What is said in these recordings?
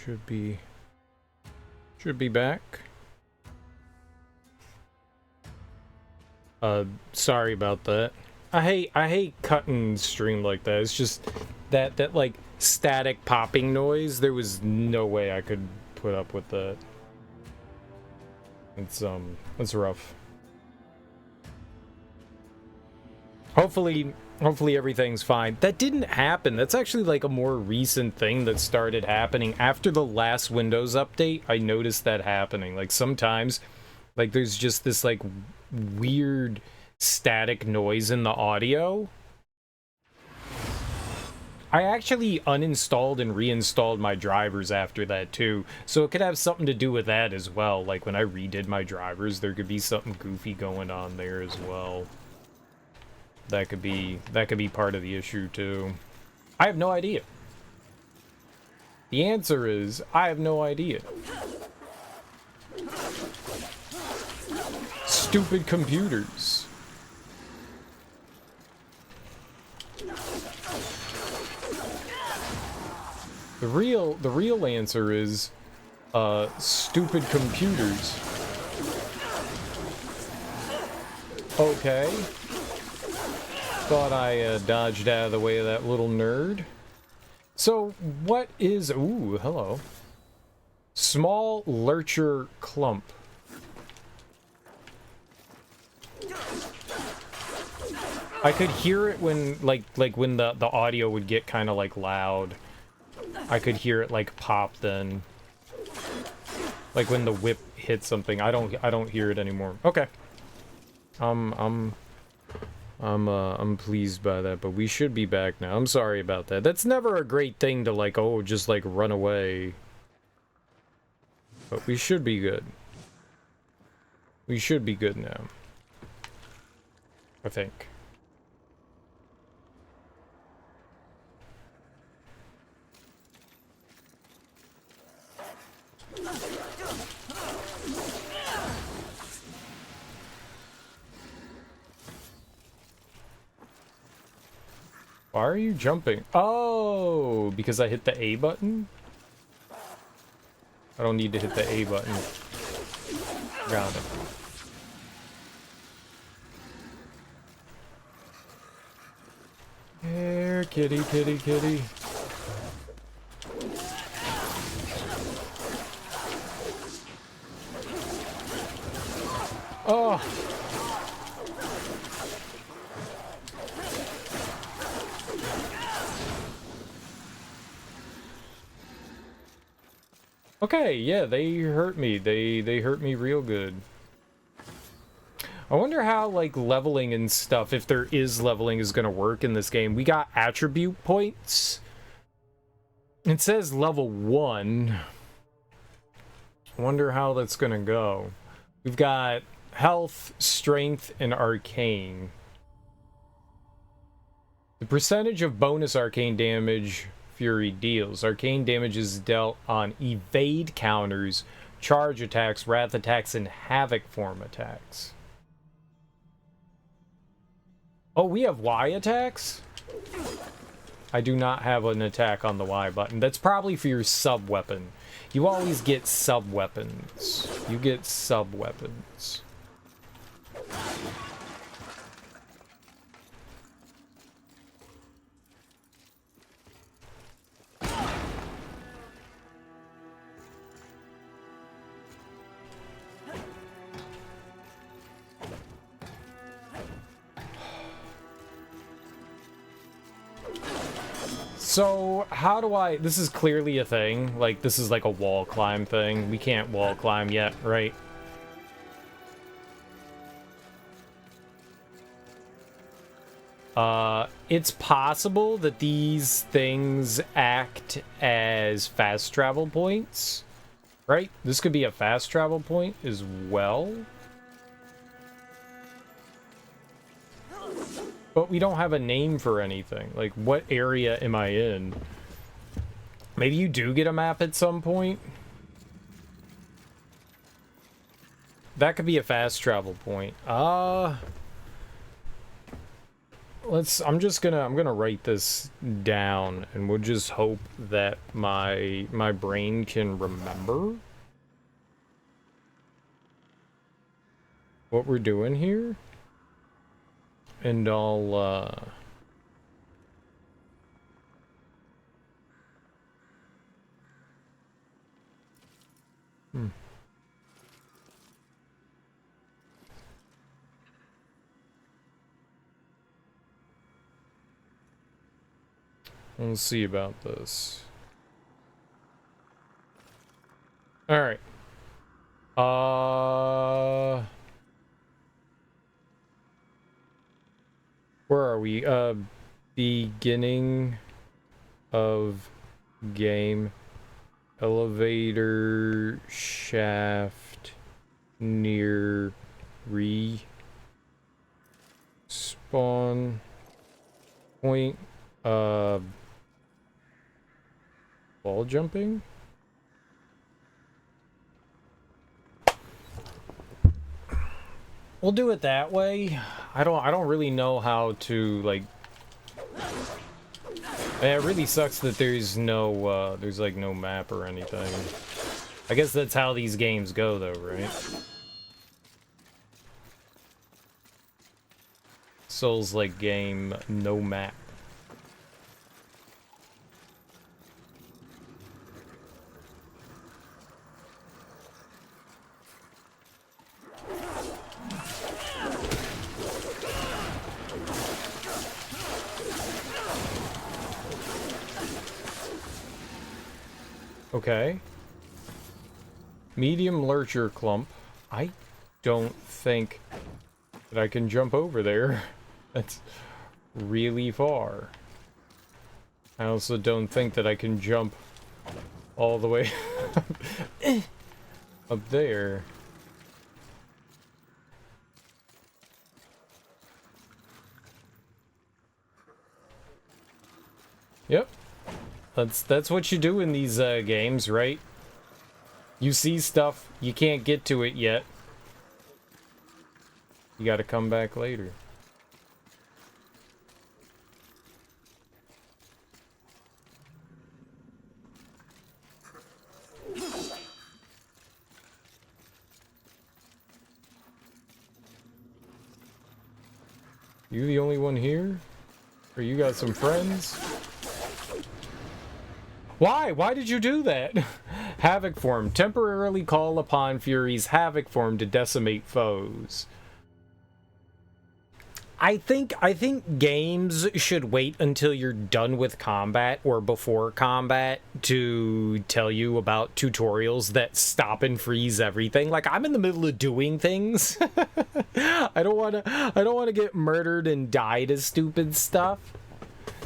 Should be back. Sorry about that. I hate cutting stream like that. It's just that like static popping noise. There was no way I could put up with that. It's rough. Hopefully everything's fine. That didn't happen. That's actually like a more recent thing that started happening after the last Windows update. I noticed that happening. Like sometimes, like there's just this like weird static noise in the audio. I actually uninstalled and reinstalled my drivers after that too, so it could have something to do with that as well. Like when I redid my drivers, there could be something goofy going on there as well. That could be part of the issue too. I have no idea. The answer is I have no idea. Stupid computers. The real answer is stupid computers. Okay. Thought I dodged out of the way of that little nerd. So what is... Ooh, hello. Small lurcher clump. I could hear it when like when the audio would get kind of like loud. I could hear it like pop then. Like when the whip hits something. I don't hear it anymore. Okay. I'm pleased by that, but we should be back now. I'm sorry about that. That's never a great thing to like, oh, just like run away. But we should be good. We should be good now. I think. Why are you jumping? Oh, because I hit the A button? I don't need to hit the A button. Got it. Here, kitty, kitty, kitty. Oh! Okay, yeah, they hurt me. They hurt me real good. I wonder how, like, leveling and stuff, if there is leveling, is gonna work in this game. We got attribute points. It says level 1. I wonder how that's gonna go. We've got health, strength, and arcane. The percentage of bonus arcane damage Fury deals. Arcane damage is dealt on evade counters, charge attacks, wrath attacks, and havoc form attacks. Oh, we have Y attacks? I do not have an attack on the Y button. That's probably for your sub-weapon. You always get sub-weapons. You get sub-weapons. So, how do I... This is clearly a thing. Like, this is like a wall climb thing. We can't wall climb yet, right? It's possible that these things act as fast travel points, right? This could be a fast travel point as well. But we don't have a name for anything. Like, what area am I in? Maybe you do get a map at some point? That could be a fast travel point. I'm gonna write this down, and we'll just hope that my brain can remember what we're doing here. And I'll we'll see about this. All right. Where are we? Beginning of game. Elevator shaft near respawn point. Wall jumping? We'll do it that way. I don't really know how to, like... It really sucks that there's no, there's like no map or anything. I guess that's how these games go though, right? Souls-like game, no map. Okay. Medium lurcher clump. I don't think that I can jump over there. That's really far. I also don't think that I can jump all the way up there. Yep. That's what you do in these games, right? You see stuff, you can't get to it yet. You gotta come back later. You the only one here? Or you got some friends? Why? Why did you do that? Havoc form. Temporarily call upon Fury's Havoc form to decimate foes. I think games should wait until you're done with combat or before combat to tell you about tutorials that stop and freeze everything. Like, I'm in the middle of doing things. I don't want to get murdered and die to stupid stuff.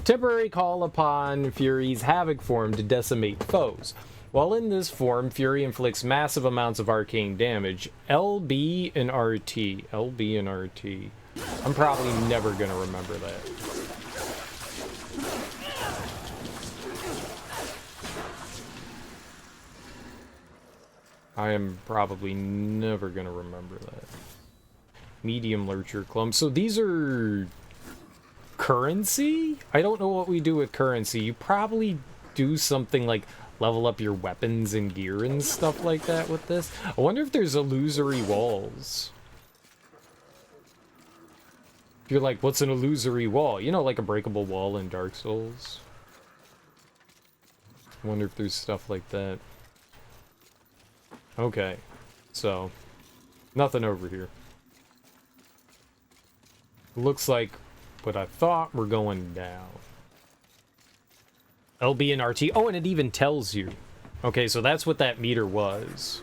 Temporary call upon Fury's Havoc form to decimate foes. While in this form, Fury inflicts massive amounts of arcane damage. LB and RT. LB and RT. I'm probably never going to remember that. I am probably never going to remember that. Medium lurcher clump. So these are... currency? I don't know what we do with currency. You probably do something like level up your weapons and gear and stuff like that with this. I wonder if there's illusory walls. You're like, what's an illusory wall? You know, like a breakable wall in Dark Souls. I wonder if there's stuff like that. Okay, so nothing over here. Looks like what I thought. We're going down. LB and RT. Oh, and it even tells you. Okay, so that's what that meter was.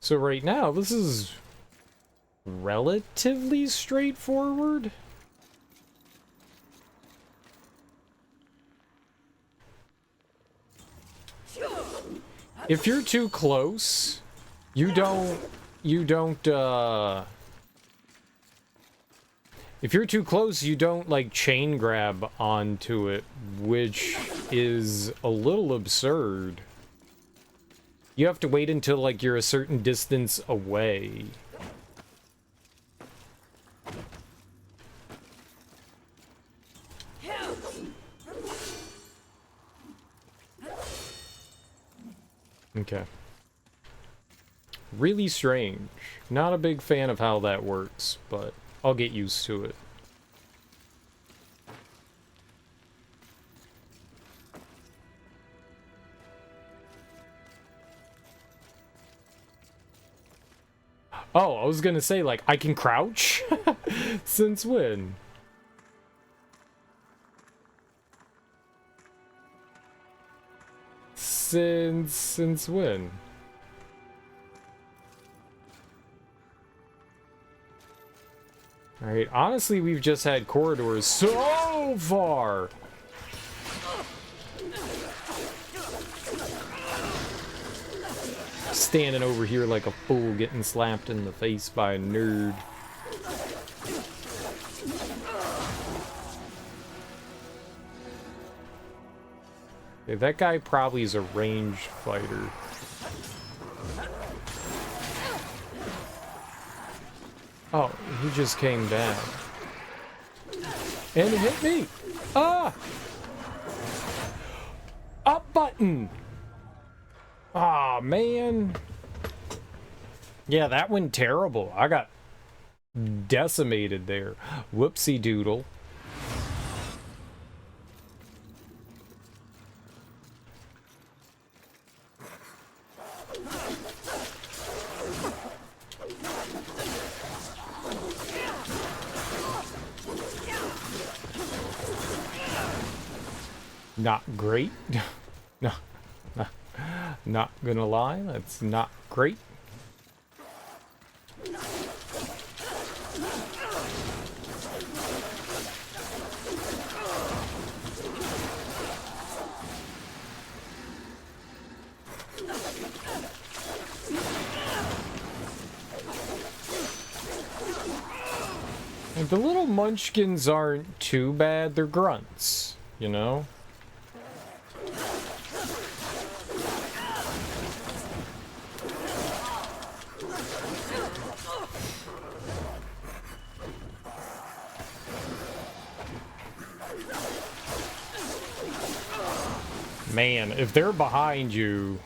So right now, this is relatively straightforward. If you're too close, you don't, If you're too close, you don't, like, chain grab onto it, which is a little absurd. You have to wait until, like, you're a certain distance away. Okay. Really strange. Not a big fan of how that works, but I'll get used to it. Oh, I was gonna say, like, I can crouch? Since when? Since when? Alright, honestly, we've just had corridors so far! Standing over here like a fool getting slapped in the face by a nerd. Okay, that guy probably is a ranged fighter. Oh, he just came down. And hit me! Ah! Up button! Aw, man. Yeah, that went terrible. I got decimated there. Whoopsie doodle. Not great. No. Not gonna lie, that's not great. Like, the little munchkins aren't too bad, they're grunts, you know? Man, if they're behind you,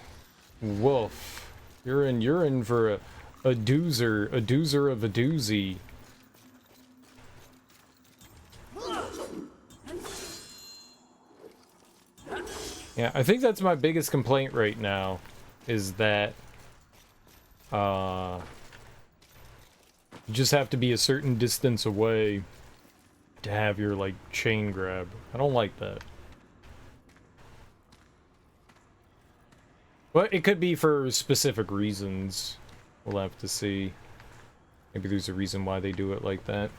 woof. You're in for a doozer of a doozy. Yeah, I think that's my biggest complaint right now, is that you just have to be a certain distance away to have your, like, chain grab. I don't like that. But it could be for specific reasons. We'll have to see. Maybe there's a reason why they do it like that.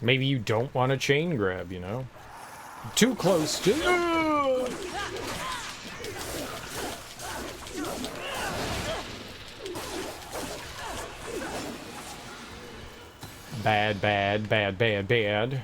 Maybe you don't want to chain grab, you know? Too close to... Bad, bad, bad, bad, bad.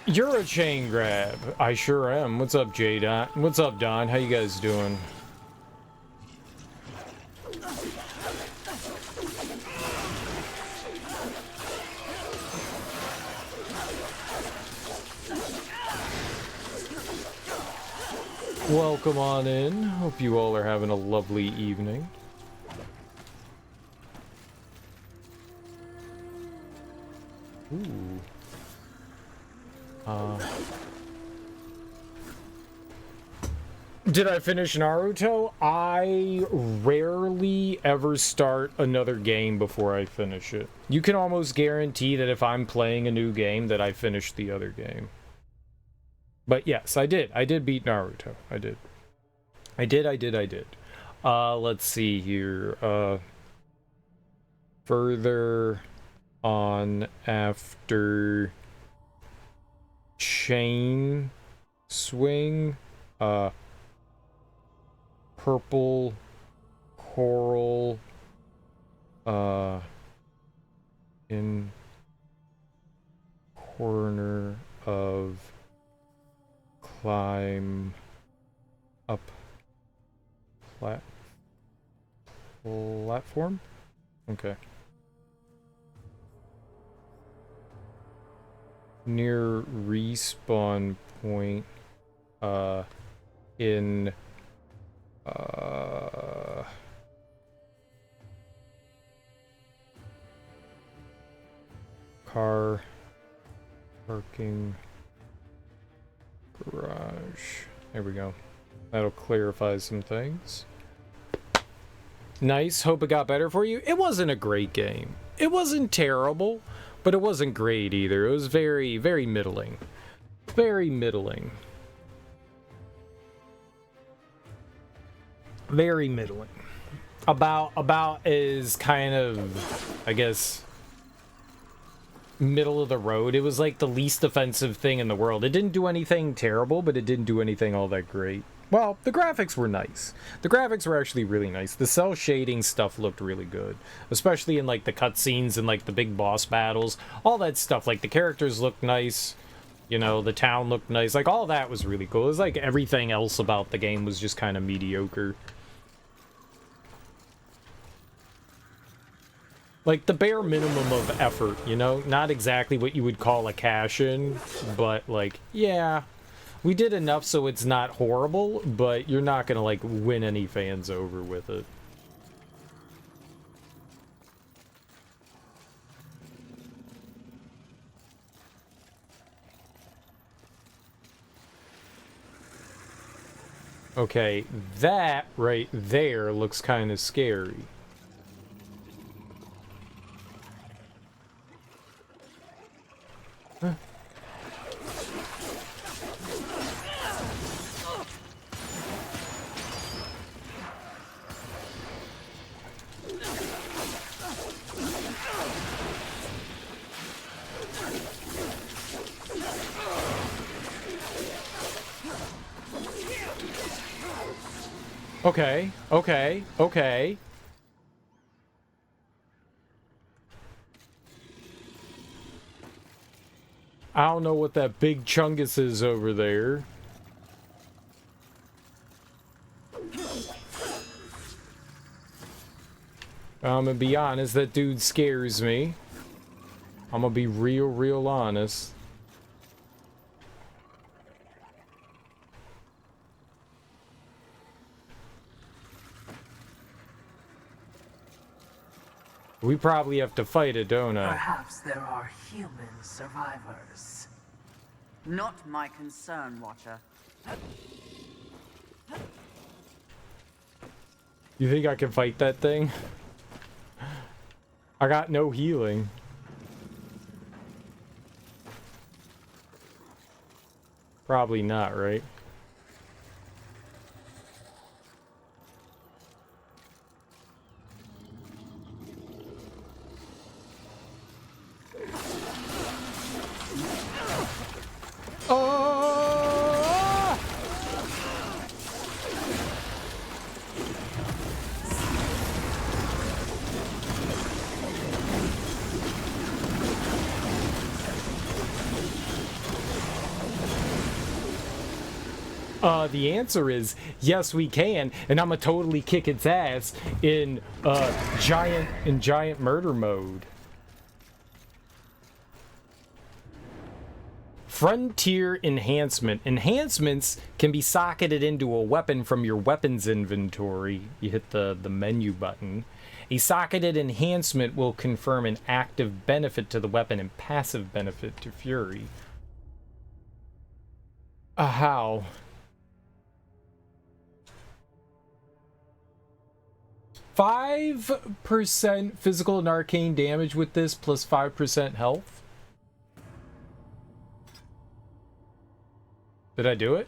You're a chain grab. I sure am. What's up, J-Dot? What's up, Don? How you guys doing? Welcome on in. Hope you all are having a lovely evening. Ooh. Did I finish Naruto? I rarely ever start another game before I finish it. You can almost guarantee that if I'm playing a new game that I finished the other game. But yes, I did. I did beat Naruto. I did. I did. Let's see here. Further on after chain swing, purple coral, in corner of climb up platform? Okay. Near respawn point, in, car parking garage. There we go. That'll clarify some things. Nice. Hope it got better for you. It wasn't a great game. It wasn't terrible, but it wasn't great either. It was very, very middling. Very middling. Very middling. About is kind of, I guess, middle of the road. It was like the least offensive thing in the world. It didn't do anything terrible, but it didn't do anything all that great. Well, the graphics were nice. The graphics were actually really nice. The cell shading stuff looked really good, especially in like the cutscenes and like the big boss battles. All that stuff, like the characters looked nice. You know, the town looked nice. Like all that was really cool. It was like everything else about the game was just kind of mediocre. Like the bare minimum of effort, you know? Not exactly what you would call a cash-in, but like, yeah, we did enough so it's not horrible, but you're not gonna like win any fans over with it. Okay, that right there looks kind of scary. Huh. Okay, okay, okay. I don't know what that big chungus is over there. I'm gonna be honest, that dude scares me. I'm gonna be real honest. We probably have to fight it, don't I? Perhaps there are human survivors. Not my concern, Watcher. You think I can fight that thing? I got no healing. Probably not, right? The answer is yes, we can, and I'm gonna totally kick its ass in giant murder mode. Frontier enhancement. Enhancements can be socketed into a weapon from your weapons inventory. You hit the menu button. A socketed enhancement will confirm an active benefit to the weapon and passive benefit to Fury. How? 5% physical and arcane damage with this, plus 5% health. Did I do it?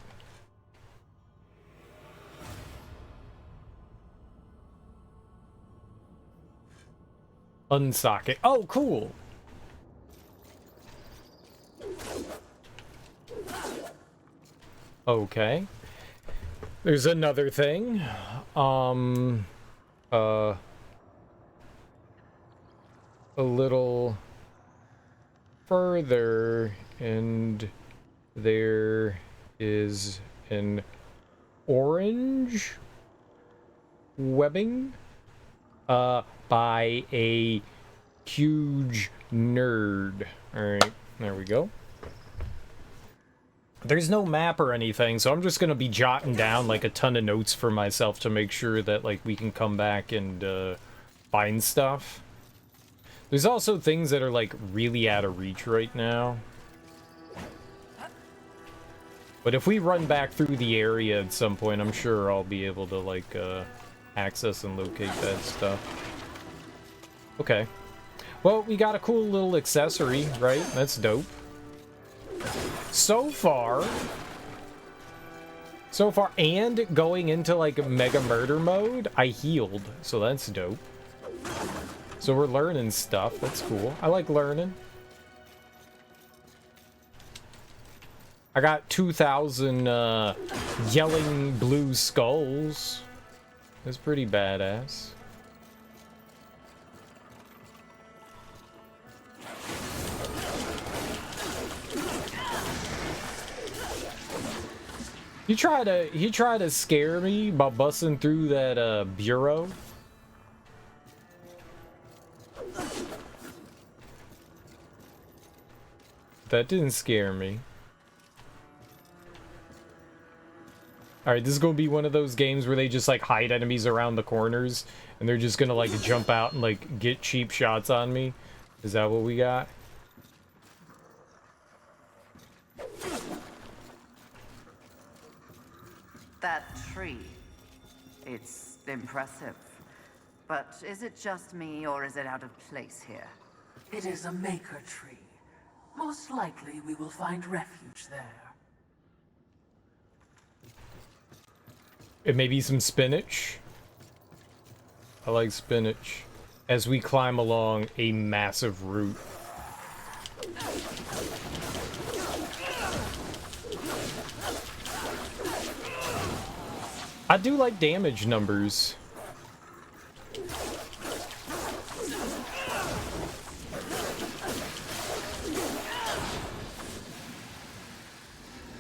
Unsocket. Oh, cool. Okay. There's another thing. A little further, and there is an orange webbing by a huge nerd. All right, there we go. There's no map or anything, so I'm just gonna be jotting down like a ton of notes for myself to make sure that like we can come back and find stuff. There's also things that are like really out of reach right now. But if we run back through the area at some point, I'm sure I'll be able to like access and locate that stuff. Okay. Well, we got a cool little accessory, right? That's dope. So far, and going into like mega murder mode, I healed, so that's dope. So we're learning stuff. That's cool. I like learning. I got 2,000 yelling blue skulls. That's pretty badass. He tried to scare me by busting through that bureau. That didn't scare me. Alright, this is gonna be one of those games where they just like hide enemies around the corners and they're just gonna like jump out and like get cheap shots on me. Is that what we got? That tree. It's impressive. But is it just me, or is it out of place here? It is a maker tree. Most likely we will find refuge there. It may be some spinach. I like spinach. As we climb along a massive route. I do like damage numbers.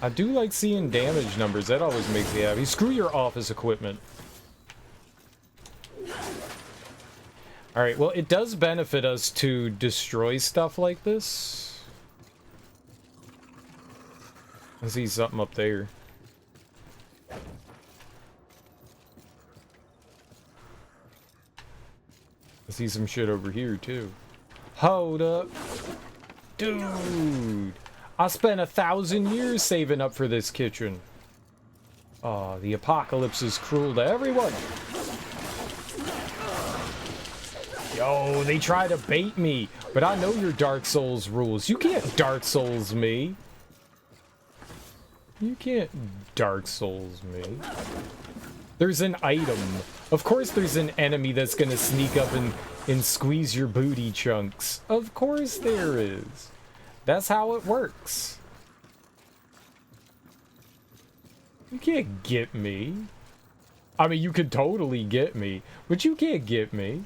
I do like seeing damage numbers. That always makes me happy. Screw your office equipment. Alright, well, it does benefit us to destroy stuff like this. I see something up there. I see some shit over here, too. Hold up. Dude! I spent 1,000 years saving up for this kitchen. Oh, the apocalypse is cruel to everyone. Yo, they try to bait me, but I know your Dark Souls rules. You can't Dark Souls me. You can't Dark Souls me. There's an item. Of course there's an enemy that's gonna sneak up and squeeze your booty chunks. Of course there is. That's how it works. You can't get me. I mean, you could totally get me, but you can't get me.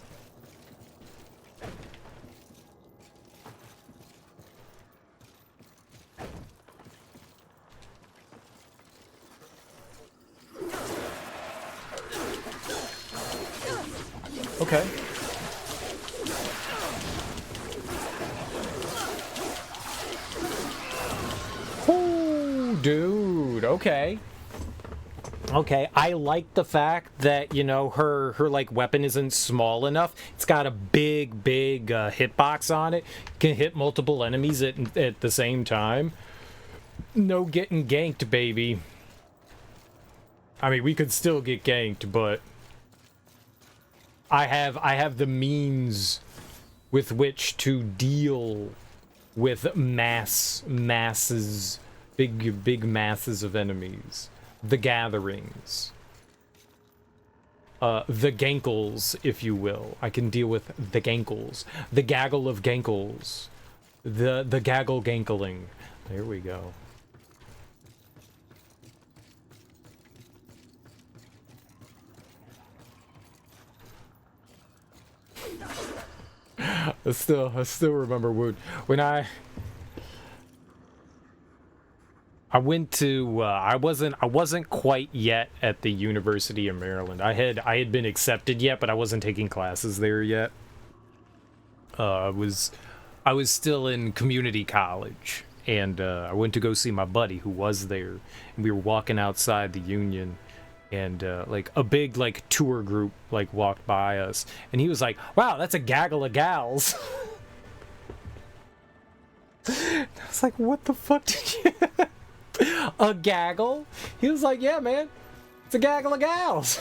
Okay. Oh, dude. Okay. Okay, I like the fact that, you know, her like weapon isn't small enough. It's got a big hitbox on it. Can hit multiple enemies at the same time. No getting ganked, baby. I mean, we could still get ganked, but I have the means with which to deal with masses, big masses of enemies. The gatherings. the gankles, if you will. I can deal with the gankles. The gaggle of gankles. The gaggle gankling. There we go. I still remember when I went to I wasn't quite yet at the University of Maryland. I had been accepted yet, but I wasn't taking classes there yet. I was still in community college, and I went to go see my buddy who was there, and we were walking outside the Union, and like a big like tour group like walked by us, and he was like, "Wow, that's a gaggle of gals." I was like, "What the fuck did you?" A gaggle? He was like, "Yeah, man, it's a gaggle of gals."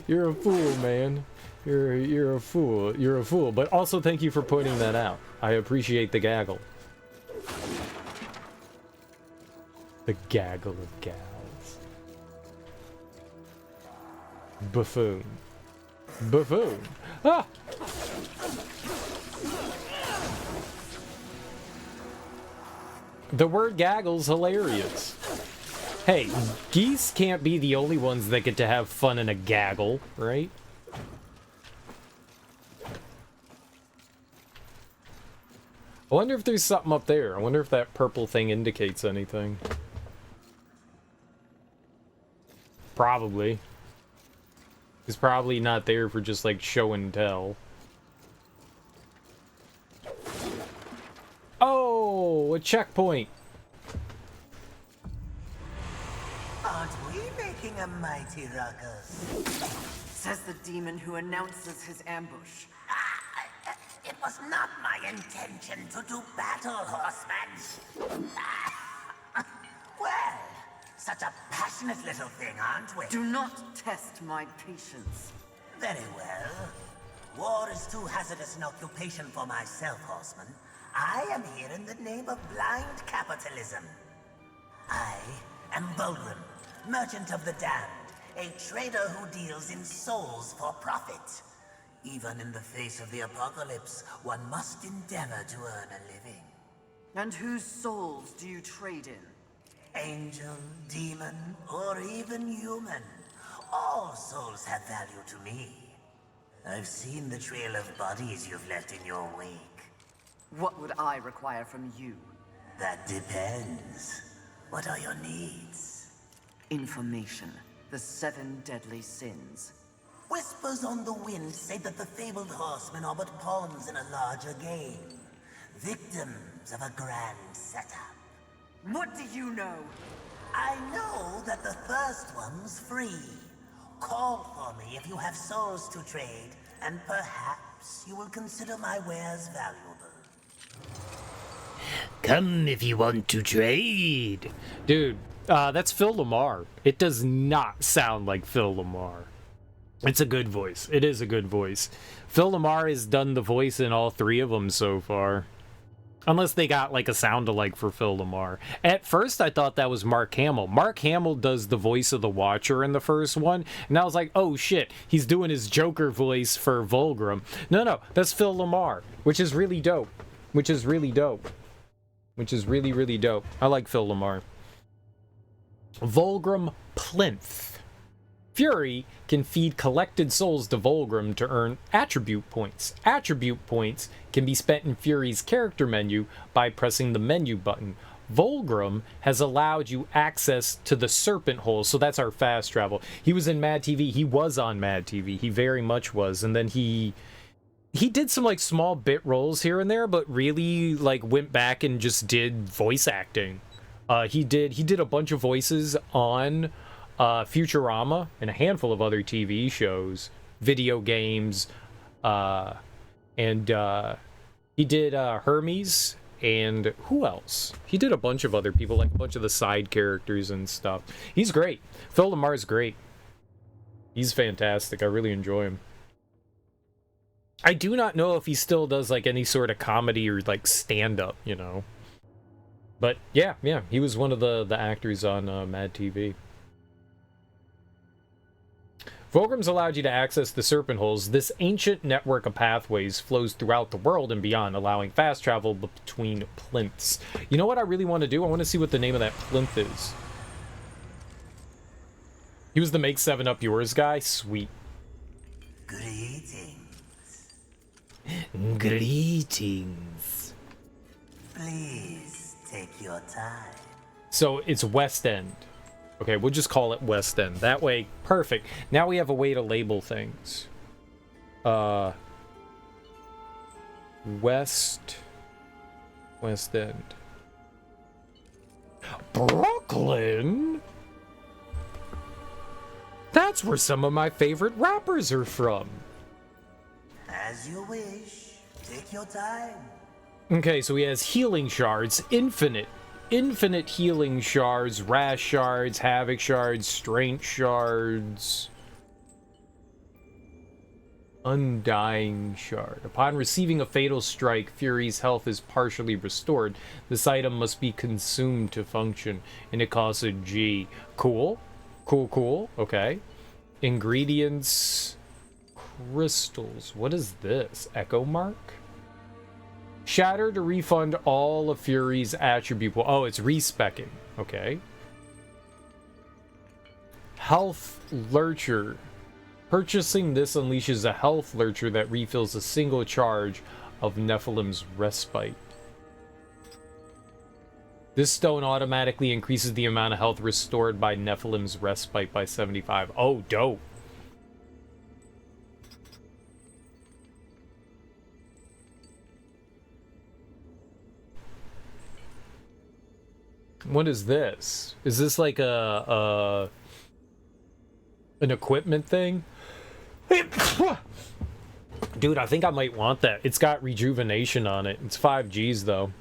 You're a fool, man. You're a fool. You're a fool. But also, thank you for pointing that out. I appreciate the gaggle. The gaggle of gals. Buffoon. Buffoon. Ah! The word gaggle's hilarious. Hey, geese can't be the only ones that get to have fun in a gaggle, right? I wonder if there's something up there. I wonder if that purple thing indicates anything. Probably. It's probably not there for just like show and tell. Oh, a checkpoint. Aren't we making a mighty ruckus? Says the demon who announces his ambush. It was not my intention to do battle, horseman. Well, such a passionate little thing, aren't we? Do not test my patience. Very well. War is too hazardous an occupation for myself, horseman. I am here in the name of blind capitalism. I am Volgrim, merchant of the damned, a trader who deals in souls for profit. Even in the face of the apocalypse, one must endeavor to earn a living. And whose souls do you trade in? Angel, demon, or even human. All souls have value to me. I've seen the trail of bodies you've left in your wake. What would I require from you? That depends. What are your needs? Information. The 7 deadly sins. Whispers on the wind say that the fabled horsemen are but pawns in a larger game. Victims of a grand setup. What do you know? I know that the first one's free. Call for me if you have souls to trade, and perhaps you will consider my wares valuable. Come if you want to trade. Dude, that's Phil Lamar. It does not sound like Phil Lamar. It's a good voice. It is a good voice. Phil Lamar has done the voice in all 3 of them so far. Unless they got like a sound-alike for Phil Lamar. At first I thought that was Mark Hamill. Mark Hamill does the voice of the Watcher in the first one. And I was like, oh shit, he's doing his Joker voice for Volgrim. No, that's Phil Lamar. Which is really dope. Which is really dope. Which is really, really dope. I like Phil Lamar. Volgrim Plinth. Fury can feed collected souls to Volgrim to earn attribute points. Attribute points can be spent in Fury's character menu by pressing the menu button. Volgrim has allowed you access to the Serpent Hole, so that's our fast travel. He was in Mad TV. He was on Mad TV. He very much was. And then he did some like small bit roles here and there, but really like went back and just did voice acting. He did a bunch of voices on Futurama and a handful of other TV shows, video games, and he did Hermes, and who else? He did a bunch of other people, like a bunch of the side characters and stuff. He's great. Phil Lamar's great. He's fantastic. I really enjoy him. I do not know if he still does like any sort of comedy or like stand-up, you know. But yeah, he was one of the actors on Mad TV. Fulgrim's allowed you to access the serpent holes. This ancient network of pathways flows throughout the world and beyond, allowing fast travel between plinths. You know what I really want to do? I want to see what the name of that plinth is. He was the make 7 up yours guy? Sweet. Greetings. Greetings. Please take your time. So it's West End. Okay, we'll just call it West End. That way, perfect. Now we have a way to label things. West End. Brooklyn? That's where some of my favorite rappers are from. As you wish. Take your time. Okay, so he has healing shards, infinite healing shards, rash shards, havoc shards, strength shards, undying shard. Upon receiving a fatal strike, Fury's health is partially restored. This item must be consumed to function, and it costs a G. Cool. Okay. Ingredients, crystals. What is this? Echo mark? Shatter to refund all of Fury's attribute. Oh, it's respecking. Okay. Health Lurcher. Purchasing this unleashes a health Lurcher that refills a single charge of Nephilim's Respite. This stone automatically increases the amount of health restored by Nephilim's Respite by 75. Oh, dope. What is this? Is this like an equipment thing? Dude, I think I might want that. It's got rejuvenation on it. It's 5 Gs though.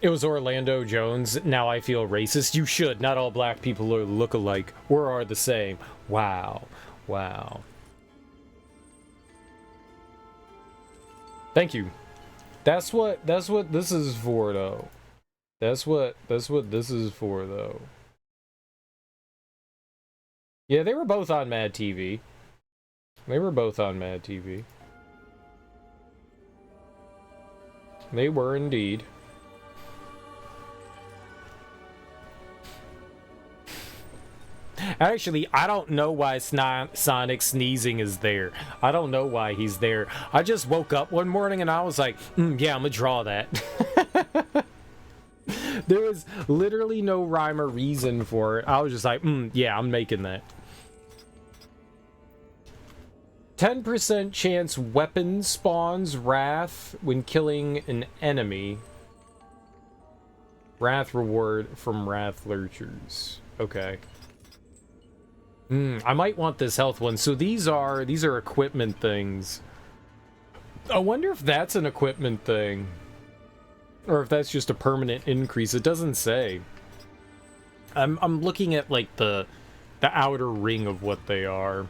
It was Orlando Jones. Now I feel racist. You should. Not all black people look alike or are the same. Wow. Thank you. That's what this is for though. That's what this is for, though. Yeah, they were both on Mad TV. They were indeed. Actually, I don't know why Sonic sneezing is there. I don't know why he's there. I just woke up one morning and I was like, yeah, I'm gonna draw that. There was literally no rhyme or reason for it. I was just like, yeah, I'm making that. 10% chance weapon spawns Wrath when killing an enemy. Wrath reward from Wrath Lurchers. Okay. I might want this health one. So these are equipment things. I wonder if that's an equipment thing. Or if that's just a permanent increase. It doesn't say. I'm looking at like the outer ring of what they are.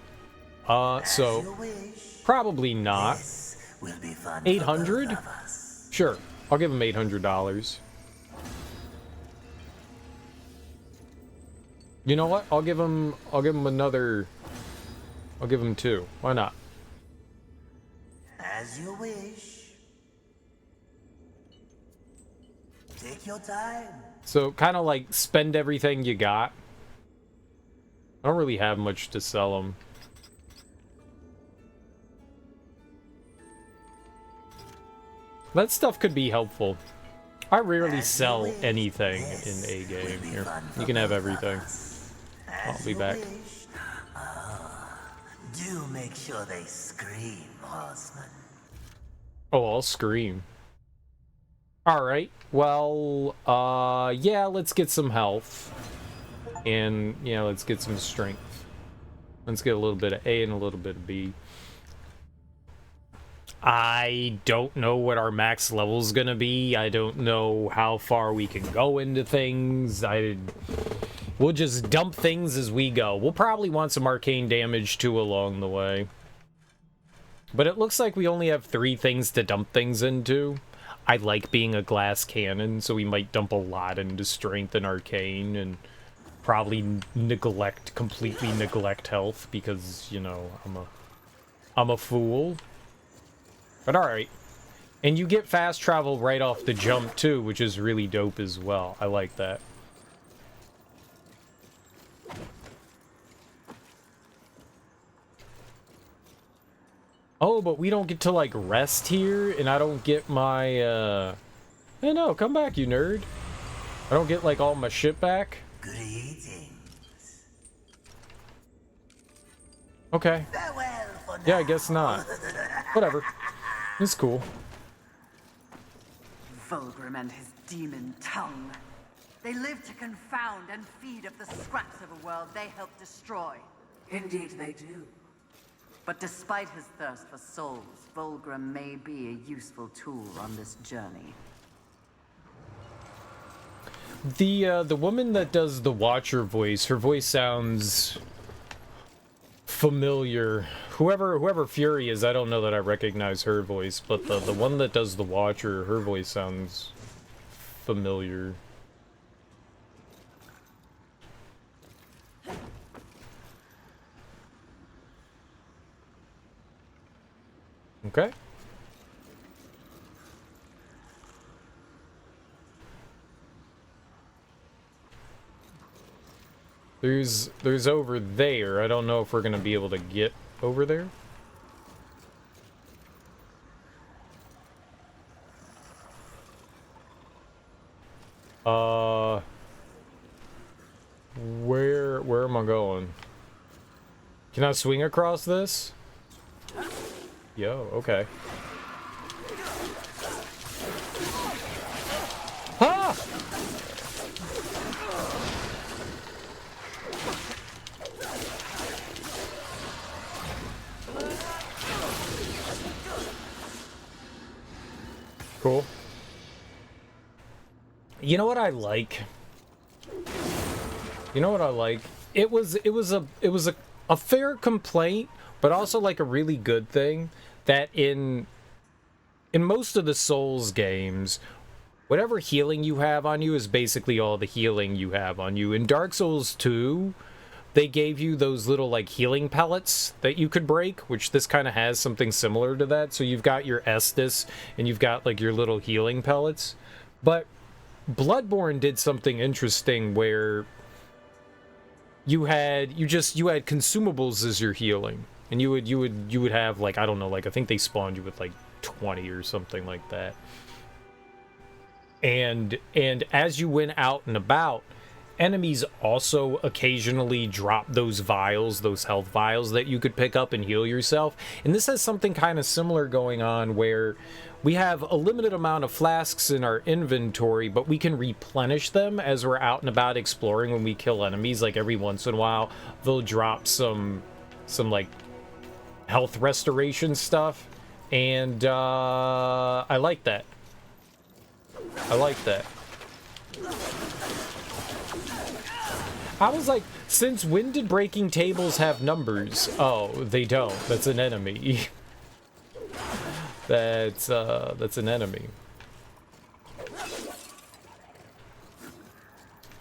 So probably not. 800? Sure. I'll give him $800. You know what? I'll give him another. I'll give him 2. Why not? As you wish. Take your time. So kind of like spend everything you got. I don't really have much to sell them. That stuff could be helpful. I rarely sell anything in a game. Here, you can have everything. I'll be back. Do make sure they scream, horseman. Oh, I'll scream. Alright, well, yeah, let's get some health. And, yeah, let's get some strength. Let's get a little bit of A and a little bit of B. I don't know what our max level is gonna be. I don't know how far we can go into things. We'll just dump things as we go. We'll probably want some arcane damage, too, along the way. But it looks like we only have 3 things to dump things into. I like being a glass cannon, so we might dump a lot into strength and arcane, and probably completely neglect health because, you know, I'm a fool. But alright. And you get fast travel right off the jump too, which is really dope as well. I like that. Oh, but we don't get to, like, rest here, and I don't get my, Hey, no, come back, you nerd. I don't get, like, all my shit back. Greetings. Okay. Farewell for now. Yeah, I guess not. Whatever. It's cool. Vulgrim and his demon tongue. They live to confound and feed up the scraps of a world they help destroy. Indeed they do. But despite his thirst for souls, Vulgrim may be a useful tool on this journey. The woman that does the Watcher voice, her voice sounds familiar. Whoever Fury is, I don't know that I recognize her voice, but the one that does the Watcher, her voice sounds familiar. Okay. There's over there. I don't know if we're gonna be able to get over there. Where am I going? Can I swing across this? Yo, okay. Ah! Cool. You know what I like? You know what I like? It was a fair complaint, but also like a really good thing that in most of the Souls games, whatever healing you have on you is basically all the healing you have on you. In Dark Souls 2, they gave you those little like healing pellets that you could break, which this kind of has something similar to that. So you've got your Estus and you've got like your little healing pellets. But Bloodborne did something interesting where you had consumables as your healing. And you would have like, I don't know, like I think they spawned you with like 20 or something like that. And as you went out and about, enemies also occasionally drop those vials, those health vials that you could pick up and heal yourself. And this has something kind of similar going on where we have a limited amount of flasks in our inventory, but we can replenish them as we're out and about exploring when we kill enemies. Like every once in a while, they'll drop some like health restoration stuff. And I like that. I like that. I was like, since when did breaking tables have numbers? Oh, they don't. That's an enemy. That's an enemy.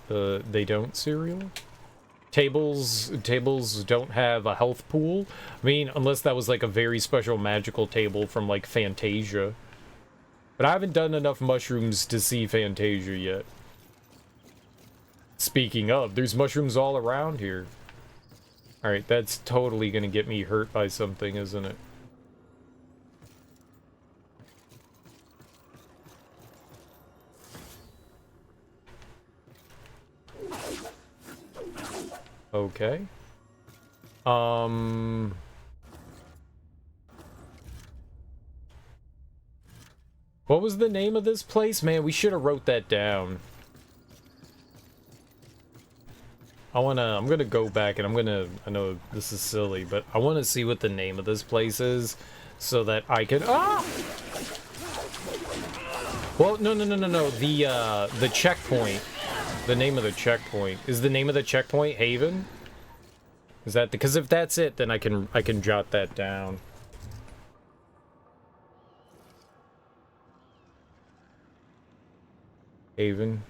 They don't, cereal? Tables don't have a health pool? I mean, unless that was like a very special magical table from like Fantasia. But I haven't done enough mushrooms to see Fantasia yet. Speaking of, there's mushrooms all around here. Alright, that's totally gonna get me hurt by something, isn't it? Okay. What was the name of this place? Man, we should have wrote that down. I'm gonna go back and I know this is silly, but I wanna see what the name of this place is so that I can, Well, no, the checkpoint. The name of the checkpoint. Is the name of the checkpoint Haven? Is that, because if that's it, then I can jot that down. Haven.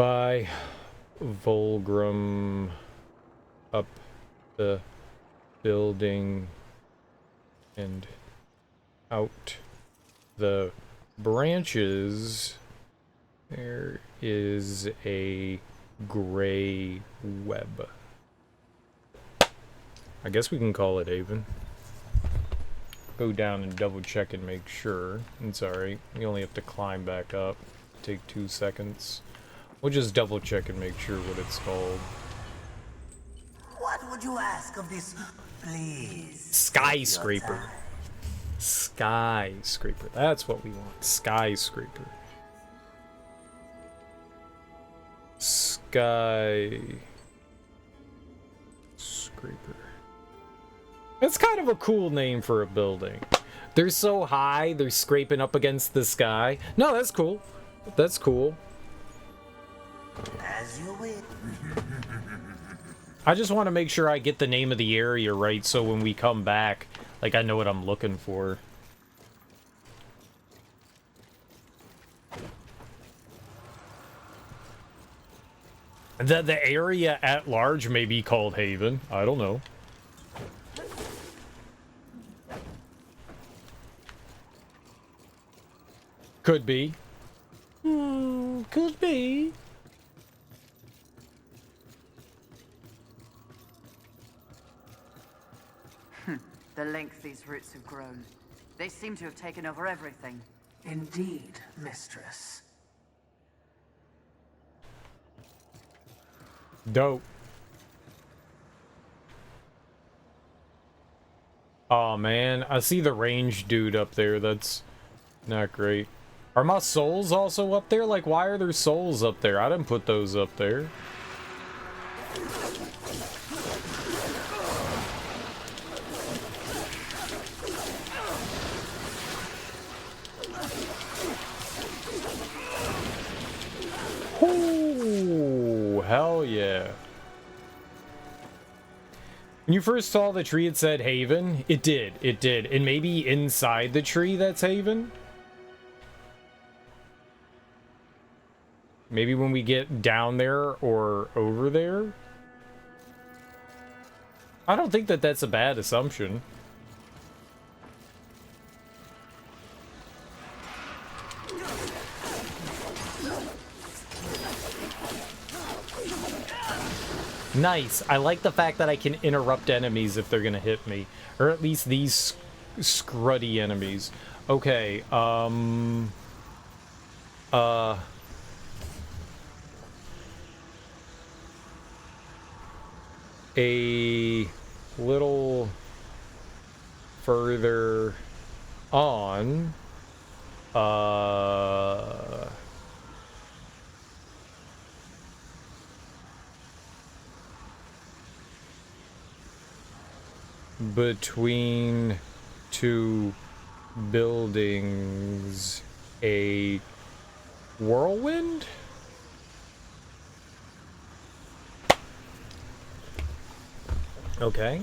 By Volgrim up the building and out the branches, there is a gray web. I guess we can call it Haven. Go down and double check and make sure. It's alright. You only have to climb back up. Take 2 seconds. We'll just double check and make sure what it's called. What would you ask of this, please? Skyscraper. Skyscraper. That's what we want. Skyscraper. Skyscraper. That's kind of a cool name for a building. They're so high, they're scraping up against the sky. No, that's cool. That's cool. As you wish. I just want to make sure I get the name of the area right, so when we come back, like, I know what I'm looking for. The area at large may be called Haven. I don't know. Could be. Could be. The length these roots have grown. They seem to have taken over everything. Indeed, mistress. Dope. Oh man, I see the range dude up there. That's not great. Are my souls also up there? Like, why are there souls up there? I didn't put those up there. Ooh, hell yeah. When you first saw the tree, it said Haven. It did. It did. And maybe inside the tree that's Haven? Maybe when we get down there or over there? I don't think that that's a bad assumption. Nice. I like the fact that I can interrupt enemies if they're gonna hit me. Or at least these scruddy enemies. Okay, a little further on, between two buildings, a whirlwind? Okay.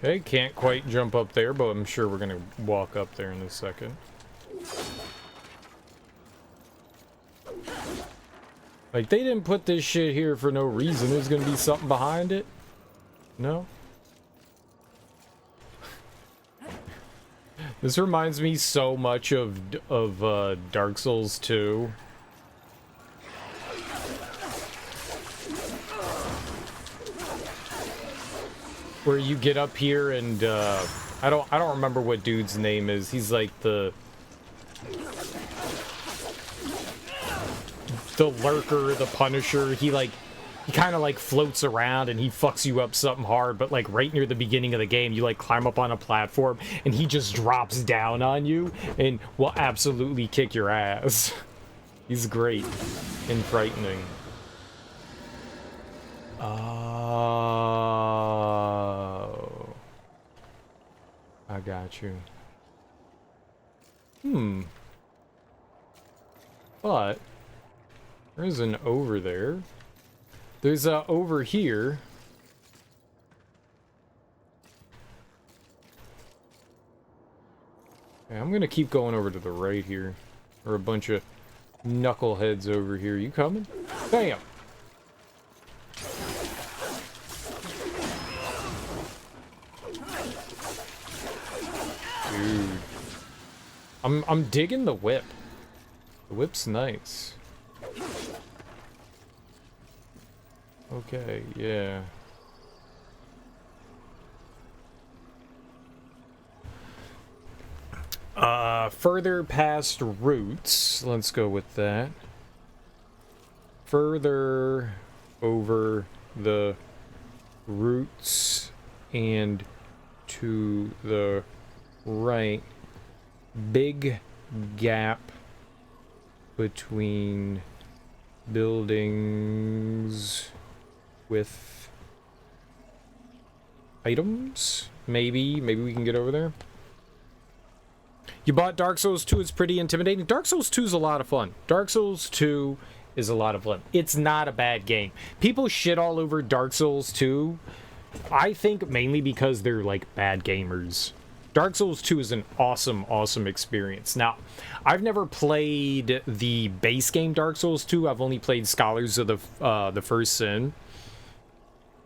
Okay, can't quite jump up there, but I'm sure we're gonna walk up there in a second. Like, they didn't put this shit here for no reason. There's gonna be something behind it? No? This reminds me so much of Dark Souls 2. Where you get up here and I don't remember what dude's name is. He's like the lurker, the punisher. He kind of like floats around and he fucks you up something hard, but like right near the beginning of the game you like climb up on a platform and he just drops down on you and will absolutely kick your ass. He's great and frightening. Oh, I got you. Hmm. But there is an over there. There's a over here. Okay, I'm gonna keep going over to the right here. Or a bunch of knuckleheads over here. You coming? Bam! Dude. I'm digging the whip. The whip's nice. Okay, yeah. Further past roots. Let's go with that. Further over the roots and to the right. Big gap between buildings with items. Maybe we can get over there. You bought Dark Souls 2, it's pretty intimidating. Dark Souls 2 is a lot of fun. Dark Souls 2 is a lot of fun. It's not a bad game. People shit all over Dark Souls 2, I think mainly because they're like bad gamers. Dark Souls 2 is an awesome, awesome experience. Now, I've never played the base game Dark Souls 2. I've only played Scholars of the First Sin.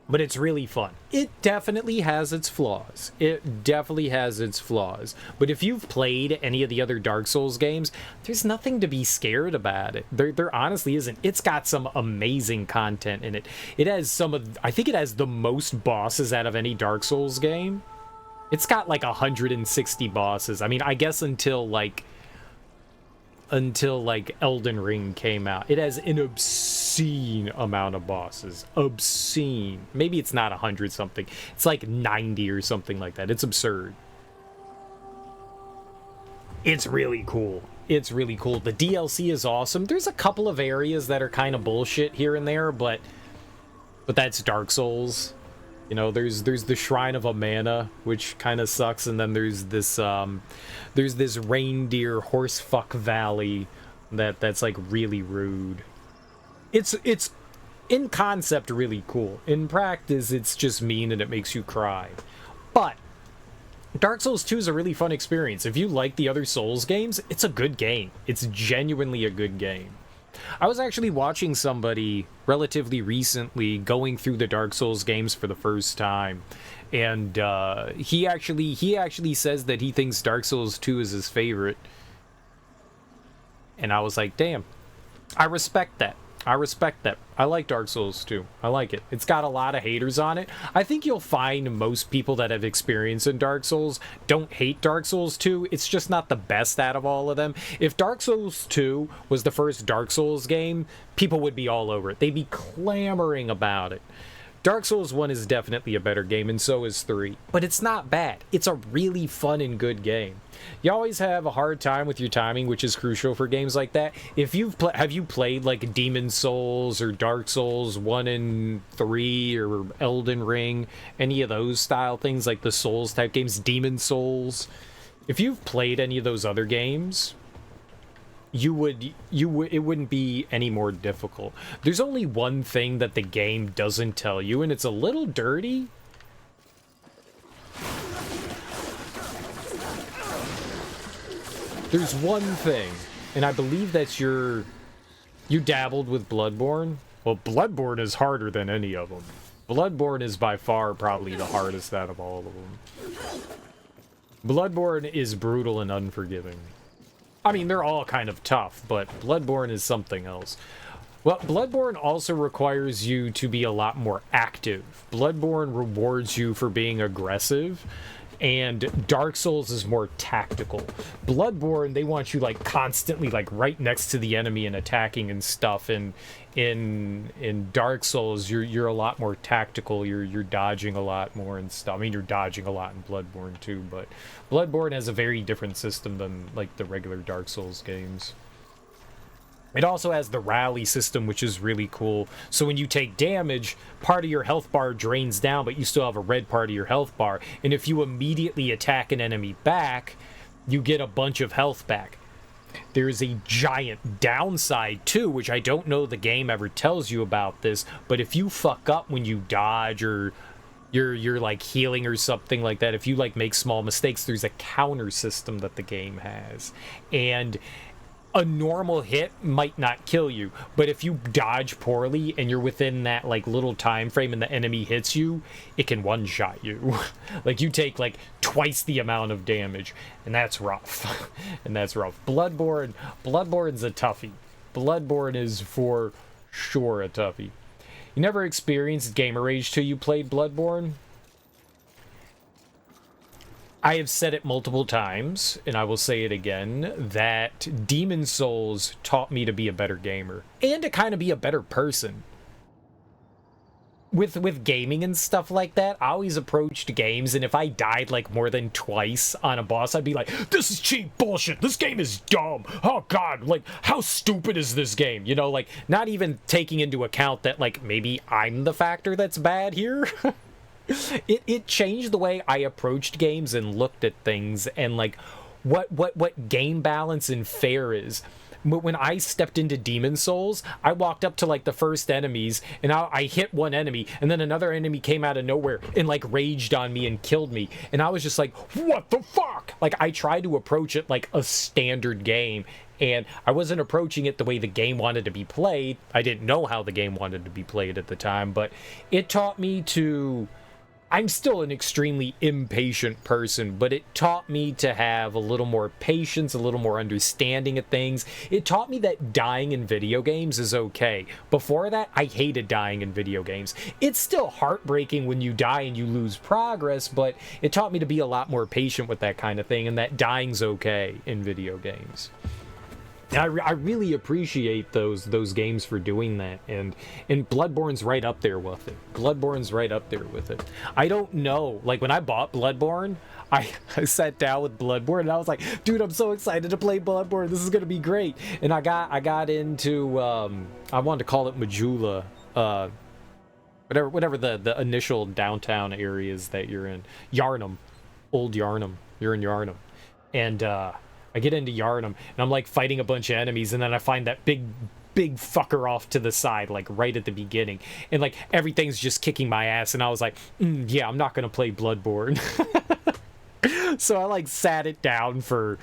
But it's really fun. It definitely has its flaws. It definitely has its flaws. But if you've played any of the other Dark Souls games, there's nothing to be scared about it. There honestly isn't. It's got some amazing content in it. It has some of... I think it has the most bosses out of any Dark Souls game. It's got like 160 bosses. I mean, I guess until like Elden Ring came out. It has an obscene amount of bosses. Obscene. Maybe it's not 100 something. It's like 90 or something like that. It's absurd. It's really cool. It's really cool. The DLC is awesome. There's a couple of areas that are kind of bullshit here and there, but that's Dark Souls. You know, there's the Shrine of Amana, which kind of sucks, and then there's this reindeer horsefuck valley that's like really rude. It's in concept really cool. In practice, it's just mean and it makes you cry. But Dark Souls 2 is a really fun experience. If you like the other Souls games, it's a good game. It's genuinely a good game. I was actually watching somebody relatively recently going through the Dark Souls games for the first time, and he actually says that he thinks Dark Souls 2 is his favorite. And I was like, damn, I respect that. I respect that. I like Dark Souls 2. I like it. It's got a lot of haters on it. I think you'll find most people that have experience in Dark Souls don't hate Dark Souls 2. It's just not the best out of all of them. If Dark Souls 2 was the first Dark Souls game, people would be all over it. They'd be clamoring about it. Dark Souls 1 is definitely a better game, and so is 3. But it's not bad. It's a really fun and good game. You always have a hard time with your timing, which is crucial for games like that. If have you played like Demon Souls or Dark Souls 1 and 3 or Elden Ring, any of those style things, like the Souls type games, Demon Souls? If you've played any of those other games, it wouldn't be any more difficult. There's only one thing that the game doesn't tell you, and it's a little dirty. There's one thing, and I believe that's you dabbled with Bloodborne. Well, Bloodborne is harder than any of them. Bloodborne is by far probably the hardest out of all of them. Bloodborne is brutal and unforgiving. I mean, they're all kind of tough, but Bloodborne is something else. Well, Bloodborne also requires you to be a lot more active. Bloodborne rewards you for being aggressive, and Dark Souls is more tactical. Bloodborne, they want you like constantly like right next to the enemy and attacking and stuff. And in Dark Souls, you're a lot more tactical. You're dodging a lot more and stuff. I mean, you're dodging a lot in Bloodborne too, but Bloodborne has a very different system than like the regular Dark Souls games. It also has the rally system, which is really cool. So when you take damage, part of your health bar drains down, but you still have a red part of your health bar. And if you immediately attack an enemy back, you get a bunch of health back. There's a giant downside too, which I don't know the game ever tells you about this, but if you fuck up when you dodge or you're like healing or something like that, if you like make small mistakes, there's a counter system that the game has. And a normal hit might not kill you, but if you dodge poorly and you're within that like little time frame and the enemy hits you, it can one-shot you. Like you take like twice the amount of damage, and that's rough. And that's rough. Bloodborne's a toughie. Bloodborne is for sure a toughie. You never experienced gamer rage till you played Bloodborne? I have said it multiple times, and I will say it again, that Demon Souls taught me to be a better gamer and to kind of be a better person. With gaming and stuff like that, I always approached games, and if I died like more than twice on a boss, I'd be like, this is cheap bullshit, this game is dumb, oh god, like, how stupid is this game? You know, like, not even taking into account that, like, maybe I'm the factor that's bad here. It changed the way I approached games and looked at things, and like what game balance and fair is. When I stepped into Demon Souls, I walked up to like the first enemies, and I hit one enemy, and then another enemy came out of nowhere and like raged on me and killed me, and I was just like, what the fuck? Like, I tried to approach it like a standard game, and I wasn't approaching it the way the game wanted to be played. I didn't know how the game wanted to be played at the time, but it taught me to... I'm still an extremely impatient person, but it taught me to have a little more patience, a little more understanding of things. It taught me that dying in video games is okay. Before that, I hated dying in video games. It's still heartbreaking when you die and you lose progress, but it taught me to be a lot more patient with that kind of thing, and that dying's okay in video games. I really appreciate those games for doing that, and Bloodborne's right up there with it. Bloodborne's right up there with it. I don't know, like when I bought Bloodborne, I sat down with Bloodborne and I was like, dude, I'm so excited to play Bloodborne. This is gonna be great. And I got into I wanted to call it Majula, whatever the initial downtown areas that you're in. Yarnum, old Yarnum. You're in Yarnum, and I get into Yarnum, and I'm, like, fighting a bunch of enemies, and then I find that big fucker off to the side, like, right at the beginning. And, like, everything's just kicking my ass, and I was like, yeah, I'm not gonna play Bloodborne. So I, like, sat it down for,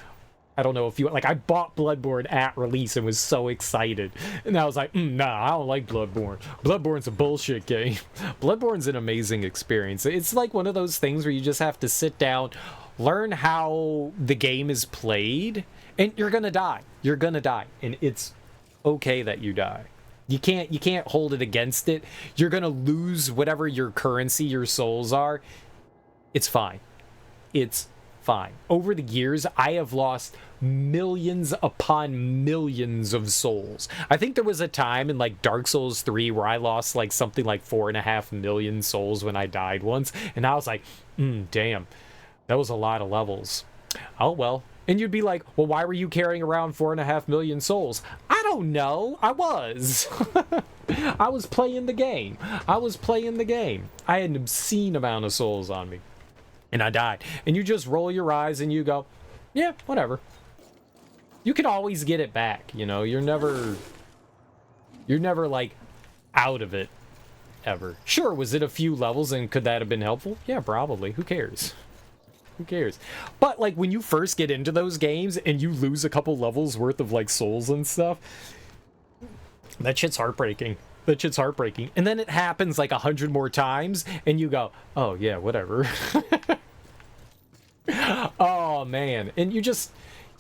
I don't know, if you... Like, I bought Bloodborne at release and was so excited. And I was like, nah, I don't like Bloodborne. Bloodborne's a bullshit game. Bloodborne's an amazing experience. It's, like, one of those things where you just have to sit down... Learn how the game is played, and you're gonna die. You're gonna die, and it's okay that you die. You can't hold it against it. You're gonna lose whatever your currency, your souls are. It's fine. It's fine. Over the years, I have lost millions upon millions of souls. I think there was a time in like Dark Souls 3 where I lost like something like 4.5 million souls when I died once, and I was like, damn. That was a lot of levels. Oh, well. And you'd be like, well, why were you carrying around 4.5 million souls? I don't know. I was. I was playing the game. I had an obscene amount of souls on me. And I died. And you just roll your eyes and you go, yeah, whatever. You can always get it back, you know? You're never like, out of it, ever. Sure, was it a few levels and could that have been helpful? Yeah, probably. Who cares? Who cares? But, like, when you first get into those games and you lose a couple levels worth of, like, souls and stuff, that shit's heartbreaking. And then it happens, like, 100 more times, and you go, oh, yeah, whatever. Oh, man. And you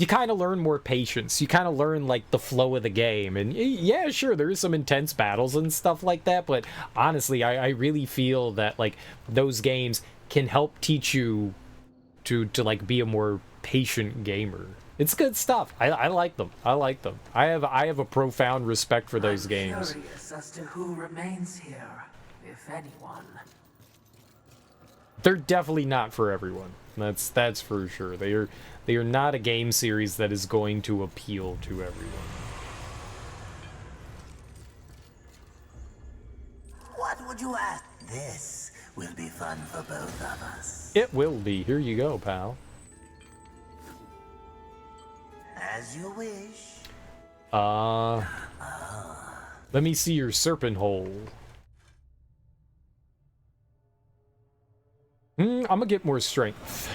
kind of learn more patience. You kind of learn, like, the flow of the game. And, yeah, sure, there is some intense battles and stuff like that, but, honestly, I really feel that, like, those games can help teach you to like be a more patient gamer. It's good stuff. I like them. I have a profound respect for those games. I'm curious as to who remains here, if anyone. They're definitely not for everyone. That's for sure. They are not a game series that is going to appeal to everyone. would you ask? This will be fun for both of us. It will be. Here you go, pal. As you wish. Let me see your serpent hole. I'm gonna get more strength.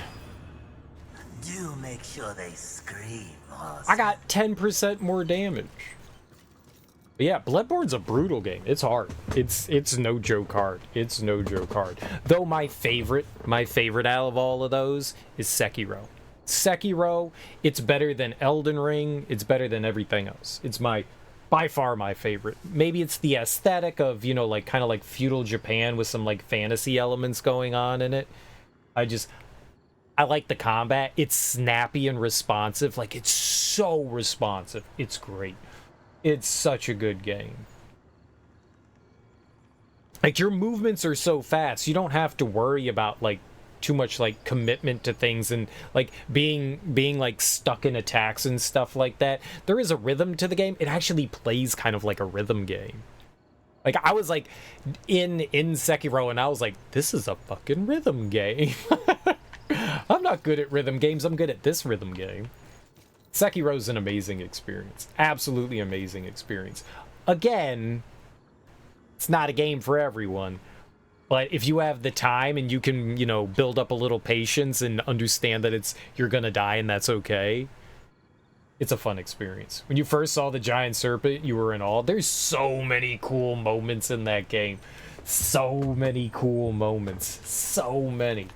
Do make sure they scream, horse. I got 10% more damage. But yeah, Bloodborne's a brutal game. It's hard. It's no joke hard. It's no joke hard. Though my favorite out of all of those is Sekiro. Sekiro, it's better than Elden Ring. It's better than everything else. It's by far my favorite. Maybe it's the aesthetic of, you know, like kind of like feudal Japan with some like fantasy elements going on in it. I like the combat. It's snappy and responsive. Like, it's so responsive. It's great. It's such a good game. Like, your movements are so fast, you don't have to worry about like too much like commitment to things and like being like stuck in attacks and stuff like that. There is a rhythm to the game. It actually plays kind of like a rhythm game. Like, I was like in Sekiro and I was like, this is a fucking rhythm game. I'm not good at rhythm games. I'm good at this rhythm game. Sekiro's an amazing experience. Absolutely amazing experience. Again, it's not a game for everyone. But if you have the time and you can, you know, build up a little patience and understand that you're gonna die and that's okay, it's a fun experience. When you first saw the giant serpent, you were in awe. There's so many cool moments in that game. So many cool moments. So many.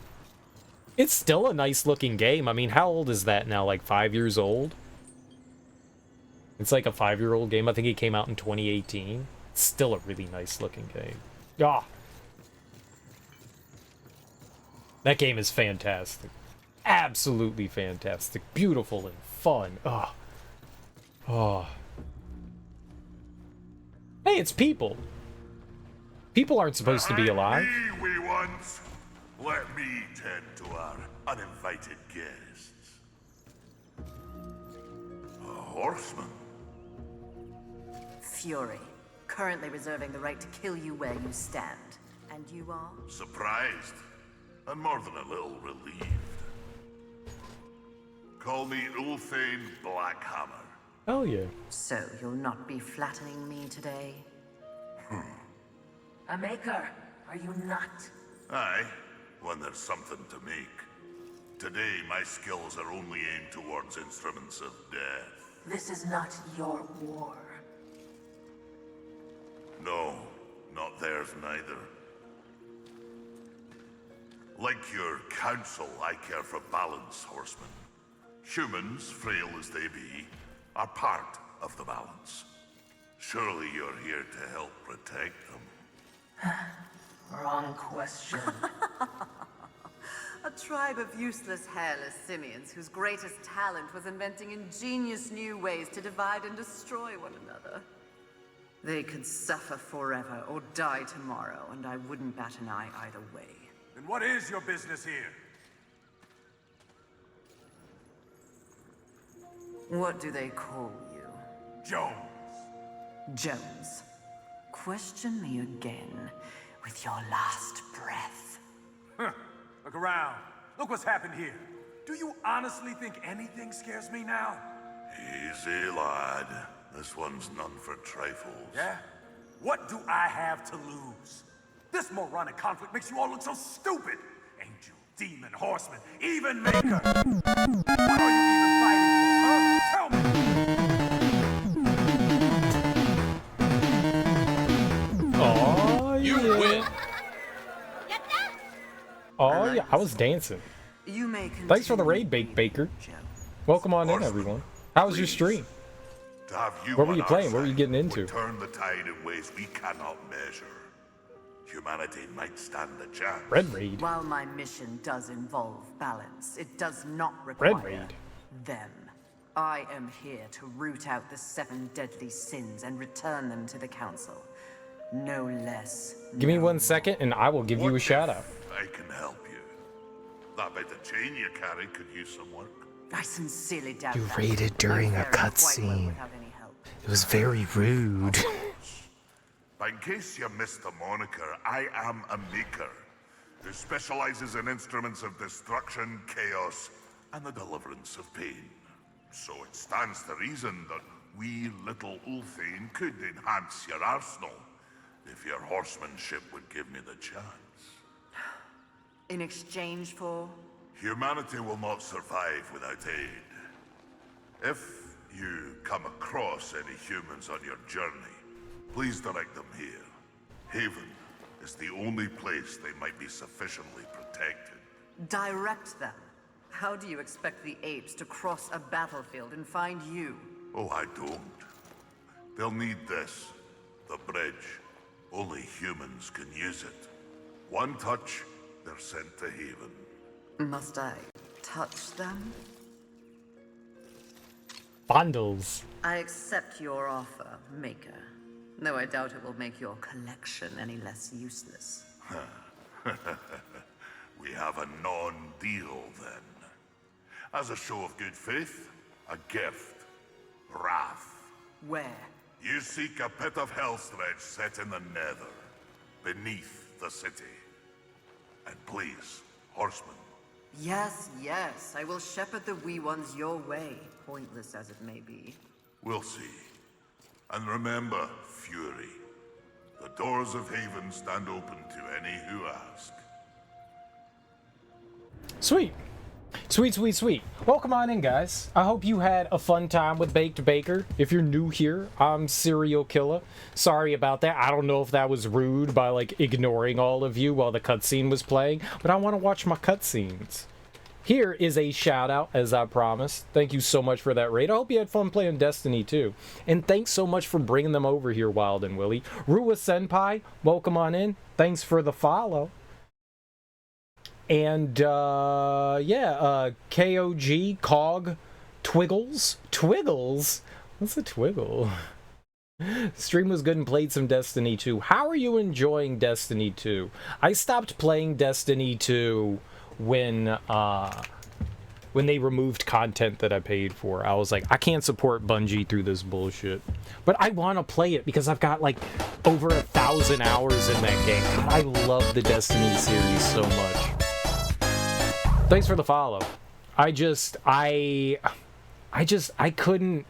It's still a nice looking game. I mean, how old is that now? Like 5 years old? It's like a 5-year-old game. I think it came out in 2018. It's still a really nice looking game. Ah. That game is fantastic. Absolutely fantastic. Beautiful and fun. Oh. Oh. Hey, it's people. People aren't supposed to be alive. Me we want. Let me tend to our uninvited guests. A horseman. Fury, currently reserving the right to kill you where you stand. And you are? Surprised, and more than a little relieved. Call me Ulthane Blackhammer. Oh yeah. So you'll not be flattening me today? A maker, are you not? Aye, when there's something to make. Today, my skills are only aimed towards instruments of death. This is not your war. No, not theirs neither. Like your council, I care for balance, horsemen. Humans, frail as they be, are part of the balance. Surely you're here to help protect them. Wrong question. A tribe of useless, hairless simians whose greatest talent was inventing ingenious new ways to divide and destroy one another. They could suffer forever or die tomorrow, and I wouldn't bat an eye either way. Then what is your business here? What do they call you? Jones. Jones. Question me again with your last breath. Huh. Look around. Look what's happened here. Do you honestly think anything scares me now? Easy, lad. This one's none for trifles. Yeah? What do I have to lose? This moronic conflict makes you all look so stupid. Angel, demon, horseman, even maker. What are you even fighting for, huh? Tell me. Oh, yeah. You win. Oh, yeah. I was dancing. You may Thanks for the continue, raid, Baker. Joe. Welcome on in, Horseman, everyone. How was your please. stream? To have you What were on you our playing? What were you side getting into? would turn the tide in ways we cannot measure. Humanity might stand a chance. Red Raid. While my mission does involve balance, it does not require Red Raid. them. I am here to root out the 7 deadly sins and return them to the council. No less. Give me no 1 second and I will give you a What shout if out. I can help you. That bit of chain you carry could use some work. I sincerely doubt You that. raided during I a fare quite well cutscene. without any help. It was very rude. But in case you missed the moniker, I am a maker who specializes in instruments of destruction, chaos, and the deliverance of pain. So it stands to reason that we little Ulthane could enhance your arsenal if your horsemanship would give me the chance. In exchange for? Humanity will not survive without aid. If you come across any humans on your journey, please direct them here. Haven is the only place they might be sufficiently protected. Direct them? How do you expect the apes to cross a battlefield and find you? Oh, I don't. They'll need this. The bridge. Only humans can use it. One touch, they're sent to Haven. Must I touch them? Bundles. I accept your offer, Maker. Though I doubt it will make your collection any less useless. We have a non-deal then. As a show of good faith, a gift. Wrath. Where? You seek a pit of hellstretch set in the nether, beneath the city. And please, horsemen. Yes, yes, I will shepherd the wee ones your way, pointless as it may be. We'll see. And remember, Fury. The doors of Haven stand open to any who ask. Sweet. Sweet, sweet, sweet. Welcome on in, guys. I hope you had a fun time with Baked Baker. If you're new here, I'm Serial Killer. Sorry about that. I don't know if that was rude by, like, ignoring all of you while the cutscene was playing, but I want to watch my cutscenes. Here is a shout out, as I promised. Thank you so much for that raid. I hope you had fun playing Destiny too. And thanks so much for bringing them over here, Wild and Willie. Rua Senpai, welcome on in. Thanks for the follow. And, KOG, Cog, Twiggles. Twiggles? What's a twiggle? Stream was good and played some Destiny 2. How are you enjoying Destiny 2? I stopped playing Destiny 2 when they removed content that I paid for. I was like, I can't support Bungie through this bullshit. But I want to play it because I've got like over 1,000 hours in that game. God, I love the Destiny series so much. Thanks for the follow. I couldn't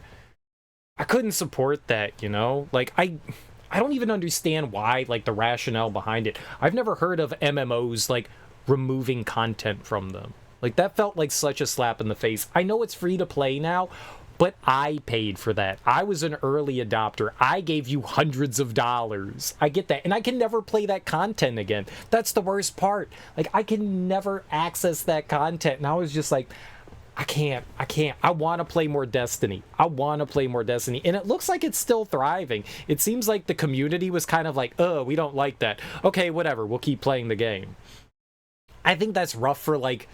support that, you know? Like, I don't even understand why, like, the rationale behind it. I've never heard of MMOs, like, removing content from them. Like, that felt like such a slap in the face. I know it's free to play now, but I paid for that. I was an early adopter. I gave you hundreds of dollars. I get that. And I can never play that content again. That's the worst part. Like, I can never access that content. And I was just like, I can't. I want to play more Destiny. And it looks like it's still thriving. It seems like the community was kind of like, oh, we don't like that. Okay, whatever. We'll keep playing the game. I think that's rough for, like,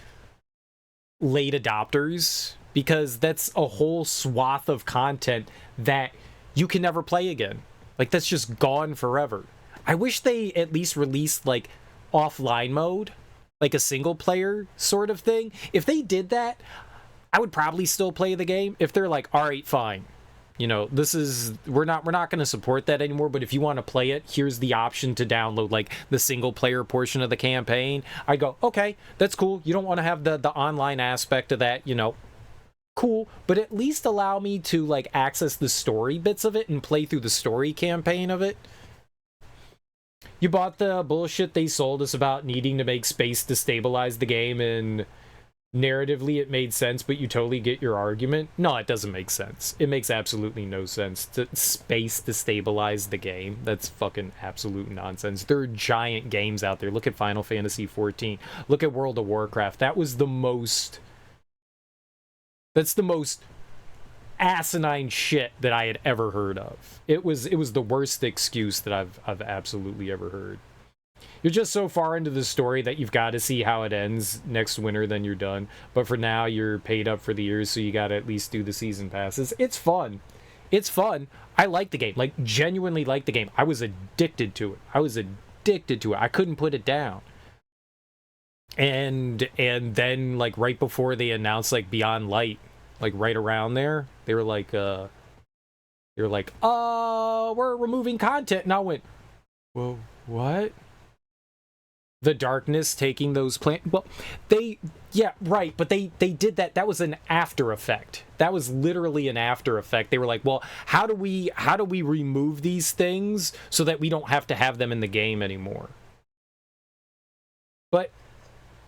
late adopters, because that's a whole swath of content that you can never play again. Like, that's just gone forever. I wish they at least released, like, offline mode, like a single player sort of thing. If they did that, I would probably still play the game. If they're like, all right, fine, you know, we're not going to support that anymore, but if you want to play it, here's the option to download, like, the single player portion of the campaign. I go, okay, that's cool. You don't want to have the online aspect of that, you know, cool, but at least allow me to, like, access the story bits of it and play through the story campaign of it. You bought the bullshit they sold us about needing to make space to stabilize the game, and narratively it made sense, but you totally get your argument. No, it doesn't make sense. It makes absolutely no sense to space to stabilize the game. That's fucking absolute nonsense. There are giant games out there. Look at Final Fantasy XIV. Look at World of Warcraft. That's the most asinine shit that I had ever heard of. It was the worst excuse that I've absolutely ever heard. You're just so far into the story that you've got to see how it ends next winter, then you're done. But for now, you're paid up for the years, so you got to at least do the season passes. It's fun. I like the game. Like, genuinely like the game. I was addicted to it. I couldn't put it down. And then, like, right before they announced, like, Beyond Light, like, right around there, they were like, we're removing content. And I went, Whoa, what? The darkness taking those plants. Well, yeah, right, but they did that. That was an after effect. That was literally an after effect. They were like, well, how do we remove these things so that we don't have to have them in the game anymore?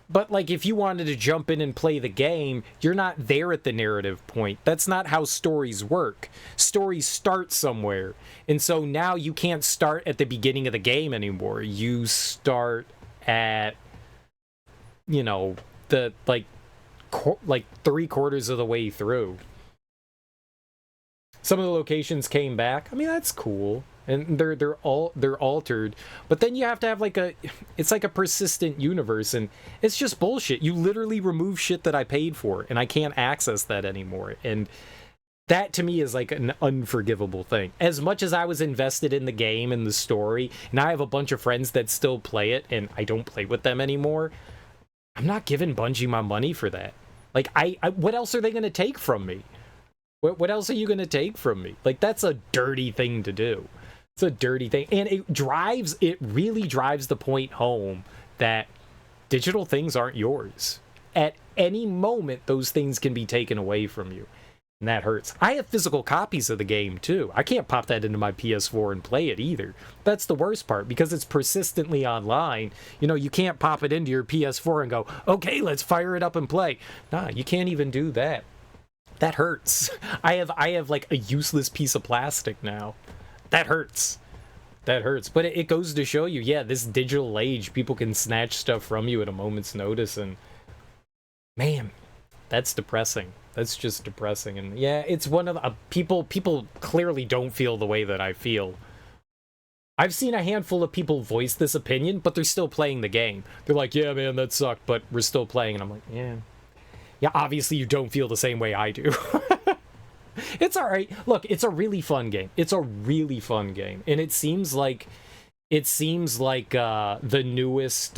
But like, if you wanted to jump in and play the game, you're not there at the narrative point. That's not how stories work. Stories start somewhere. And so now you can't start at the beginning of the game anymore. You start at, you know, the, like 3/4 of the way through. Some of the locations came back. I mean, that's cool. And they're altered, but then you have to have like it's like a persistent universe, and it's just bullshit. You literally remove shit that I paid for, and I can't access that anymore. And that to me is like an unforgivable thing. As much as I was invested in the game and the story, and I have a bunch of friends that still play it, and I don't play with them anymore, I'm not giving Bungie my money for that. Like, I what else are they gonna take from me? What else are you gonna take from me? Like, that's a dirty thing to do. It's a dirty thing, and it really drives the point home that digital things aren't yours. At any moment, those things can be taken away from you, and that hurts. I have physical copies of the game, too. I can't pop that into my PS4 and play it, either. That's the worst part, because it's persistently online. You know, you can't pop it into your PS4 and go, okay, let's fire it up and play. Nah, you can't even do that. That hurts. I have like a useless piece of plastic now. That hurts. That hurts. But it goes to show you, yeah, this digital age, people can snatch stuff from you at a moment's notice, and man, that's depressing. That's just depressing. And yeah, it's one of the people clearly don't feel the way that I feel. I've seen a handful of people voice this opinion, but they're still playing the game. They're like, yeah, man, that sucked, but we're still playing. And I'm like, yeah, obviously you don't feel the same way I do. It's all right. Look, it's a really fun game. It's a really fun game, and it seems like the newest.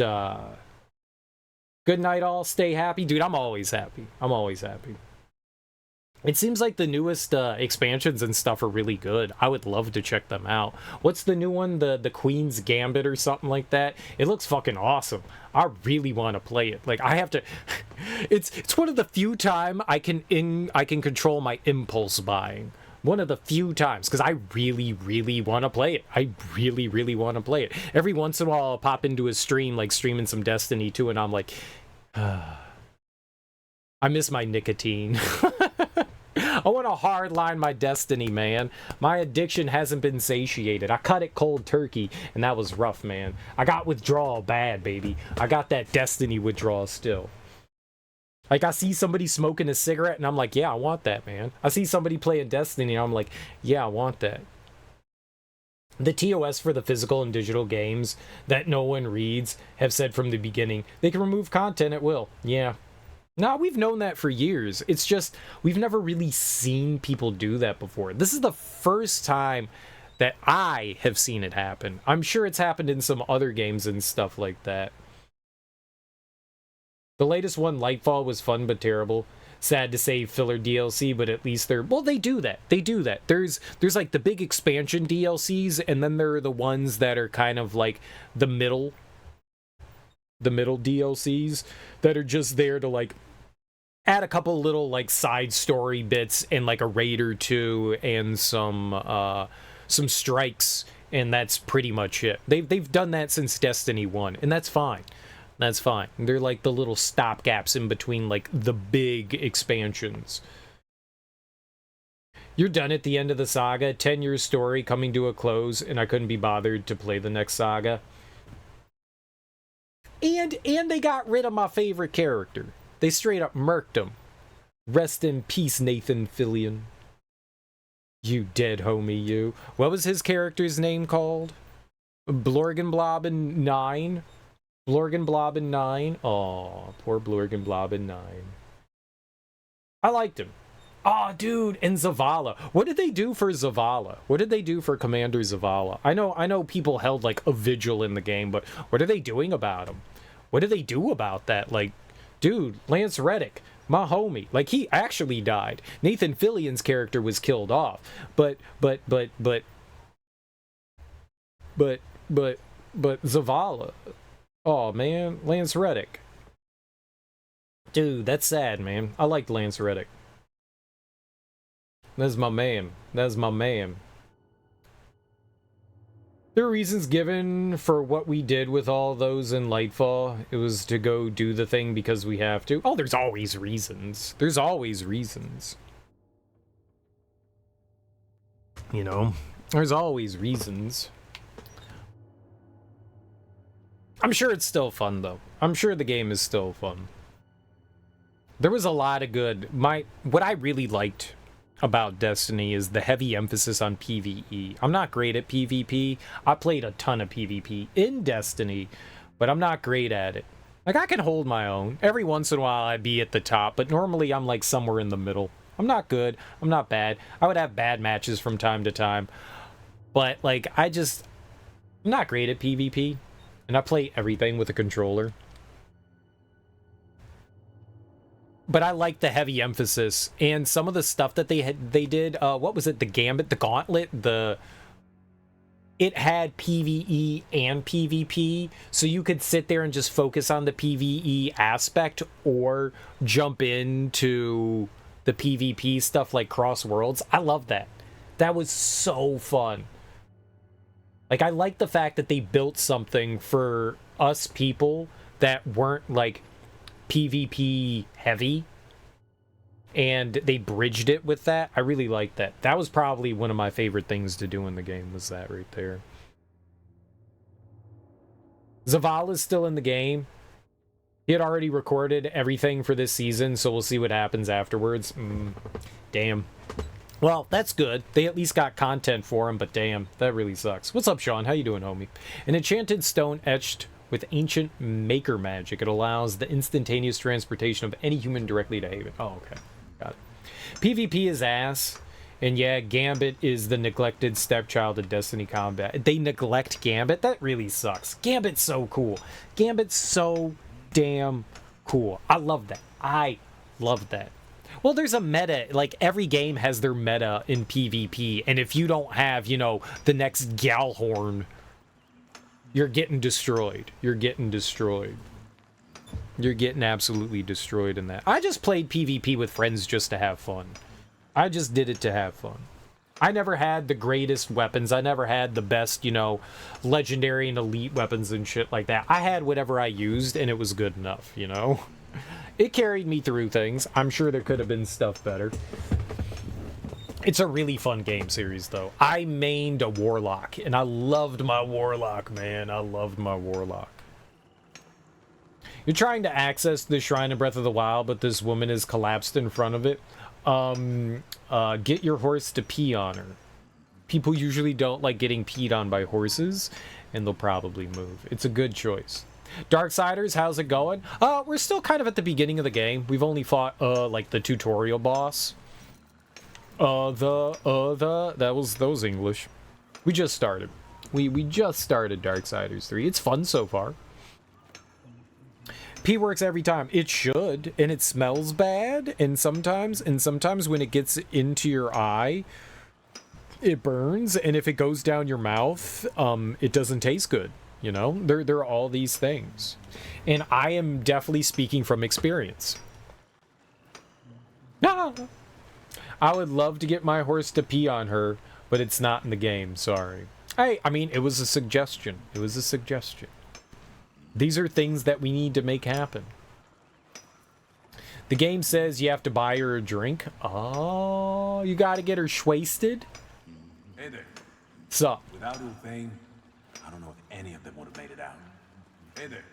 Good night, all. Stay happy, dude. I'm always happy. It seems like the newest expansions and stuff are really good. I would love to check them out. What's the new one? The Queen's Gambit or something like that? It looks fucking awesome. I really want to play it. Like, I have to... It's one of the few time I can control my impulse buying. One of the few times, because I really, really want to play it. I really, really want to play it. Every once in a while, I'll pop into a stream, like streaming some Destiny 2, and I'm like... I miss my nicotine. I want to hardline my Destiny, man. My addiction hasn't been satiated. I cut it cold turkey, and that was rough, man. I got withdrawal bad, baby. I got that Destiny withdrawal still. Like, I see somebody smoking a cigarette, and I'm like, yeah, I want that, man. I see somebody playing Destiny, and I'm like, yeah, I want that. The TOS for the physical and digital games that no one reads have said from the beginning, they can remove content at will. Yeah. No, we've known that for years. It's just, we've never really seen people do that before. This is the first time that I have seen it happen. I'm sure it's happened in some other games and stuff like that. The latest one, Lightfall, was fun but terrible. Sad to say filler DLC, but at least they're... Well, they do that. They do that. There's like the big expansion DLCs, and then there are the ones that are kind of like the middle DLCs that are just there to like add a couple little like side story bits and like a raid or two and some strikes, and that's pretty much it. They've done that since Destiny 1, and that's fine. That's fine. They're like the little stopgaps in between like the big expansions. You're done at the end of the saga, 10-year story coming to a close, and I couldn't be bothered to play the next saga. And they got rid of my favorite character. They straight up murked him. Rest in peace, Nathan Fillion. You dead homie, you. What was his character's name called? Blorgenblob 9? Blorgenblob 9? Aw, poor Blorgenblob 9. I liked him. Aw, dude, and Zavala. What did they do for Zavala? What did they do for Commander Zavala? I know people held like a vigil in the game, but what are they doing about him? What do they do about that? Like, dude, Lance Reddick, my homie, like, he actually died. Nathan Fillion's character was killed off, but but Zavala. Oh man, Lance Reddick. Dude, that's sad, man. I liked Lance Reddick. That's my man. That's my man. There are reasons given for what we did with all those in Lightfall. It was to go do the thing because we have to. Oh, there's always reasons. There's always reasons. You know, there's always reasons. I'm sure it's still fun, though. I'm sure the game is still fun. There was a lot of good. What I really liked about Destiny is the heavy emphasis on PvE. I'm not great at PvP. I played a ton of PvP in Destiny, but I'm not great at it. Like, I can hold my own. Every once in a while I'd be at the top, but normally I'm like somewhere in the middle. I'm not good. I'm not bad. I would have bad matches from time to time. But, like, I'm not great at PvP. And I play everything with a controller. But I like the heavy emphasis and some of the stuff that they did. What was it? The Gambit, the Gauntlet, it had PvE and PvP, so you could sit there and just focus on the PvE aspect or jump into the PvP stuff like Cross Worlds. I love that. That was so fun. Like, I like the fact that they built something for us people that weren't like PvP heavy, and they bridged it with that. I really liked that. That was probably one of my favorite things to do in the game, was that right there. Zavala's still in the game. He had already recorded everything for this season, so we'll see what happens afterwards. Damn. Well, that's good. They at least got content for him, but damn, that really sucks. What's up, Sean? How you doing, homie? An enchanted stone etched with ancient maker magic. It allows the instantaneous transportation of any human directly to Haven. Oh, okay. Got it. PvP is ass. And yeah, Gambit is the neglected stepchild of Destiny combat. They neglect Gambit? That really sucks. Gambit's so cool. Gambit's so damn cool. I love that. I love that. Well, there's a meta. Like, every game has their meta in PvP. And if you don't have, you know, the next Galhorn, you're getting destroyed. You're getting destroyed. You're getting absolutely destroyed in that. I just played PvP with friends just to have fun. I just did it to have fun. I never had the greatest weapons. I never had the best, you know, legendary and elite weapons and shit like that. I had whatever I used, and it was good enough, you know? It carried me through things. I'm sure there could have been stuff better. It's a really fun game series, though. I mained a Warlock, and I loved my Warlock, man. I loved my Warlock. You're trying to access the Shrine of Breath of the Wild, but this woman is collapsed in front of it. Get your horse to pee on her. People usually don't like getting peed on by horses, and they'll probably move. It's a good choice. Darksiders, how's it going? We're still kind of at the beginning of the game. We've only fought, like, the tutorial boss. That was English. We just started. We just started Darksiders 3. It's fun so far. Pee works every time. It should, and it smells bad, and sometimes when it gets into your eye, it burns, and if it goes down your mouth, it doesn't taste good. You know, there are all these things, and I am definitely speaking from experience. Ah! I would love to get my horse to pee on her, but it's not in the game. Sorry. I mean, it was a suggestion. It was a suggestion. These are things that we need to make happen. The game says you have to buy her a drink. Oh, you gotta get her shwasted? Hey there. Sup? Without Ulthane, I don't know if any of them would have made it out. Hey there.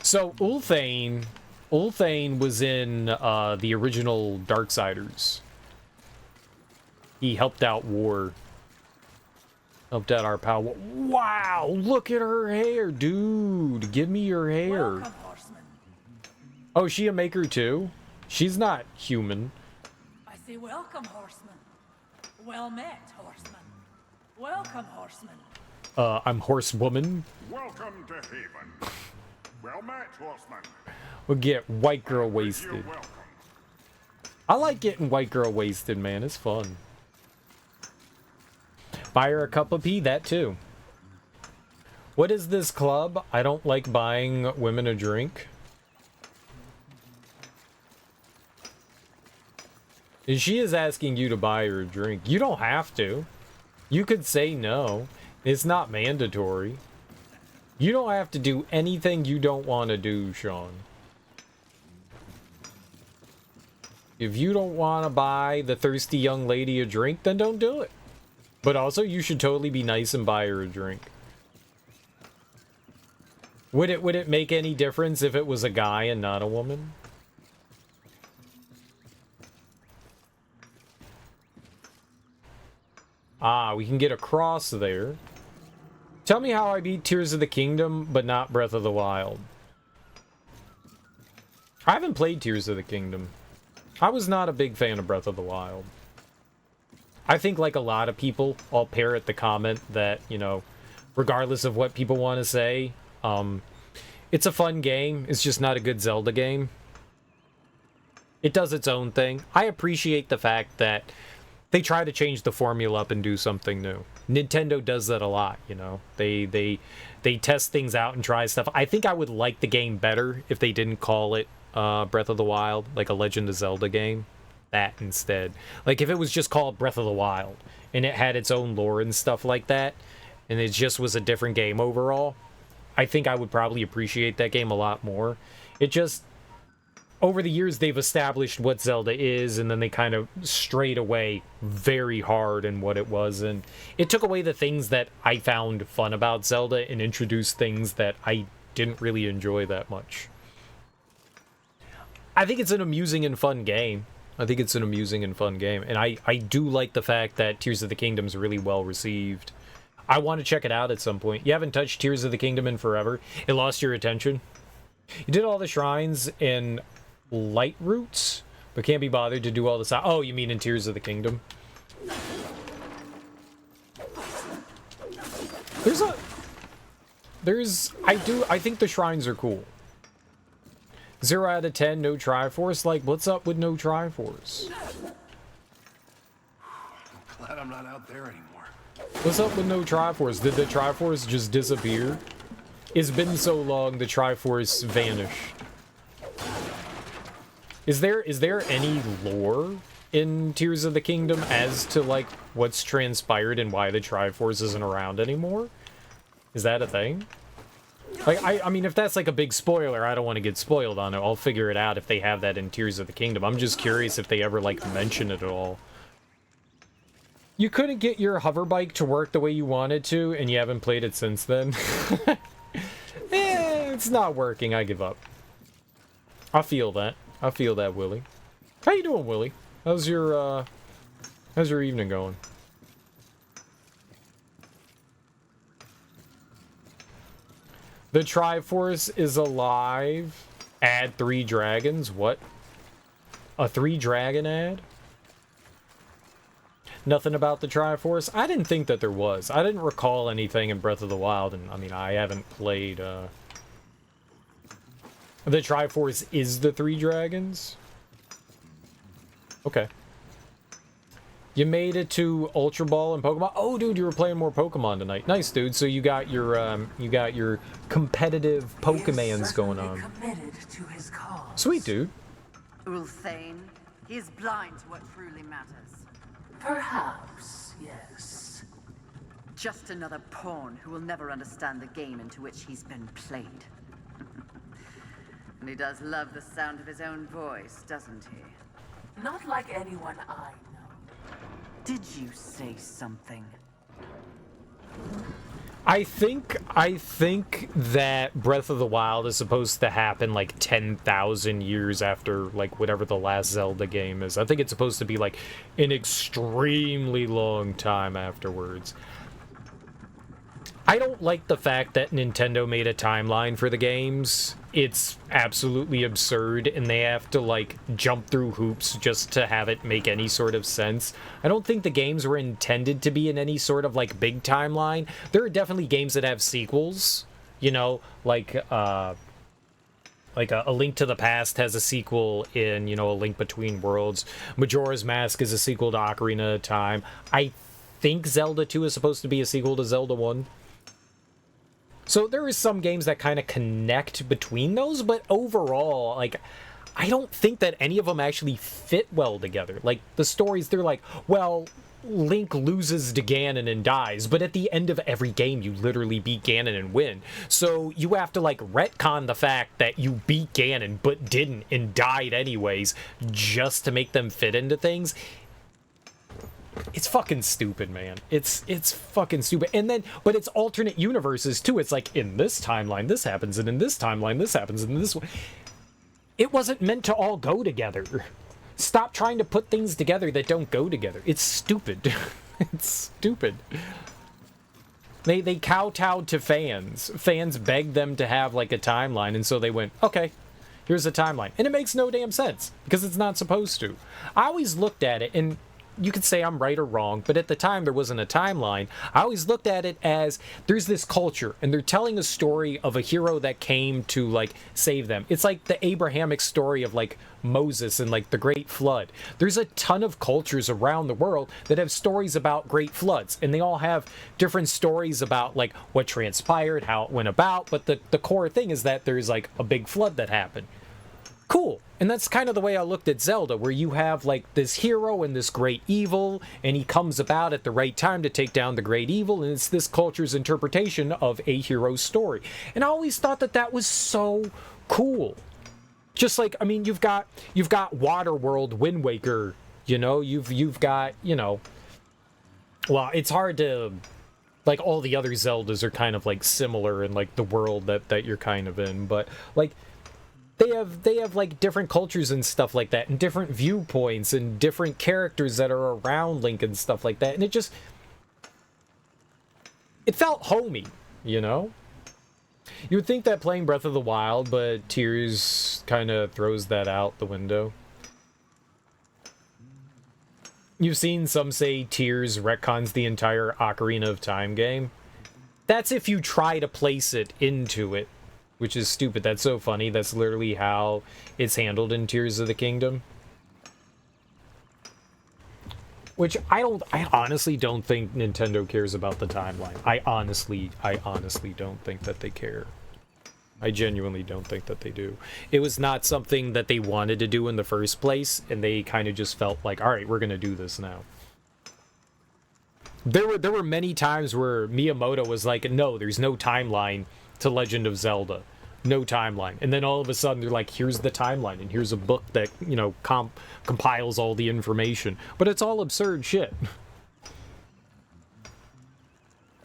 So Ulthane was in the original Darksiders. He helped out War. Helped out our pal. Wow, look at her hair, dude. Give me your hair. Welcome, horseman. Oh, is she a maker too? She's not human. I say welcome, horseman. Well met, horseman. Welcome, horseman. I'm horsewoman. Welcome to Haven. Well met, horseman. We'll get white girl wasted. You're welcome. I like getting white girl wasted, man. It's fun. Buy her a cup of pee, that too. What is this club? I don't like buying women a drink. And she is asking you to buy her a drink. You don't have to. You could say no. It's not mandatory. You don't have to do anything you don't want to do, Sean. If you don't want to buy the thirsty young lady a drink, then don't do it. But also, you should totally be nice and buy her a drink. Would it make any difference if it was a guy and not a woman? Ah, we can get a cross there. Tell me how I beat Tears of the Kingdom, but not Breath of the Wild. I haven't played Tears of the Kingdom. I was not a big fan of Breath of the Wild. I think, like a lot of people, I'll parrot the comment that, you know, regardless of what people want to say, it's a fun game. It's just not a good Zelda game. It does its own thing. I appreciate the fact that they try to change the formula up and do something new. Nintendo does that a lot, you know. They test things out and try stuff. I think I would like the game better if they didn't call it Breath of the Wild, like a Legend of Zelda game. That instead. Like if it was just called Breath of the Wild and it had its own lore and stuff like that, and it just was a different game overall, I think I would probably appreciate that game a lot more. It just, over the years, they've established what Zelda is, and then they kind of strayed away very hard in what it was, and it took away the things that I found fun about Zelda and introduced things that I didn't really enjoy that much. I think it's an amusing and fun game. And I do like the fact that Tears of the Kingdom is really well received. I want to check it out at some point. You haven't touched Tears of the Kingdom in forever. It lost your attention. You did all the shrines in Light Roots, but can't be bothered to do all the... Oh, you mean in Tears of the Kingdom? I think the shrines are cool. 0 out of 10, no Triforce. Like, what's up with no Triforce? Glad I'm not out there anymore. What's up with no Triforce? Did the Triforce just disappear? It's been so long, the Triforce vanished. Is there any lore in Tears of the Kingdom as to, like, what's transpired and why the Triforce isn't around anymore? Is that a thing? Like, I mean, if that's like a big spoiler, I don't want to get spoiled on it. I'll figure it out if they have that in Tears of the Kingdom. I'm just curious if they ever, like, mention it at all. You couldn't get your hover bike to work the way you wanted to, and you haven't played it since then? It's not working. I give up. I feel that. I feel that, Willie. How you doing, Willie? How's your evening going? The Triforce is alive. Add 3 dragons. What? A 3-dragon ad? Nothing about the Triforce? I didn't think that there was. I didn't recall anything in Breath of the Wild, and I mean, I haven't played, The Triforce is the 3 dragons? Okay. You made it to Ultra Ball and Pokemon. Oh, dude, you were playing more Pokemon tonight. Nice, dude. So you got your competitive Pokemans going on. To his cause. Sweet, dude. Ulthane, he is blind to what truly matters. Perhaps, yes. Just another pawn who will never understand the game into which he's been played. And he does love the sound of his own voice, doesn't he? Not like anyone I know. Did you say something? I think that Breath of the Wild is supposed to happen like 10,000 years after like whatever the last Zelda game is. I think it's supposed to be like an extremely long time afterwards. I don't like the fact that Nintendo made a timeline for the games. It's absolutely absurd, and they have to, like, jump through hoops just to have it make any sort of sense. I don't think the games were intended to be in any sort of, like, big timeline. There are definitely games that have sequels, you know, like A Link to the Past has a sequel in, you know, A Link Between Worlds. Majora's Mask is a sequel to Ocarina of Time. I think Zelda 2 is supposed to be a sequel to Zelda 1. So there is some games that kind of connect between those, but overall, like, I don't think that any of them actually fit well together. Like, the stories, they're like, well, Link loses to Ganon and dies, but at the end of every game, you literally beat Ganon and win. So you have to, like, retcon the fact that you beat Ganon, but didn't, and died anyways, just to make them fit into things. It's fucking stupid, man. It's fucking stupid. And then, but it's alternate universes, too. It's like, in this timeline, this happens, and in this timeline, this happens, and in this one... It wasn't meant to all go together. Stop trying to put things together that don't go together. It's stupid. It's stupid. They kowtowed to fans. Fans begged them to have, like, a timeline, and so they went, okay, here's a timeline. And it makes no damn sense, because it's not supposed to. I always looked at it, and you could say I'm right or wrong, but at the time there wasn't a timeline. I always looked at it as there's this culture, and they're telling a story of a hero that came to, like, save them. It's like the Abrahamic story of, like, Moses and, like, the Great Flood. There's a ton of cultures around the world that have stories about great floods, and they all have different stories about, like, what transpired, how it went about, but the core thing is that there's, like, a big flood that happened. Cool. And that's kind of the way I looked at Zelda, where you have, like, this hero and this great evil, and he comes about at the right time to take down the great evil, and it's this culture's interpretation of a hero's story. And I always thought that that was so cool. Just like, I mean, you've got Waterworld, Wind Waker, you know, you've got, you know, well, it's hard to, like, all the other Zeldas are kind of, like, similar in, like, the world that you're kind of in, but, like, they have like different cultures and stuff like that, and different viewpoints and different characters that are around Link and stuff like that, and it felt homey, you know? You would think that playing Breath of the Wild, but Tears kind of throws that out the window. You've seen some say Tears retcons the entire Ocarina of Time game. That's if you try to place it into it. Which is stupid. That's so funny. That's literally how it's handled in Tears of the Kingdom. Which I honestly don't think Nintendo cares about the timeline. I honestly don't think that they care. I genuinely don't think that they do. It was not something that they wanted to do in the first place, and they kind of just felt like, all right, we're going to do this now. There were many times where Miyamoto was like, no, there's no timeline to Legend of Zelda. No timeline. And then all of a sudden they're like, here's the timeline, and here's a book that, you know, compiles all the information. But it's all absurd shit.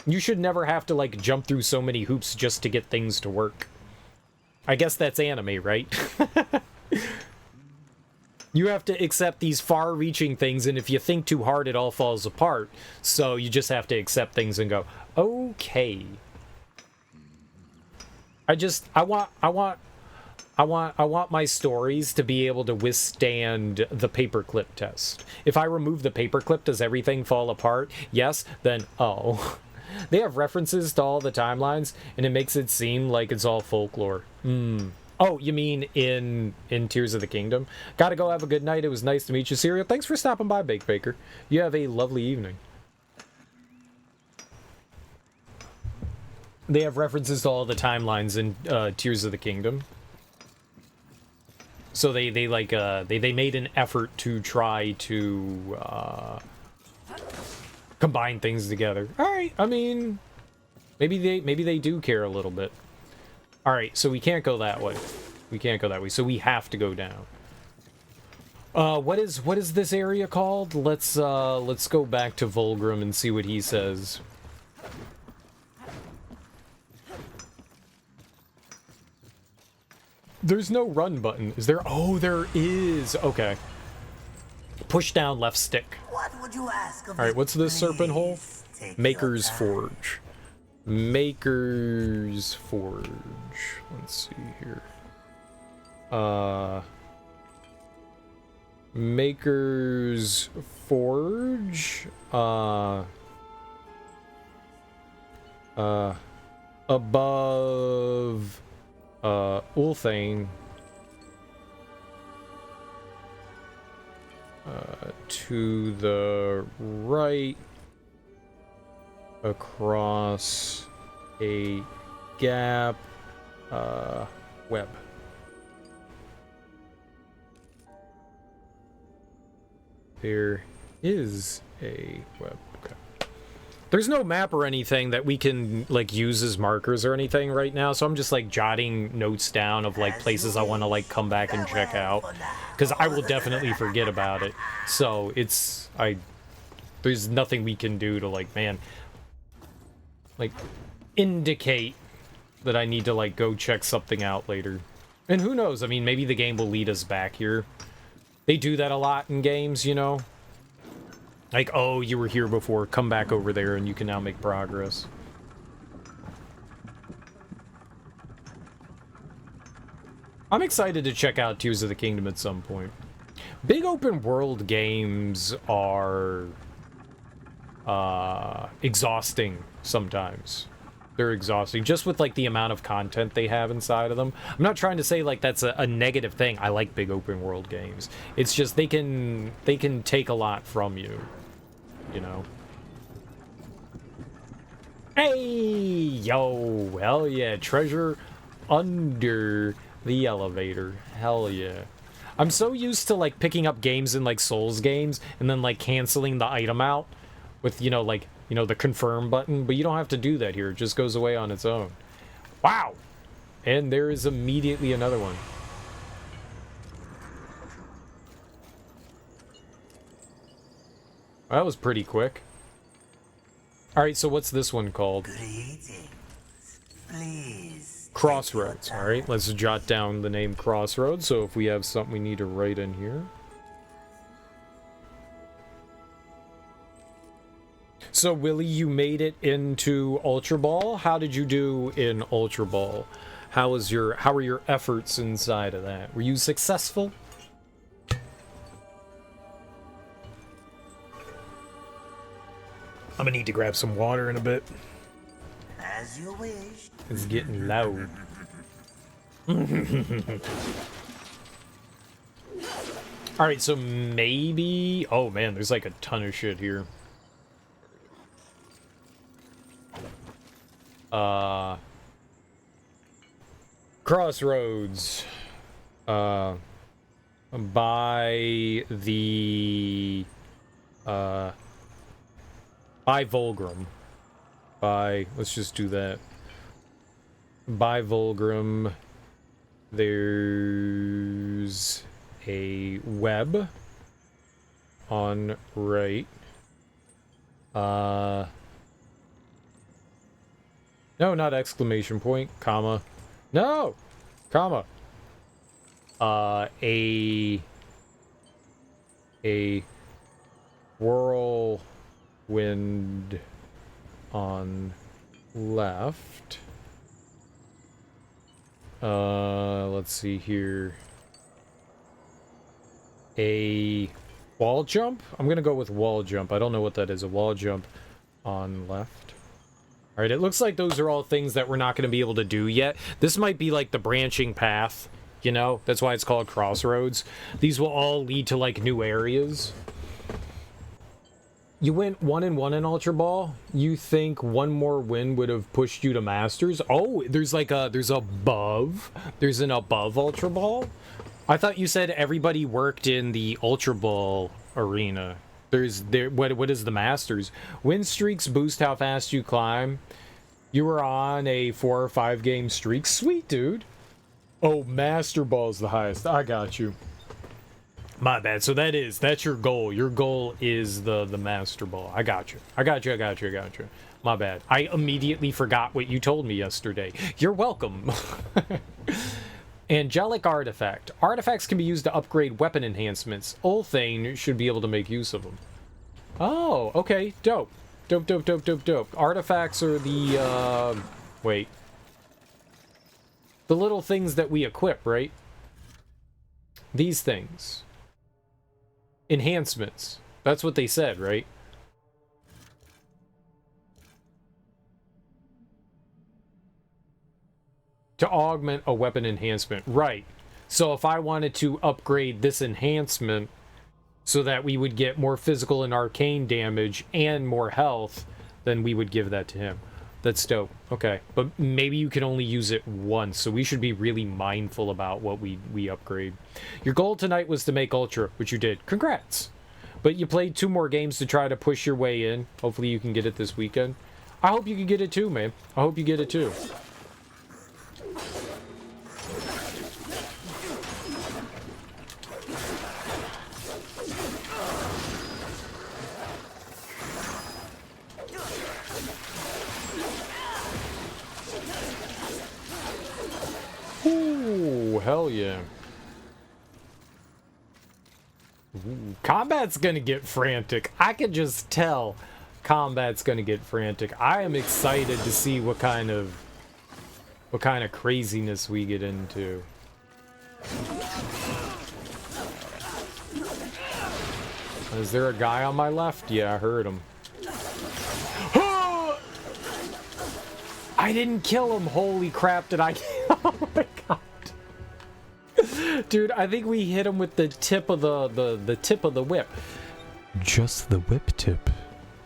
You should never have to, like, jump through so many hoops just to get things to work. I guess that's anime, right? You have to accept these far-reaching things, and if you think too hard, it all falls apart. So you just have to accept things and go, okay. I want my stories to be able to withstand the paperclip test. If I remove the paperclip, does everything fall apart? Yes, then oh. They have references to all the timelines, and it makes it seem like it's all folklore. Oh, you mean in Tears of the Kingdom? Gotta go, have a good night. It was nice to meet you, Cereal. Thanks for stopping by, Bake Baker. You have a lovely evening. They have references to all the timelines in Tears of the Kingdom. So they made an effort to try to combine things together. All right, I mean, maybe they do care a little bit. All right, so we can't go that way. We can't go that way. So we have to go down. What is this area called? Let's go back to Vulgrim and see what he says. There's no run button. Is there? Oh, there is. Okay. Push down left stick. What would you ask of All right, what's this serpent hole? Take Maker's your time. Forge. Maker's Forge. Let's see here. Maker's Forge. Above Ulthane. To the right, across a gap, web. There is a web. Okay. There's no map or anything that we can like use as markers or anything right now, so I'm just like jotting notes down of like places I want to like come back and check out, because I will definitely forget about it. So there's nothing we can do to like, man, like indicate that I need to like go check something out later. And who knows? I mean, maybe the game will lead us back here. They do that a lot in games, you know? Like, oh, you were here before, come back over there and you can now make progress. I'm excited to check out Tears of the Kingdom at some point. Big open world games are exhausting sometimes. They're exhausting just with like the amount of content they have inside of them. I'm not trying to say like that's a negative thing. I like big open world games. It's just they can take a lot from you, you know. Hey, yo, hell yeah, treasure under the elevator. Hell yeah. I'm so used to like picking up games in like Souls games and then like canceling the item out with, you know, like, you know, the confirm button, but you don't have to do that here. It just goes away on its own. Wow! And there is immediately another one. That was pretty quick. Alright, so what's this one called? Greetings. Please. Crossroads. Alright, let's jot down the name Crossroads, so if we have something we need to write in here. So, Willie, you made it into Ultra Ball. How did you do in Ultra Ball? How were your efforts inside of that? Were you successful? I'm gonna need to grab some water in a bit. As you wish. It's getting loud. Alright, so maybe... Oh man, there's like a ton of shit here. Crossroads. By the... by Volgrim. Let's just do that. By Volgrim, there's a web on right. No, not exclamation point, comma. No! Comma. A whirlwind on left. Let's see here. A wall jump? I'm gonna go with wall jump. I don't know what that is. A wall jump on left. Alright, it looks like those are all things that we're not going to be able to do yet. This might be like the branching path, you know? That's why it's called Crossroads. These will all lead to like new areas. You went 1-1 in Ultra Ball. You think one more win would have pushed you to Masters? Oh, there's like there's an above Ultra Ball? I thought you said everybody worked in the Ultra Ball arena. What is the Masters? Win streaks boost how fast you climb. You were on a 4 or 5 game streak. Sweet, dude. Oh, Master Ball's the highest. I got you. My bad. So that's your goal. Your goal is the Master Ball. I got you. My bad. I immediately forgot what you told me yesterday. You're welcome. Angelic Artifact. Artifacts can be used to upgrade weapon enhancements. Ulthane should be able to make use of them. Oh, okay. Dope. Dope. Artifacts are the, wait. The little things that we equip, right? These things. Enhancements. That's what they said, right? To augment a weapon enhancement. Right. So if I wanted to upgrade this enhancement so that we would get more physical and arcane damage and more health, then we would give that to him. That's dope. Okay, but maybe you can only use it once, so we should be really mindful about what we upgrade. Your goal tonight was to make Ultra, which you did. Congrats! But you played 2 more games to try to push your way in. Hopefully you can get it this weekend. I hope you can get it too, man. I hope you get it too. Ooh, hell yeah. Ooh, combat's gonna get frantic. I can just tell combat's gonna get frantic. I am excited to see what kind of craziness we get into. Is there a guy on my left? Yeah, I heard him. I didn't kill him. Holy crap, did I? Oh my god. Dude, I think we hit him with the tip of the tip of the whip. Just the whip tip.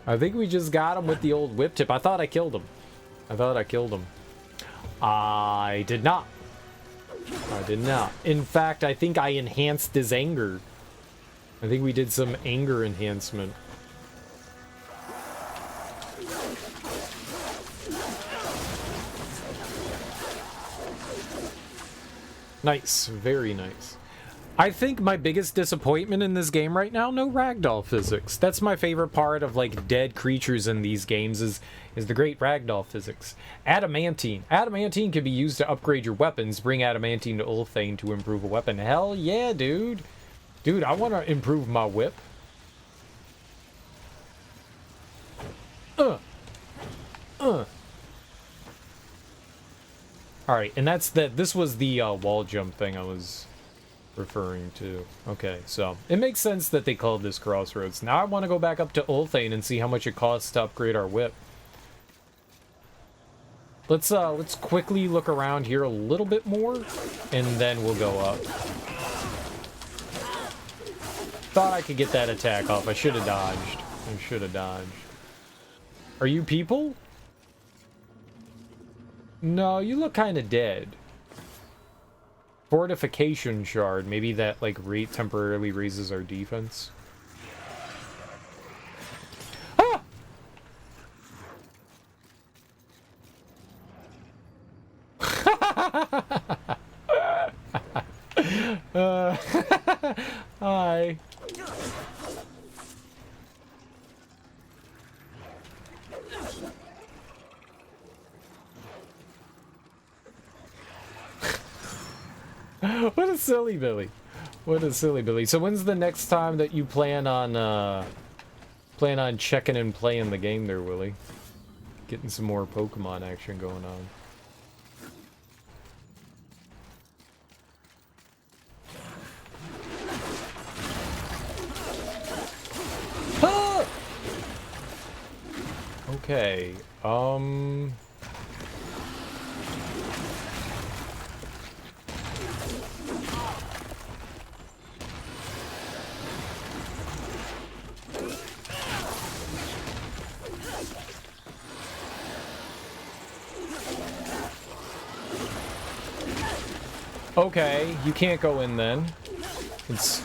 I think we just got him with the old whip tip. I thought I killed him. I did not. In fact, I think I enhanced his anger. I think we did some anger enhancement. Nice, very nice. I think my biggest disappointment in this game right now, no ragdoll physics. That's my favorite part of like dead creatures in these games is the great ragdoll physics. Adamantine. Adamantine can be used to upgrade your weapons. Bring adamantine to Ulthane to improve a weapon. Hell yeah, dude. Dude, I want to improve my whip. Alright, and this was the wall jump thing I was referring to. Okay, so it makes sense that they called this Crossroads. Now I want to go back up to Ulthane and see how much it costs to upgrade our whip. Let's quickly look around here a little bit more, and then we'll go up. Thought I could get that attack off. I should have dodged. Are you people? No, you look kind of dead. Fortification shard. Maybe that, like, temporarily raises our defense. Ah! Hi. What a silly Billy. What a silly Billy. So when's the next time that you plan on checking and playing the game there, Willie? Getting some more Pokemon action going on. Ah! Okay, okay, you can't go in then. It's...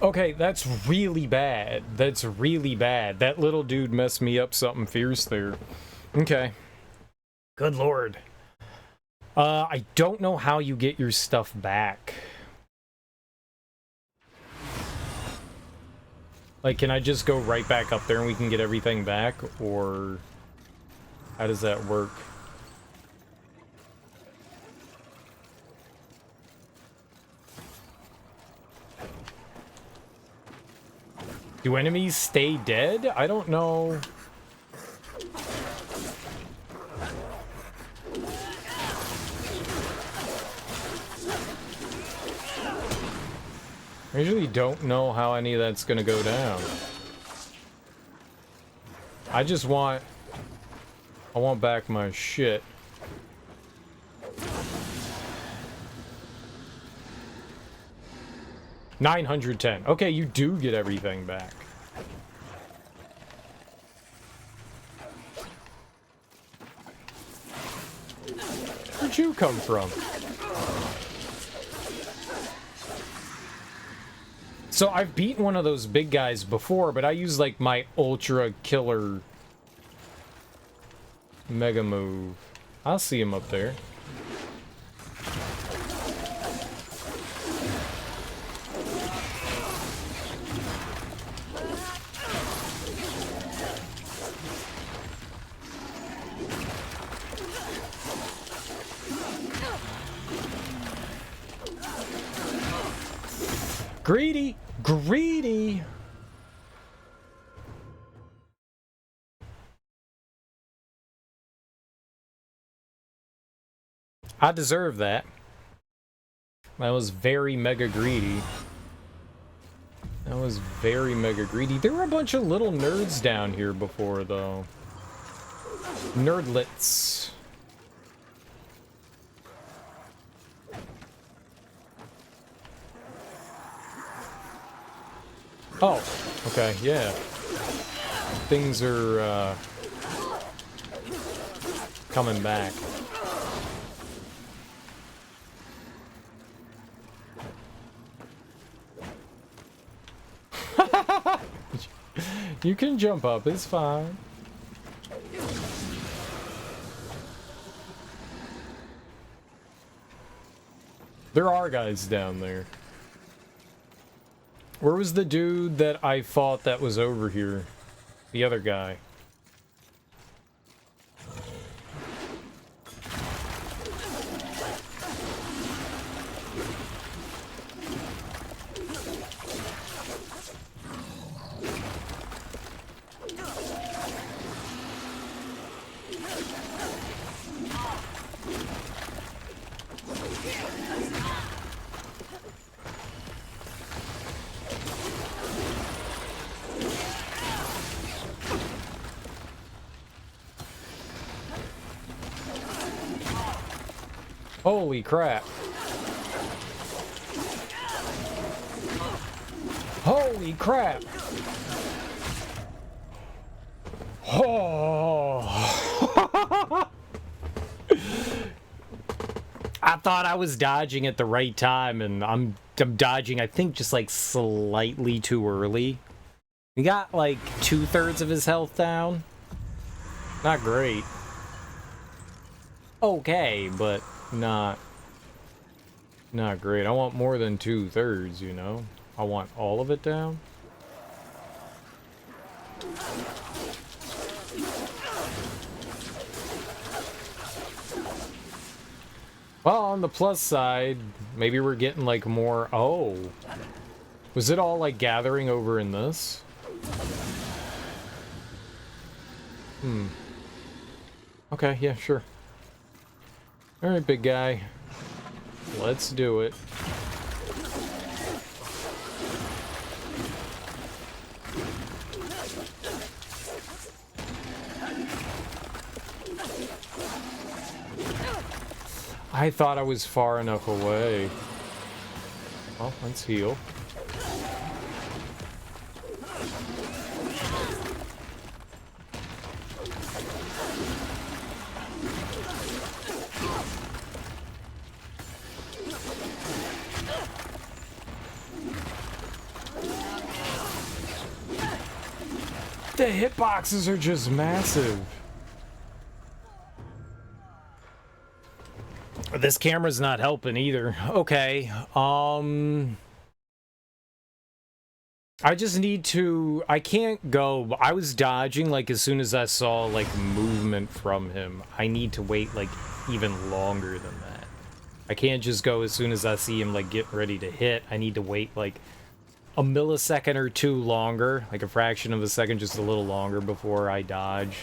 Okay, that's really bad. That's really bad. That little dude messed me up something fierce there. Okay. Good lord. I don't know how you get your stuff back. Like, can I just go right back up there and we can get everything back? Or... how does that work? Do enemies stay dead? I don't know. I usually don't know how any of that's gonna go down. I just want... I want back my shit. $910. Okay, you do get everything back. Where'd you come from? So I've beaten one of those big guys before, but I use like my ultra killer mega move. I'll see him up there. Greedy! Greedy! I deserve that. That was very mega greedy. That was very mega greedy. There were a bunch of little nerds down here before, though. Nerdlets. Oh, okay, yeah. Things are, coming back. You can jump up, it's fine. There are guys down there. Where was the dude that I fought that was over here? The other guy. Holy crap. Holy crap. Oh. I thought I was dodging at the right time, and I'm dodging, I think, just like slightly too early. He got like 2/3 of his health down. Not great. Okay, but not great. I want more than 2/3, you know? I want all of it down. Well, on the plus side, maybe we're getting like more. Oh, was it all like gathering over in this? Okay, yeah, sure. Alright, big guy. Let's do it. I thought I was far enough away. Well, let's heal. The hitboxes are just massive. This camera's not helping either. Okay, I just need to... I can't go... I was dodging, like, as soon as I saw, like, movement from him. I need to wait, like, even longer than that. I can't just go as soon as I see him, like, getting ready to hit. I need to wait, like, a millisecond or two longer. Like, a fraction of a second, just a little longer before I dodge.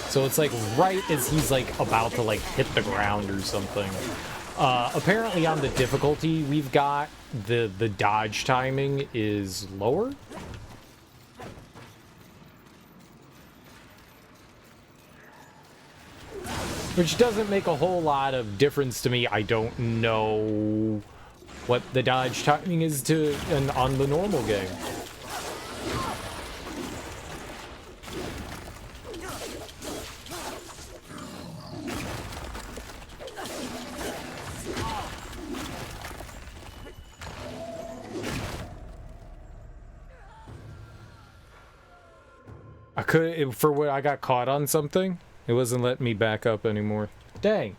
So it's, like, right as he's, like, about to, like, hit the ground or something. Apparently on the difficulty we've got, the dodge timing is lower. Which doesn't make a whole lot of difference to me. I don't know what the dodge timing is on the normal game. I could, for what I got caught on something, it wasn't letting me back up anymore. Dang.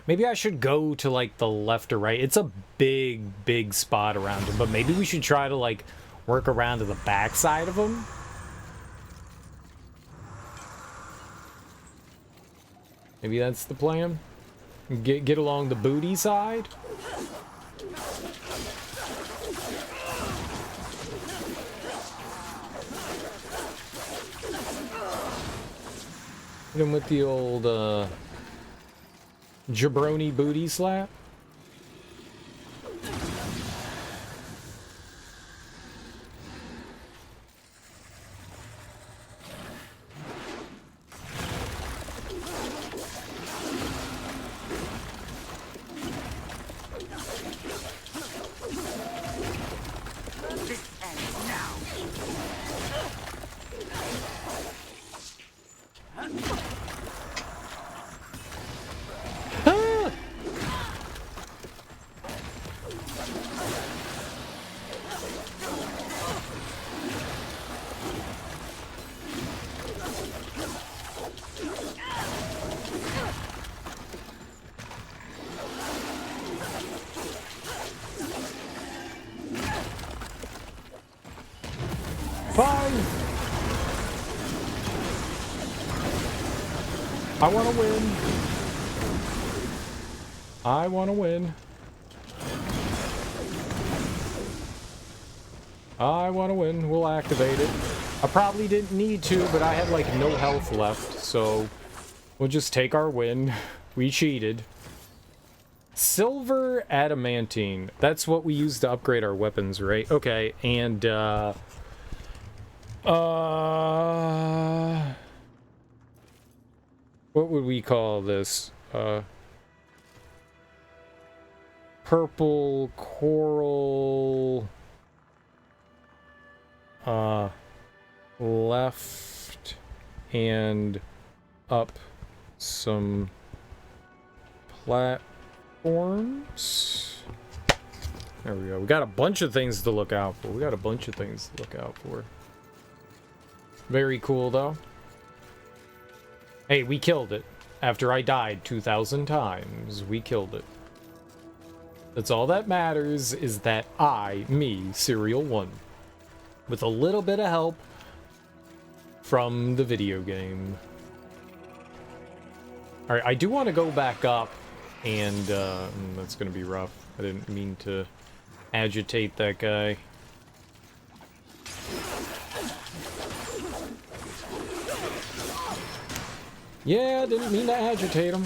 Maybe I should go to, like, the left or right. It's a big, big spot around him, but maybe we should try to, like, work around to the back side of him. Maybe that's the plan. Get along the booty side. Hit him with the old jabroni booty slap. I want to win. I want to win. I want to win. We'll activate it. I probably didn't need to, but I had like no health left, so we'll just take our win. We cheated. Silver adamantine. That's what we use to upgrade our weapons, right? Okay, and what would we call this? Purple coral. Left and up some platforms. There we go. We got a bunch of things to look out for. Very cool, though. Hey, we killed it. After I died 2,000 times, we killed it. That's all that matters, is that me, Serial, won. With a little bit of help from the video game. Alright, I do want to go back up, and that's going to be rough. I didn't mean to agitate that guy. Yeah, didn't mean to agitate him.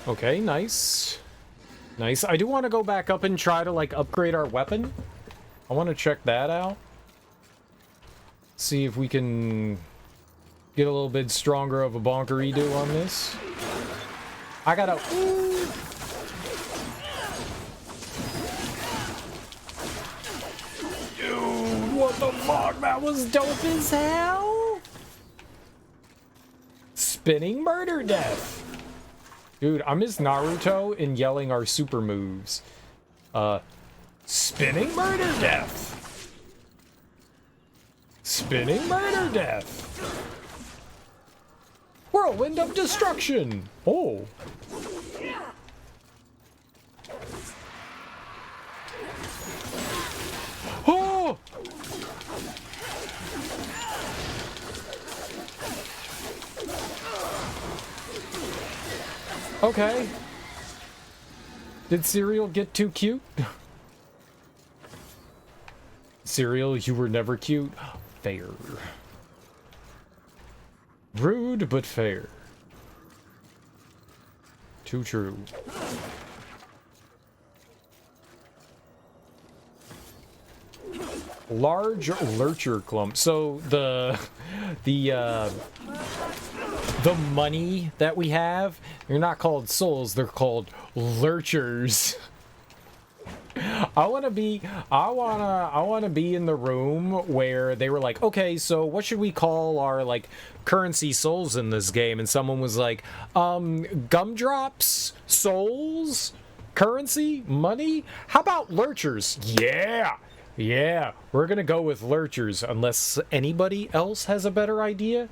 Okay, nice. Nice. I do want to go back up and try to, like, upgrade our weapon. I want to check that out. See if we can get a little bit stronger of a bonkery-do on this. I gotta... Ooh. Dude, what the fuck? That was dope as hell! Spinning murder death! Dude, I miss Naruto in yelling our super moves. Spinning murder death! Spinning murder death! Whirlwind of destruction! Oh! Oh! Okay. Did Cereal get too cute? Cereal, you were never cute. Fair. Rude, but fair. Too true. Large lurcher clump. So the money that we have, they're not called souls, they're called lurchers. I wanna be in the room where they were like, okay, so what should we call our like currency souls in this game? And someone was like, gumdrops, souls, currency, money? How about lurchers? Yeah! Yeah, we're gonna go with lurchers unless anybody else has a better idea.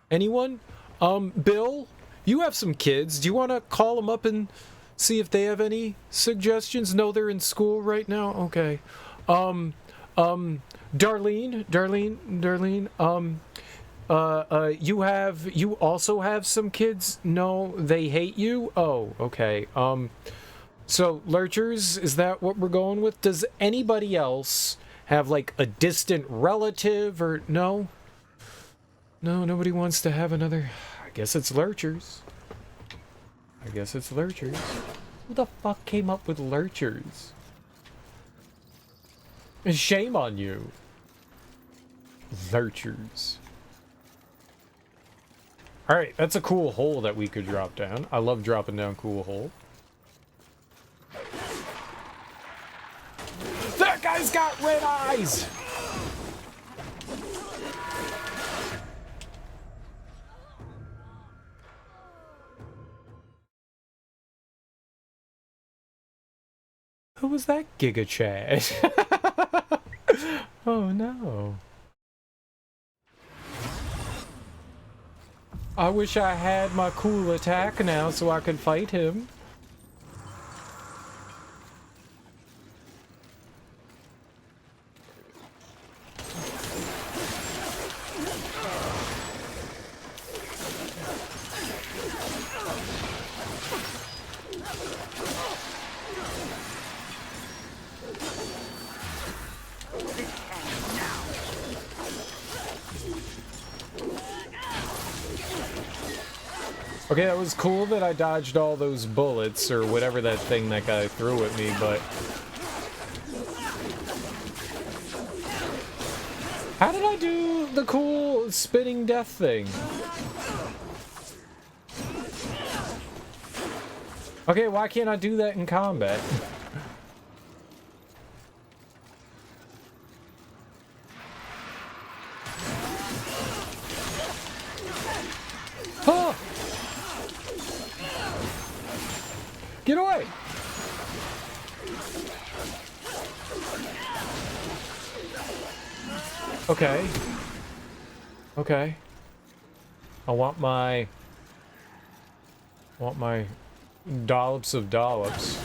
Anyone? Bill, you have some kids. Do you want to call them up and see if they have any suggestions? No, they're in school right now. Okay. Darlene, you also have some kids? No, they hate you? Oh, okay. So, lurchers, is that what we're going with? Does anybody else have, like, a distant relative, or no? No, nobody wants to have another... I guess it's lurchers. I guess it's lurchers. Who the fuck came up with lurchers? Shame on you. Lurchers. Alright, that's a cool hole that we could drop down. I love dropping down cool hole. That guy's got red eyes! Who was that Giga Chad? Oh no. I wish I had my cool attack now so I could fight him. Okay, that was cool that I dodged all those bullets, or whatever that thing that guy threw at me, but... How did I do the cool spinning death thing? Okay, why can't I do that in combat? Huh! Get away! Okay. Okay. I want my dollops of dollops.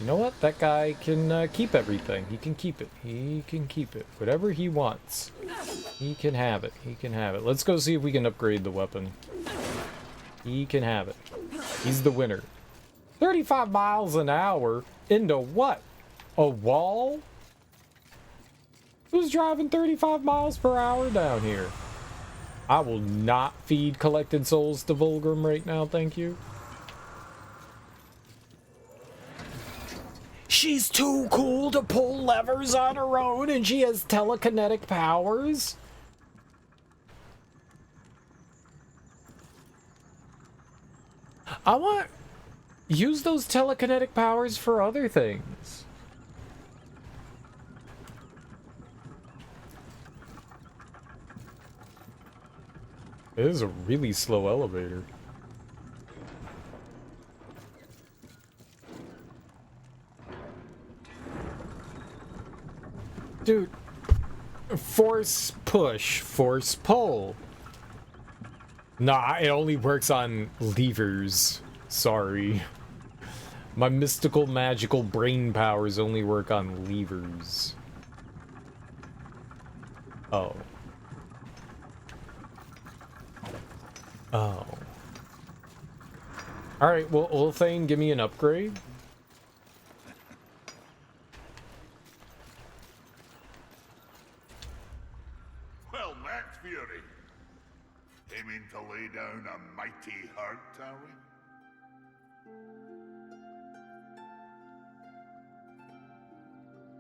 You know what? That guy can keep everything. He can keep it. He can keep it. Whatever he wants. He can have it. He can have it. Let's go see if we can upgrade the weapon. He can have it. He's the winner. 35 miles an hour into what? A wall? Who's driving 35 miles per hour down here? I will not feed collected souls to Vulgrim right now, thank you. She's too cool to pull levers on her own and she has telekinetic powers? I want... Use those telekinetic powers for other things. It is a really slow elevator. Dude, force push, force pull. Nah, it only works on levers. Sorry. My mystical, magical brain powers only work on levers. Oh. Oh. Alright, well, Ulthane, give me an upgrade. Well met, Fury. Aiming to lay down a mighty hurt, are we?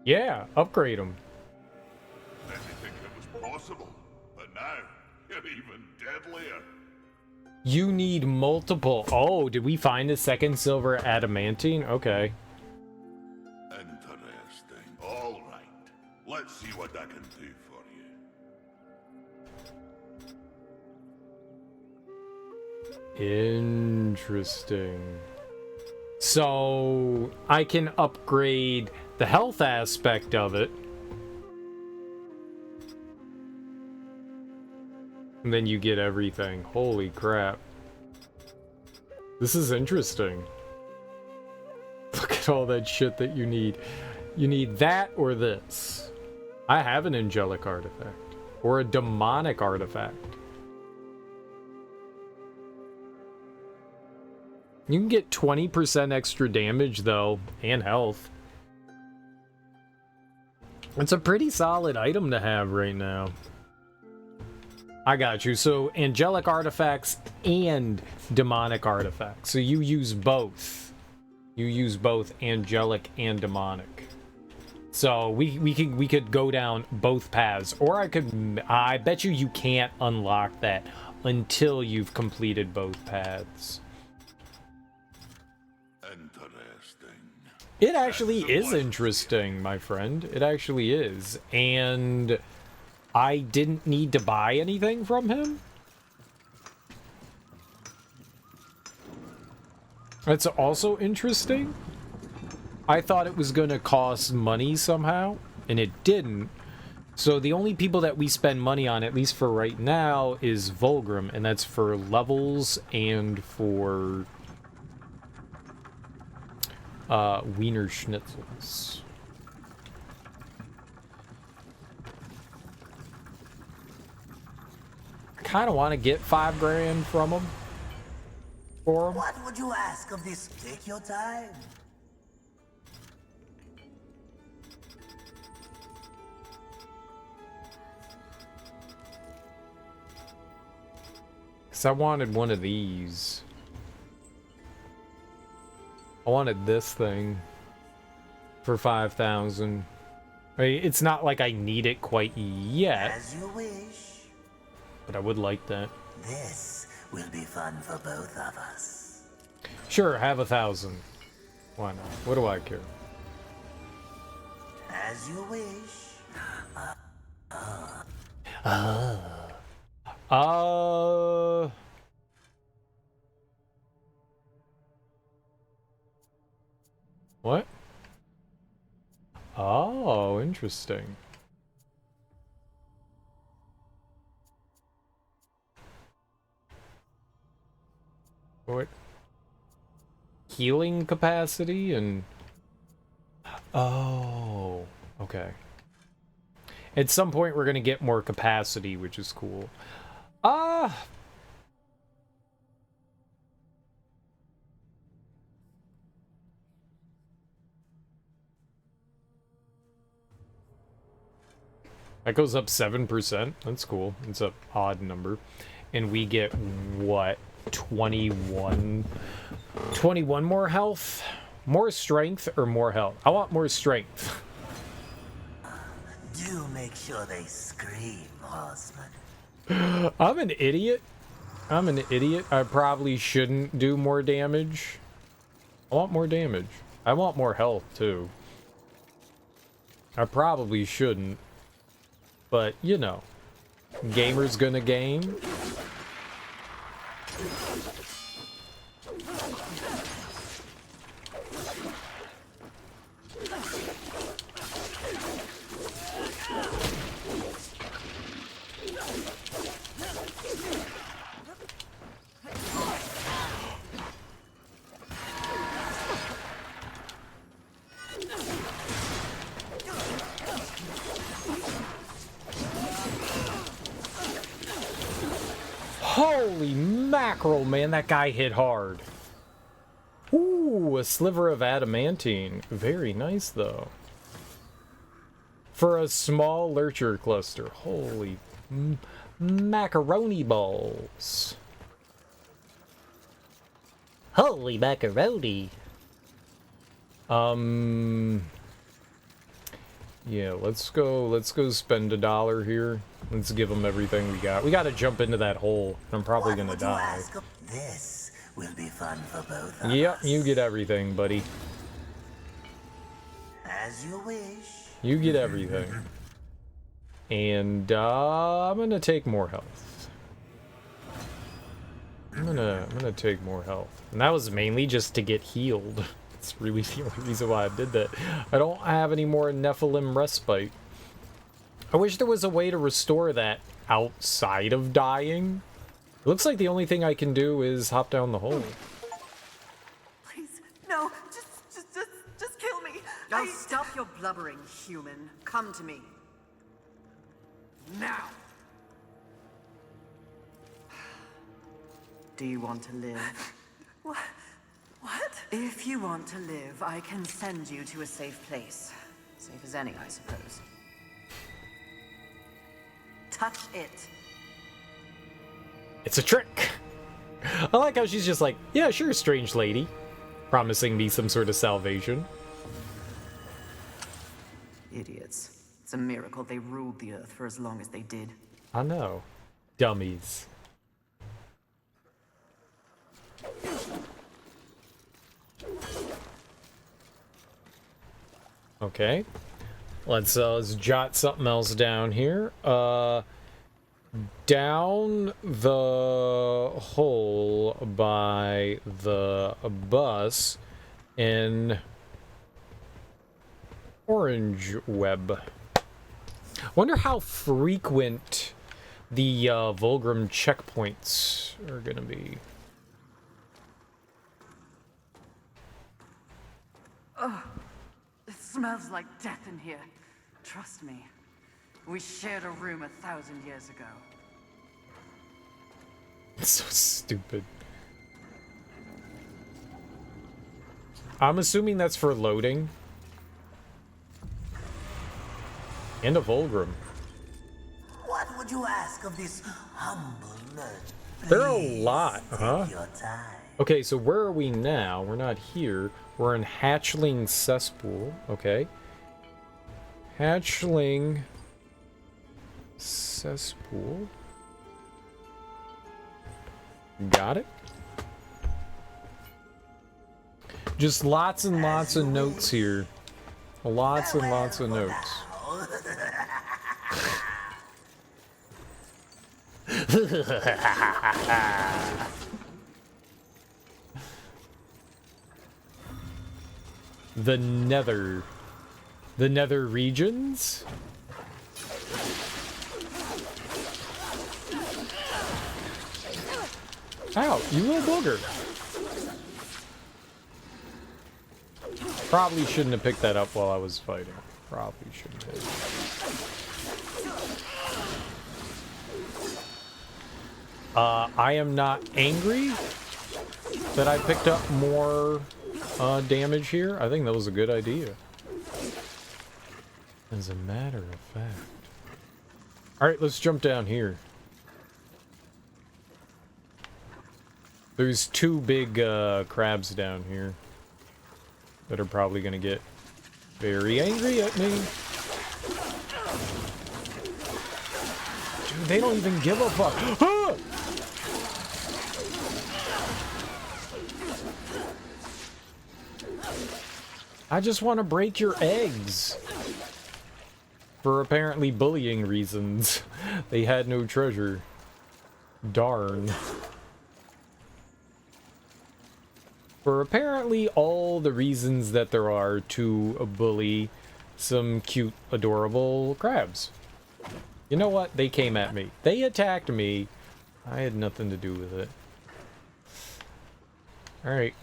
Yeah, upgrade him. Didn't think it was possible, but now you're even deadlier. You need multiple. Oh, did we find a second silver adamantine? Okay. And Let's see what I can do for you. Interesting. So I can upgrade the health aspect of it. And then you get everything. Holy crap. This is interesting. Look at all that shit that you need. You need that or this. I have an angelic artifact. Or a demonic artifact. You can get 20% extra damage, though, and health. It's a pretty solid item to have right now. I got you. So, angelic artifacts and demonic artifacts. So you use both. You use both angelic and demonic. So we could go down both paths. Or I bet you can't unlock that until you've completed both paths. It actually is interesting, my friend. It actually is. And I didn't need to buy anything from him. That's also interesting. I thought it was going to cost money somehow, and it didn't. So the only people that we spend money on, at least for right now, is Vulgrim, and that's for levels and for Wiener Schnitzels. I kind of want to get $5 grand from him. For him. What would you ask of this? Take your time. Because I wanted one of these. I wanted this thing for 5,000. I mean, it's not like I need it quite yet. As you wish. But I would like that. This will be fun for both of us. Sure, have 1,000. Why not? What do I care? As you wish. What? Oh, interesting. What? Healing capacity and... Oh, okay. At some point we're gonna get more capacity, which is cool. That goes up 7%. That's cool. It's an odd number. And we get, what, 21 more health? More strength or more health? I want more strength. Do make sure they scream, horseman. I'm an idiot. I'm an idiot. I probably shouldn't do more damage. I want more damage. I want more health, too. I probably shouldn't. But, you know, gamer's gonna game. Holy mackerel, man, that guy hit hard. Ooh, a sliver of adamantine. Very nice, though. For a small lurcher cluster. Holy macaroni balls. Holy macaroni. Yeah, let's go spend $1 here. Let's give them everything we got. We gotta jump into that hole. I'm probably gonna die. This will be fun for both of Yep, us. you get everything, buddy. As you wish. You get everything. And I'm gonna take more health. I'm gonna take more health. And that was mainly just to get healed. That's really the only reason why I did that. I don't have any more Nephilim respite. I wish there was a way to restore that outside of dying. It looks like the only thing I can do is hop down the hole. Please, no, just kill me. Now stop your blubbering, human. Come to me. Now. Do you want to live? What? If you want to live, I can send you to a safe place. Safe as any, I suppose. Touch it. It's a trick. I like how she's just like, yeah, sure, strange lady. Promising me some sort of salvation. Idiots. It's a miracle they ruled the earth for as long as they did. I know. Dummies. Okay. Let's jot something else down here. Down the hole by the bus in orange web. Wonder how frequent the Vulgrim checkpoints are gonna be. It smells like death in here. Trust me. We shared a room 1,000 years ago. It's so stupid. I'm assuming that's for loading. And a Vulgrim. What would you ask of this humble merchant? There are a lot, huh? Your time. Okay, so where are we now? We're not here. We're in Hatchling Cesspool. Okay. Hatchling Cesspool. Got it. Just lots and lots of notes here. Lots and lots of notes. The Nether. The Nether regions? Ow, you little booger. Probably shouldn't have picked that up while I was fighting. Probably shouldn't have. I am not angry that I picked up more damage here. I think that was a good idea. As a matter of fact. Alright, let's jump down here. There's two big crabs down here that are probably gonna get very angry at me. Dude, they don't even give a fuck. Ah! I just want to break your eggs. For apparently bullying reasons. They had no treasure. Darn. For apparently all the reasons that there are to bully some cute, adorable crabs. You know what? They came at me. They attacked me. I had nothing to do with it. Alright.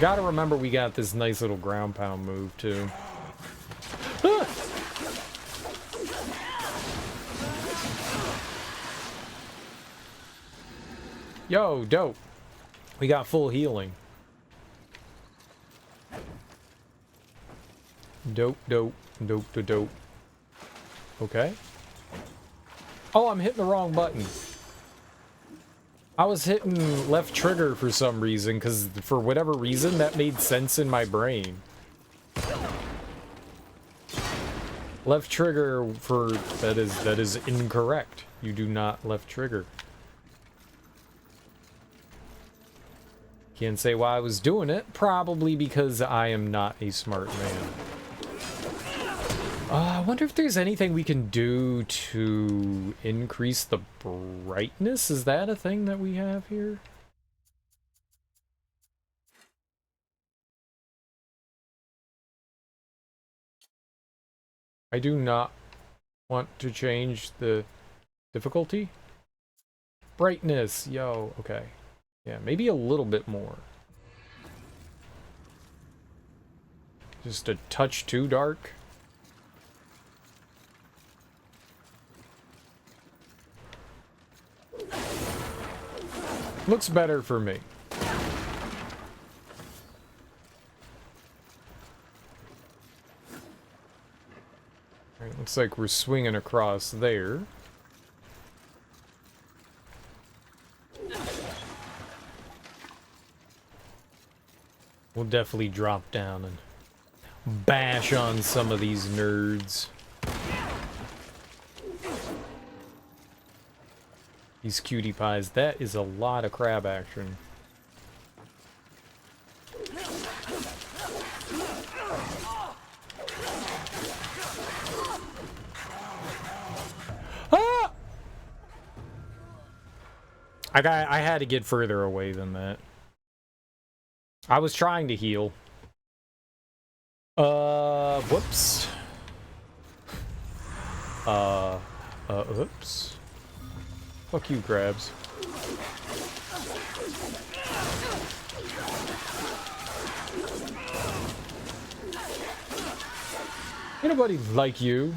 Gotta remember we got this nice little ground pound move too. Ah! Yo, dope. We got full healing. Dope, dope, dope, dope, dope. Okay. Oh, I'm hitting the wrong button. I was hitting left trigger for some reason, because for whatever reason, that made sense in my brain. Left trigger for that is incorrect. You do not left trigger. Can't say why I was doing it. Probably because I am not a smart man. I wonder if there's anything we can do to increase the brightness. Is that a thing that we have here? I do not want to change the difficulty. Brightness, yo, okay. Yeah, maybe a little bit more. Just a touch too dark. Looks better for me. Alright, looks like we're swinging across there. We'll definitely drop down and bash on some of these nerds. These cutie pies. That is a lot of crab action. Ah! I had to get further away than that. I was trying to heal. Whoops. Oops. Fuck you, crabs. Ain't nobody like you.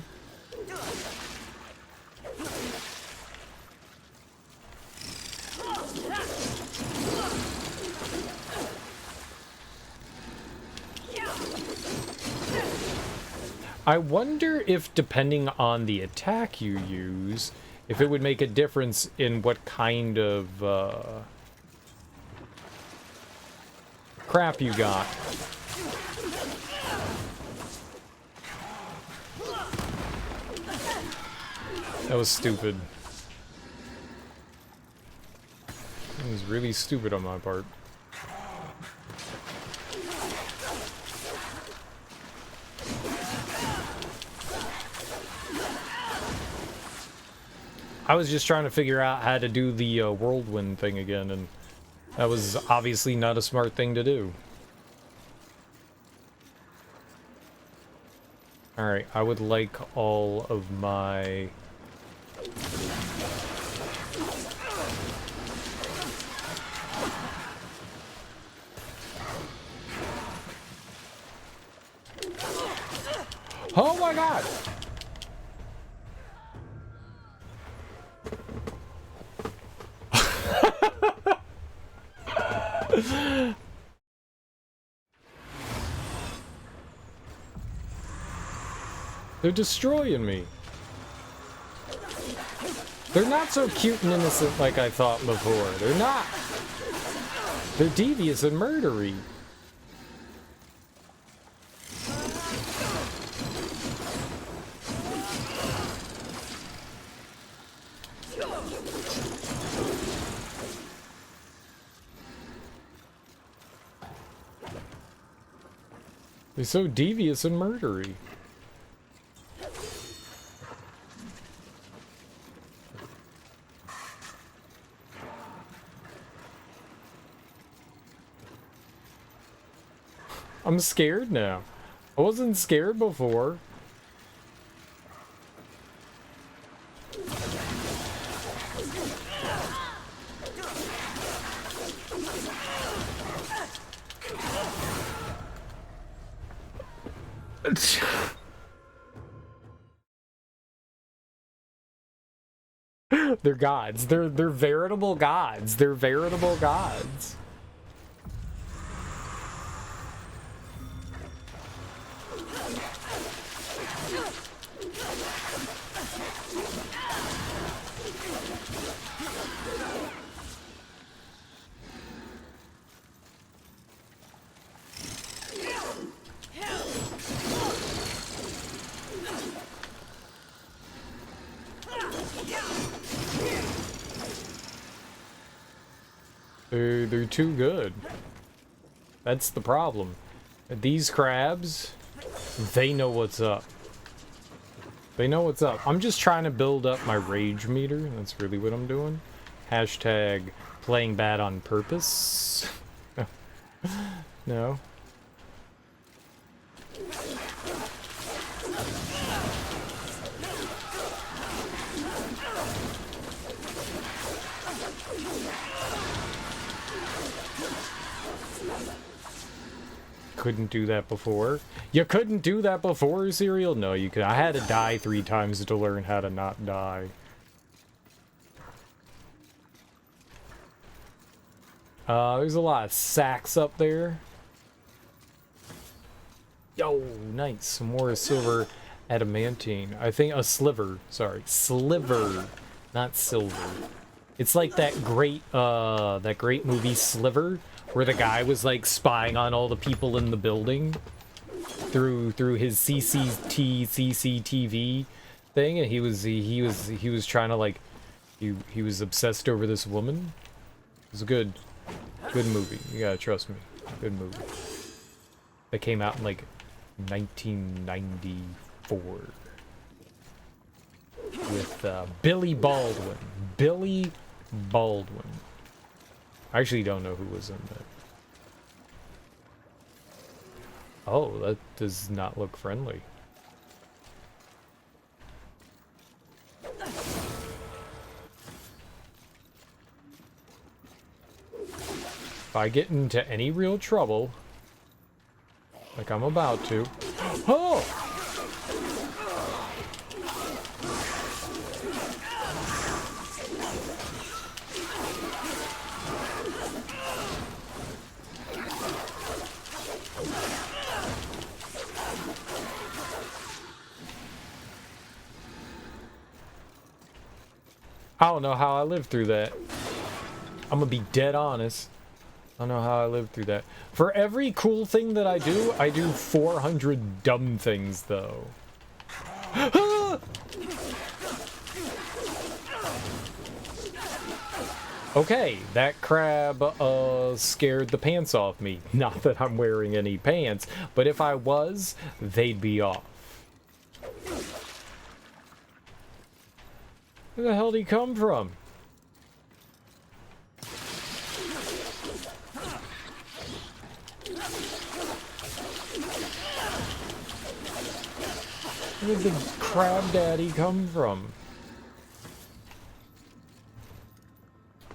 I wonder if, depending on the attack you use, if it would make a difference in what kind of crap you got. That was stupid. That was really stupid on my part. I was just trying to figure out how to do the whirlwind thing again, and that was obviously not a smart thing to do. Alright, I would like all of my... Oh my god! They're destroying me. They're not so cute and innocent like I thought before. They're not. They're devious and murdery. They're so devious and murdery. I'm scared now. I wasn't scared before. They're gods. They're veritable gods. They're veritable gods. They're too good. That's the problem. These crabs, they know what's up. They know what's up. I'm just trying to build up my rage meter. That's really what I'm doing. Hashtag playing bad on purpose. No. Couldn't do that before. You couldn't do that before, Serial? No, you could. I had to die 3 times to learn how to not die. There's a lot of sacks up there. Yo, nice. Some more silver adamantine. I think a sliver. Sorry, sliver, not silver. It's like that great movie Sliver, where the guy was like spying on all the people in the building through his CCTV thing, and he was trying to like he was obsessed over this woman. It was a good movie. You gotta trust me. Good movie. That came out in like 1994 with Billy Baldwin. Billy Baldwin. I actually don't know who was in that. Oh, that does not look friendly. If I get into any real trouble, like I'm about to... Oh! I don't know how I lived through that. I'm gonna be dead honest. I don't know how I lived through that. For every cool thing that I do 400 dumb things, though. Okay, that crab scared the pants off me. Not that I'm wearing any pants, but if I was, they'd be off. Where the hell did he come from? Where did the crab daddy come from?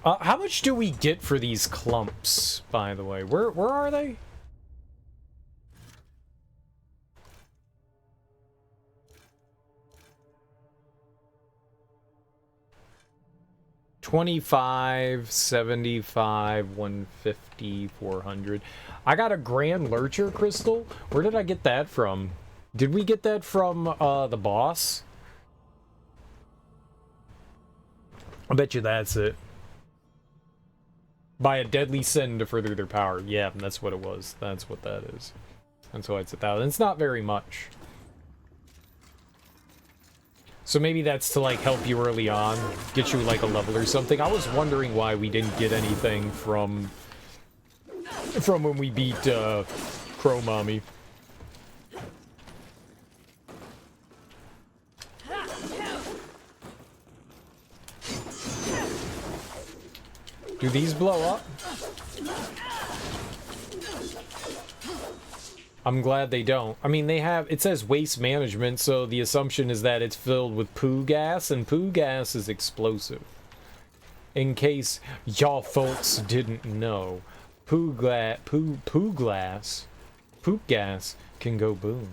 How much do we get for these clumps, by the way? Where are they? $25, $75, $150, $400. I got a Grand Lurcher crystal. Where did I get that from? Did we get that from the boss? I bet you that's it. Buy a deadly sin to further their power. Yeah, that's what it was. That's what that is. That's why it's 1,000. It's not very much. So maybe that's to like help you early on, get you like a level or something. I was wondering why we didn't get anything from when we beat Crow Mommy. Do these blow up? I'm glad they don't. I mean, they have, it says waste management, so the assumption is that it's filled with poo gas, and poo gas is explosive. In case y'all folks didn't know, poop gas can go boom.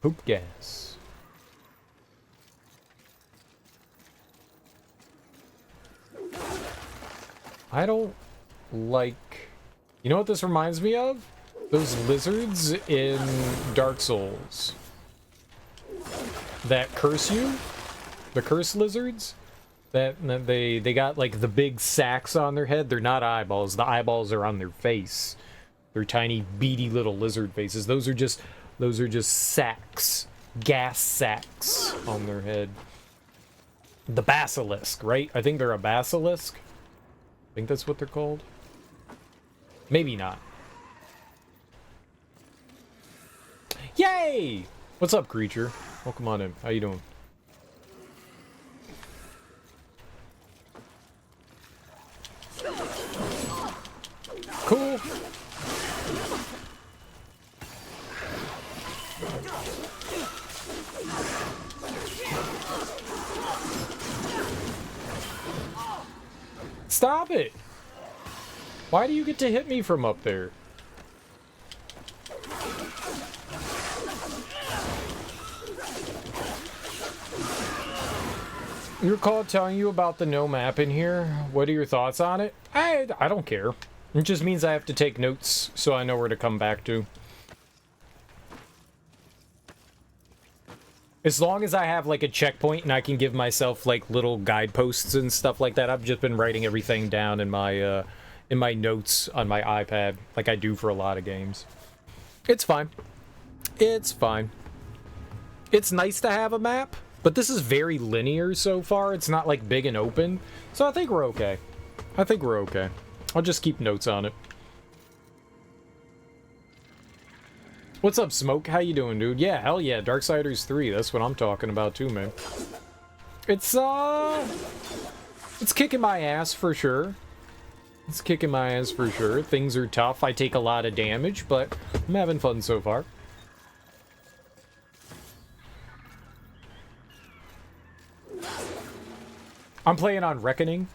Poop gas. I don't like... You know what this reminds me of? Those lizards in Dark Souls that curse you. The curse lizards. That they got like the big sacks on their head. They're not eyeballs. The eyeballs are on their face. They're tiny, beady little lizard faces. Those are just sacks, gas sacks on their head. The basilisk, right? I think they're a basilisk. think that's what they're called. Maybe not. Yay! What's up, creature? Welcome on in. How you doing? Cool. Stop it! Why do you get to hit me from up there? You recall telling you about the no map in here? What are your thoughts on it? I don't care. It just means I have to take notes so I know where to come back to. As long as I have like a checkpoint and I can give myself like little guideposts and stuff like that. I've just been writing everything down in my notes on my iPad like I do for a lot of games. It's fine. It's fine. It's nice to have a map, but this is very linear so far. It's not like big and open. So I think we're okay. I think we're okay. I'll just keep notes on it. What's up, Smoke? How you doing, dude? Yeah, hell yeah, Darksiders 3. That's what I'm talking about too, man. It's kicking my ass for sure. It's kicking my ass for sure. Things are tough. I take a lot of damage, but I'm having fun so far. I'm playing on Reckoning.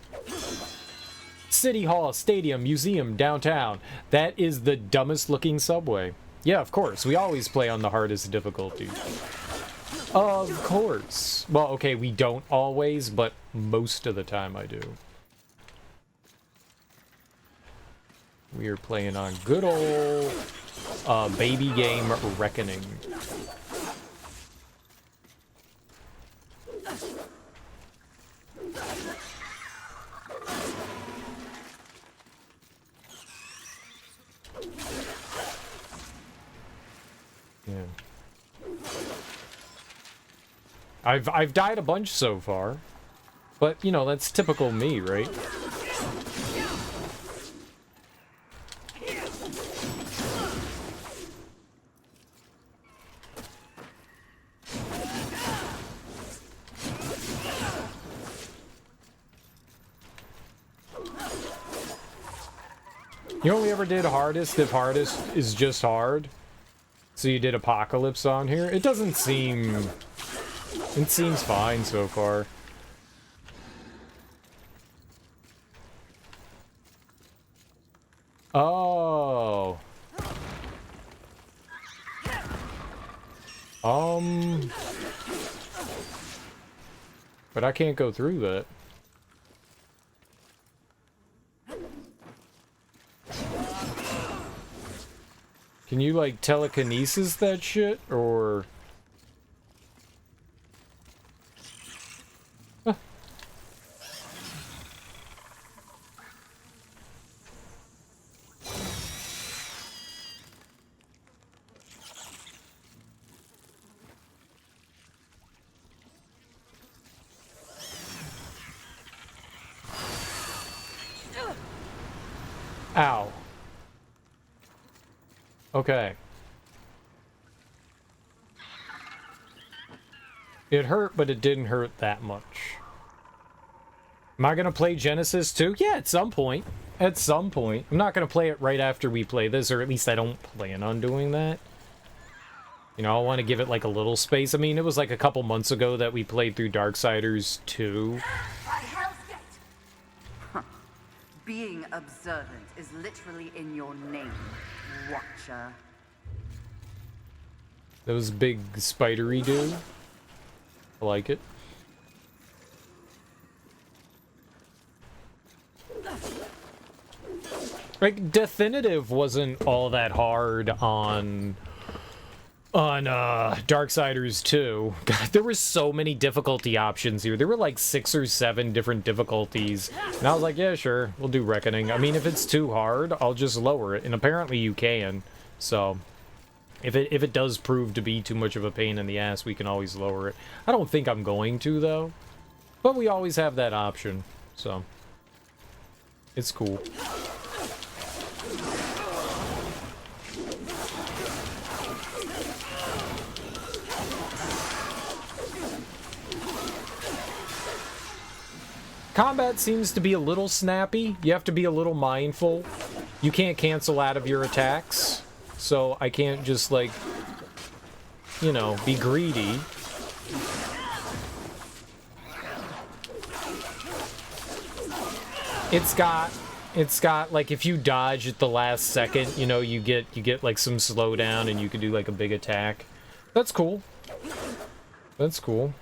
City Hall, Stadium, Museum, downtown. That is the dumbest looking subway. Yeah, of course. We always play on the hardest difficulty. Of course. Well, okay, we don't always, but most of the time I do. We are playing on good old baby game Reckoning. Yeah. I've died a bunch so far, but you know, that's typical me, right? You only ever did hardest if hardest is just hard? So you did Apocalypse on here? It doesn't seem... It seems fine so far. Oh. But I can't go through that. Can you, like, telekinesis that shit, or... Huh. Ow. Okay. It hurt, but it didn't hurt that much. Am I gonna play Genesis 2? Yeah, at some point. At some point. I'm not gonna play it right after we play this, or at least I don't plan on doing that. You know, I want to give it like a little space. I mean, it was like a couple months ago that we played through Darksiders 2. Being observant is literally in your name, Watcher. That was big spidery dude. I like it. Like, Definitive wasn't all that hard on Darksiders 2. God, there were so many difficulty options here. There were like 6 or 7 different difficulties. And I was like, yeah, sure, we'll do Reckoning. I mean, if it's too hard, I'll just lower it. And apparently you can. So, if it does prove to be too much of a pain in the ass, we can always lower it. I don't think I'm going to, though. But we always have that option, so... It's cool. Combat seems to be a little snappy. You have to be a little mindful. You can't cancel out of your attacks. So I can't just, like, you know, be greedy. It's got like, if you dodge at the last second, you know, you get like some slowdown and you can do like a big attack. That's cool. That's cool.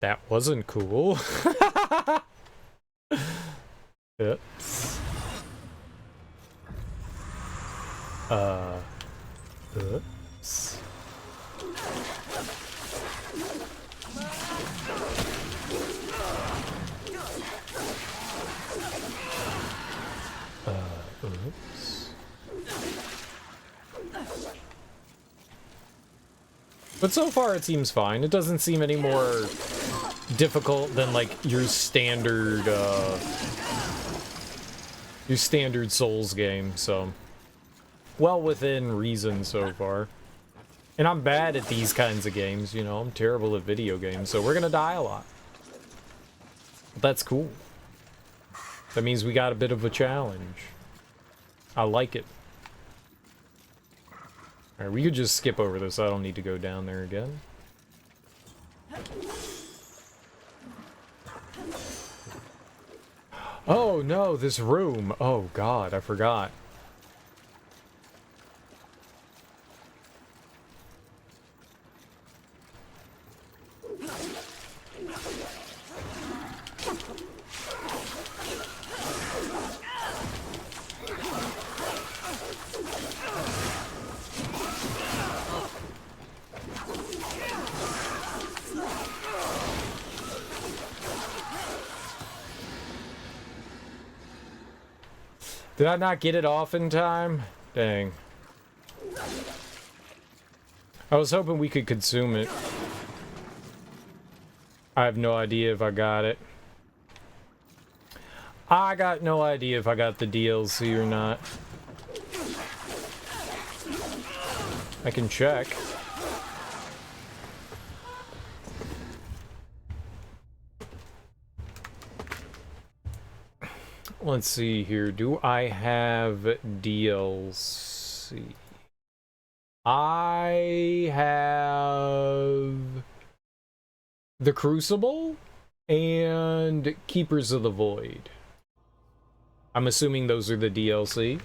That wasn't cool. Oops. Oops. Oops. But so far it seems fine. It doesn't seem any more difficult than like your standard Souls game, so well within reason so far. And I'm bad at these kinds of games, you know, I'm terrible at video games, so we're gonna die a lot. But that's cool. That means we got a bit of a challenge. I like it. Alright, we could just skip over this. I don't need to go down there again. Oh no, this room. Oh god, I forgot. Did I not get it off in time? Dang. I was hoping we could consume it. I have no idea if I got it. I got no idea if I got the DLC or not. I can check. Let's see here. Do I have DLC? I have the Crucible and Keepers of the Void. I'm assuming those are the DLC.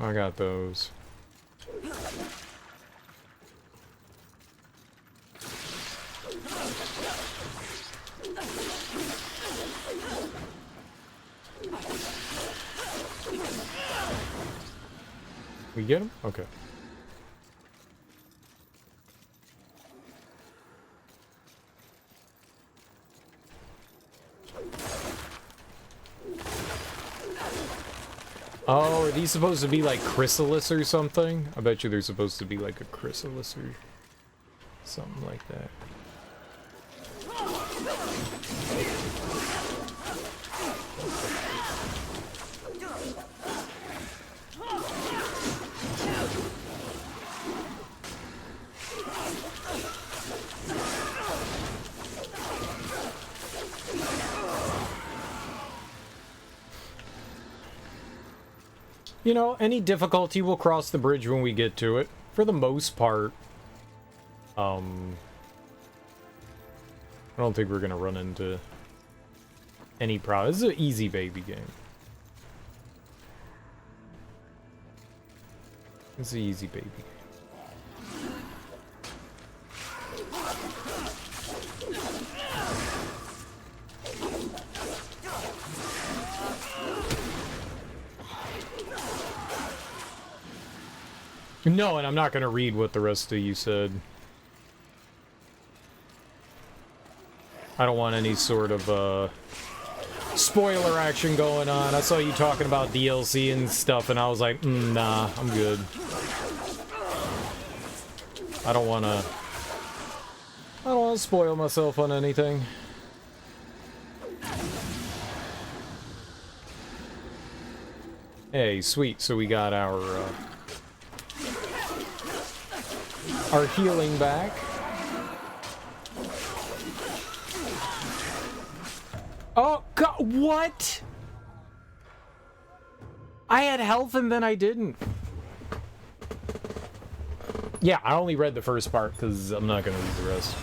I got those. We get him? Okay. Oh, are these supposed to be like chrysalis or something? I bet you they're supposed to be like a chrysalis or something like that. You know, any difficulty will cross the bridge when we get to it. For the most part, I don't think we're gonna run into any problem. This is an easy baby game. It's an easy baby game. No, and I'm not going to read what the rest of you said. I don't want any sort of, spoiler action going on. I saw you talking about DLC and stuff, and I was like, nah, I'm good. I don't want to spoil myself on anything. Hey, sweet. So we got our healing back. Oh, God, what? I had health and then I didn't. Yeah, I only read the first part because I'm not going to read the rest.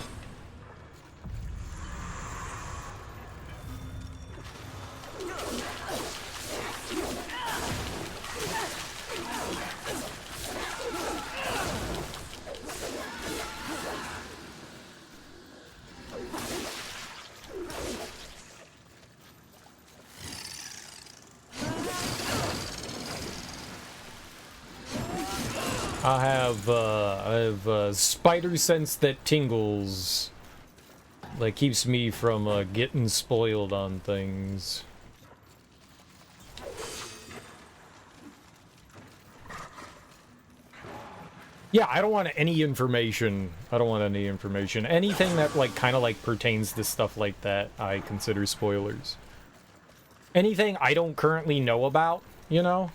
I have spider sense that tingles. That keeps me from getting spoiled on things. Yeah, I don't want any information. I don't want any information. Anything that like kind of like pertains to stuff like that, I consider spoilers. Anything I don't currently know about, you know?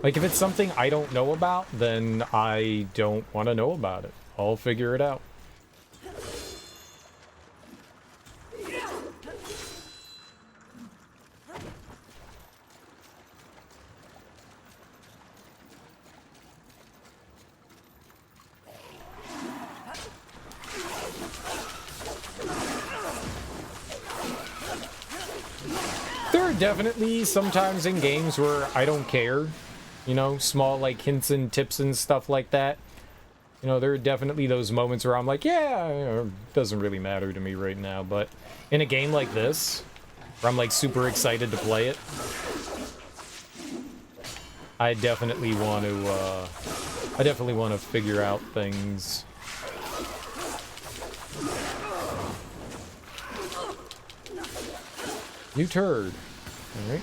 Like, if it's something I don't know about, then I don't want to know about it. I'll figure it out. There are definitely sometimes in games where I don't care. You know, small, like, hints and tips and stuff like that. You know, there are definitely those moments where I'm like, yeah, it doesn't really matter to me right now. But in a game like this, where I'm, like, super excited to play it, I definitely want to figure out things. New turd. All right.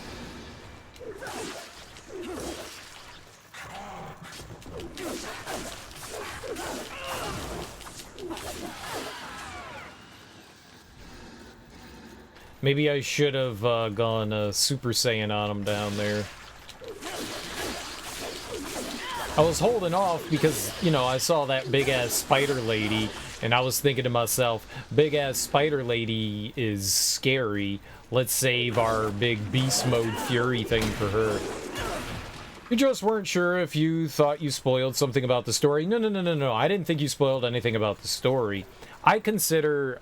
Maybe I should have gone Super Saiyan on him down there. I was holding off because, you know, I saw that big-ass spider lady, and I was thinking to myself, big-ass spider lady is scary. Let's save our big beast mode fury thing for her. You just weren't sure if you thought you spoiled something about the story. No. I didn't think you spoiled anything about the story. I consider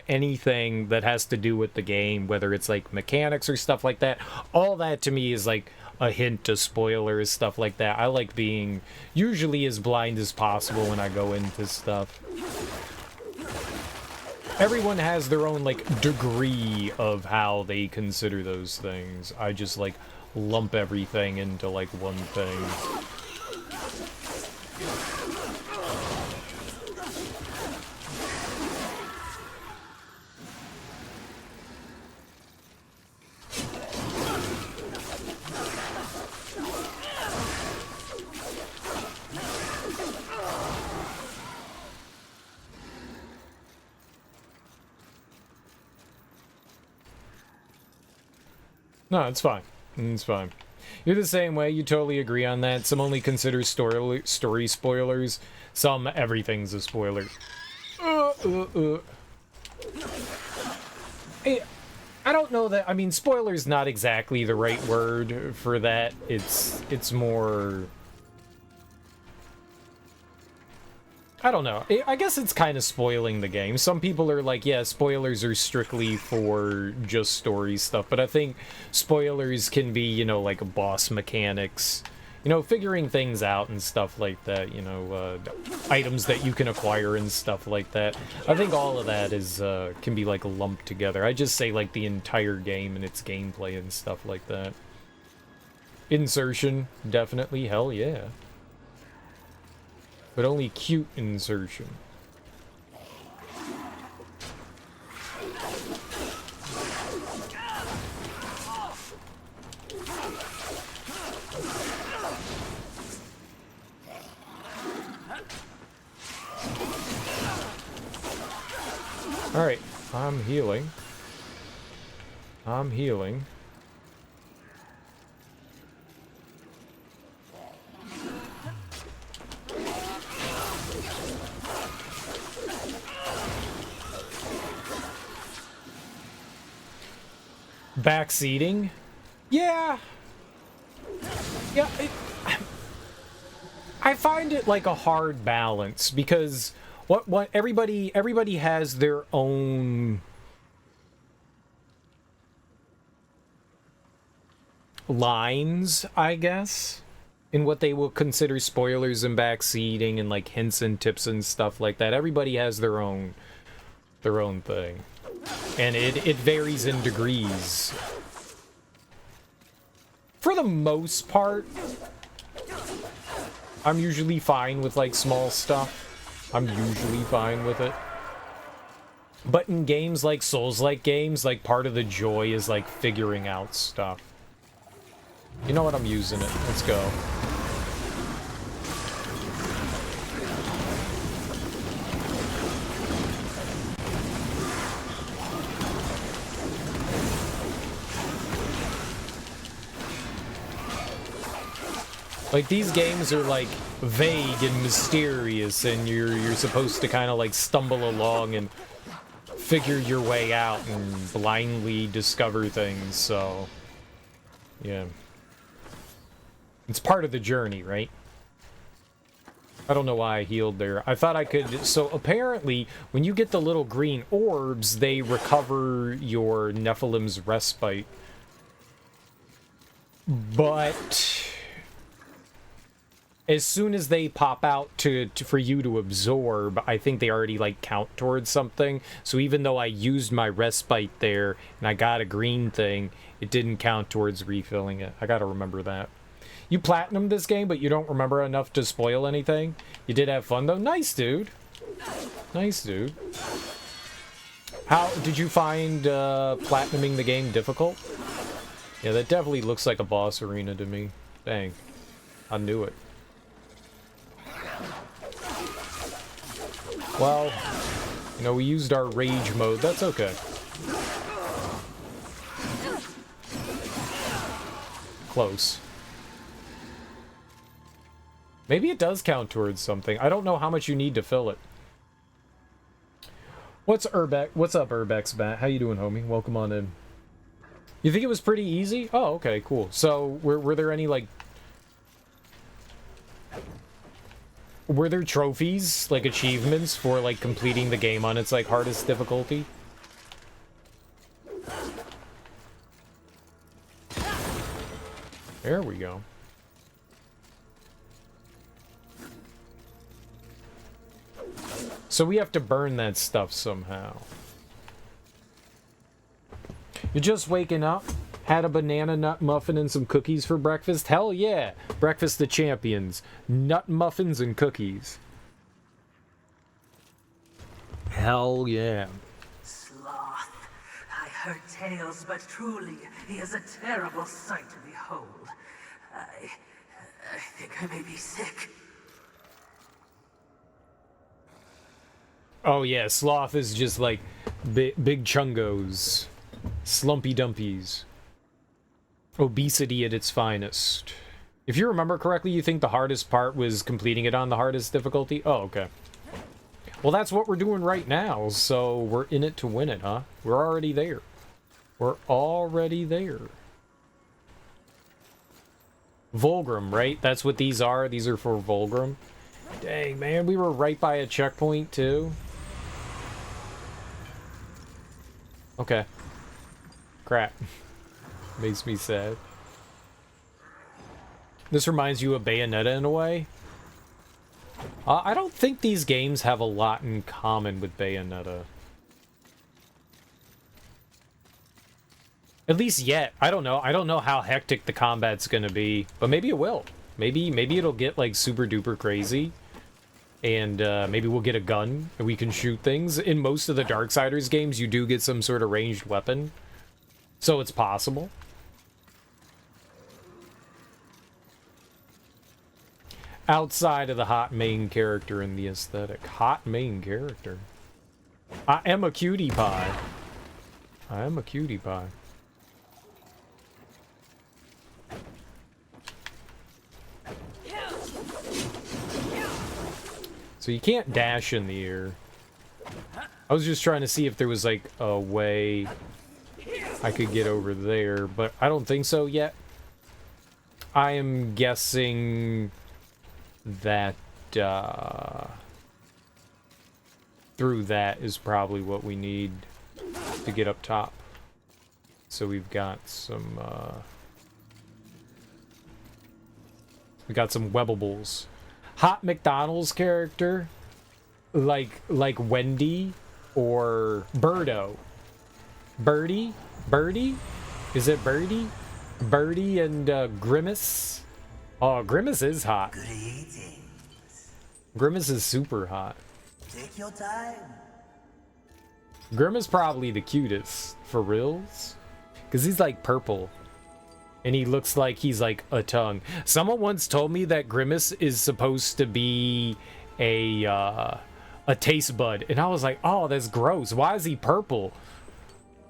anything that has to do with the game, whether it's like mechanics or stuff like that, all that to me is like a hint to spoilers, stuff like that. I like being usually as blind as possible when I go into stuff. Everyone has their own like degree of how they consider those things. I just like lump everything into like one thing. No, it's fine. It's fine. You're the same way. You totally agree on that. Some only consider story spoilers. Some everything's a spoiler. Hey, I don't know that. I mean, spoiler's not exactly the right word for that. It's more. I don't know. I guess it's kind of spoiling the game. Some people are like, yeah, spoilers are strictly for just story stuff, but I think spoilers can be, you know, like boss mechanics, you know, figuring things out and stuff like that, you know, items that you can acquire and stuff like that. I think all of that is, can be like lumped together. I just say like the entire game and its gameplay and stuff like that. Insertion, definitely, hell yeah. But only cute insertion. Alright, I'm healing. I'm healing. Backseating? Yeah. Yeah, I find it like a hard balance because what everybody has their own lines, I guess, in what they will consider spoilers and backseating and like hints and tips and stuff like that. Everybody has their own thing. And it varies in degrees. For the most part, I'm usually fine with like small stuff. I'm usually fine with it. But in games like Souls-like games, like part of the joy is like figuring out stuff. You know what? I'm using it. Let's go. Like, these games are, like, vague and mysterious, and you're supposed to kind of, like, stumble along and figure your way out and blindly discover things, so... yeah. It's part of the journey, right? I don't know why I healed there. I thought I could... So, apparently, when you get the little green orbs, they recover your Nephilim's respite. But... as soon as they pop out for you to absorb, I think they already, like, count towards something. So even though I used my respite there, and I got a green thing, it didn't count towards refilling it. I gotta remember that. You platinumed this game, but you don't remember enough to spoil anything? You did have fun, though? Nice, dude. Nice, dude. How did you find platinuming the game difficult? Yeah, that definitely looks like a boss arena to me. Dang. I knew it. Well, you know, we used our rage mode. That's okay. Close. Maybe it does count towards something. I don't know how much you need to fill it. What's Urbex? What's up, Urbex, Matt? How you doing, homie? Welcome on in. You think it was pretty easy? Oh, okay, cool. So, were there any, like... were there trophies, like achievements, for, like, completing the game on its, like, hardest difficulty? There we go. So we have to burn that stuff somehow. You're just waking up? Had a banana nut muffin and some cookies for breakfast? Hell yeah! Breakfast of champions. Nut muffins and cookies. Hell yeah. Sloth. I heard tales, but truly, he is a terrible sight to behold. I think I may be sick. Oh yeah, Sloth is just like big chungos. Slumpy dumpies. Obesity at its finest. If you remember correctly, you think the hardest part was completing it on the hardest difficulty? Oh, okay. Well, that's what we're doing right now, so we're in it to win it, huh? We're already there. We're already there. Vulgrim, right? That's what these are? These are for Vulgrim? Dang, man, we were right by a checkpoint, too. Okay. Crap. Makes me sad. This reminds you of Bayonetta in a way. I don't think these games have a lot in common with Bayonetta. At least yet. I don't know. I don't know how hectic the combat's gonna be, but maybe it will. Maybe it'll get like super duper crazy. And maybe we'll get a gun and we can shoot things. In most of the Darksiders games, you do get some sort of ranged weapon. So it's possible. Outside of the hot main character and the aesthetic. Hot main character. I am a cutie pie. I am a cutie pie. So you can't dash in the air. I was just trying to see if there was like a way I could get over there, but I don't think so yet. I am guessing that through that is probably what we need to get up top. So we've got some webbables. Hot McDonald's character like Wendy or Birdo. Birdie? Is it Birdie? Birdie and Grimace? Oh, Grimace is hot. Greetings. Grimace is super hot. Take your time. Grimace probably the cutest, for reals. Because he's like purple. And he looks like he's like a tongue. Someone once told me that Grimace is supposed to be a taste bud. And I was like, oh, that's gross. Why is he purple?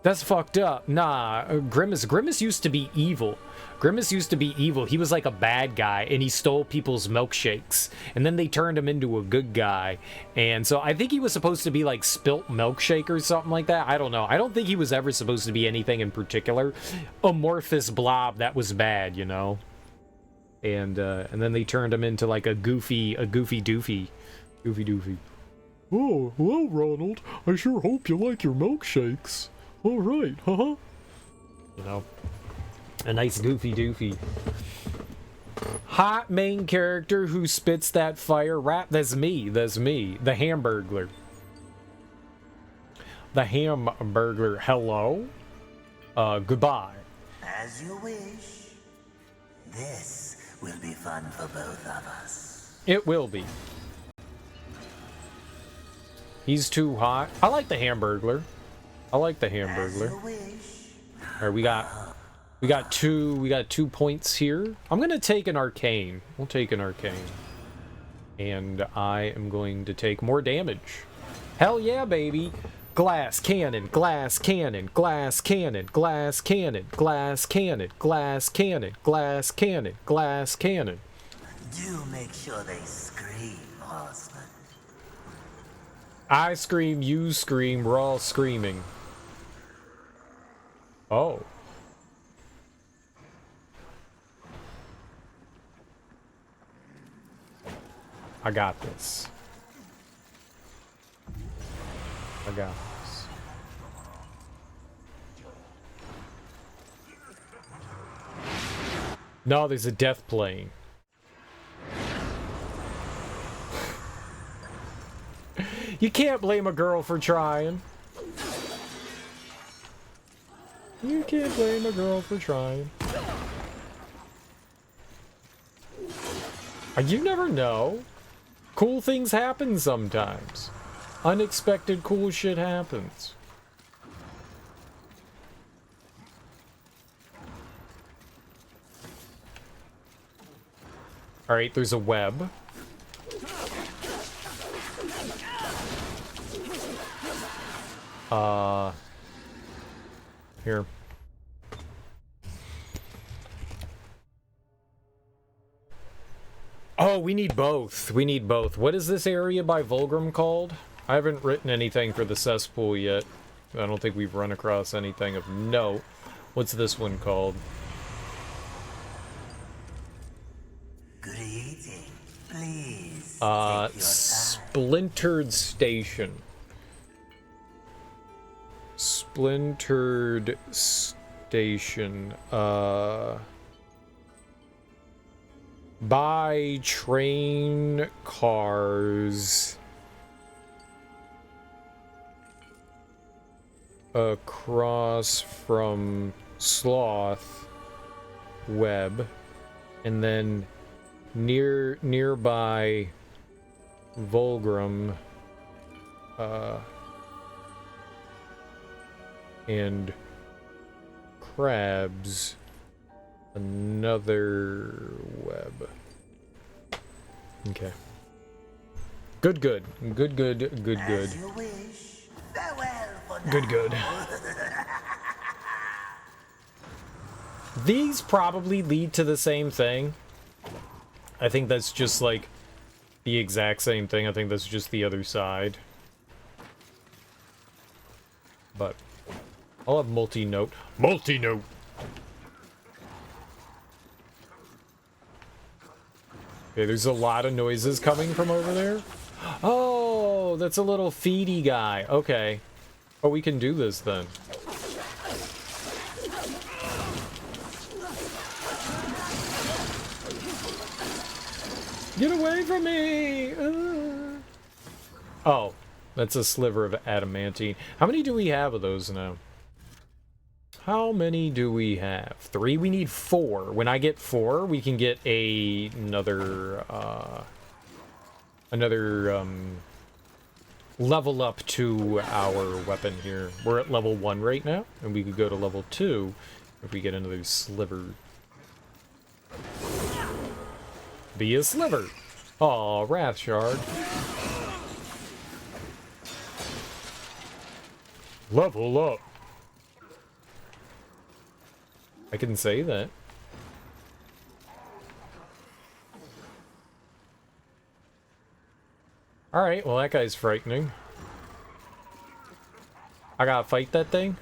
That's fucked up. Nah, Grimace used to be evil. Grimace used to be evil. He was like a bad guy, and he stole people's milkshakes. And then they turned him into a good guy. And so I think he was supposed to be like spilt milkshake or something like that. I don't know. I don't think he was ever supposed to be anything in particular. Amorphous blob that was bad, you know? And then they turned him into like a goofy doofy. Goofy doofy. Oh, hello, Ronald. I sure hope you like your milkshakes. All right, haha. You know, a nice goofy doofy. Hot main character who spits that fire rap. That's me. That's me. The Hamburglar. The Hamburglar. Hello. Goodbye. As you wish. This will be fun for both of us. It will be. He's too hot. I like the Hamburglar. I like the Hamburglar. All right, we got 2 points here. I'm gonna take an arcane. We'll take an arcane, and I am going to take more damage. Hell yeah, baby! Glass cannon, glass cannon, glass cannon, glass cannon, glass cannon, glass cannon, glass cannon, glass cannon. Do make sure they scream, horseman. I scream, you scream, we're all screaming. Oh. I got this. I got this. No, there's a death plane. You can't blame a girl for trying. You can't blame a girl for trying. You never know. Cool things happen sometimes. Unexpected cool shit happens. Alright, there's a web. Here. Oh, we need both. We need both. What is this area by Vulgrim called? I haven't written anything for the cesspool yet. I don't think we've run across anything of note. What's this one called? Greeting. Please. Take your time. Splintered Station. Splintered Station. By train cars across from Sloth Web, and then nearby Vulgrim and Crabs. Another web. Okay. Good. As you wish. Good, good. These probably lead to the same thing. I think that's just like the exact same thing. I think that's just the other side. But I'll have multi-note. Multi-note! Okay, there's a lot of noises coming from over there. Oh, that's a little feedy guy. Okay. Oh, we can do this then. Get away from me! Oh, that's a sliver of adamantine. How many do we have of those now? How many do we have? 3? We need 4. When I get 4, we can get another level up to our weapon here. We're at level 1 right now, and we could go to level 2 if we get another sliver. Be a sliver. Aw, Wrath Shard. Level up. I can say that. Alright, well that guy's frightening. I gotta fight that thing?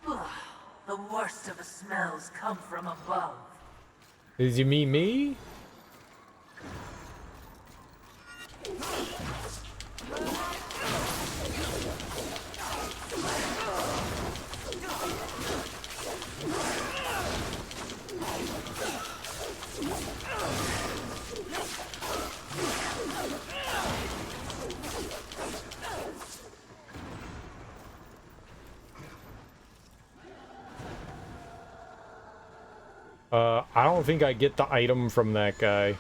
The worst of the smells come from above. Did you mean me? I don't think I get the item from that guy.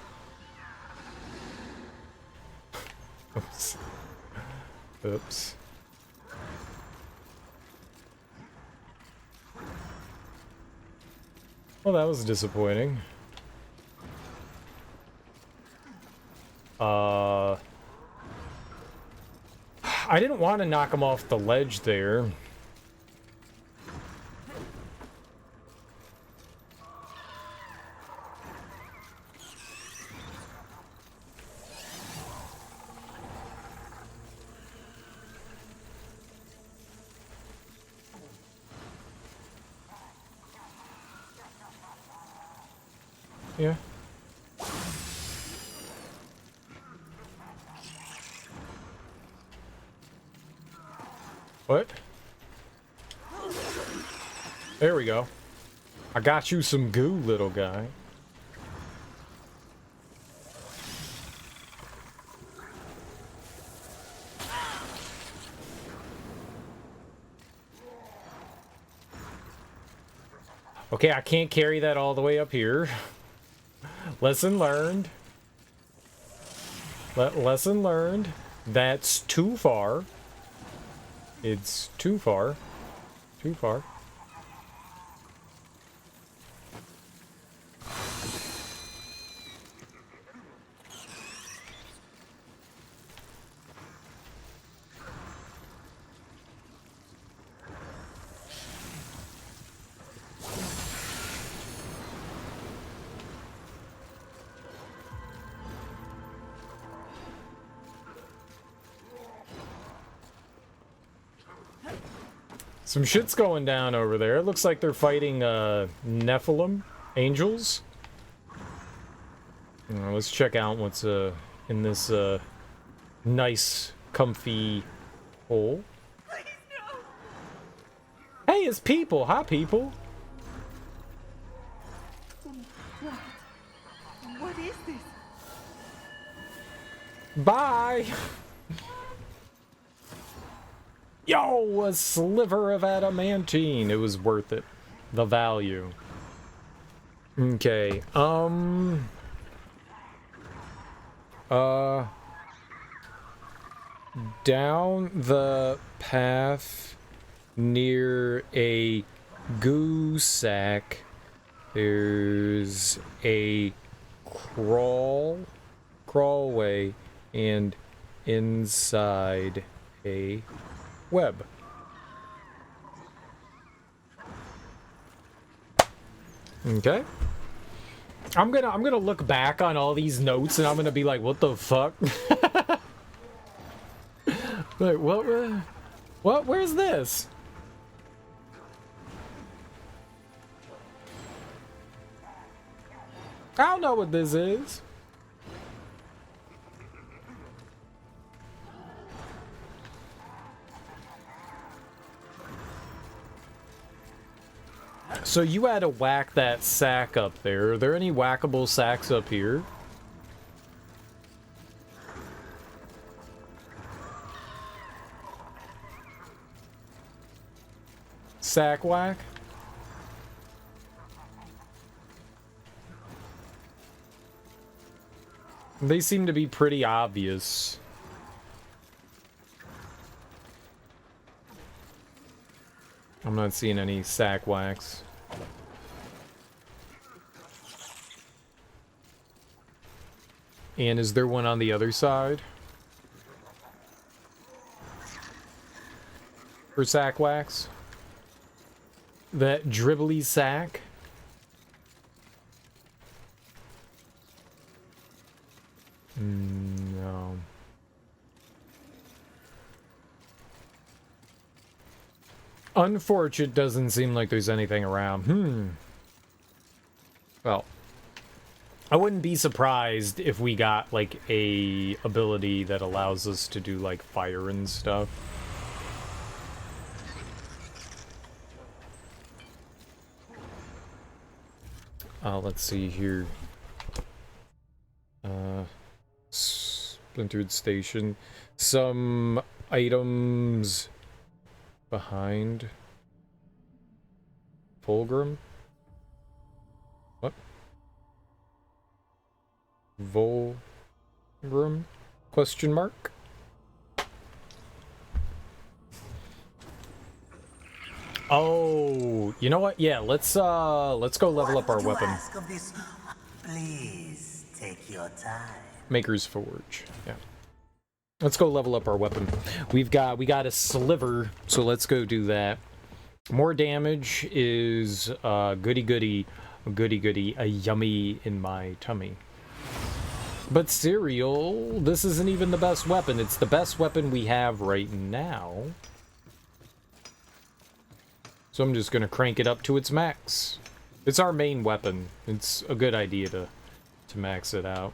Oops. Oops. Well, that was disappointing. I didn't want to knock him off the ledge there. Yeah. What? There we go. I got you some goo, little guy. Okay, I can't carry that all the way up here. Lesson learned. Lesson learned. That's too far. It's too far. Too far. Some shit's going down over there. It looks like they're fighting Nephilim angels. Let's check out what's in this nice, comfy hole. Please, no. Hey, it's people. Hi, people. What is this? Bye. Yo, a sliver of adamantine. It was worth it. The value. Okay, down the path near a goo sack, there's a crawlway, and inside a web. Okay. I'm gonna look back on all these notes and I'm gonna be like, what the fuck? Like, what? Where's this? I don't know what this is. So you had to whack that sack up there. Are there any whackable sacks up here? Sack whack? They seem to be pretty obvious. I'm not seeing any sack whacks. And is there one on the other side? For sack whacks? That dribbly sack? No. Unfortunate, doesn't seem like there's anything around. Well, I wouldn't be surprised if we got like a ability that allows us to do like fire and stuff. Let's see here. Splintered station. Some items behind Fulgrim? What? Volgrim? Question mark? Oh, you know what? Yeah, let's go level up our weapon. Please take your time. Maker's Forge. Yeah. Let's go level up our weapon. We got a sliver, so let's go do that. More damage is goody goody, a yummy in my tummy. But cereal, this isn't even the best weapon. It's the best weapon we have right now. So I'm just gonna crank it up to its max. It's our main weapon. It's a good idea to max it out.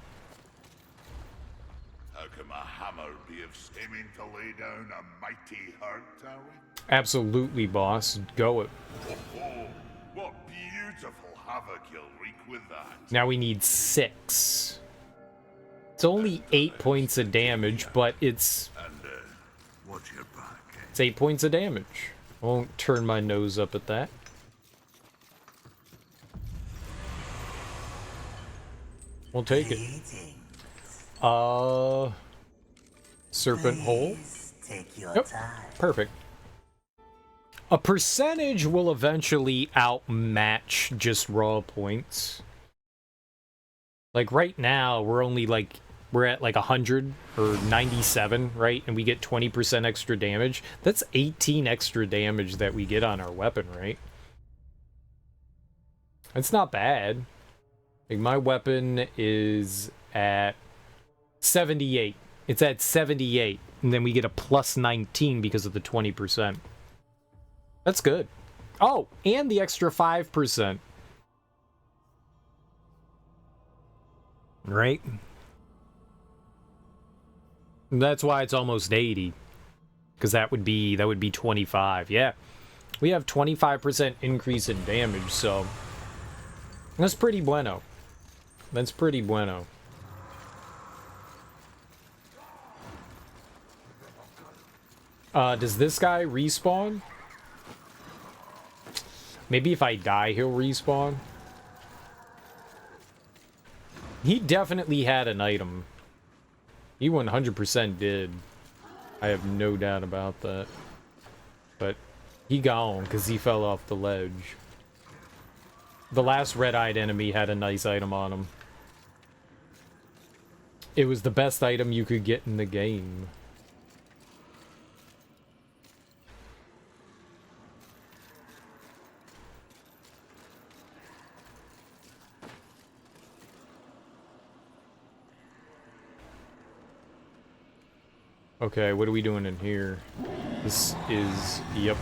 How can my hammer be of seeming to lay down a mighty hurt, are we? Absolutely, boss. Go it. Oh, what beautiful havoc you'll wreak with that. Now we need 6. It's only 8 points of damage, but it's... And, watch your back, eh? It's 8 points of damage. I won't turn my nose up at that. We'll take it. Serpent hole. Take your Yep. time. Perfect. A percentage will eventually outmatch just raw points. Like right now, we're at like 100 or 97, right? And we get 20% extra damage. That's 18 extra damage that we get on our weapon, right? It's not bad. Like my weapon is at 78. It's at 78. And then we get a plus 19 because of the 20%. That's good. Oh, and the extra 5%. Right? That's why it's almost 80. Because that would be 25. Yeah. We have 25% increase in damage, so that's pretty bueno. That's pretty bueno. Does this guy respawn? Maybe if I die, he'll respawn. He definitely had an item. He 100% did. I have no doubt about that. But he gone because he fell off the ledge. The last red-eyed enemy had a nice item on him. It was the best item you could get in the game. Okay, what are we doing in here? This is... Yep.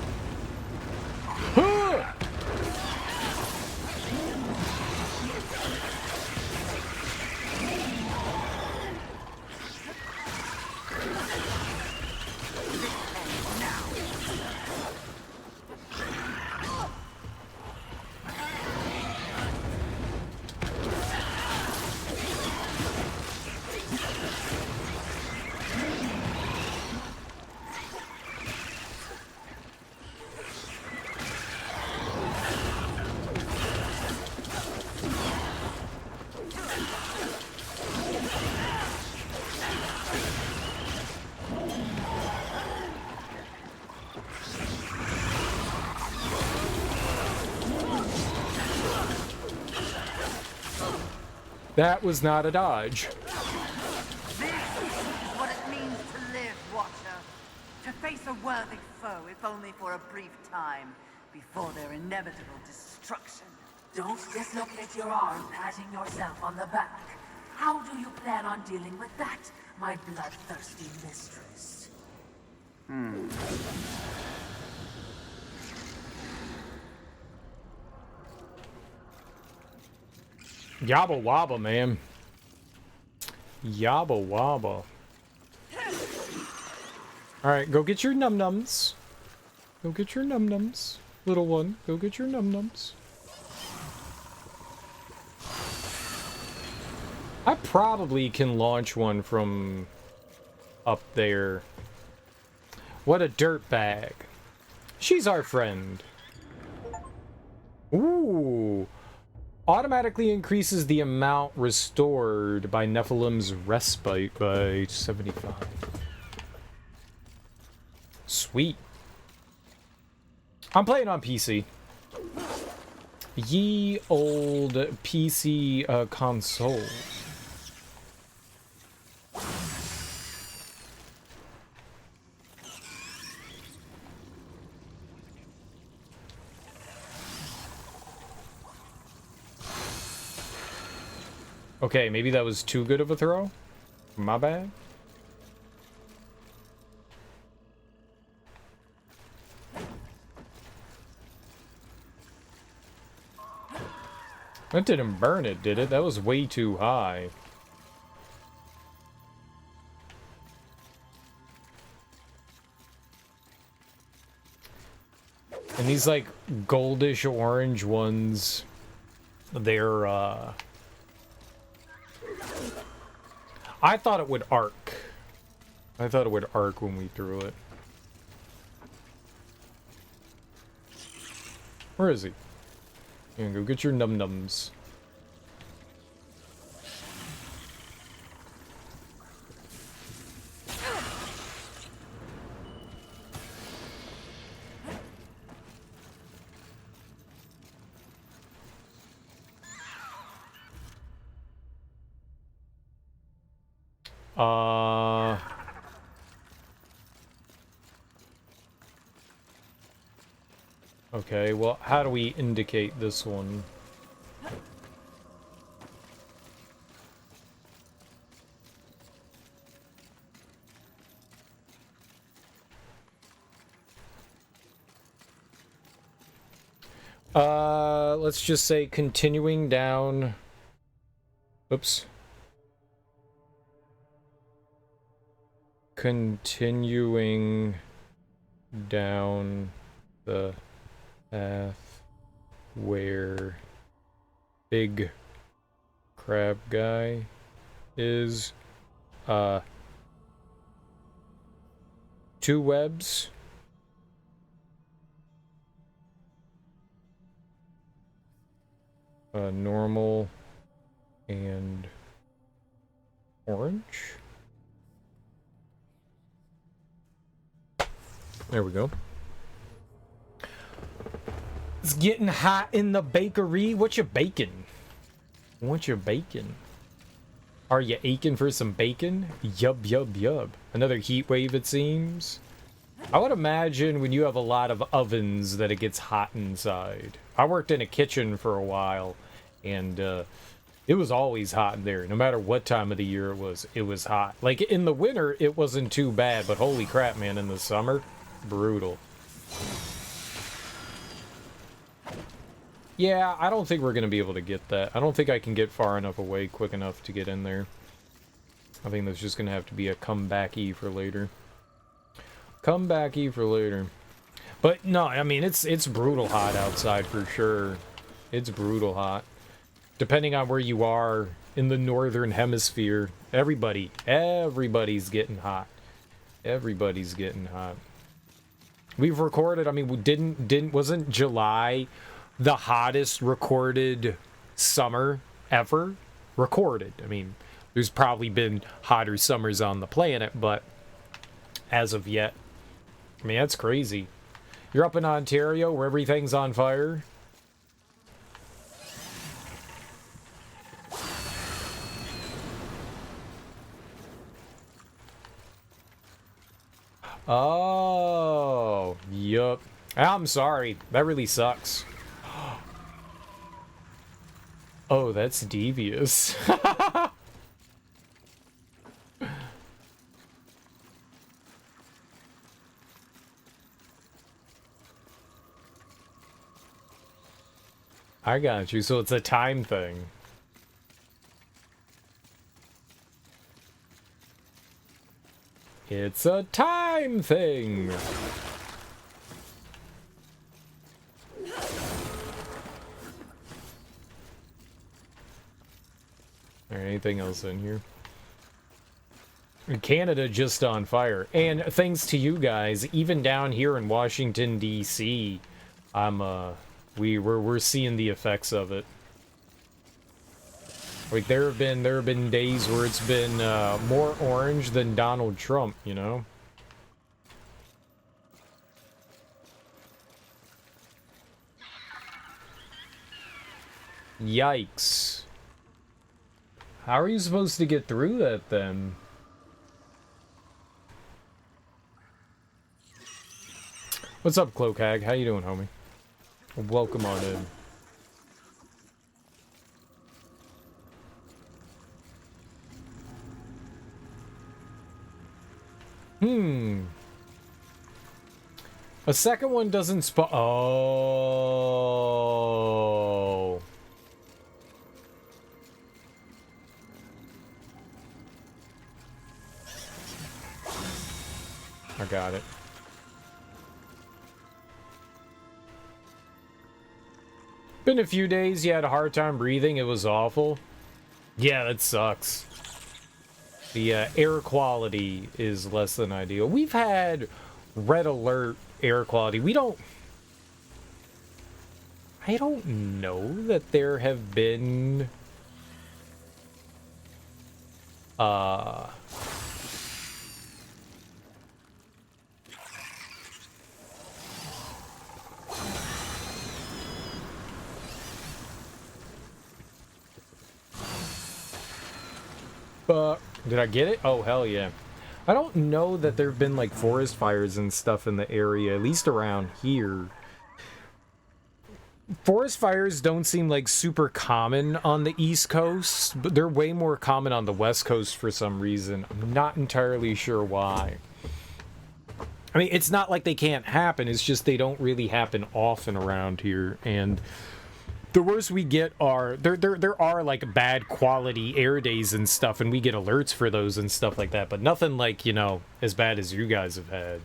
That was not a dodge. This is what it means to live, Watcher. To face a worthy foe, if only for a brief time, before their inevitable destruction. Don't dislocate your arm patting yourself on the back. How do you plan on dealing with that, my bloodthirsty mistress? Yabba wabba, man. Yabba wabba. Alright, go get your num-nums. Go get your num-nums. Little one, go get your num-nums. I probably can launch one from up there. What a dirtbag. She's our friend. Ooh. Automatically increases the amount restored by Nephilim's respite by 75. Sweet. I'm playing on PC. Ye old PC console. Okay, maybe that was too good of a throw. My bad. That didn't burn it, did it? That was way too high. And these, like, goldish orange ones, they're, I thought it would arc. I thought it would arc when we threw it. Where is he? Yeah, go get your num-nums. Okay, well, how do we indicate this one? Let's just say continuing down. Oops. Continuing down the path where big crab guy is. 2 webs. Normal and orange. There we go. It's getting hot in the bakery. What you baking? What you baking? Are you aching for some bacon? Yub, yub, yub. Another heat wave, it seems. I would imagine when you have a lot of ovens that it gets hot inside. I worked in a kitchen for a while, and it was always hot in there. No matter what time of the year it was hot. Like, in the winter, it wasn't too bad, but holy crap, man, in the summer, brutal. Yeah, I don't think we're going to be able to get that. I don't think I can get far enough away quick enough to get in there. I think that's just going to have to be a comeback-y for later. Comeback-y for later. But, no, I mean, it's brutal hot outside for sure. It's brutal hot. Depending on where you are in the northern hemisphere, everybody's getting hot. Everybody's getting hot. We've recorded, I mean, wasn't July the hottest recorded summer ever? Recorded. I mean, there's probably been hotter summers on the planet, but as of yet, I mean, that's crazy. You're up in Ontario where everything's on fire? Oh, yup. I'm sorry. That really sucks. Oh, that's devious. I got you. So it's a time thing. It's a time thing. Alright, anything else in here? Canada just on fire. And thanks to you guys, even down here in Washington, D.C., we're seeing the effects of it. Like, there have been days where it's been more orange than Donald Trump, you know? Yikes. How are you supposed to get through that, then? What's up, Cloak Hag? How you doing, homie? Welcome on in. A second one doesn't spawn. Oh. I got it. Been a few days, you had a hard time breathing, it was awful. Yeah, that sucks. The air quality is less than ideal. We've had red alert air quality. I don't know that there have been did I get it? Oh, hell yeah. I don't know that there have been, like, forest fires and stuff in the area, at least around here. Forest fires don't seem, like, super common on the East Coast, but they're way more common on the West Coast for some reason. I'm not entirely sure why. I mean, it's not like they can't happen, it's just they don't really happen often around here, and the worst we get are there are like bad quality air days and stuff, and we get alerts for those and stuff like that, but nothing like, you know, as bad as you guys have had.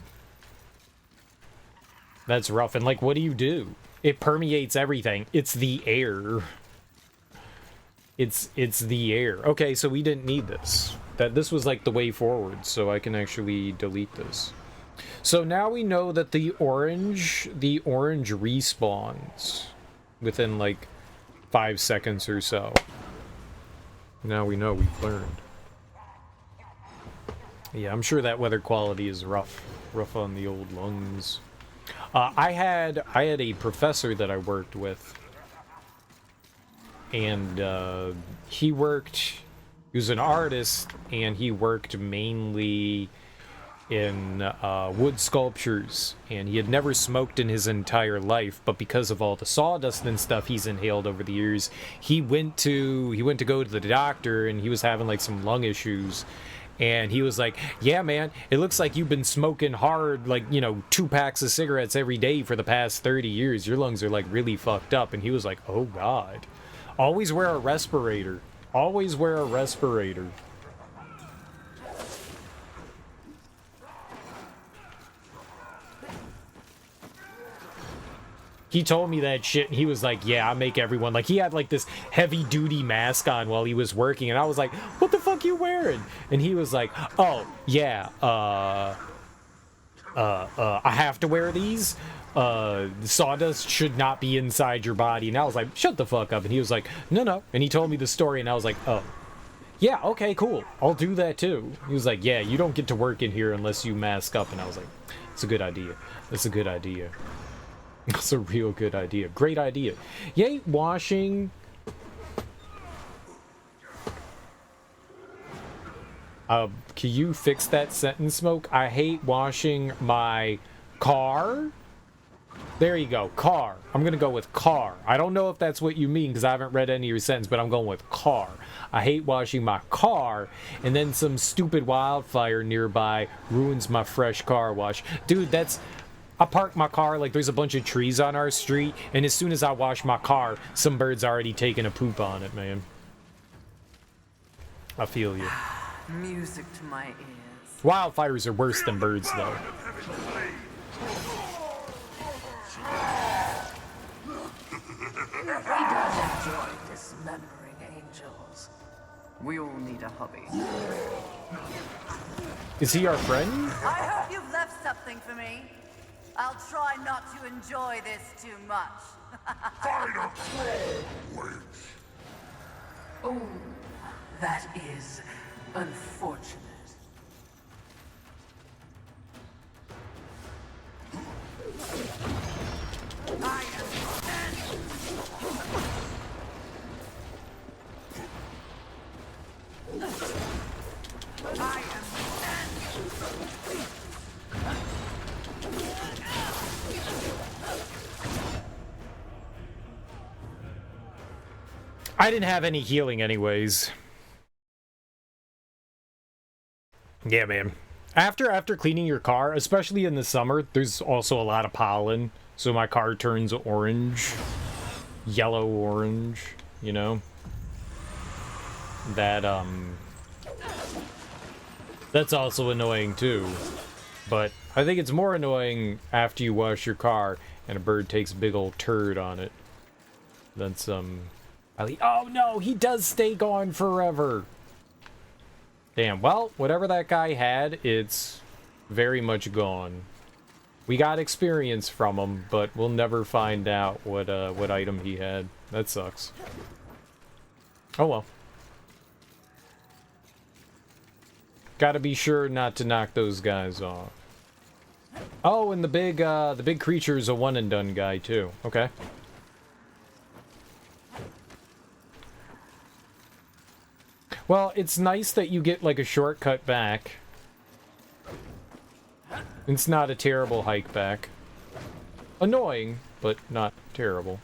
That's rough. And like, what do? It permeates everything. It's the air. It's the air. Okay, so we didn't need this. This was like the way forward, so I can actually delete this. So now we know that the orange respawns within like 5 seconds or so. Now we know, we've learned. Yeah, I'm sure that weather quality is rough on the old lungs. I had a professor that I worked with, and he worked He was an artist, and he worked mainly in wood sculptures, and he had never smoked in his entire life, but because of all the sawdust and stuff he's inhaled over the years, he went to go to the doctor, and he was having like some lung issues, and he was like, yeah man, it looks like you've been smoking hard, like, you know, 2 packs of cigarettes every day for the past 30 years. Your lungs are like really fucked up. And he was like, oh god. Always wear a respirator. Always wear a respirator. He told me that shit, and he was like, yeah, I make everyone... Like, he had, like, this heavy-duty mask on while he was working, and I was like, what the fuck you wearing? And he was like, oh, yeah, I have to wear these? Sawdust should not be inside your body. And I was like, shut the fuck up. And he was like, no. And he told me the story, and I was like, oh. Yeah, okay, cool. I'll do that, too. He was like, yeah, you don't get to work in here unless you mask up. And I was like, it's a good idea. It's a good idea. That's a real good idea. Great idea. Yay, washing. Can you fix that sentence, Smoke? I hate washing my car. There you go, car. I'm gonna go with car. I don't know if that's what you mean because I haven't read any of your sentence, but I'm going with car. I hate washing my car, and then some stupid wildfire nearby ruins my fresh car wash. Dude, that's... I park my car, like there's a bunch of trees on our street, and as soon as I wash my car, some bird's already taking a poop on it, man. I feel you. Music to my ears. Wildfires are worse than birds, though. He does enjoy dismembering angels. We all need a hobby. Is he our friend? I hope you've left something for me. I'll try not to enjoy this too much. Find a troll, witch. Oh, that is unfortunate. I am I didn't have any healing anyways. Yeah, man. After cleaning your car, especially in the summer, there's also a lot of pollen. So my car turns orange. Yellow-orange, you know? That's also annoying too. But I think it's more annoying after you wash your car and a bird takes a big old turd on it. Than some... Oh no, he does stay gone forever. Damn, well, whatever that guy had, it's very much gone. We got experience from him, but we'll never find out what item he had. That sucks. Oh well. Gotta be sure not to knock those guys off. Oh, and the big creature is a one and done guy too. Okay. Well, it's nice that you get, like, a shortcut back. It's not a terrible hike back. Annoying, but not terrible.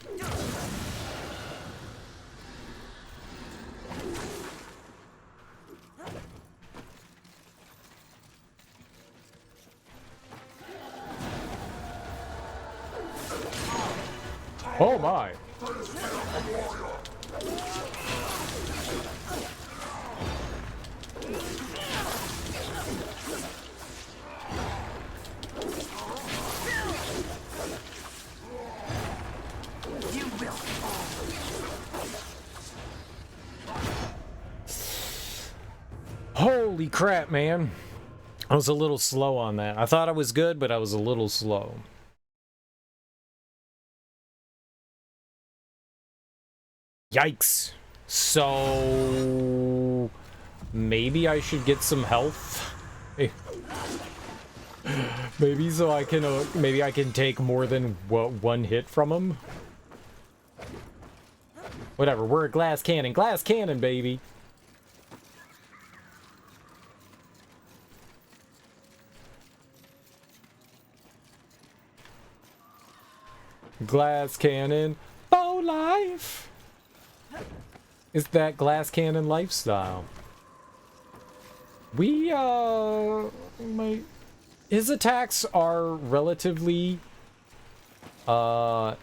Oh my! Holy crap, man. I was a little slow on that. I thought I was good, but I was a little slow. Yikes. So... maybe I should get some health? Maybe so I can, maybe I can take more than one hit from him? Whatever, we're a glass cannon, baby! Glass cannon. Bow life! It's that glass cannon lifestyle. His attacks are relatively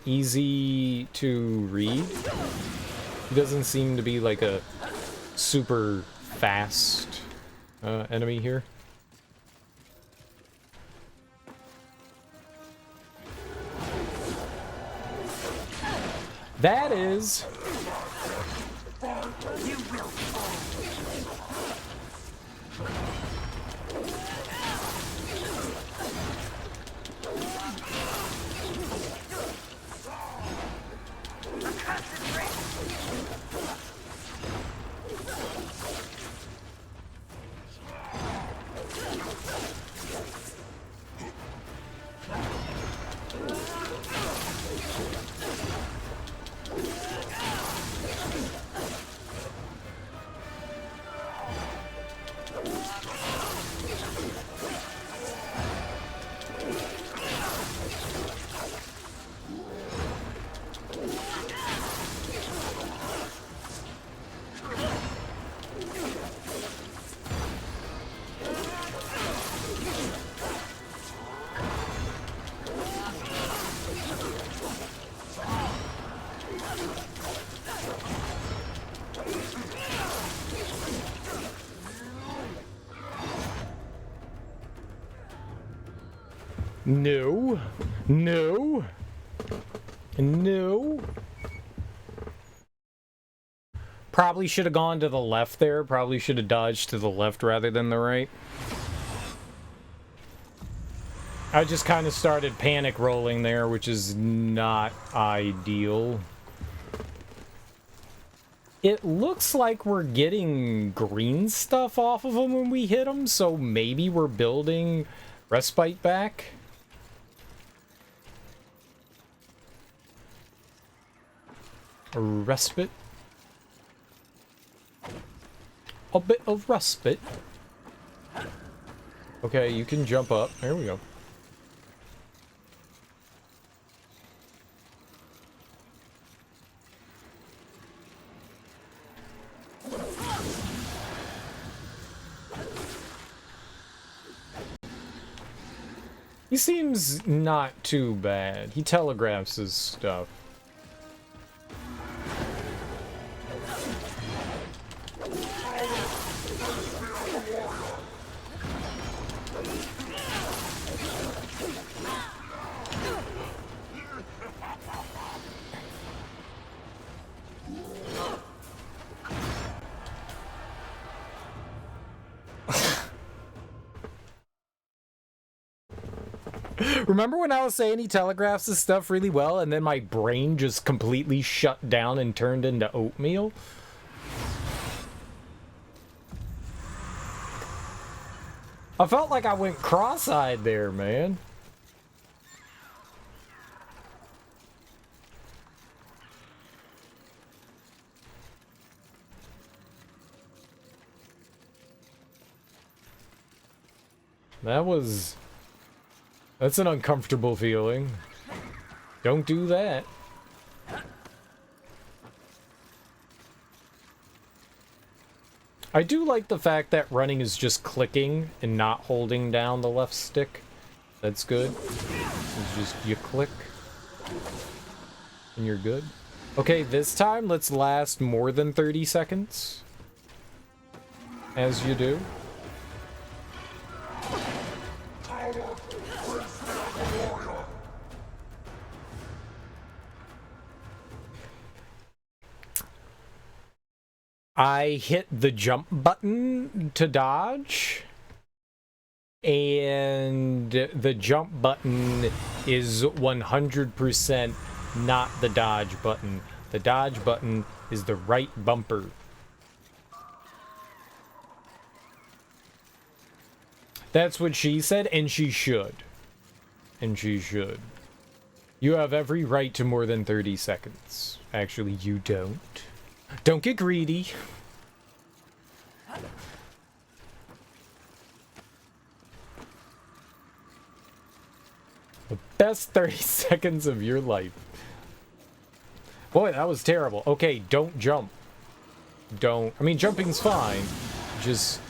easy to read. He doesn't seem to be like a super fast enemy here. That is... You will fall. No. No. No. Probably should have gone to the left there. Probably should have dodged to the left rather than the right. I just kind of started panic rolling there, which is not ideal. It looks like we're getting green stuff off of them when we hit them, so maybe we're building respite back. A respite. A bit of respite. Okay, you can jump up. There we go. He seems not too bad. He telegraphs his stuff. Remember when I was saying he telegraphs his stuff really well and then my brain just completely shut down and turned into oatmeal? I felt like I went cross-eyed there, man. That's an uncomfortable feeling. Don't do that. I do like the fact that running is just clicking and not holding down the left stick. That's good. It's just you click and you're good. Okay, this time let's last more than 30 seconds. As you do. I hit the jump button to dodge, and the jump button is 100% not the dodge button. The dodge button is the right bumper. That's what she said, and she should. And she should. You have every right to more than 30 seconds. Actually, you don't. Don't get greedy. The best 30 seconds of your life. Boy, that was terrible. Okay, don't jump. Don't. I mean, jumping's fine. Just...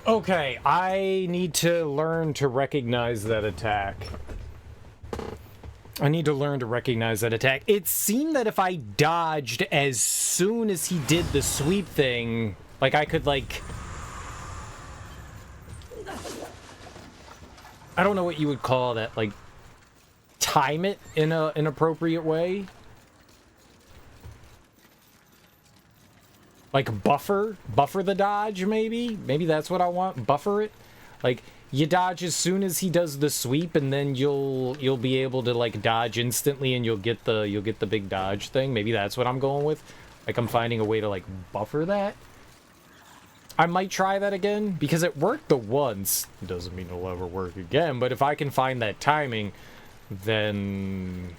Okay, I need to learn to recognize that attack. I need to learn to recognize that attack. It seemed that if I dodged as soon as he did the sweep thing, like I could like... I don't know what you would call that, like time it in an appropriate way. Like buffer the dodge, maybe? Maybe that's what I want. Buffer it. Like you dodge as soon as he does the sweep, and then you'll be able to like dodge instantly, and you'll get the big dodge thing. Maybe that's what I'm going with. Like I'm finding a way to like buffer that. I might try that again because it worked the once. It doesn't mean it'll ever work again. But if I can find that timing, then,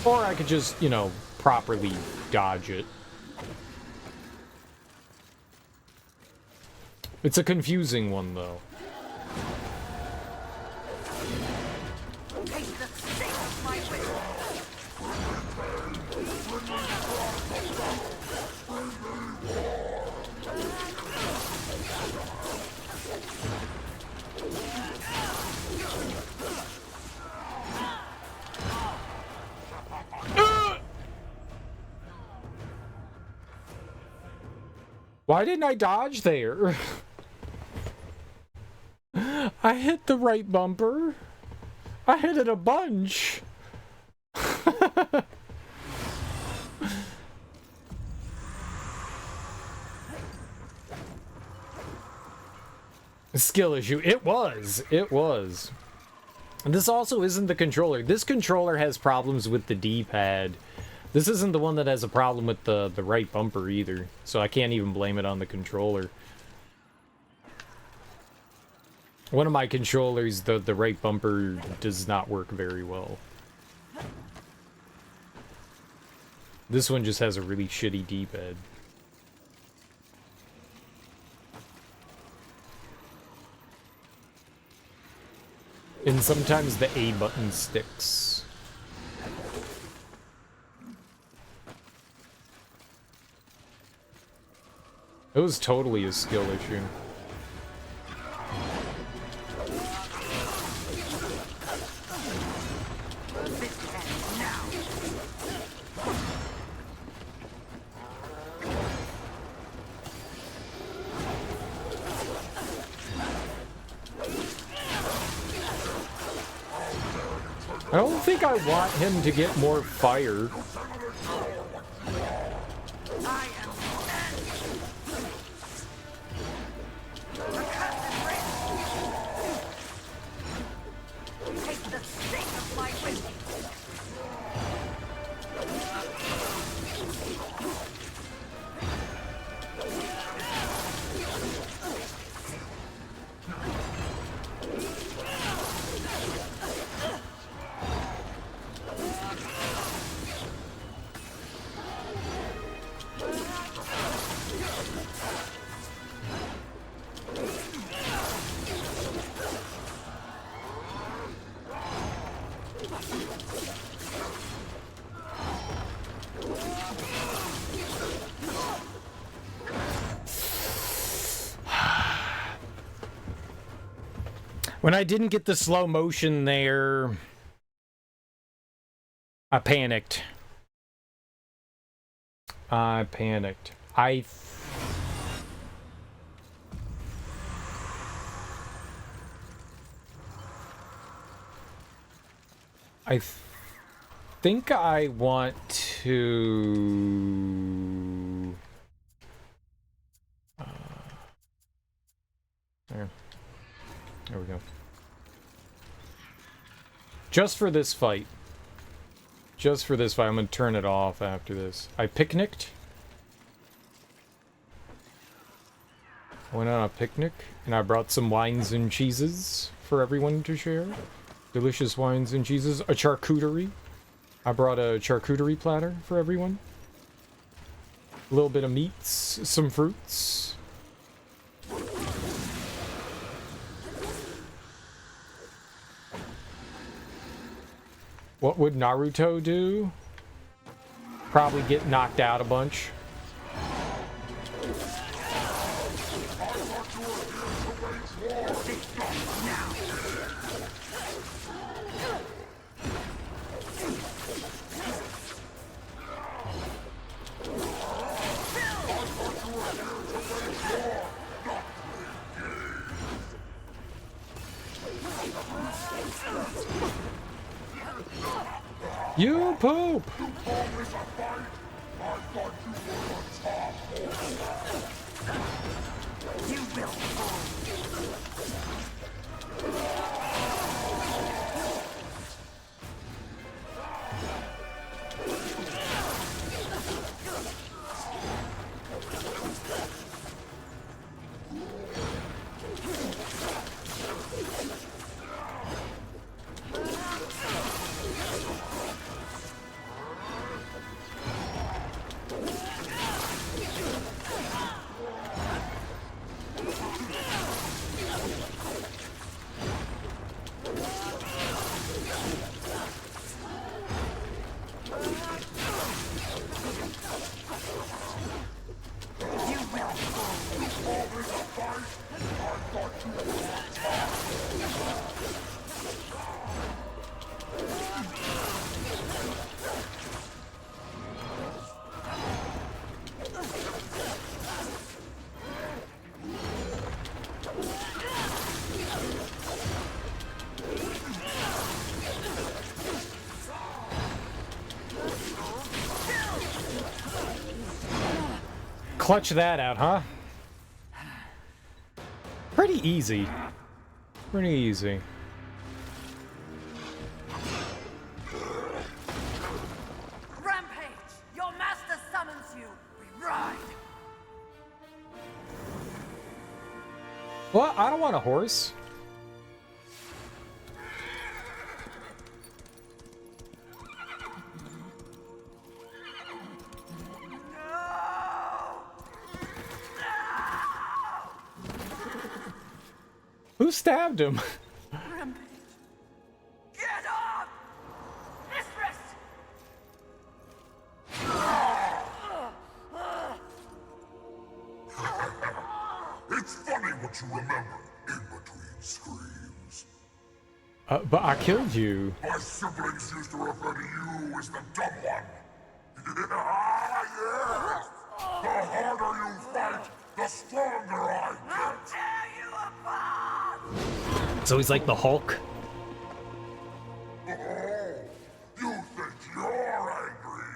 or I could just, you know, properly dodge it. It's a confusing one, though. Why didn't I dodge there? I hit the right bumper. I hit it a bunch. Skill issue. It was. It was. And this also isn't the controller. This controller has problems with the D-pad. This isn't the one that has a problem with the right bumper either. So I can't even blame it on the controller. One of my controllers, the right bumper does not work very well. This one just has a really shitty D-pad. And sometimes the A button sticks. It was totally a skill issue. I don't think I want him to get more fire. When I didn't get the slow motion there, I panicked. I think I want to... There we go. Just for this fight. I'm going to turn it off after this. I picnicked. Went on a picnic, and I brought some wines and cheeses for everyone to share. Delicious wines and cheeses. A charcuterie. I brought a charcuterie platter for everyone. A little bit of meats, some fruits. What would Naruto do? Probably get knocked out a bunch. You poop! You will fall. Clutch that out, huh? Pretty easy. Pretty easy. Rampage! Your master summons you! We ride! Well, I don't want a horse. Who stabbed him? Rampage! Get up! Mistress! It's funny what you remember in between screams. But I killed you. My siblings used to refer to you as the dumb one. Yes! The harder you fight, the stronger I get. Tear you apart! So he's like the Hulk. Oh, you think you're angry?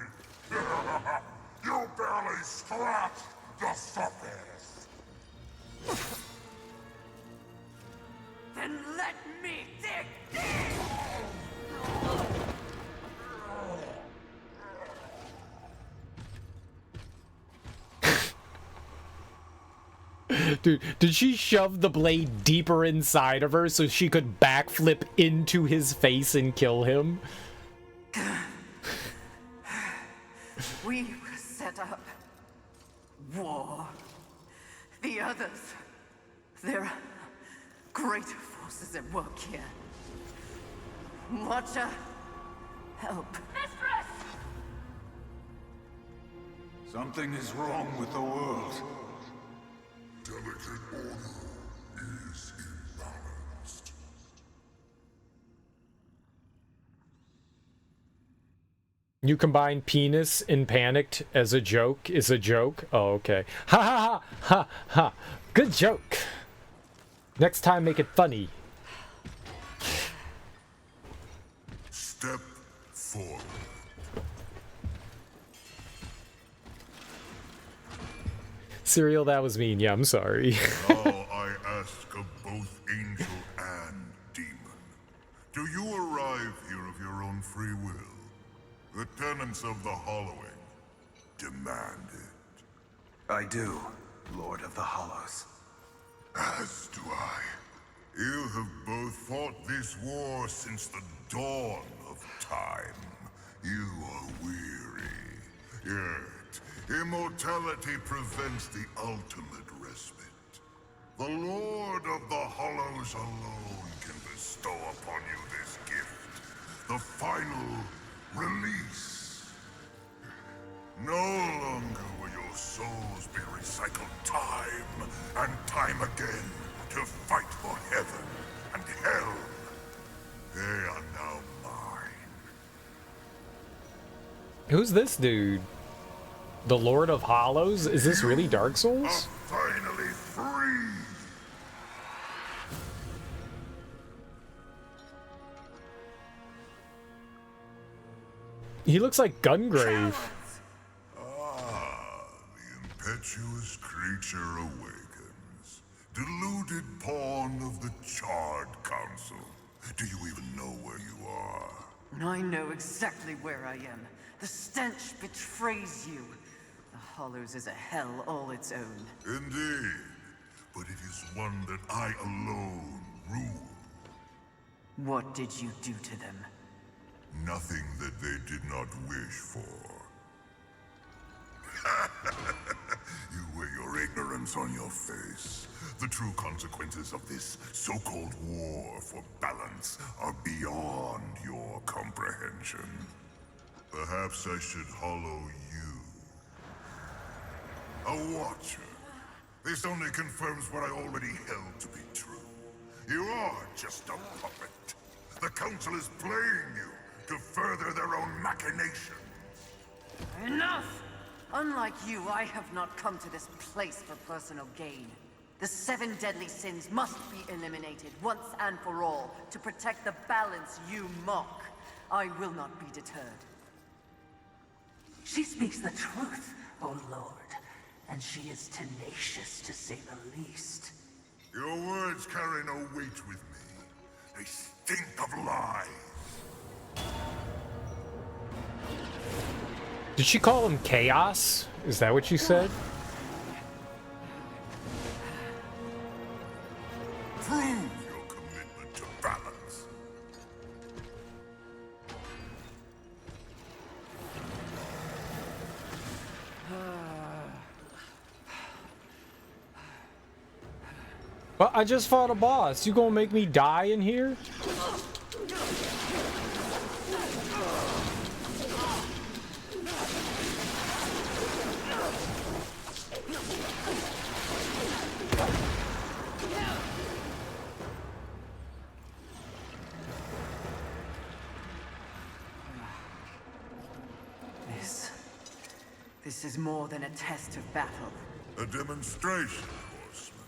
You barely scratched the surface. Then let me dig deep! Dude, did she shove the blade deeper inside of her so she could backflip into his face and kill him? We were set up. War. The others. There are greater forces at work here. Watcher, help. Mistress! Something is wrong with the world. Delicate order is imbalanced. You combine penis and panicked as a joke is a joke? Oh, okay. Ha ha ha ha ha. Good joke. Next time, make it funny. Step forward. Serial, that was mean. Yeah, I'm sorry. Now I ask of both angel and demon. Do you arrive here of your own free will? The tenets of the Hollowing demand it. I do, Lord of the Hollows. As do I. You have both fought this war since the dawn of time. You are weary. Yet, immortality prevents the ultimate respite. The Lord of the Hollows alone can bestow upon you this gift. The final release. No longer will your souls be recycled time and time again to fight for heaven and hell. They are now mine. Who's this dude? The Lord of Hollows? Is this really Dark Souls? Are finally free. He looks like Gungrave. Ah, the impetuous creature awakens. Deluded pawn of the Charred Council. Do you even know where you are? I know exactly where I am. The stench betrays you. The Hollows is a hell all its own. Indeed, but it is one that I alone rule. What did you do to them? Nothing that they did not wish for. You wear your ignorance on your face. The true consequences of this so-called war for balance are beyond your comprehension. Perhaps I should hollow you. A watcher. This only confirms what I already held to be true. You are just a puppet. The Council is playing you to further their own machinations. Enough! Unlike you, I have not come to this place for personal gain. The 7 deadly sins must be eliminated once and for all to protect the balance you mock. I will not be deterred. She speaks the truth, oh Lord, and she is tenacious to say the least. Your words carry no weight with me. They stink of lies. Did she call him Chaos? Is that what you said? Prove your commitment to balance. Well, I just fought a boss. You gonna make me die in here? This is more than a test of battle. A demonstration, horseman.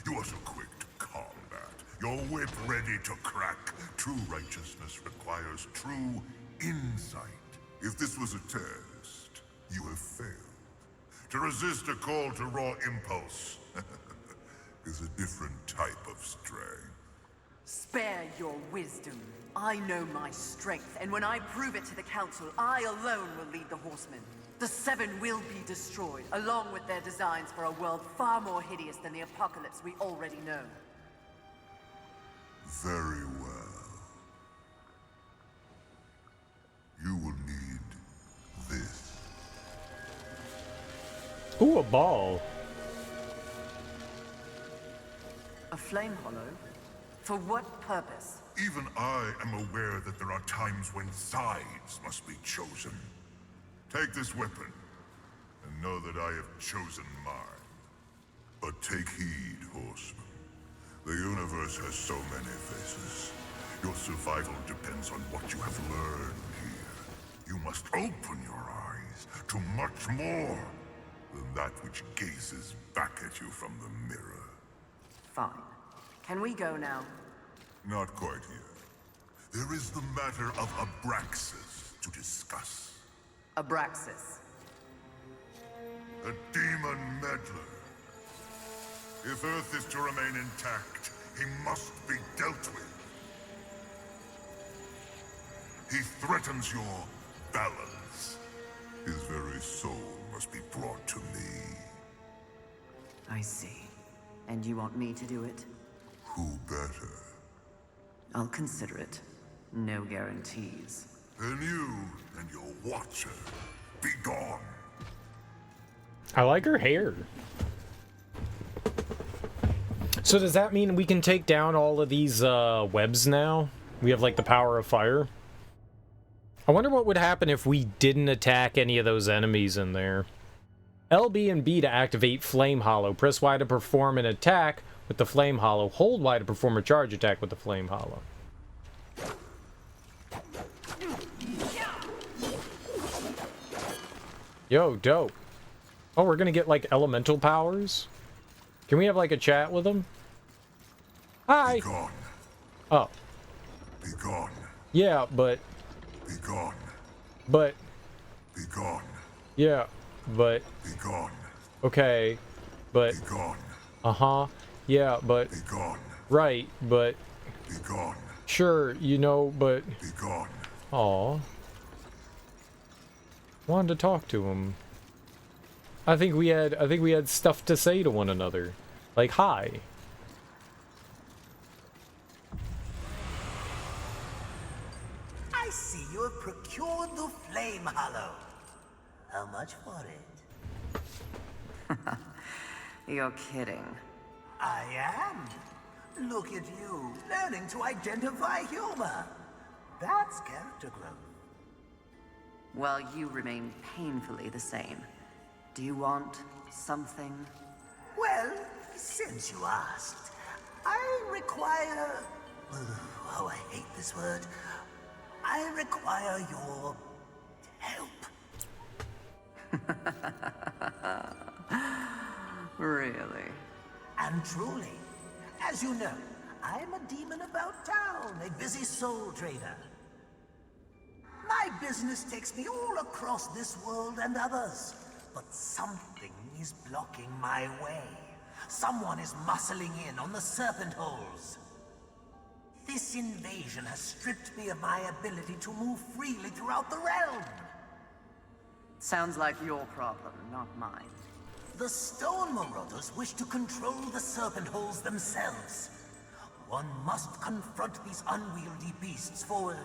You are so quick to combat. Your whip ready to crack. True righteousness requires true insight. If this was a test, you have failed. To resist a call to raw impulse is a different type of strength. Spare your wisdom. I know my strength, and when I prove it to the Council, I alone will lead the Horsemen. The 7 will be destroyed, along with their designs for a world far more hideous than the apocalypse we already know. Very well. You will need this. Ooh, a ball. A flame hollow? For what purpose? Even I am aware that there are times when sides must be chosen. Take this weapon, and know that I have chosen mine. But take heed, horseman. The universe has so many faces. Your survival depends on what you have learned here. You must open your eyes to much more than that which gazes back at you from the mirror. Fine. Can we go now? Not quite yet. There is the matter of Abraxas to discuss. Abraxas. A demon meddler. If Earth is to remain intact, he must be dealt with. He threatens your balance. His very soul must be brought to me. I see. And you want me to do it? Who better? I'll consider it. No guarantees. Then you and your watcher, be gone. I like her hair. So does that mean we can take down all of these webs now? We have like the power of fire? I wonder what would happen if we didn't attack any of those enemies in there. LB and B to activate Flame Hollow. Press Y to perform an attack with the Flame Hollow. Hold Y to perform a charge attack with the Flame Hollow. Yo, dope. Oh, we're gonna get like elemental powers? Can we have like a chat with them? Hi! Be gone. Oh. Be gone. Yeah, but... Be gone. But... Be gone. Yeah, but... Be gone. Okay, but... Be gone. Uh-huh. Yeah, but... Be gone. Right, but... Be gone. Sure, you know, but... Be gone. Aw. Wanted to talk to him. I think we had stuff to say to one another. Like, hi. I see you have procured the Flame Hollow. How much for it? You're kidding. I am. Look at you, learning to identify humor. That's character growth. While you remain painfully the same. Do you want something? Well, since you asked, I require... Oh, I hate this word. I require your help. Really? And truly, as you know, I'm a demon about town, a busy soul trader. My business takes me all across this world and others, but something is blocking my way. Someone is muscling in on the serpent holes. This invasion has stripped me of my ability to move freely throughout the realm. Sounds like your problem, not mine. The Stone Marauders wish to control the serpent holes themselves. One must confront these unwieldy beasts for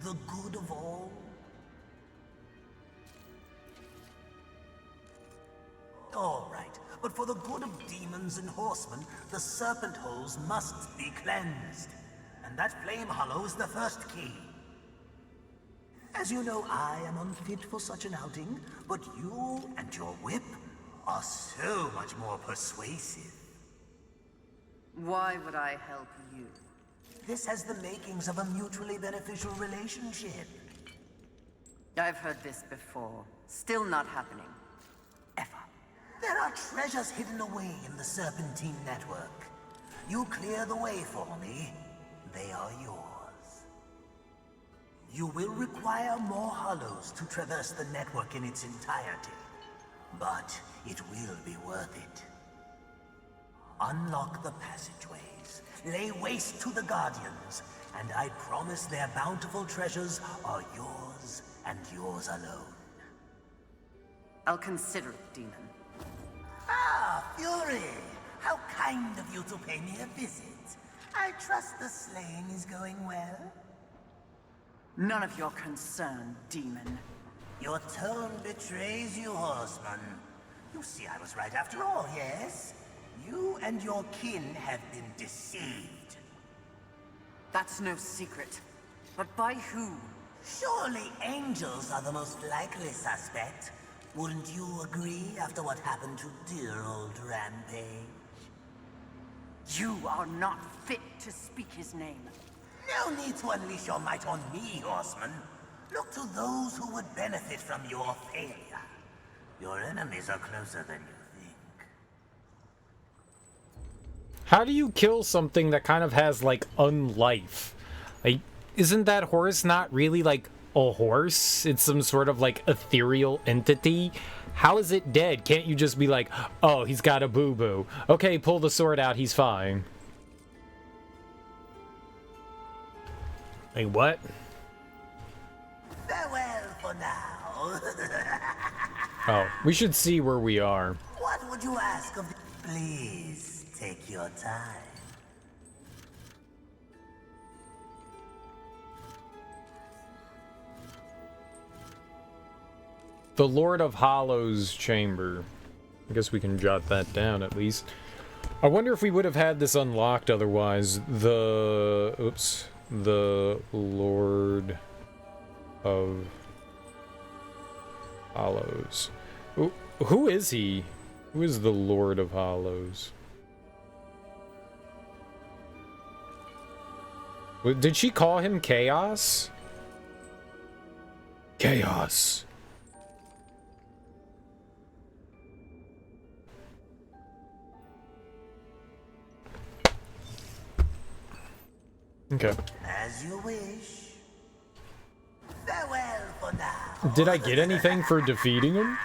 the good of all. All right, but for the good of demons and horsemen, the serpent holes must be cleansed. And that Flame Hollow is the first key. As you know, I am unfit for such an outing, but you and your whip are so much more persuasive. Why would I help you? This has the makings of a mutually beneficial relationship. I've heard this before. Still not happening. Ever. There are treasures hidden away in the Serpentine network. You clear the way for me, they are yours. You will require more hollows to traverse the network in its entirety, but it will be worth it. Unlock the passageways, lay waste to the Guardians, and I promise their bountiful treasures are yours and yours alone. I'll consider it, demon. Ah, Fury! How kind of you to pay me a visit. I trust the slaying is going well. None of your concern, demon. Your tone betrays you, horseman. You see, I was right after all, yes? You and your kin have been deceived. That's no secret. But by who? Surely angels are the most likely suspect. Wouldn't you agree after what happened to dear old Rampage? You are not fit to speak his name. No need to unleash your might on me, horseman. Look to those who would benefit from your failure. Your enemies are closer than you think. How do you kill something that kind of has, like, unlife? Like, isn't that horse not really, like, a horse? It's some sort of, like, ethereal entity? How is it dead? Can't you just be like, oh, he's got a boo-boo. Okay, pull the sword out, he's fine. Like, what? Farewell for now. Oh, we should see where we are. What would you ask of me? Please, take your time. The Lord of Hollows chamber. I guess we can jot that down at least. I wonder if we would have had this unlocked otherwise. The Lord of Hollows. Who is he? Who is the Lord of Hollows? Did she call him Chaos? Chaos. Okay. As you wish. Farewell for now. Did I get anything for defeating him?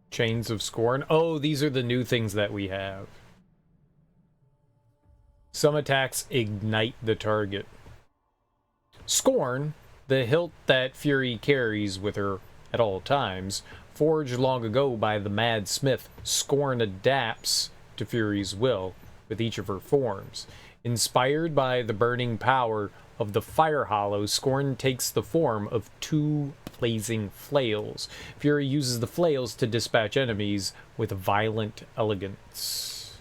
Chains of Scorn. Oh, these are the new things that we have. Some attacks ignite the target. Scorn, the hilt that Fury carries with her at all times, forged long ago by the Mad Smith, Scorn adapts to Fury's will with each of her forms. Inspired by the burning power of the Fire Hollow, Scorn takes the form of two blazing flails. Fury uses the flails to dispatch enemies with violent elegance.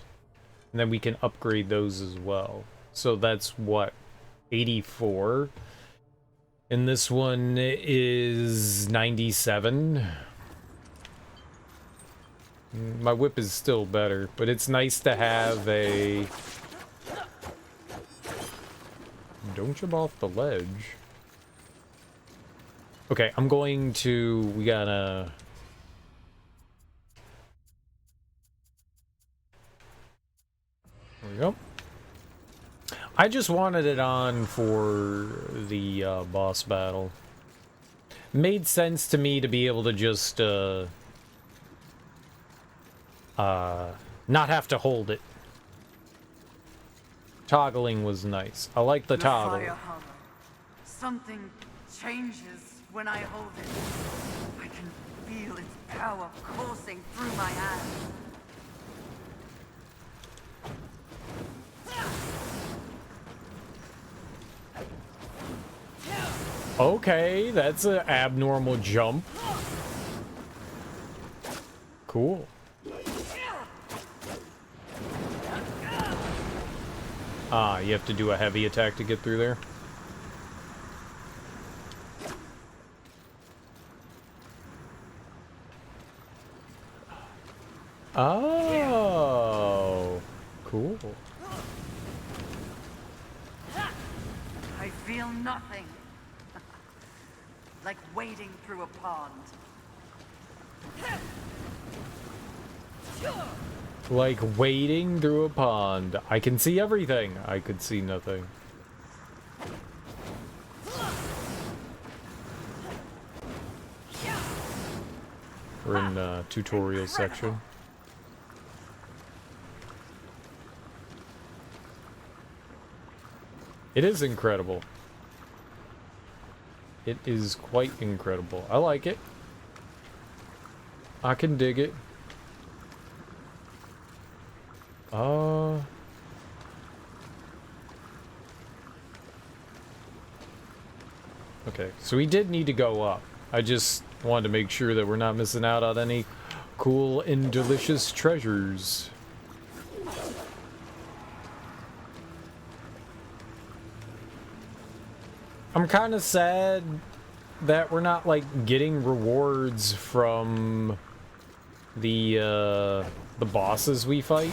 And then we can upgrade those as well. So that's what, 84? And this one is 97. My whip is still better, but it's nice to have a... Don't jump off the ledge. Okay, I'm going to... We gotta... There we go. I just wanted it on for the boss battle. Made sense to me to be able to just not have to hold it. Toggling was nice. I like the toggle. Fire Hollow. Something changes when I hold it. I can feel its power coursing through my hands. Okay, that's an abnormal jump. Cool. Ah, you have to do a heavy attack to get through there. Oh, cool. I feel nothing. Like wading through a pond. Like wading through a pond. I can see everything. I could see nothing. We're in the tutorial section. It is incredible. It is quite incredible. I like it. I can dig it. Okay, so we did need to go up. I just wanted to make sure that we're not missing out on any cool and delicious treasures. I'm kind of sad that we're not, like, getting rewards from the the bosses we fight.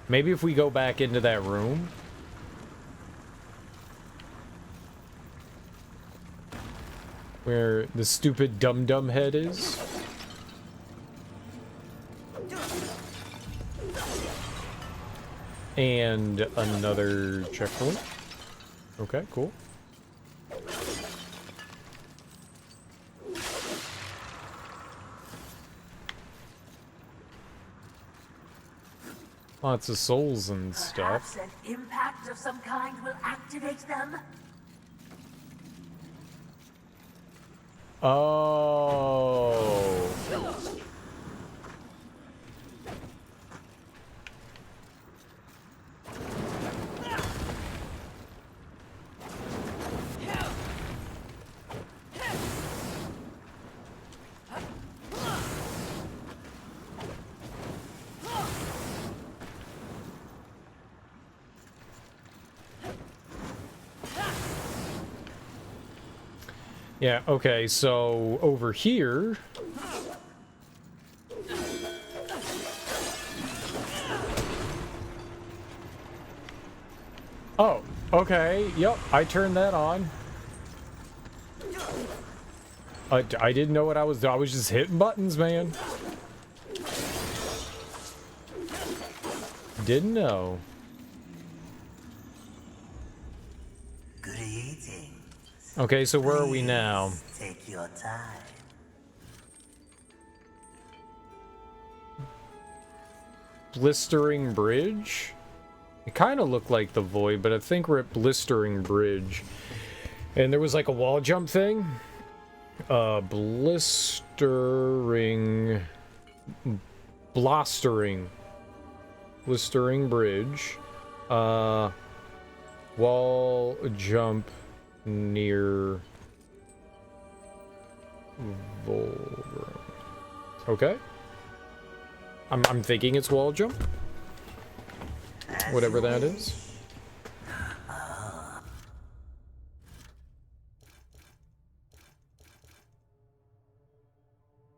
Maybe if we go back into that room. Where the stupid dum-dum head is. And another checkpoint. Okay, cool. Lots of souls and stuff. Perhaps an impact of some kind will activate them? Oh. Yeah, okay, so over here... Oh, okay, yep, I turned that on. I didn't know what I was doing. I was just hitting buttons, man. Didn't know. Greetings. Okay, so where are we now? Take your time. Blistering Bridge? It kind of looked like the Void, but I think we're at Blistering Bridge. And there was like a wall jump thing. Blistering Bridge. Wall jump near Volrum. Okay. I'm thinking it's wall jump. Whatever that is.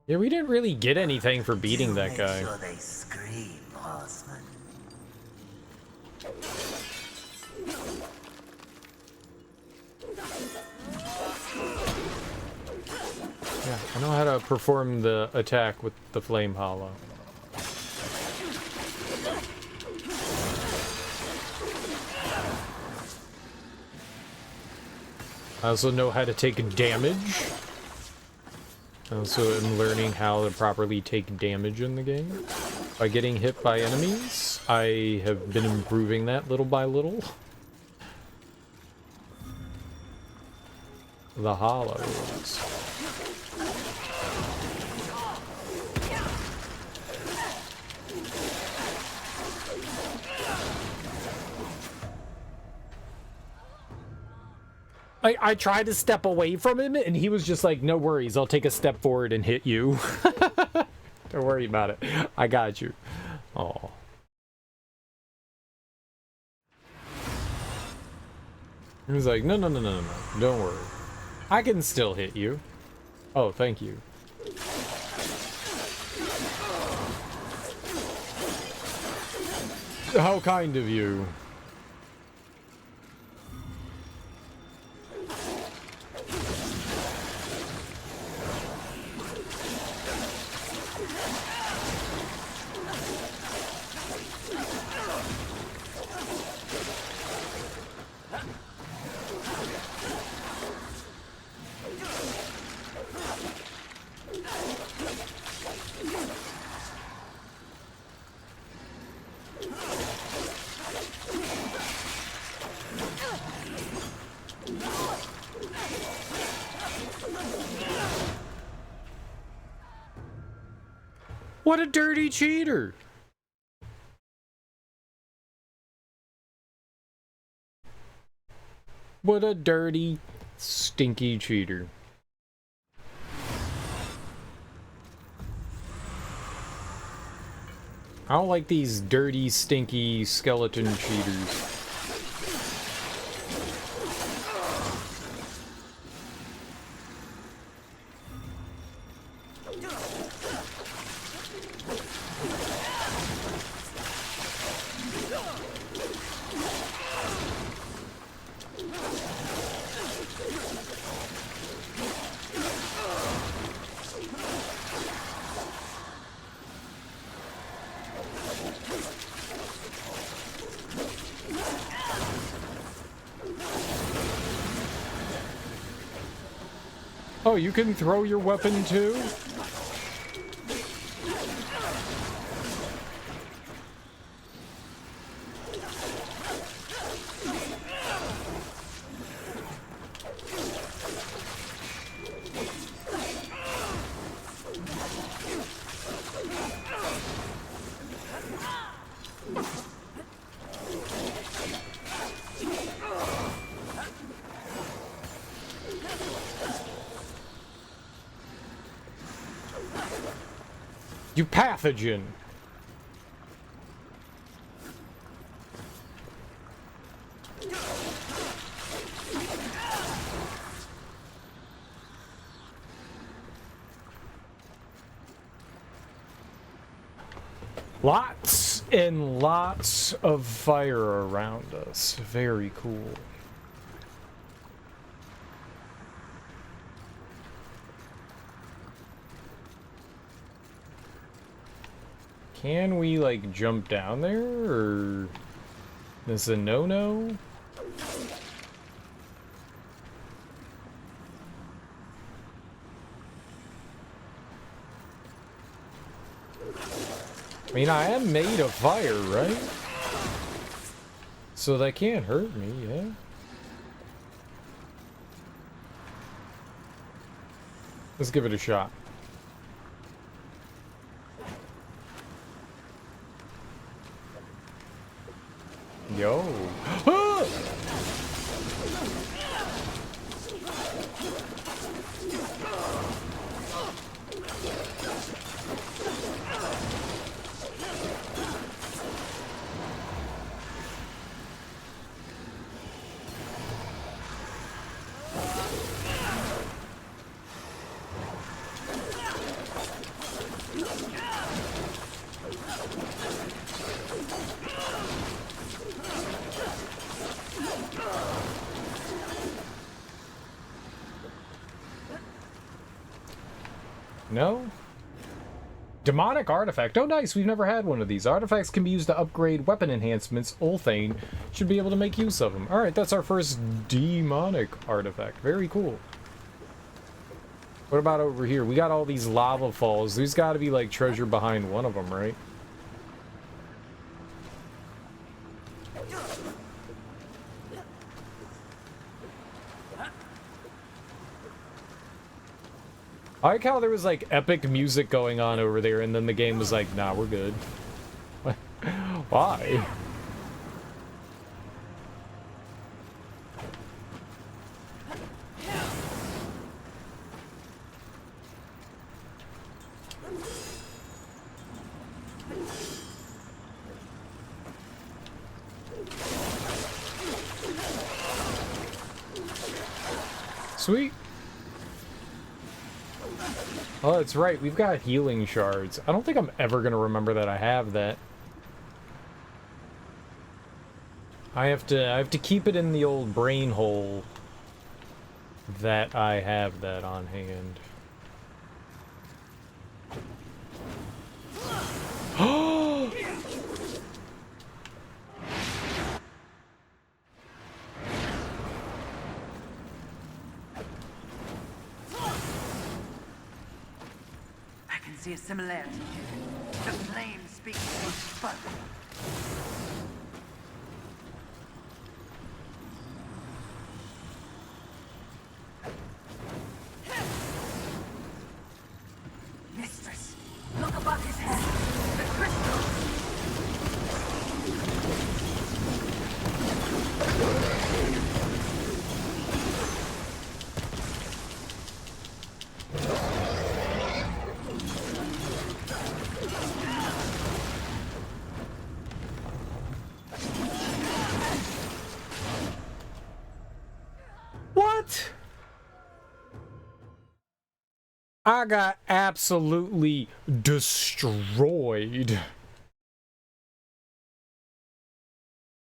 Yeah, we didn't really get anything for beating that guy. Sure they scream, horseman. Yeah, I know how to perform the attack with the flame hollow. I also know how to take damage. I also am learning how to properly take damage in the game. By getting hit by enemies, I have been improving that little by little. The hollows. I tried to step away from him, and he was just like, no worries, I'll take a step forward and hit you. Don't worry about it. I got you. Oh. He was like, no, don't worry. I can still hit you. Oh, thank you. How kind of you. What a dirty cheater! What a dirty, stinky cheater. I don't like these dirty, stinky skeleton cheaters. Oh, you can throw your weapon too? You pathogen! Lots and lots of fire around us. Very cool. Can we, like, jump down there, or... This is a no-no? I mean, I am made of fire, right? So that can't hurt me, yeah? Let's give it a shot. Yo. Ah! No? Demonic artifact. Oh, nice. We've never had one of these. Artifacts can be used to upgrade weapon enhancements. Ulthane should be able to make use of them. All right, that's our first demonic artifact. Very cool. What about over here? We got all these lava falls. There's got to be, like, treasure behind one of them, right? I like how there was, like, epic music going on over there, and then the game was like, nah, we're good. Why? Sweet. Oh, that's right. We've got healing shards. I don't think I'm ever going to remember that I have that. I have to keep it in the old brain hole that I have that on hand. See a similarity here. The flame speaks for spoke. Mistress, look above his head. The crystal. What? I got absolutely destroyed.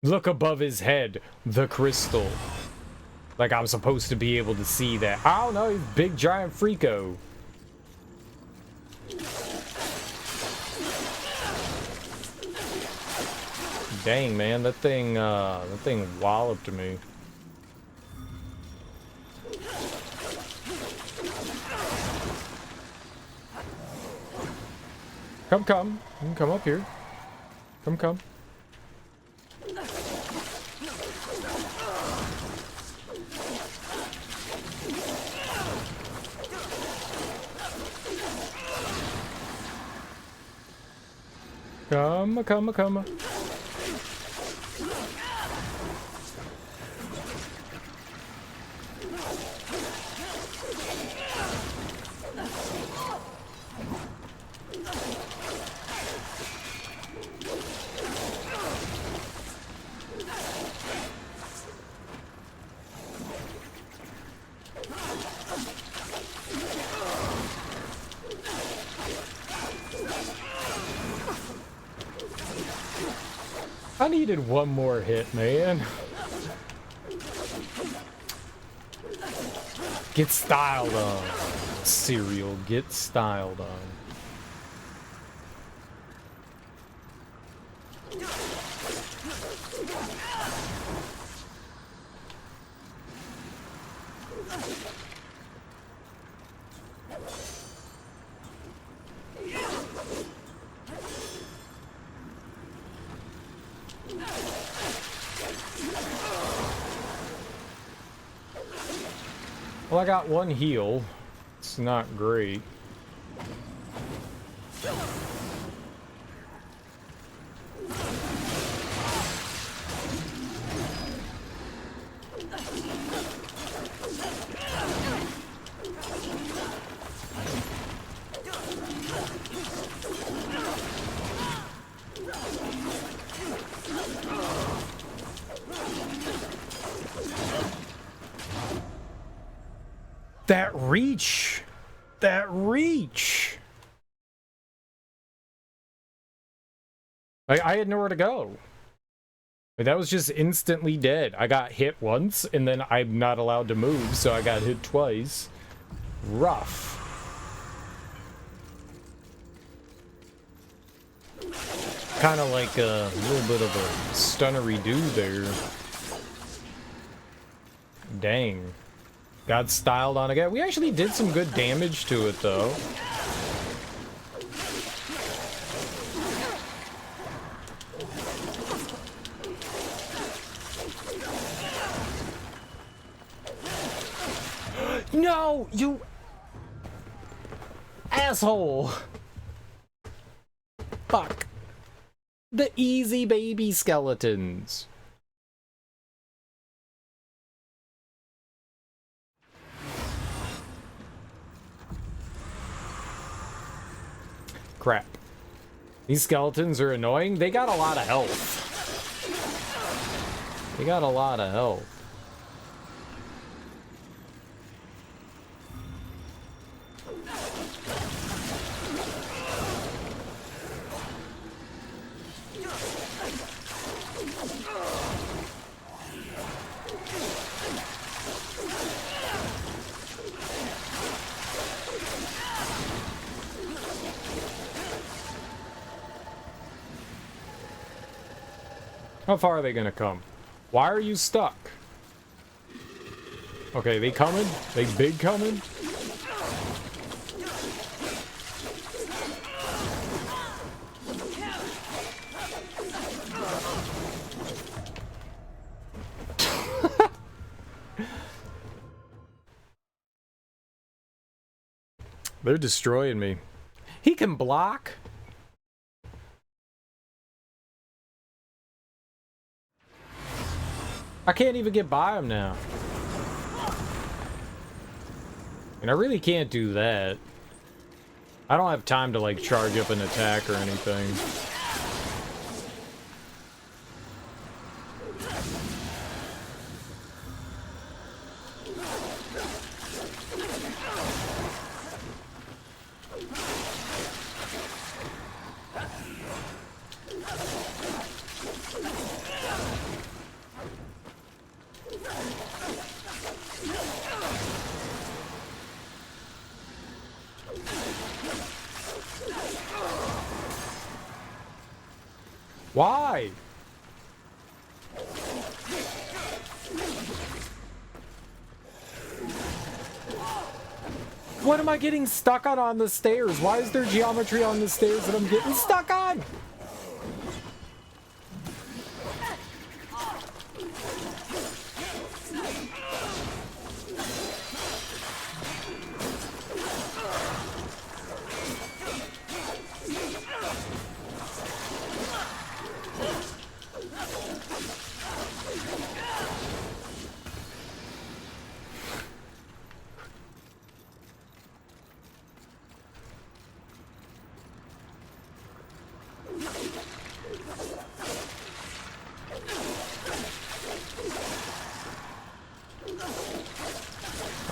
Look above his head, the crystal. Like I'm supposed to be able to see that. I don't know, he's big giant freako. Dang, man, that thing walloped me. Come. You can come up here. Come. Come. I needed one more hit, man. Get styled on. Cereal, get styled on. Well, I got one heal. It's not great. That reach! That reach! I had nowhere to go. That was just instantly dead. I got hit once, and then I'm not allowed to move, so I got hit twice. Rough. Kind of like a little bit of a stunnery do there. Dang. Got styled on again. We actually did some good damage to it, though. No, you asshole. Fuck. The easy baby skeletons. Crap. These skeletons are annoying. They got a lot of health. They got a lot of health. How far are they gonna come? Why are you stuck? Okay, they coming? They big coming? They're destroying me. He can block? I can't even get by him now. And I really can't do that. I don't have time to, like, charge up an attack or anything. Why? What am I getting stuck on the stairs? Why is there geometry on the stairs that I'm getting stuck on?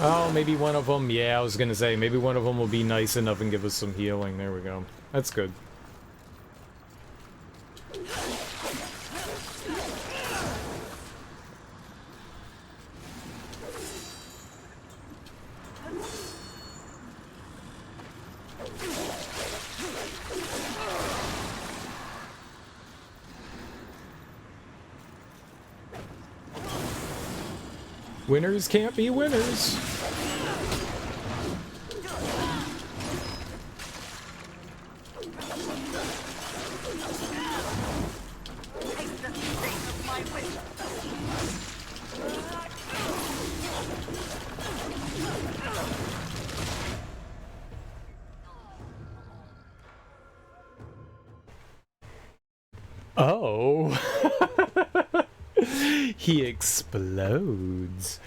Oh, maybe one of them, yeah, I was gonna say, maybe one of them will be nice enough and give us some healing. There we go. That's good. Winners can't be winners. Oh. He explodes.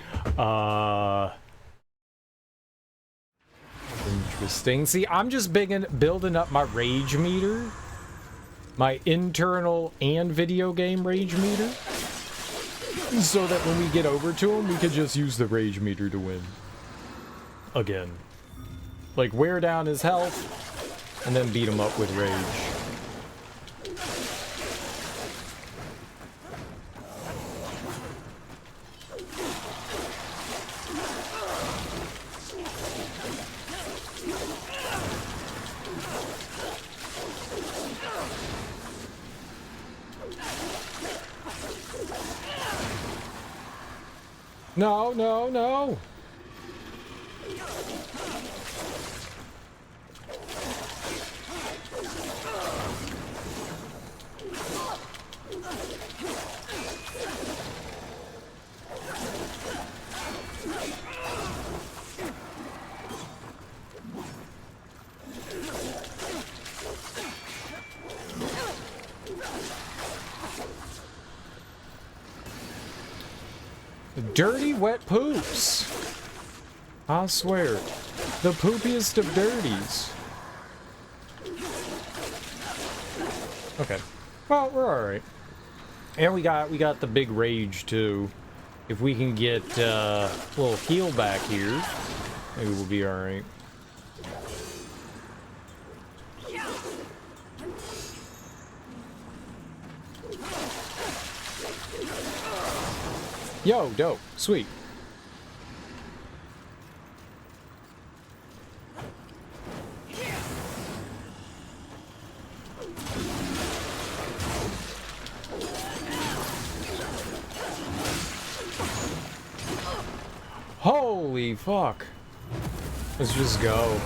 Interesting. See, I'm just building up my rage meter. My internal and video game rage meter. So that when we get over to him, we could just use the rage meter to win. Again. Like, wear down his health, and then beat him up with rage. No, no, no! Dirty wet poops. I swear. The poopiest of dirties. Okay. Well, we're alright. And we got the big rage too. If we can get a little heal back here, maybe we'll be alright. Yo, dope. Sweet. Holy fuck. Let's just go.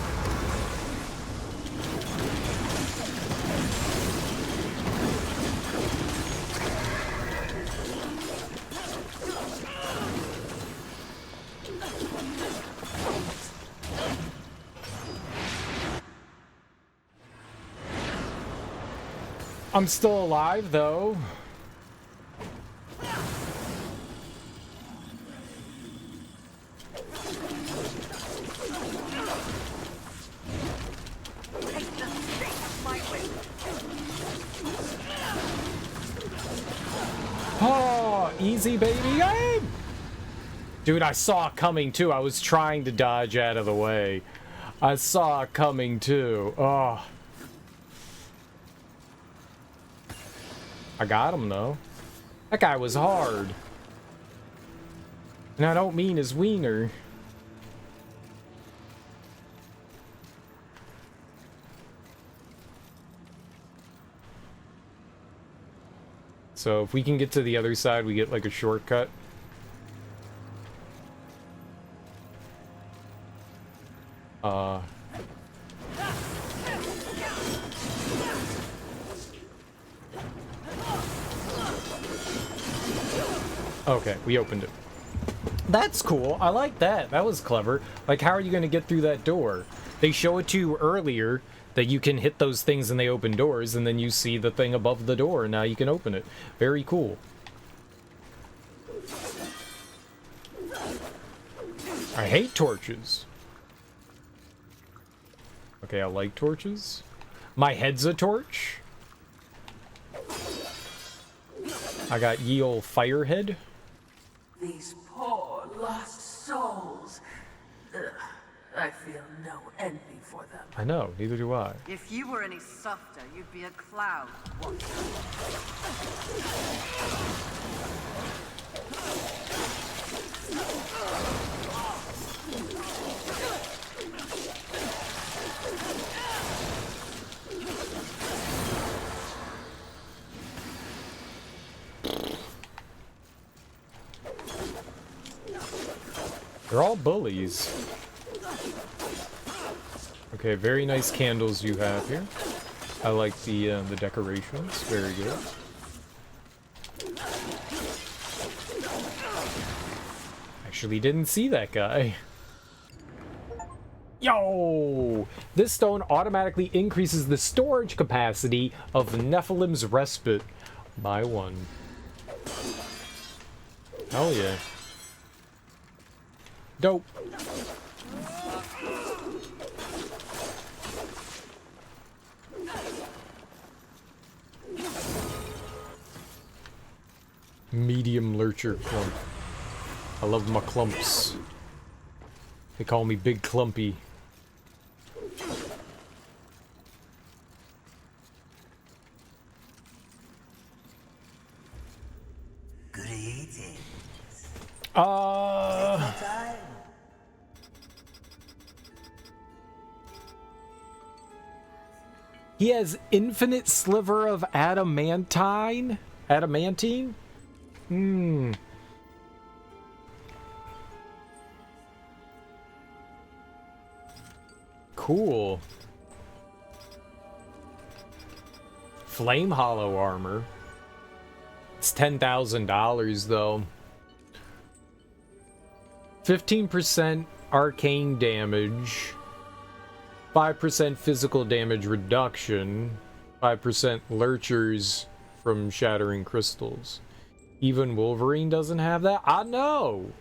I'm still alive, though. Oh, easy, baby game! Dude, I saw it coming, too. I was trying to dodge out of the way. I saw it coming, too. Oh. I got him, though. That guy was hard. And I don't mean his wiener. So if we can get to the other side, we get like a shortcut. Okay, we opened it. That's cool. I like that. That was clever. Like, how are you going to get through that door? They show it to you earlier that you can hit those things and they open doors, and then you see the thing above the door, and now you can open it. Very cool. I hate torches. Okay, I like torches. My head's a torch. I got ye ol' firehead. These poor lost souls. Ugh, I feel no envy for them. I know, neither do I. If you were any softer, you'd be a cloud. They're all bullies. Okay, very nice candles you have here. I like the decorations. Very good. Actually didn't see that guy. Yo! This stone automatically increases the storage capacity of Nephilim's Respite by 1. Hell yeah. Dope. Medium lurcher clump. I love my clumps. They call me Big Clumpy. Greetings. He has infinite sliver of adamantine? Adamantine? Hmm. Cool. Flame hollow armor. It's $10,000 though. 15% arcane damage. 5% physical damage reduction. 5% lurchers from shattering crystals. Even Wolverine doesn't have that? I know!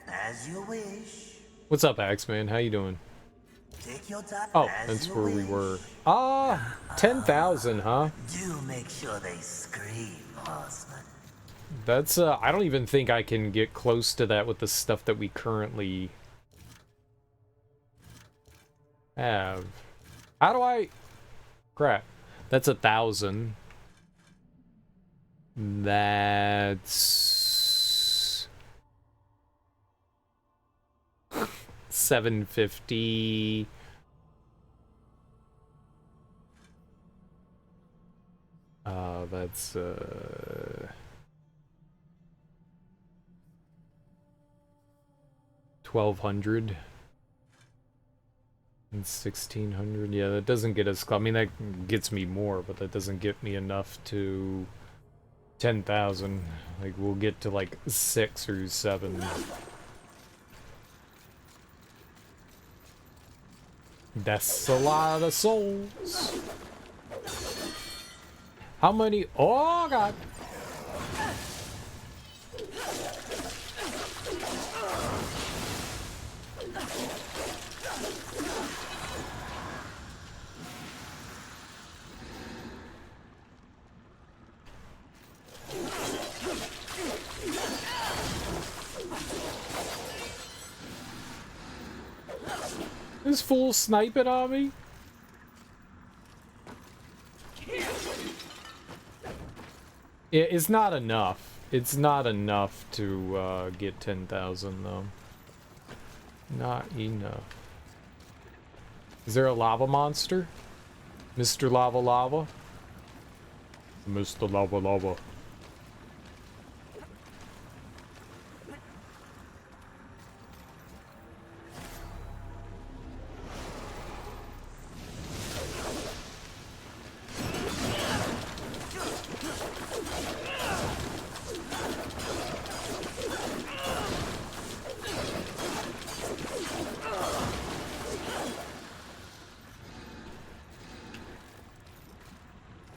As you wish. What's up, Axeman? How you doing? Take your time. Oh, as that's you where we wish. were. 10,000, huh? Do make sure they scream, horseman. That's, I don't even think I can get close to that with the stuff that we currently have. How do I... Crap. That's 1,000. That's... 750. That's 1,200 and 1,600. Yeah, that doesn't get us. I mean, that gets me more, but that doesn't get me enough to 10,000. Like, we'll get to like 6 or 7. That's a lot of souls. How many? Oh, God. This fool sniping on me? It's not enough. It's not enough to get 10,000 though. Not enough. Is there a lava monster? Mr. Lava Lava? Mr. Lava Lava.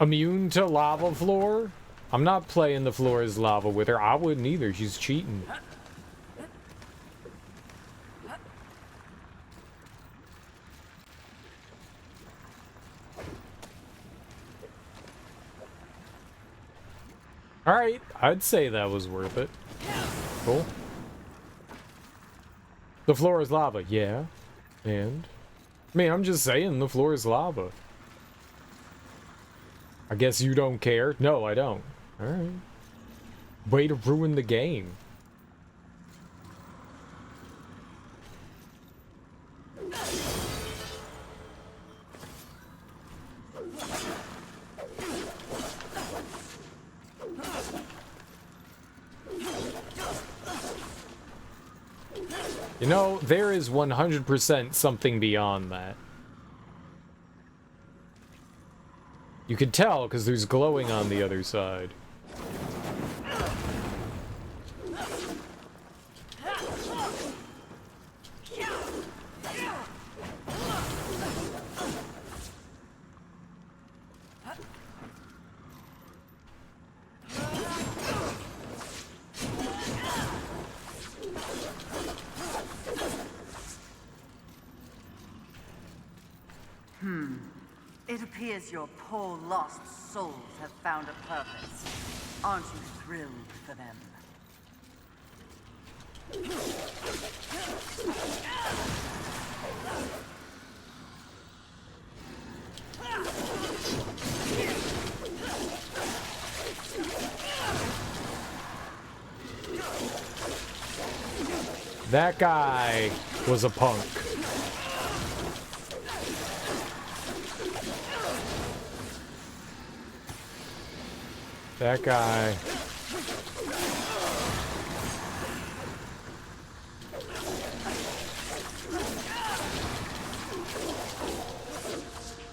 Immune to lava floor? I'm not playing the floor as lava with her. I wouldn't either. She's cheating. Alright, I'd say that was worth it. Cool. The floor is lava, yeah. And? I mean, I'm just saying the floor is lava. I guess you don't care? No, I don't. Alright. Way to ruin the game. You know, there is 100% something beyond that. You can tell because there's glowing on the other side. It appears your poor lost souls have found a purpose. Aren't you thrilled for them? That guy was a punk. That guy.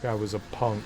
Guy was a punk.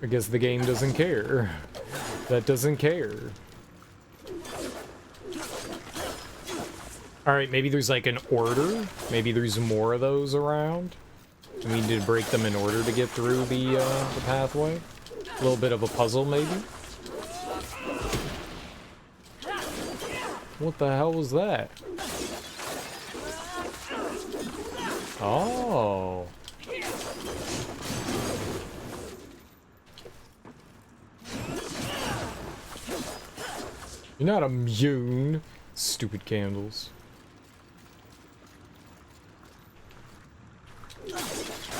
I guess the game doesn't care. That doesn't care. Alright, maybe there's like an order. Maybe there's more of those around. We need to break them in order to get through the pathway. A little bit of a puzzle, maybe. What the hell was that? Oh. You're not immune, stupid candles.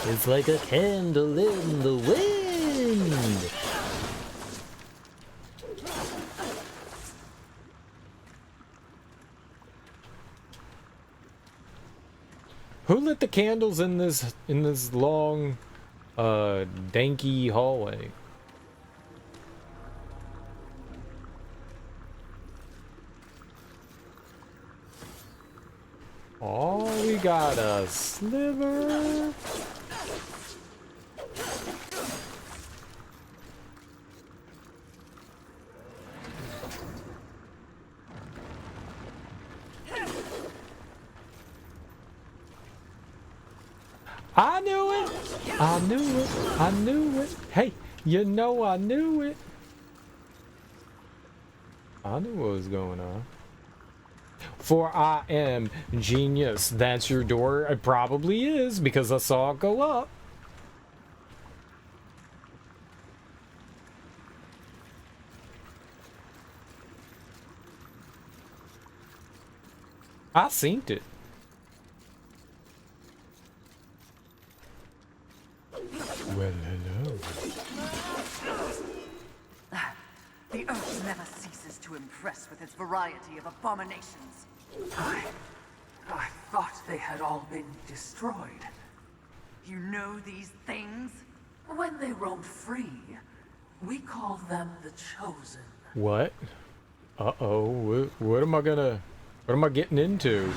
It's like a candle in the wind. Who lit the candles in this long, danky hallway? Oh, we got a sliver. I knew it! I knew it! I knew it! Hey, you know I knew it! I knew what was going on. For I am genius. That's your door? It probably is, because I saw it go up. I seen it. Well, hello. too impressed with its variety of abominations. I thought they had all been destroyed. You know these things? When they roamed free, we called them the Chosen. What? Uh-oh. What am I getting into?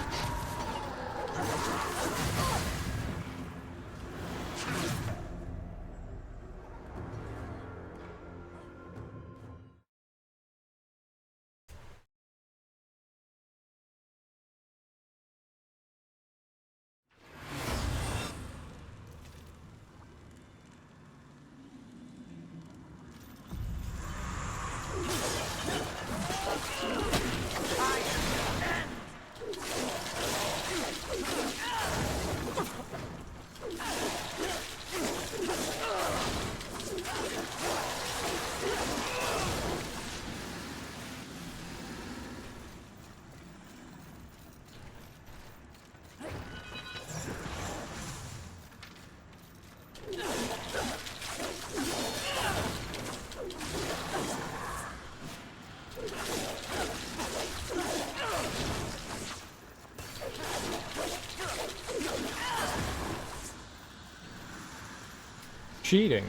Cheating.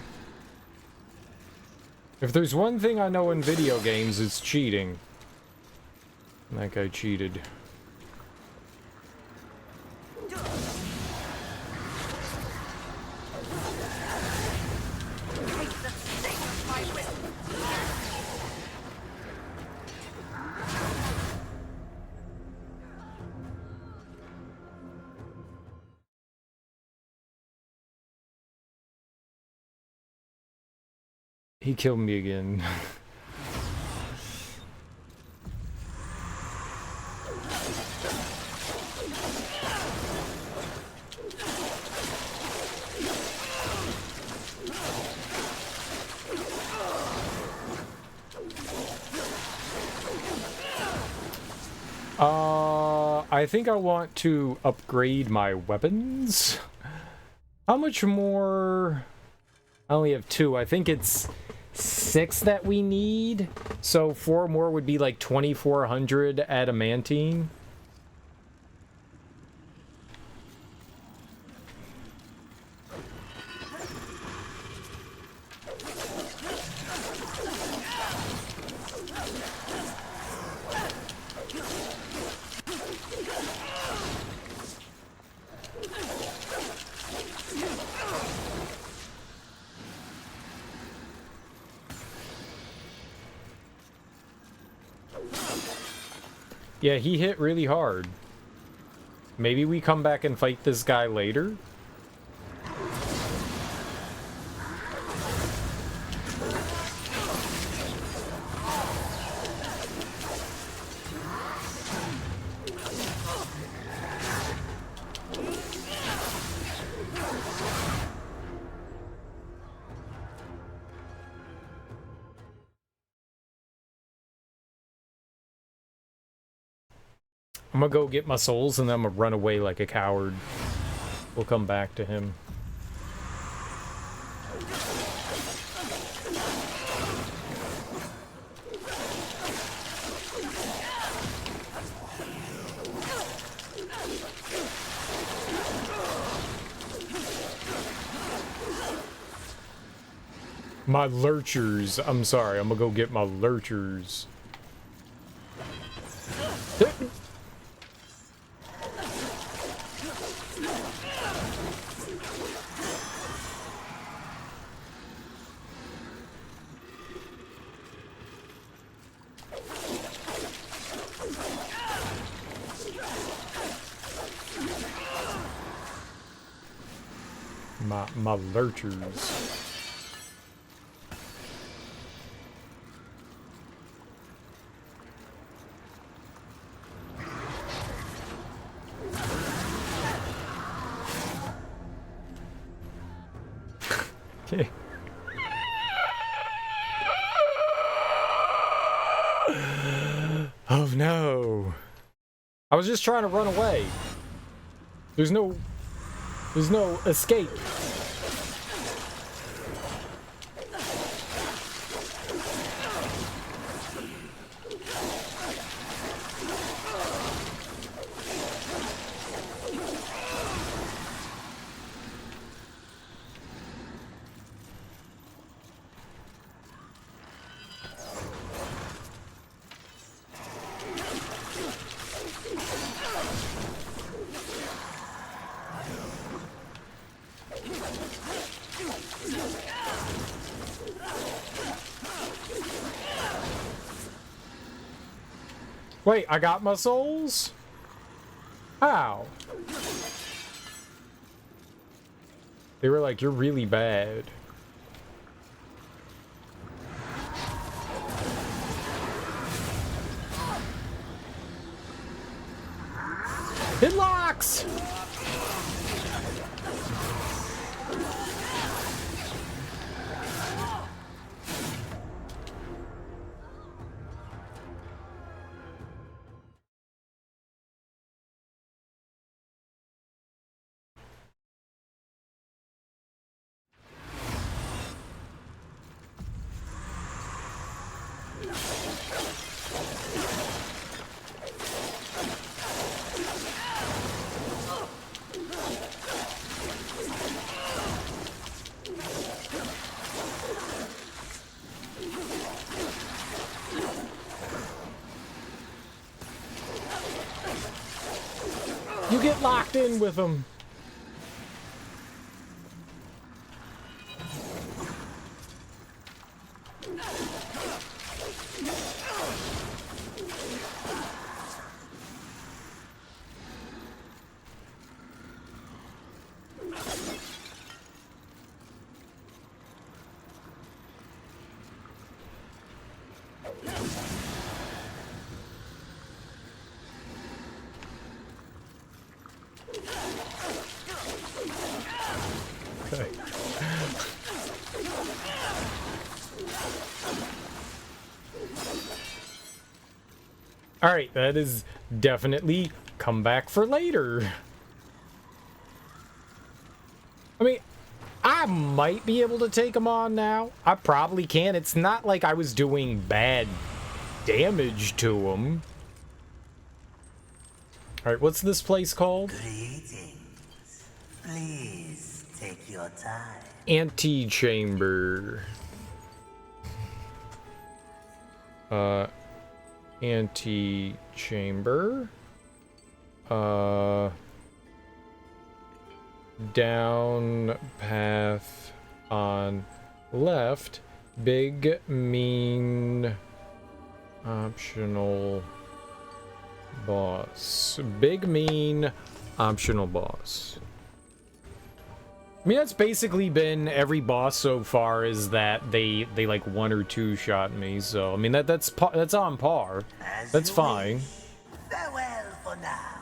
If there's one thing I know in video games, it's cheating. That guy cheated. He killed me again. I think I want to upgrade my weapons. How much more? I only have 2. I think it's 6 that we need. So 4 more would be like 2,400 adamantine. Yeah, he hit really hard. Maybe we come back and fight this guy later? I'm gonna go get my souls and then I'm gonna run away like a coward. We'll come back to him. My lurchers. I'm sorry, I'm gonna go get my lurchers. My lurchers. Okay. Oh no. I was just trying to run away. There's no escape. Wait, I got my souls? How? They were like, you're really bad. It locks! You get locked in with them. Okay. All right, that is definitely come back for later. I mean, I might be able to take him on now. I probably can. It's not like I was doing bad damage to him. All right, what's this place called? Greetings. Please take your time. Antechamber. Antechamber. Down path on left. Big mean optional boss. Big mean optional boss. I mean, that's basically been every boss so far, is that they like one or two shot me. So I mean that's on par. That's fine. Farewell for now.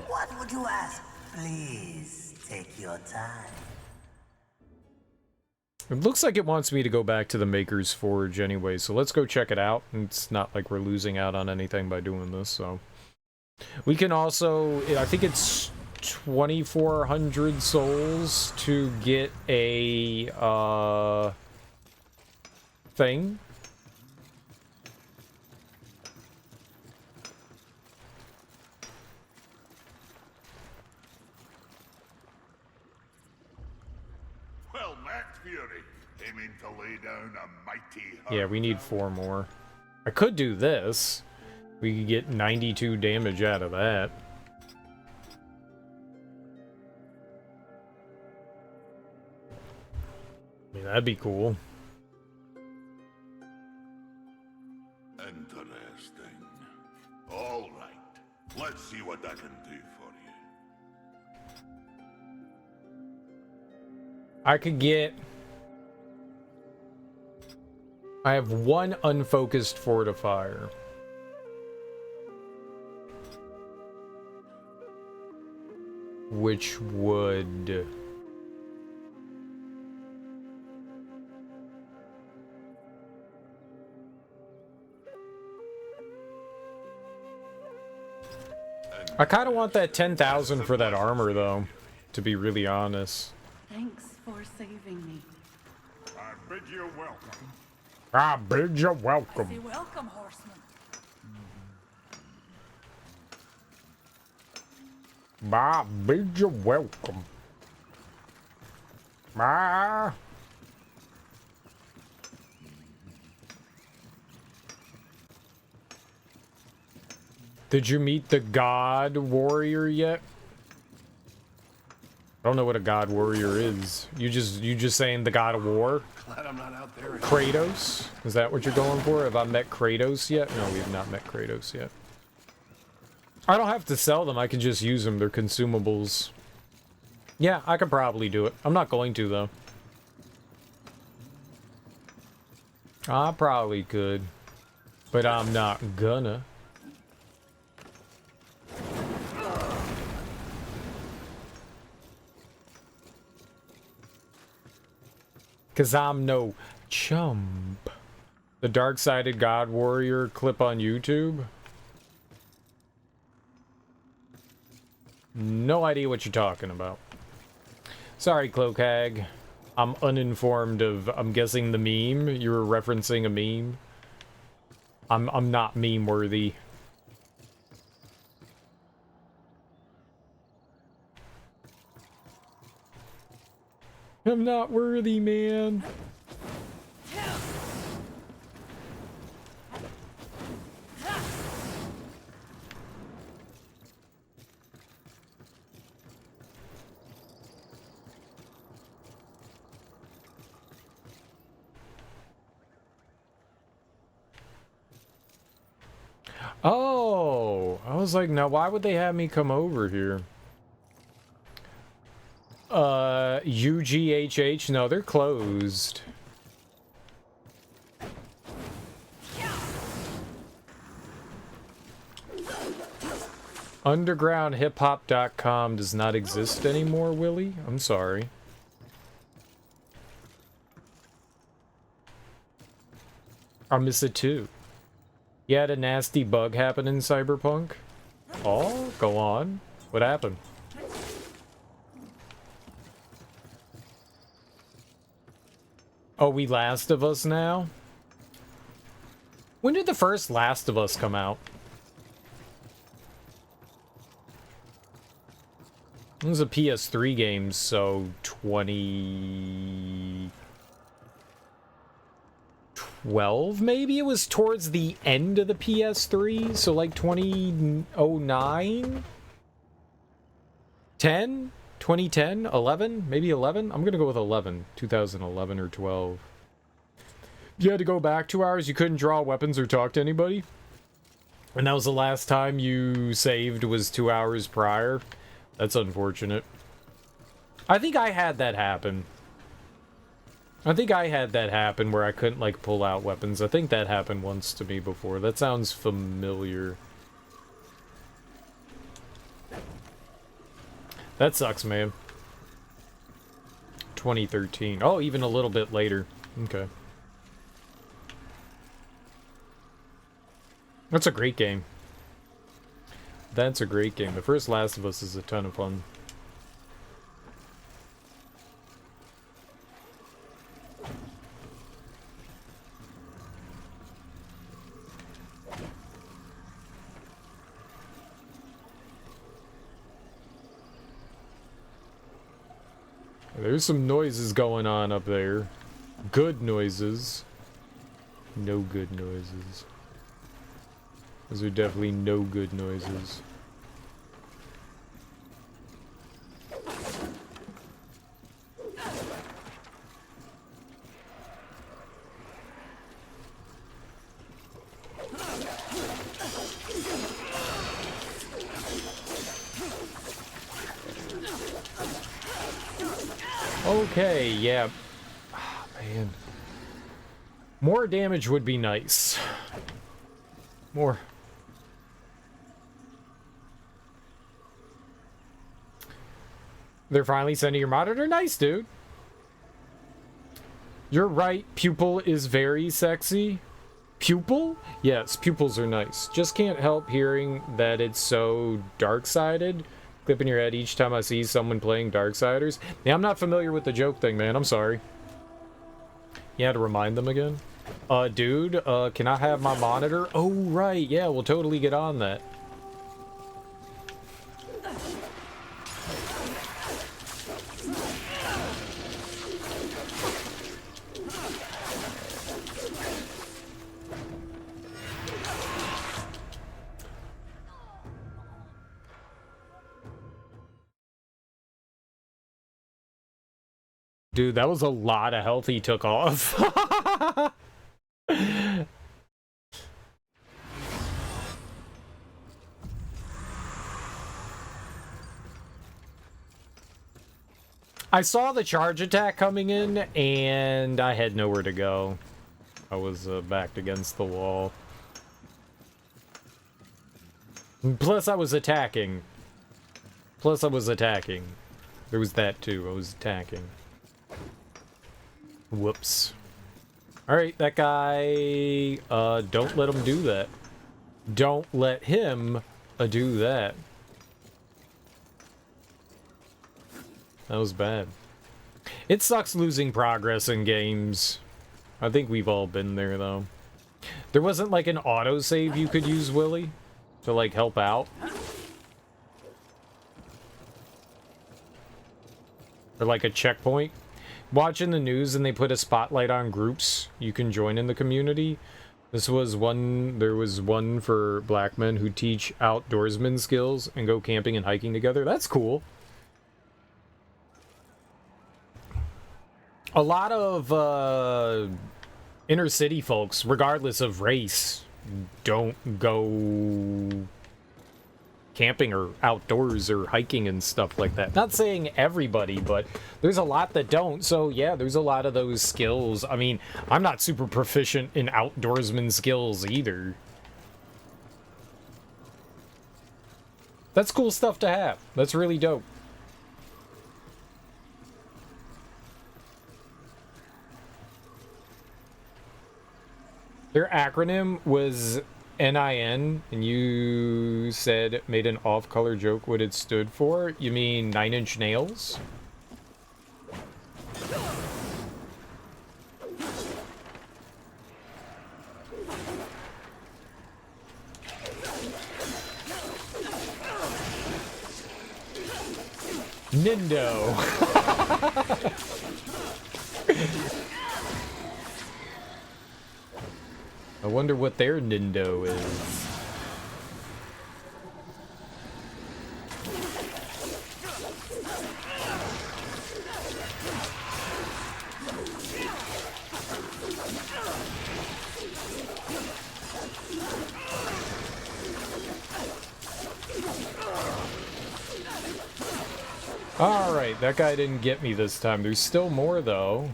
What would you ask? Please take your time. It looks like it wants me to go back to the Maker's Forge anyway, so let's go check it out. It's not like we're losing out on anything by doing this, so. We can also, I think it's 2,400 souls to get a, thing. Well met, Fury. Aiming to lay down a mighty... Yeah, we need 4 more. I could do this. We could get 92 damage out of that. I mean, that'd be cool. Interesting. All right. Let's see what I can do for you. I could get... I have 1 unfocused fortifier. Which would... I kind of want that 10,000 for that armor, though, to be really honest. Thanks for saving me. I bid you welcome. I bid you welcome. Be welcome, horseman. I bid you welcome. Did you meet the god warrior yet? I don't know what a god warrior is. You just saying the god of war? Glad I'm not out there. Kratos? Is that what you're going for? Have I met Kratos yet? No, we have not met Kratos yet. I don't have to sell them. I can just use them. They're consumables. Yeah, I could probably do it. I'm not going to, though. I probably could. But I'm not gonna. Cause I'm no chump. The Dark-Sided God Warrior clip on YouTube? No idea what you're talking about. Sorry, Cloakhag. I'm uninformed of, I'm guessing, the meme. You were referencing a meme. I'm not meme worthy. I'm not worthy, man. Oh, I was like, now why would they have me come over here? UGHH? No, they're closed. Undergroundhiphop.com does not exist anymore, Willie? I'm sorry. I miss it too. You had a nasty bug happen in Cyberpunk? Oh, go on. What happened? Oh, we Last of Us now? When did the first Last of Us come out? It was a PS3 game, so 2012 maybe? It was towards the end of the PS3, so like 2009? 10? 2010? 11? Maybe 11? I'm gonna go with 11. 2011 or 12. You had to go back 2 hours, you couldn't draw weapons or talk to anybody? And that was the last time you saved was 2 hours prior? That's unfortunate. I think I had that happen. I think I had that happen where I couldn't, like, pull out weapons. I think that happened once to me before. That sounds familiar. That sucks, man. 2013. Oh, even a little bit later. Okay. That's a great game. That's a great game. The first Last of Us is a ton of fun. There's some noises going on up there. Good noises. No good noises. Those are definitely no good noises. Okay, yeah. Oh, man. More damage would be nice. More. They're finally sending your monitor? Nice, dude. You're right, pupil is very sexy. Pupil? Yes, pupils are nice. Just can't help hearing that it's so dark-sided. Clip in your head each time I see someone playing Darksiders. Yeah, I'm not familiar with the joke thing, man. I'm sorry. You had to remind them again? Dude, can I have my monitor? Oh, right. Yeah, we'll totally get on that. Dude, that was a lot of health he took off. I saw the charge attack coming in, and I had nowhere to go. I was backed against the wall. Plus, I was attacking. There was that, too. I was attacking. Whoops. Alright, that guy... don't let him do that. Don't let him do that. That was bad. It sucks losing progress in games. I think we've all been there, though. There wasn't, like, an autosave you could use, Willie? To, like, help out? Or, like, a checkpoint? Watching the news and they put a spotlight on groups you can join in the community. There was one for black men who teach outdoorsman skills and go camping and hiking together. That's cool. A lot of inner city folks, regardless of race, don't go camping or outdoors or hiking and stuff like that. Not saying everybody, but there's a lot that don't. So yeah, there's a lot of those skills. I mean, I'm not super proficient in outdoorsman skills either. That's cool stuff to have. That's really dope. Their acronym was NIN, and you said, made an off-color joke what it stood for. You mean 9 Inch Nails? Nindo. I wonder what their Nindo is. Alright, that guy didn't get me this time. There's still more, though.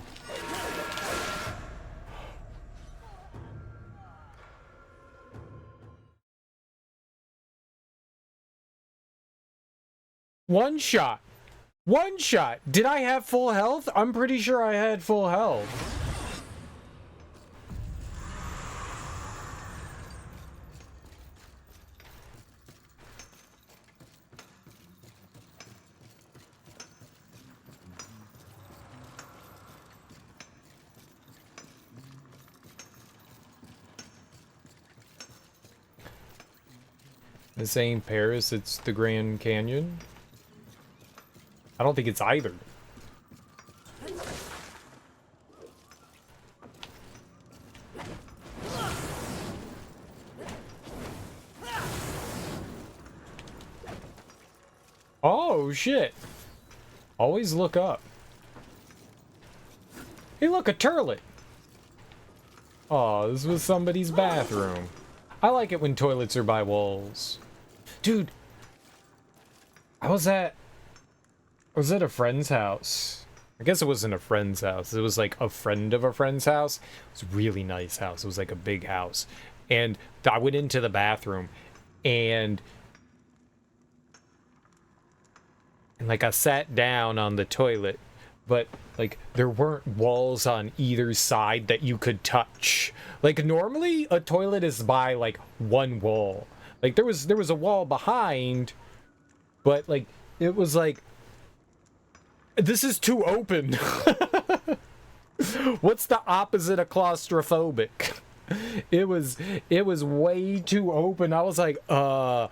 One shot. One shot. Did I have full health? I'm pretty sure I had full health. This ain't Paris, it's the Grand Canyon. I don't think it's either. Oh, shit. Always look up. Hey, look, a turlet. Oh, this was somebody's bathroom. I like it when toilets are by walls. Dude, I was at a friend's house. I guess it wasn't a friend's house. It was like a friend of a friend's house. It was a really nice house. It was like a big house. And I went into the bathroom and like I sat down on the toilet, but like there weren't walls on either side that you could touch. Like normally a toilet is by like one wall. Like there was a wall behind, but like it was like, this is too open. What's the opposite of claustrophobic? It was way too open. I was like, I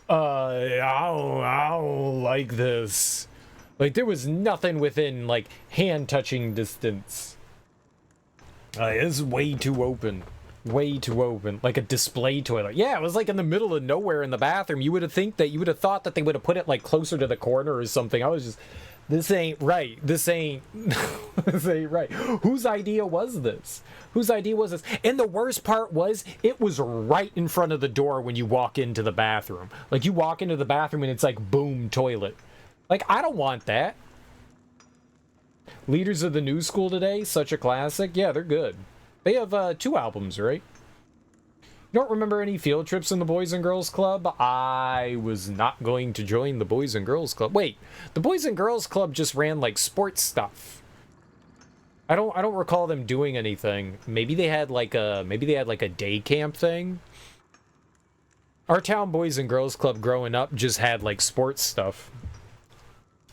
don't like this. Like there was nothing within like hand touching distance. It's way too open. Way too open. Like a display toilet. Yeah, it was like in the middle of nowhere in the bathroom. You would have thought that they would have put it like closer to the corner or something. This ain't right. This ain't this ain't right. Whose idea was this? Whose idea was this? And the worst part was it was right in front of the door when you walk into the bathroom. Like you walk into the bathroom and it's like boom, toilet. Like I don't want that. Leaders of the New School Today, such a classic. Yeah, they're good. They have 2 albums, right? You don't remember any field trips in the Boys and Girls Club? I was not going to join the Boys and Girls Club. Wait, the Boys and Girls Club just ran like sports stuff. I don't recall them doing anything. Maybe they had like a day camp thing. Our town Boys and Girls Club growing up just had like sports stuff.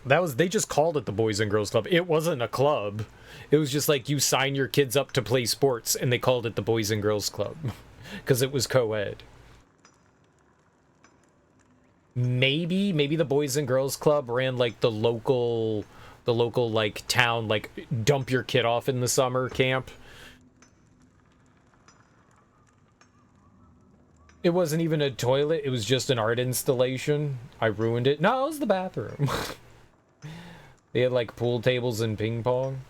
They just called it the Boys and Girls Club. It wasn't a club. It was just like you sign your kids up to play sports and they called it the Boys and Girls Club. Because it was co-ed. Maybe the Boys and Girls Club ran like the local like town, like dump your kid off in the summer camp. It wasn't even a toilet, it was just an art installation. I ruined it. No, it was the bathroom. They had like pool tables and ping pong.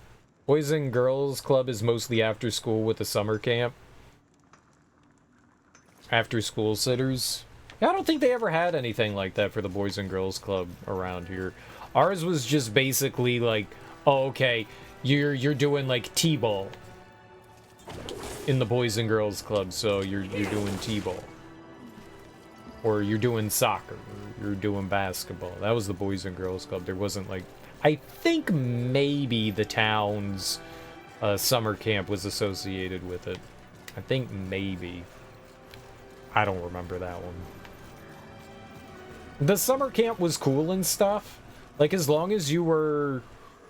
Boys and Girls Club is mostly after school with a summer camp. After school sitters. Yeah, I don't think they ever had anything like that for the Boys and Girls Club around here. Ours was just basically like, oh, okay, you're doing like T-ball in the Boys and Girls Club, so you're doing T-ball. Or you're doing soccer, or you're doing basketball. That was the Boys and Girls Club. There wasn't like, I think maybe the town's summer camp was associated with it. I think maybe. I don't remember that one. The summer camp was cool and stuff. Like, as long as you were...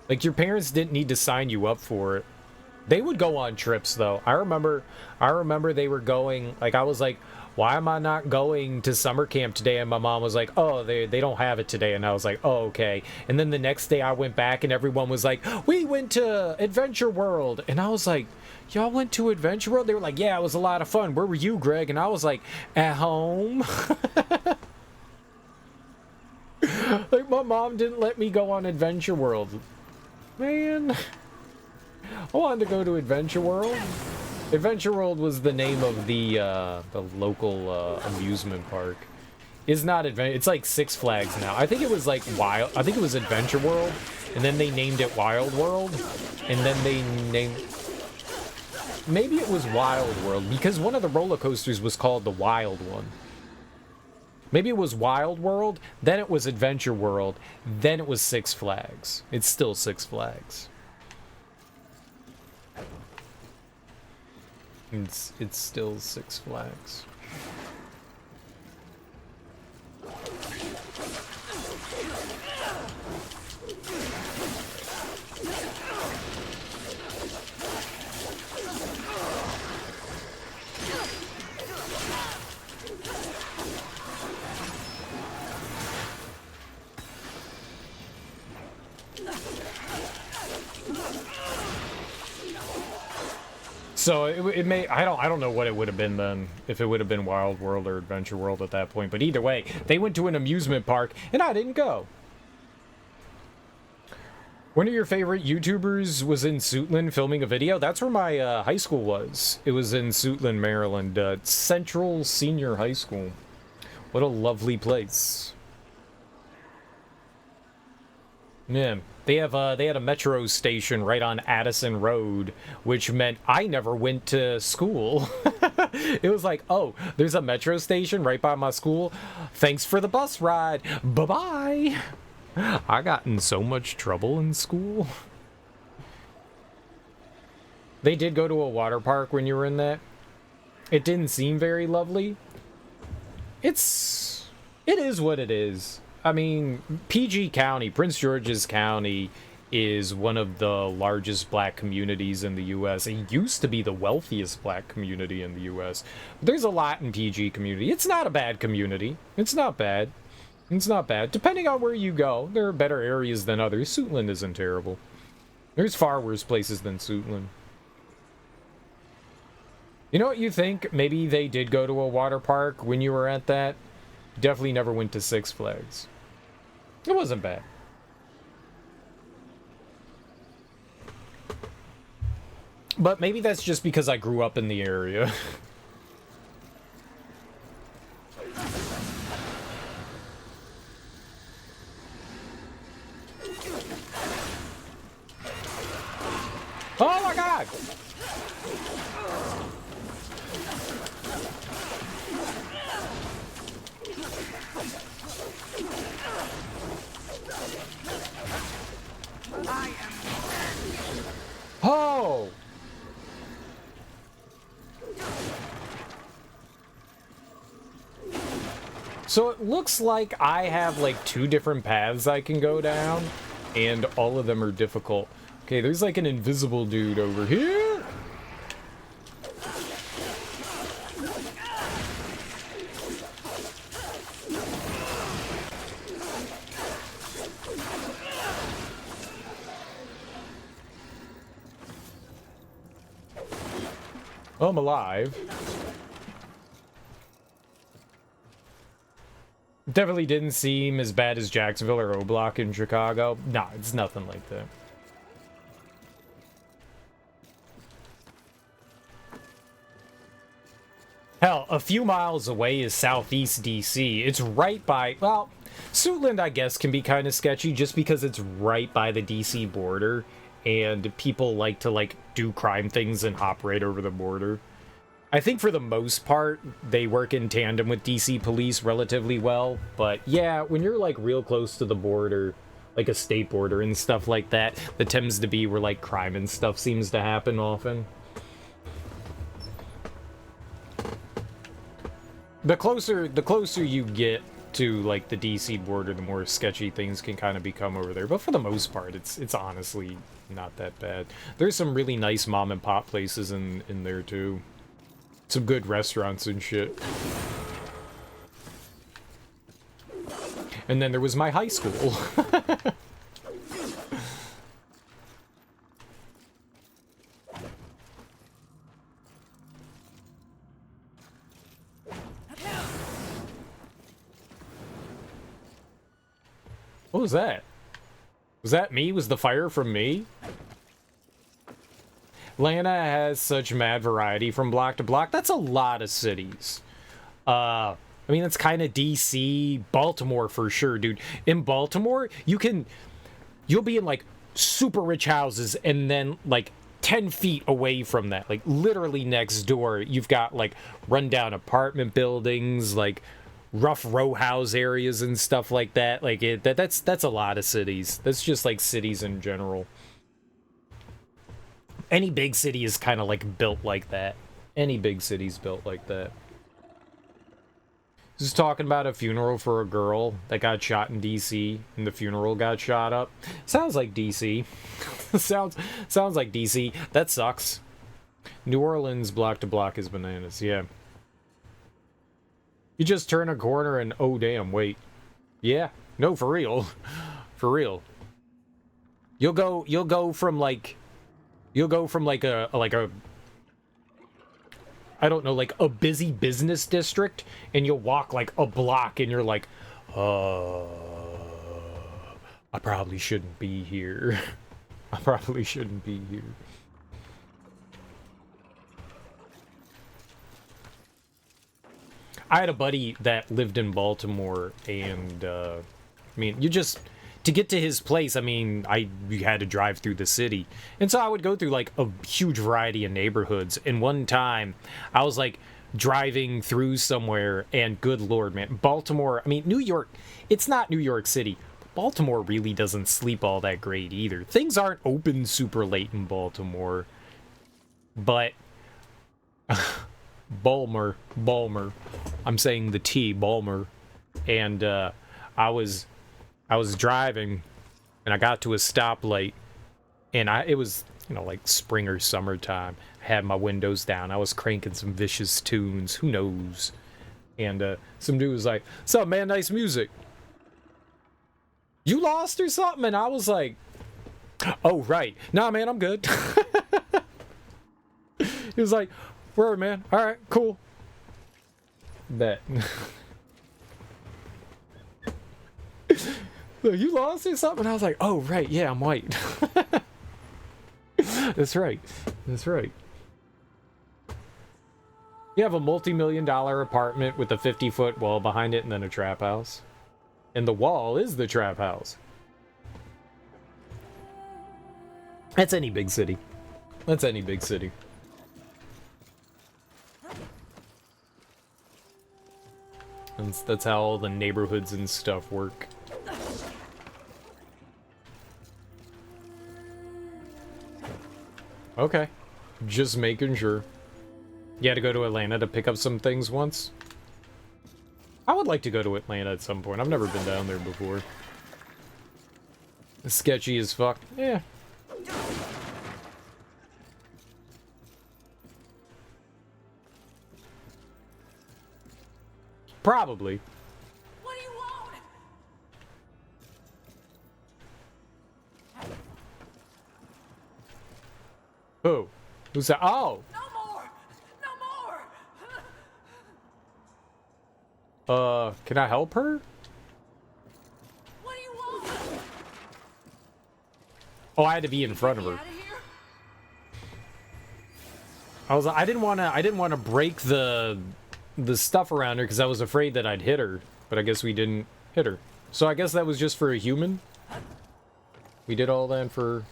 Like, your parents didn't need to sign you up for it. They would go on trips, though. I remember they were going... Like, I was like, why am I not going to summer camp today? And my mom was like, oh, they don't have it today. And I was like, oh, okay. And then the next day I went back and everyone was like, we went to Adventure World. And I was like... Y'all went to Adventure World? They were like, yeah, it was a lot of fun. Where were you, Greg? And I was like, at home. Like, my mom didn't let me go on Adventure World. Man. I wanted to go to Adventure World. Adventure World was the name of the local amusement park. It's not Adventure. It's like Six Flags now. I think it was like Wild. I think it was Adventure World. And then they named it Wild World. And then they named... Maybe it was Wild World, because one of the roller coasters was called the Wild one. Maybe it was Wild World, then it was Adventure World, then it was Six Flags. It's still Six Flags. It's still Six Flags. So it may, I don't know what it would have been then, if it would have been Wild World or Adventure World at that point, but either way, they went to an amusement park and I didn't go. One of your favorite YouTubers was in Suitland filming a video. That's where my high school was. It was in Suitland, Maryland, Central Senior High School. What a lovely place. Man, they had a metro station right on Addison Road, which meant I never went to school. It was like, oh, there's a metro station right by my school. Thanks for the bus ride. Bye-bye. I got in so much trouble in school. They did go to a water park when you were in that. It didn't seem very lovely. It is what it is. I mean, PG County, Prince George's County, is one of the largest black communities in the U.S. It used to be the wealthiest black community in the U.S. There's a lot in PG community. It's not a bad community. It's not bad. It's not bad. Depending on where you go, there are better areas than others. Suitland isn't terrible. There's far worse places than Suitland. You know what you think? Maybe they did go to a water park when you were at that? Definitely never went to Six Flags. It wasn't bad. But maybe that's just because I grew up in the area. Oh my god! Oh! So it looks like I have like 2 different paths I can go down, and all of them are difficult. Okay, there's like an invisible dude over here. I'm alive. Definitely didn't seem as bad as Jacksonville or O-Block in Chicago. Nah, it's nothing like that. Hell, a few miles away is Southeast DC. It's right by, well, Suitland, I guess, can be kind of sketchy just because it's right by the DC border, and people like to, like, do crime things and hop right over the border. I think for the most part, they work in tandem with DC police relatively well, but yeah, when you're, like, real close to the border, like a state border and stuff like that, that tends to be where, like, crime and stuff seems to happen often. The closer you get to, like, the DC border, the more sketchy things can kind of become over there. But for the most part, it's honestly not that bad. There's some really nice mom and pop places in there, too. Some good restaurants and shit. And then there was my high school. What was that? Was that me? Was the fire from me? Atlanta has such mad variety from block to block. That's a lot of cities. I mean, that's kind of DC, Baltimore for sure, dude. In Baltimore, you'll be in like super rich houses, and then like 10 feet away from that, like literally next door, you've got like rundown apartment buildings, like rough row house areas and stuff like that. Like that's a lot of cities. That's just like cities in general. Any big city is kind of like built like that. Any big city's built like that. Just talking about a funeral for a girl that got shot in DC, and the funeral got shot up. Sounds like DC. sounds like DC. That sucks. New Orleans block to block is bananas. Yeah. You just turn a corner and oh damn, wait. Yeah, no, for real. For real. You'll go from like a I don't know, like a busy business district, and you'll walk like a block and you're like, I probably shouldn't be here. I probably shouldn't be here. I had a buddy that lived in Baltimore, and I mean, to get to his place, I mean, you had to drive through the city. And so I would go through like a huge variety of neighborhoods. And one time I was like driving through somewhere, and good Lord, man, Baltimore, I mean, New York, it's not New York City. Baltimore really doesn't sleep all that great either. Things aren't open super late in Baltimore. But Balmer. I'm saying the T, Balmer. And I was driving, and I got to a stoplight, and it was, you know, like spring or summertime. I had my windows down. I was cranking some vicious tunes. Who knows? And some dude was like, "What's up, man? Nice music. You lost or something?" And I was like, "Oh, right. Nah, man, I'm good." He was like, "Word, man. All right, cool. Bet." You lost or something? I was like, "Oh, right, yeah, I'm white." That's right. That's right. You have a multi-million-dollar apartment with a 50-foot wall behind it and then a trap house. And the wall is the trap house. That's any big city. That's any big city. That's how all the neighborhoods and stuff work. Okay. Just making sure. You had to go to Atlanta to pick up some things once? I would like to go to Atlanta at some point. I've never been down there before. Sketchy as fuck. Yeah. Probably. What do you want? Who? Who's that? Oh! No more! No more! Can I help her? What do you want? Oh, I had to be in front of her. Out of here? I didn't want to break the stuff around her because I was afraid that I'd hit her, but I guess we didn't hit her. So I guess that was just for a human. We did all that for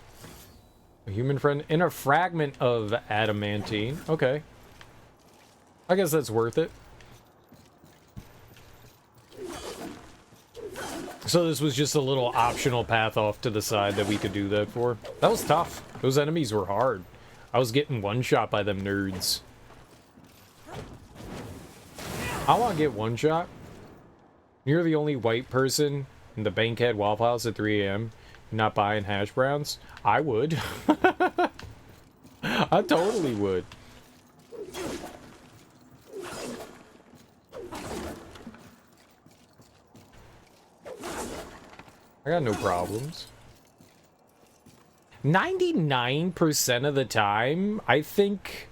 a human friend in a fragment of adamantine. Okay. I guess that's worth it. So this was just a little optional path off to the side that we could do that for. That was tough. Those enemies were hard. I was getting one shot by them nerds. I want to get one shot. You're the only white person in the Bankhead Waffle House at 3 a.m. not buying hash browns. I would. I totally would. I got no problems. 99% of the time, I think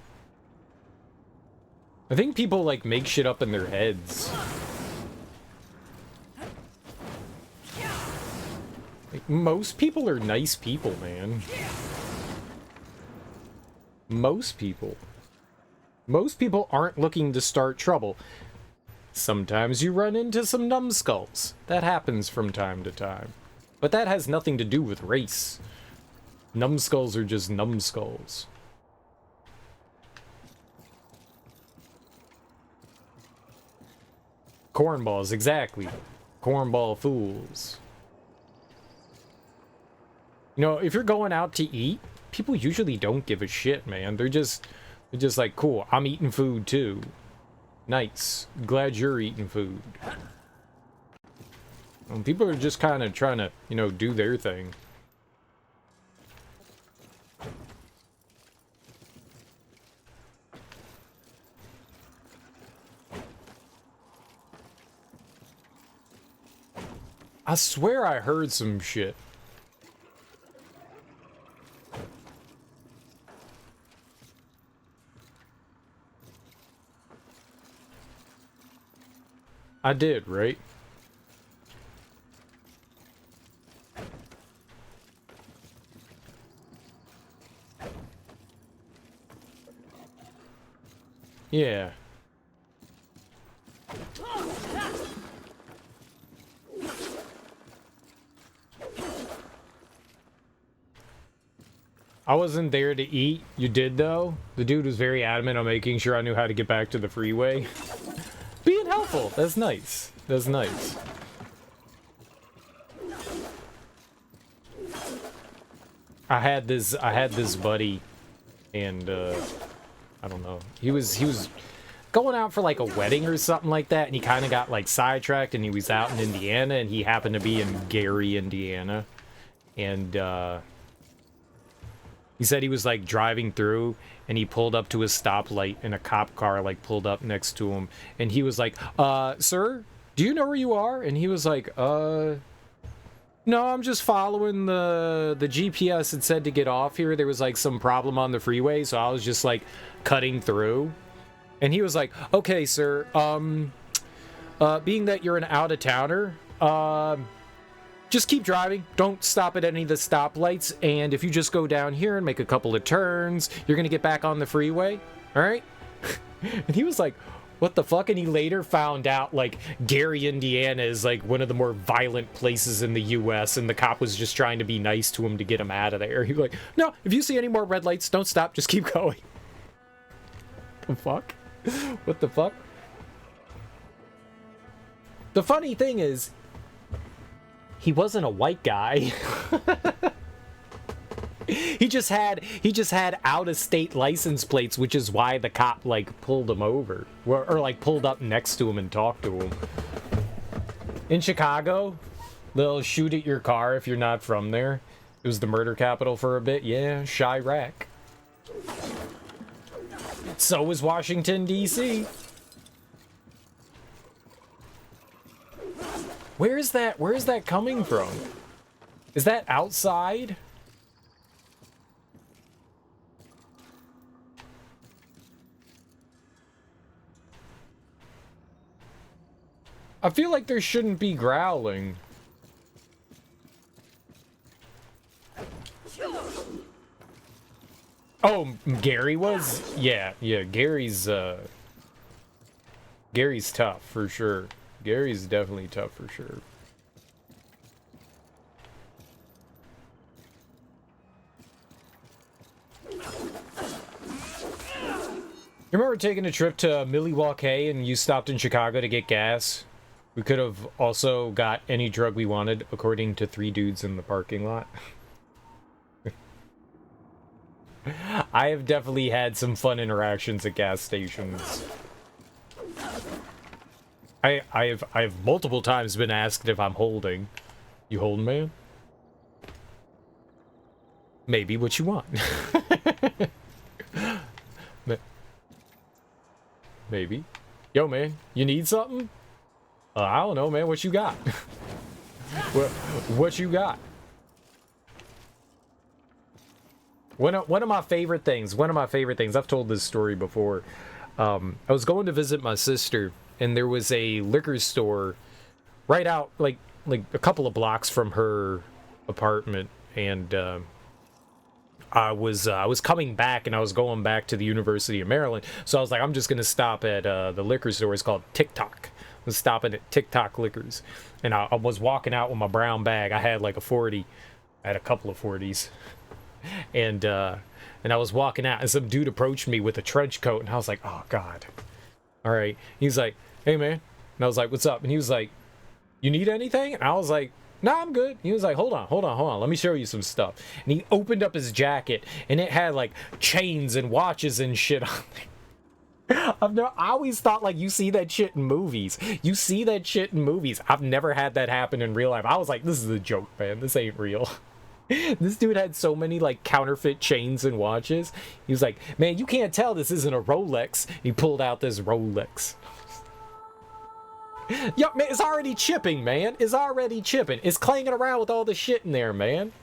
people like make shit up in their heads. Like, most people are nice people, man. Most people aren't looking to start trouble. Sometimes you run into some numbskulls. That happens from time to time. But that has nothing to do with race. Numbskulls are just numbskulls. Cornballs, exactly. Cornball fools. You know, if you're going out to eat, people usually don't give a shit, man. They're just like, cool, I'm eating food too. Nice. Glad you're eating food. And people are just kind of trying to, you know, do their thing. I swear I heard some shit. I did, right? Yeah. I wasn't there to eat. You did, though? The dude was very adamant on making sure I knew how to get back to the freeway. Being helpful. That's nice. That's nice. I had this buddy, and I don't know. He was going out for like a wedding or something like that, and he kind of got like sidetracked, and he was out in Indiana, and he happened to be in Gary, Indiana, and he said he was like driving through, and he pulled up to a stoplight, and a cop car like pulled up next to him, and he was like, sir, do you know where you are? And he was like, no, I'm just following the GPS. It said to get off here. There was like some problem on the freeway, so I was just like cutting through. And he was like, okay, sir, being that you're an out-of-towner, Just keep driving. Don't stop at any of the stoplights. And if you just go down here and make a couple of turns, you're going to get back on the freeway. All right? And he was like, what the fuck? And he later found out, like, Gary, Indiana is, like, one of the more violent places in the U.S., and the cop was just trying to be nice to him to get him out of there. He was like, no, if you see any more red lights, don't stop. Just keep going. The fuck? What the fuck? The funny thing is, he wasn't a white guy. He just had out-of-state license plates, which is why the cop, like, pulled him over. Or like, pulled up next to him and talked to him. In Chicago, they'll shoot at your car if you're not from there. It was the murder capital for a bit. Yeah, Chirac. So was Washington, D.C. Where is that coming from? Is that outside? I feel like there shouldn't be growling. Oh, Gary was? Yeah, Gary's tough for sure. Gary's definitely tough for sure. You remember taking a trip to Milwaukee and you stopped in Chicago to get gas? We could have also got any drug we wanted, according to 3 dudes in the parking lot. I have definitely had some fun interactions at gas stations. I have multiple times been asked if I'm holding. You holding, man? Maybe what you want. Maybe. Yo, man, you need something? I don't know, man. What you got? What you got? One of my favorite things. I've told this story before. I was going to visit my sister, and there was a liquor store right out, like a couple of blocks from her apartment, and I was coming back, and I was going back to the University of Maryland, so I was like, I'm just gonna stop at the liquor store. It's called TikTok. I was stopping at TikTok Liquors, and I was walking out with my brown bag. I had like a 40. I had a couple of 40s, and I was walking out, and some dude approached me with a trench coat, and I was like, oh god. All right. He's like, hey man, and I was like, what's up? And he was like, you need anything? And I was like, nah, I'm good. He was like, hold on, let me show you some stuff. And he opened up his jacket, and it had like chains and watches and shit on there. I always thought, like, you see that shit in movies. I've never had that happen in real life. I was like, this is a joke, man. This ain't real. This dude had so many, like, counterfeit chains and watches. He was like, man, you can't tell this isn't a Rolex. He pulled out this Rolex. Yo, man, it's already chipping, man. It's already chipping. It's clanging around with all the shit in there, man.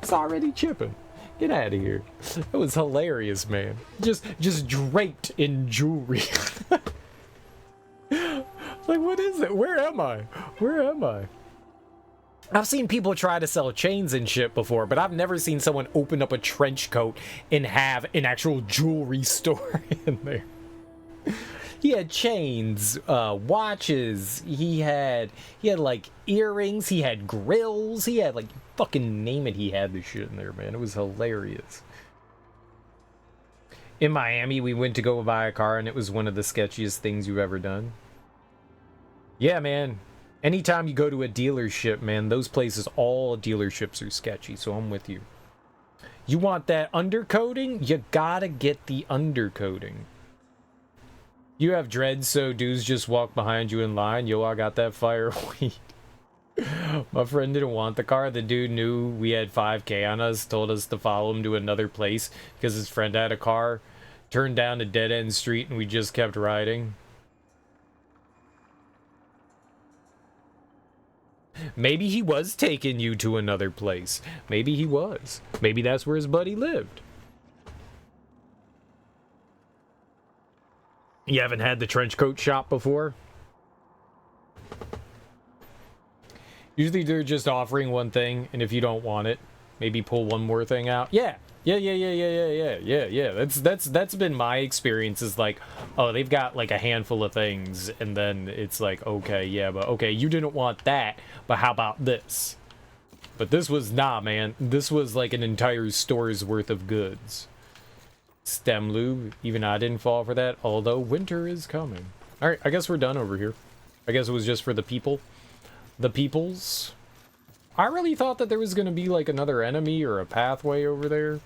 It's already chipping. Get out of here. That was hilarious, man. Just draped in jewelry. Like, what is it? Where am I? I've seen people try to sell chains and shit before, but I've never seen someone open up a trench coat and have an actual jewelry store in there. He had chains, watches, he had like earrings, he had grills, he had like, fucking name it, he had this shit in there, man. It was hilarious. In Miami, we went to go buy a car, and it was one of the sketchiest things you've ever done. Yeah, man. Anytime you go to a dealership, man, those places, all dealerships are sketchy, so I'm with you. You want that undercoating? You gotta get the undercoating. You have dreads, so dudes just walk behind you in line. Yo, I got that fire weed. My friend didn't want the car. The dude knew we had 5K on us, told us to follow him to another place because his friend had a car. Turned down a dead-end street, and we just kept riding. Maybe he was taking you to another place. Maybe he was. Maybe that's where his buddy lived. You haven't had the trench coat shop before? Usually they're just offering one thing, and if you don't want it, maybe pull one more thing out. Yeah. Yeah. That's been my experience, is like, oh, they've got like a handful of things, and then it's like, okay, yeah, but okay, you didn't want that, but how about this? But this was, nah, man. This was like an entire store's worth of goods. Stem lube, even I didn't fall for that, although winter is coming. Alright, I guess we're done over here. I guess it was just for the people. The peoples. I really thought that there was gonna be like another enemy or a pathway over there.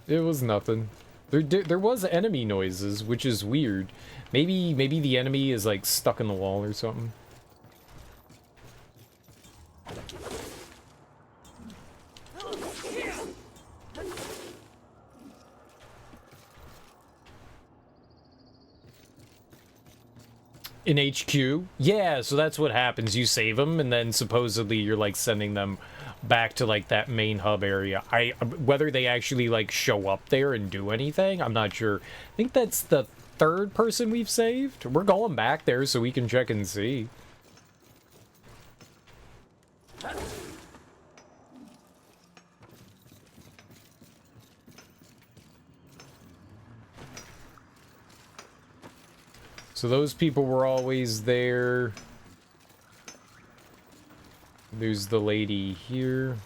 It was nothing. There was enemy noises, which is weird. Maybe the enemy is like stuck in the wall or something. In HQ? Yeah, so that's what happens. You save them, and then supposedly you're like sending them back to like that main hub area. Whether they actually like show up there and do anything, I'm not sure. I think that's the third person we've saved. We're going back there so we can check and see. So those people were always there. There's the lady here.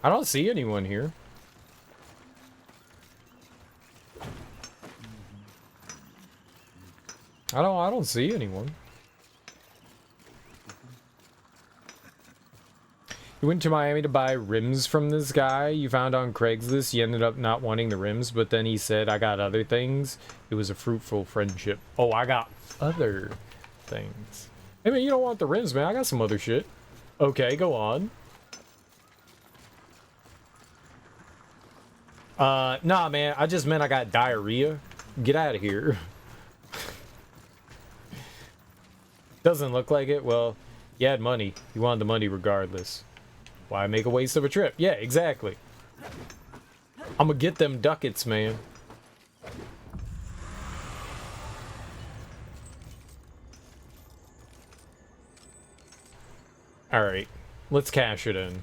I don't see anyone here. I don't see anyone. You went to Miami to buy rims from this guy you found on Craigslist. You ended up not wanting the rims, but then he said, I got other things. It was a fruitful friendship. Oh, I got other things. Hey, man, you don't want the rims, man. I got some other shit. Okay, go on. Nah, man. I just meant I got diarrhea. Get out of here. Doesn't look like it. Well, you had money. You wanted the money regardless. Why make a waste of a trip? Yeah, exactly. I'm gonna get them ducats, man. Alright, let's cash it in.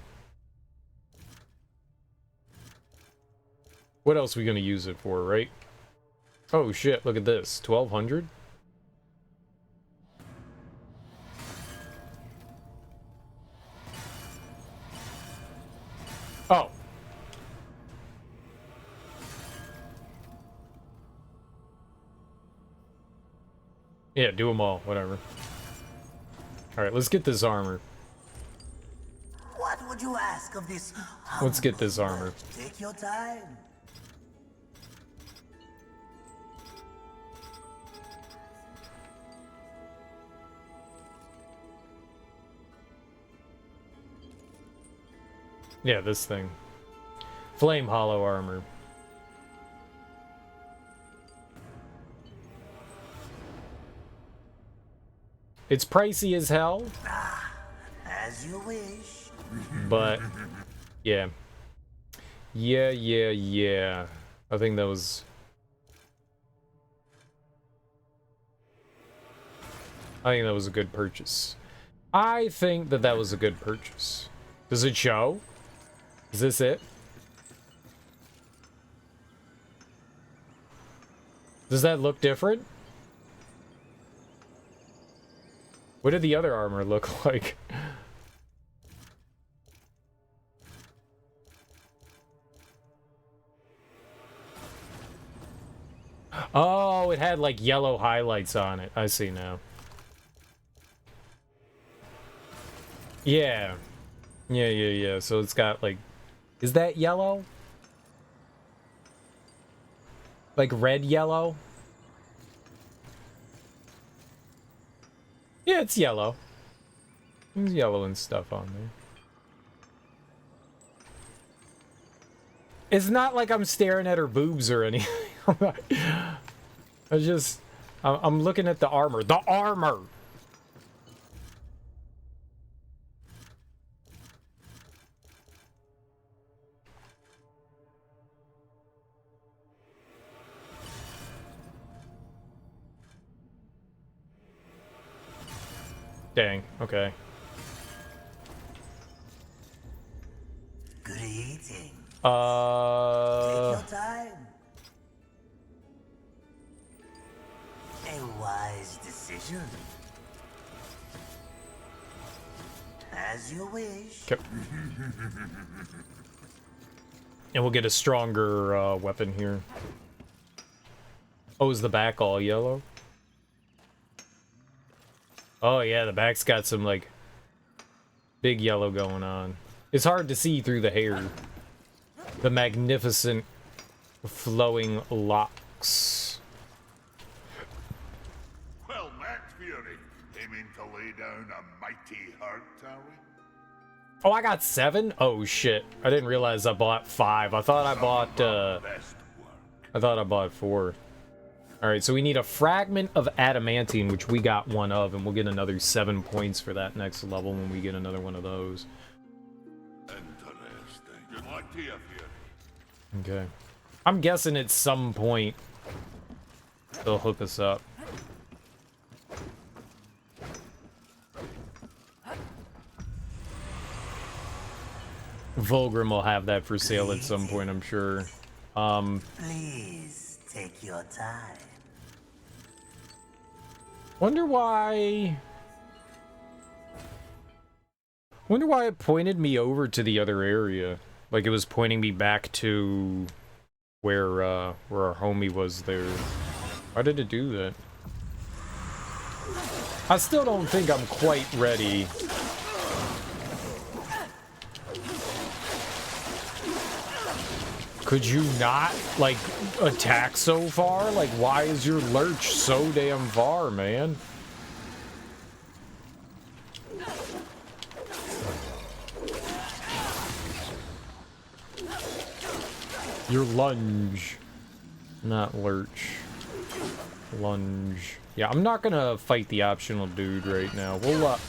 What else are we gonna use it for, right? Oh shit, look at this. 1200? Oh. Yeah, do them all, whatever. Alright, let's get this armor. What would you ask of this? Let's get this armor. Take your time. Yeah, this thing. Flame hollow armor. It's pricey as hell. As you wish. But, yeah. Yeah. I think that was... I think that was a good purchase. I think that that was a good purchase. Does it show? Is this it? Does that look different? What did the other armor look like? Oh, it had like yellow highlights on it. I see now. Yeah. Yeah. So it's got like... Is that yellow? Like red yellow? Yeah, it's yellow. There's yellow and stuff on there. It's not like I'm staring at her boobs or anything. I'm looking at the armor. The armor! Dang, okay. Good eating. Take your time. A wise decision. As you wish. Okay. And we'll get a stronger weapon here. Oh, is the back all yellow? Oh yeah, the back's got some like big yellow going on. It's hard to see through the hair. The magnificent flowing locks. Well met, Fury. Aiming to lay down a mighty hurt, are we? Oh, I got 7? Oh shit. I didn't realize I bought 5. I thought I bought Best work. I thought I bought 4. Alright, so we need a fragment of adamantine, which we got 1 of, and we'll get another 7 points for that next level when we get another one of those. Interesting. Good luck to you, Fury. Okay. I'm guessing at some point they'll hook us up. Vulgrim will have that for sale at some point, I'm sure. Please take your time. Wonder why it pointed me over to the other area. Like it was pointing me back to where our homie was there. Why did it do that? I still don't think I'm quite ready. Could you not, like, attack so far? Like, why is your lurch so damn far, man? Your lunge. Not lurch. Lunge. Yeah, I'm not gonna fight the optional dude right now. We'll,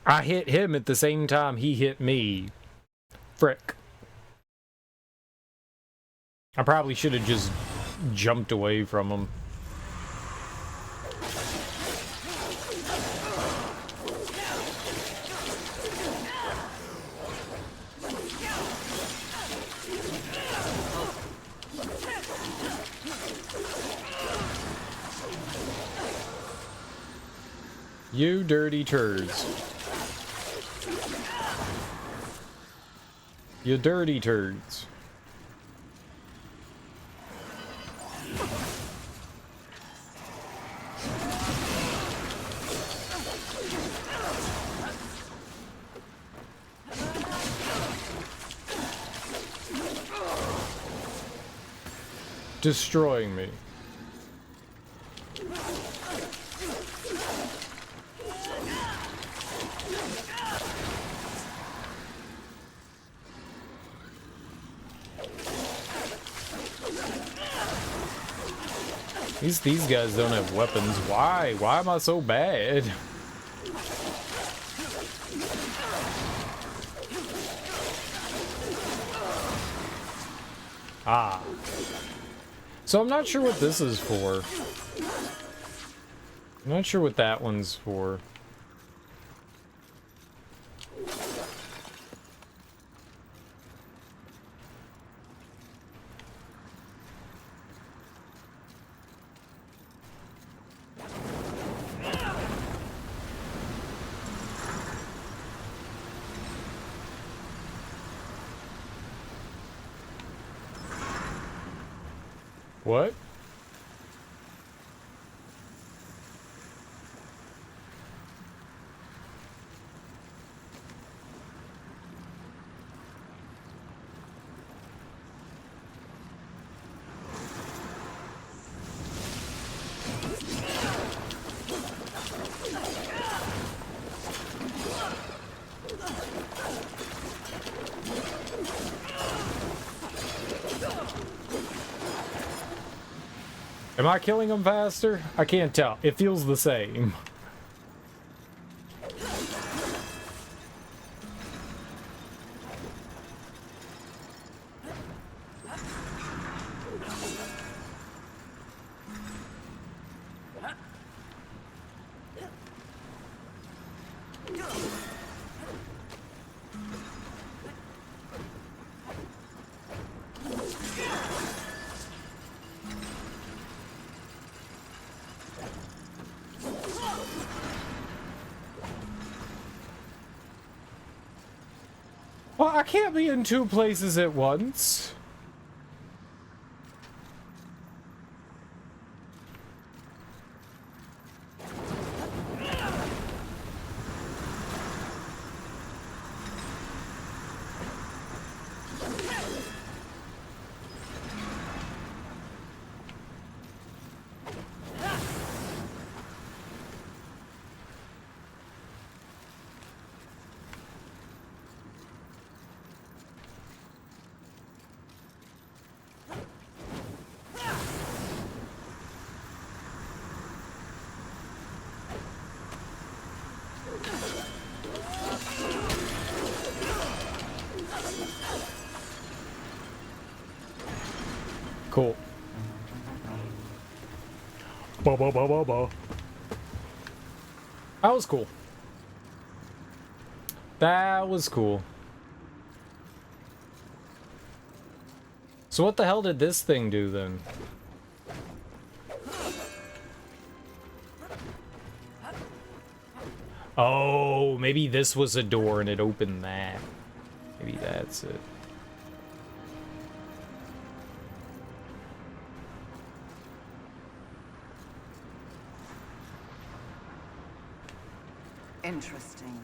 I hit him at the same time he hit me. Frick. I probably should have just jumped away from him. You dirty turds. You dirty turds. Destroying me. These guys don't have weapons. Why? Why am I so bad? Ah. So I'm not sure what this is for. I'm not sure what that one's for. What? Am I killing him faster? I can't tell. It feels the same. Well, I can't be in two places at once. Cool. Ba ba ba ba ba. That was cool. That was cool. So what the hell did this thing do then? Oh, maybe this was a door and it opened that. Maybe that's it. Interesting.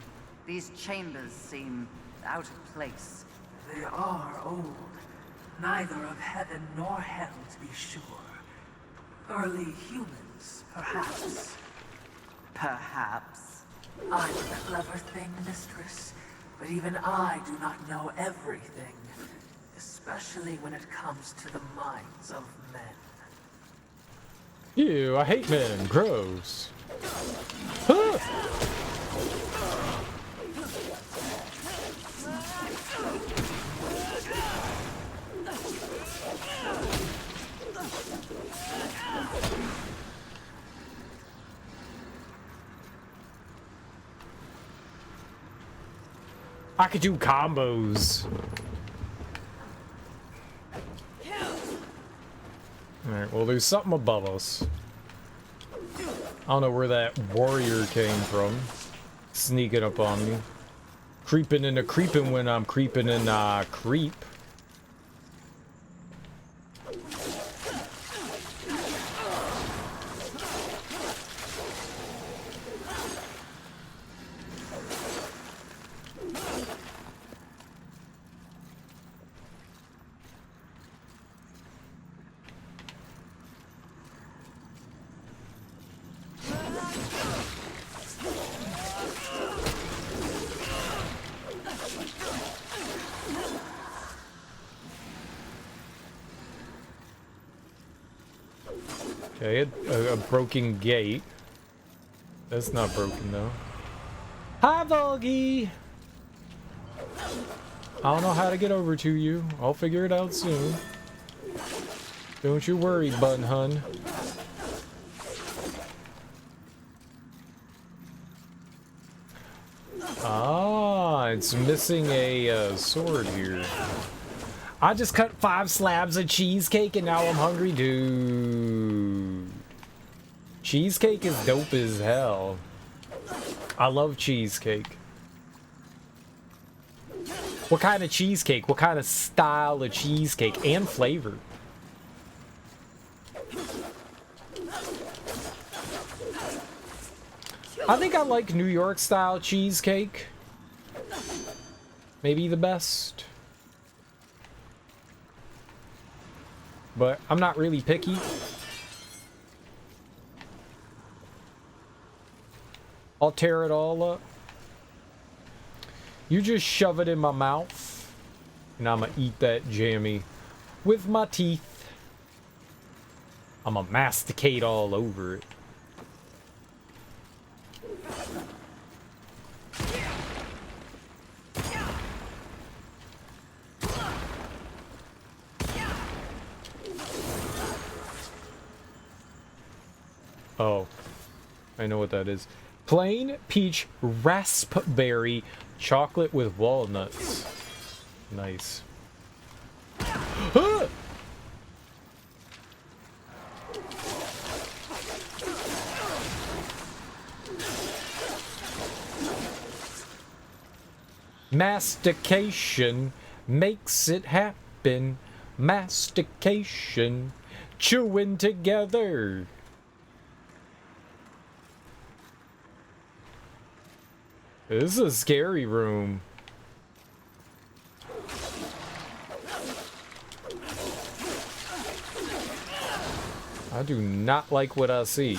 These chambers seem out of place. They are old, neither of heaven nor hell to be sure. Early humans, perhaps. Perhaps. I'm a clever thing, mistress, but even I do not know everything, especially when it comes to the minds of men. Ew, I hate men. Gross. Huh. I could do combos. Alright, well, there's something above us. I don't know where that warrior came from. Sneaking up on me. Creeping into creeping when I'm creeping in creep. Okay, a broken gate. That's not broken though. Hi, Volgy! I don't know how to get over to you. I'll figure it out soon. Don't you worry, bun hun. Ah, it's missing a sword here. I just cut 5 slabs of cheesecake and now I'm hungry, dude. Cheesecake is dope as hell. I love cheesecake. What kind of cheesecake? What kind of style of cheesecake and flavor? I think I like New York style cheesecake. Maybe the best. But I'm not really picky. I'll tear it all up. You just shove it in my mouth. And I'm gonna eat that jammy with my teeth. I'm gonna masticate all over it. Oh, I know what that is. Plain peach raspberry chocolate with walnuts. Nice. Ah! Mastication makes it happen. Mastication. Chewing together. This is a scary room. I do not like what I see.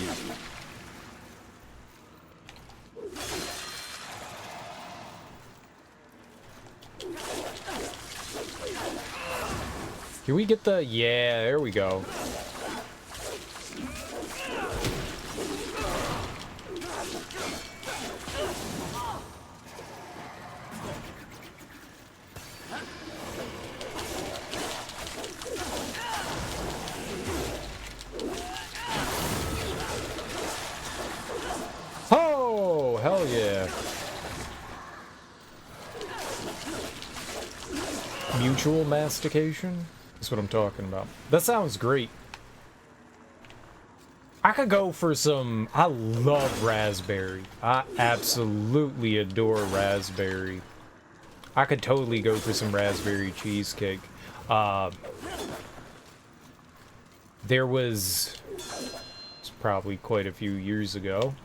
Can we get the... Yeah, there we go. Oh, hell yeah. Mutual mastication? That's what I'm talking about. That sounds great. I could go for some... I love raspberry. I absolutely adore raspberry. I could totally go for some raspberry cheesecake. There was... It's probably quite a few years ago.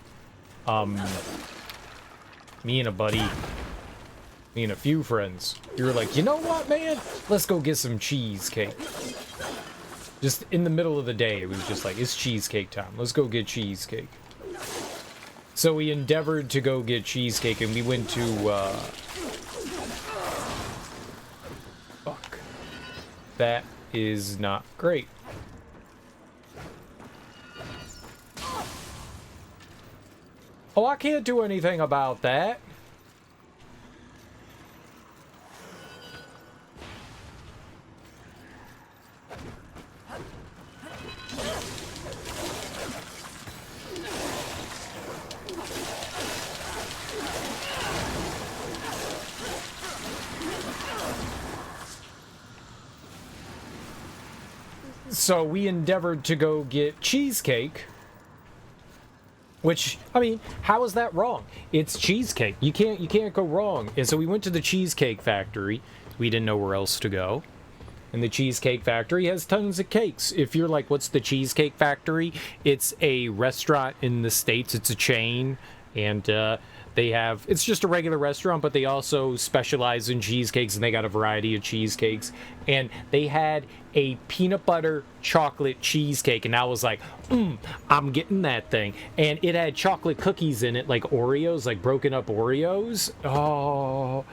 Me and a few friends, we were like, you know what, man? Let's go get some cheesecake. Just in the middle of the day, it was just like, it's cheesecake time. Let's go get cheesecake. So we endeavored to go get cheesecake, and we went to, fuck. That is not great. Oh, I can't do anything about that. So we endeavored to go get cheesecake. Which, I mean, how is that wrong? It's cheesecake. You can't go wrong. And so we went to the Cheesecake Factory. We didn't know where else to go. And the Cheesecake Factory has tons of cakes. If you're like, what's the Cheesecake Factory? It's a restaurant in the States. It's a chain. And they have... It's just a regular restaurant, but they also specialize in cheesecakes. And they got a variety of cheesecakes. And they had a peanut butter chocolate cheesecake. And I was like, I'm getting that thing. And it had chocolate cookies in it, like Oreos, like broken up Oreos. Oh...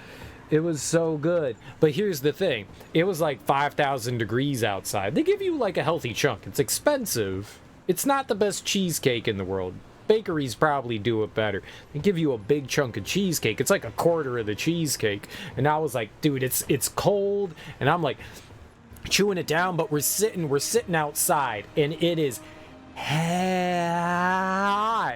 It was so good. But here's the thing. It was like 5,000 degrees outside. They give you like a healthy chunk. It's expensive. It's not the best cheesecake in the world. Bakeries probably do it better. They give you a big chunk of cheesecake. It's like a quarter of the cheesecake. And I was like, dude, it's cold. And I'm like chewing it down, but we're sitting outside and it is hot.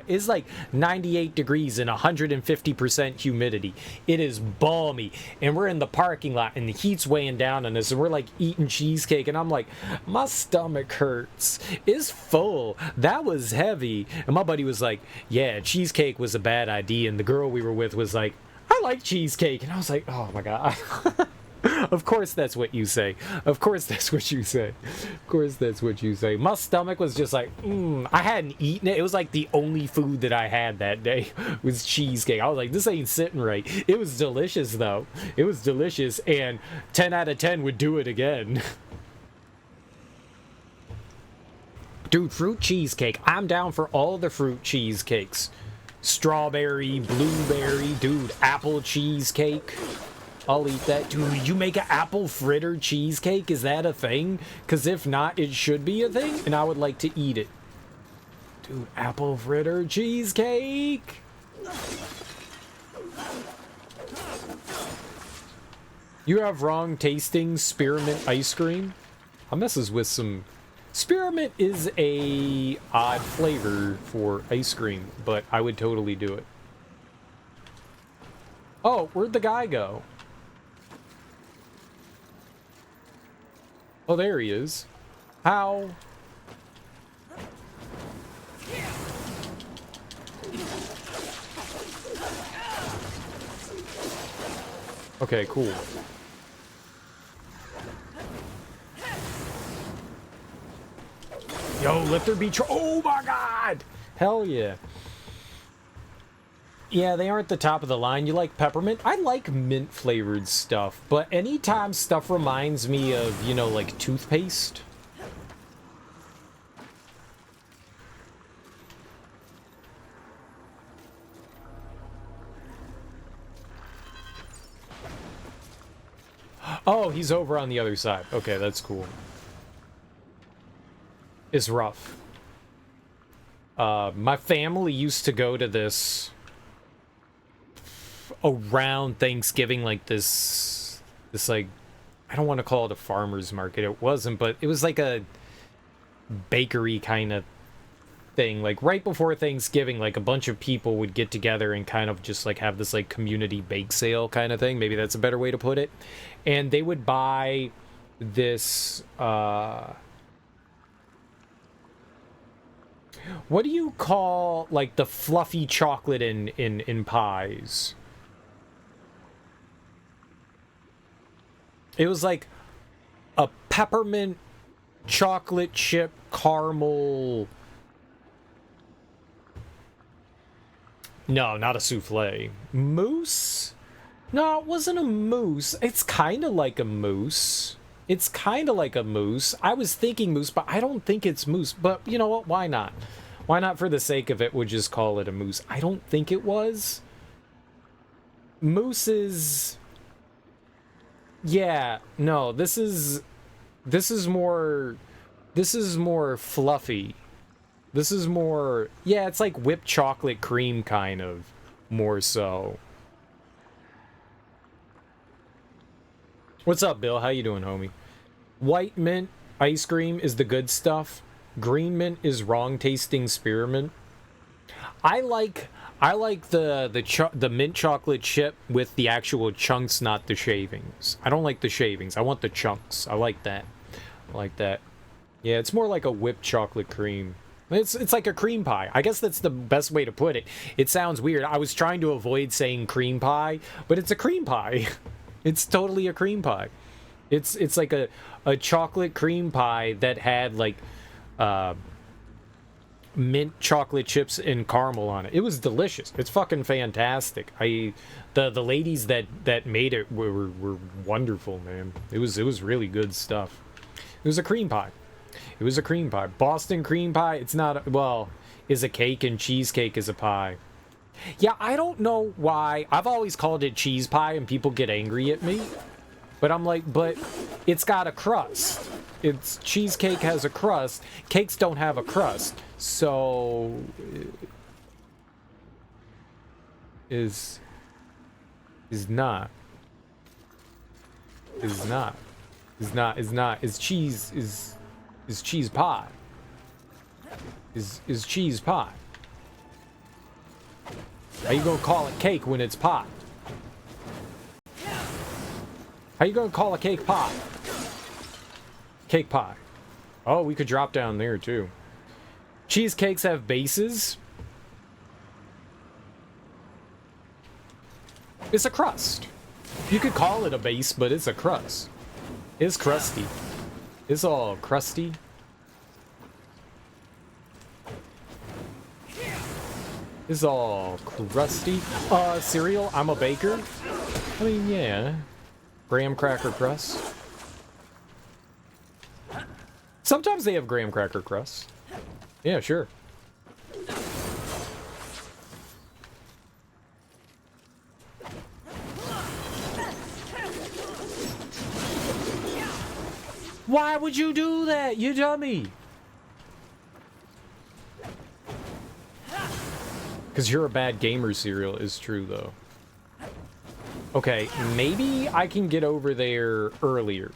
It's like 98 degrees and 150% humidity. It is balmy, and we're in the parking lot, and the heat's weighing down on us, and we're like eating cheesecake, and I'm like, my stomach hurts. It's full. That was heavy. And my buddy was like, yeah, cheesecake was a bad idea, and the girl we were with was like, I like cheesecake, and I was like, oh my god. Of course that's what you say. Of course that's what you say. Of course that's what you say. My stomach was just like, I hadn't eaten it. It was like the only food that I had that day was cheesecake. I was like, this ain't sitting right. It was delicious, though. It was delicious, and 10 out of 10 would do it again. Dude, fruit cheesecake. I'm down for all the fruit cheesecakes. Strawberry, blueberry, dude, apple cheesecake. I'll eat that. Dude, you make an apple fritter cheesecake? Is that a thing? Because if not, it should be a thing, and I would like to eat it. Dude, apple fritter cheesecake? You have wrong tasting spearmint ice cream? I messes with some... Spearmint is a odd flavor for ice cream, but I would totally do it. Oh, where'd the guy go? Oh, there he is. How? Okay, cool. Yo, let there be oh my god! Hell yeah. Yeah, they aren't the top of the line. You like peppermint? I like mint flavored stuff, but anytime stuff reminds me of, you know, like toothpaste. Oh, he's over on the other side. Okay, that's cool. It's rough. My family used to go to this around Thanksgiving, like this like, I don't want to call it a farmer's market. It wasn't, but it was like a bakery kind of thing. Like right before Thanksgiving, like a bunch of people would get together and kind of just like have this like community bake sale kind of thing. Maybe that's a better way to put it. And they would buy this, what do you call like the fluffy chocolate in pies? It was like a peppermint chocolate chip caramel. No, not a souffle. Mousse? No, it wasn't a mousse. It's kind of like a mousse. It's kind of like a mousse. I was thinking mousse, but I don't think it's mousse. But you know what? Why not? Why not, for the sake of it, we'll just call it a mousse. I don't think it was. Mousse is... Yeah, no, this is more fluffy. This is more, yeah, it's like whipped chocolate cream kind of, more so. What's up, Bill? How you doing, homie? White mint ice cream is the good stuff. Green mint is wrong tasting spearmint. I like the mint chocolate chip with the actual chunks, not the shavings. I don't like the shavings. I want the chunks. I like that. I like that. Yeah, it's more like a whipped chocolate cream. It's like a cream pie. I guess that's the best way to put it. It sounds weird. I was trying to avoid saying cream pie, but it's a cream pie. It's totally a cream pie. It's like a chocolate cream pie that had like mint chocolate chips and caramel on it. It was delicious. It's fucking fantastic. The ladies that made it were wonderful, man. It was really good stuff. It was a cream pie. It was a cream pie. Boston cream pie, it's not, well, is a cake, and cheesecake is a pie. Yeah, I don't know why. I've always called it cheese pie and people get angry at me. But I'm like, but it's got a crust. It's cheesecake has a crust. Cakes don't have a crust. So is not. Is cheese pie. Is cheese pie. How you gonna call it cake when it's pie? How you gonna call a cake pie? Cake pie. Oh, we could drop down there too. Cheesecakes have bases. It's a crust. You could call it a base, but it's a crust. It's crusty. It's all crusty. It's all crusty. Cereal, I'm a baker. I mean, yeah. Graham cracker crust. Sometimes they have graham cracker crust. Yeah, sure. Why would you do that, you dummy? Because you're a bad gamer, Cereal, is true, though. Okay, maybe I can get over there earlier.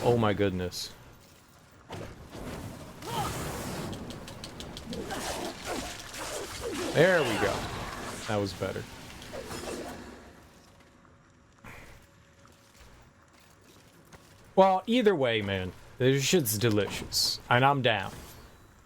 Oh my goodness. There we go. That was better. Well, either way, man, this shit's delicious. And I'm down.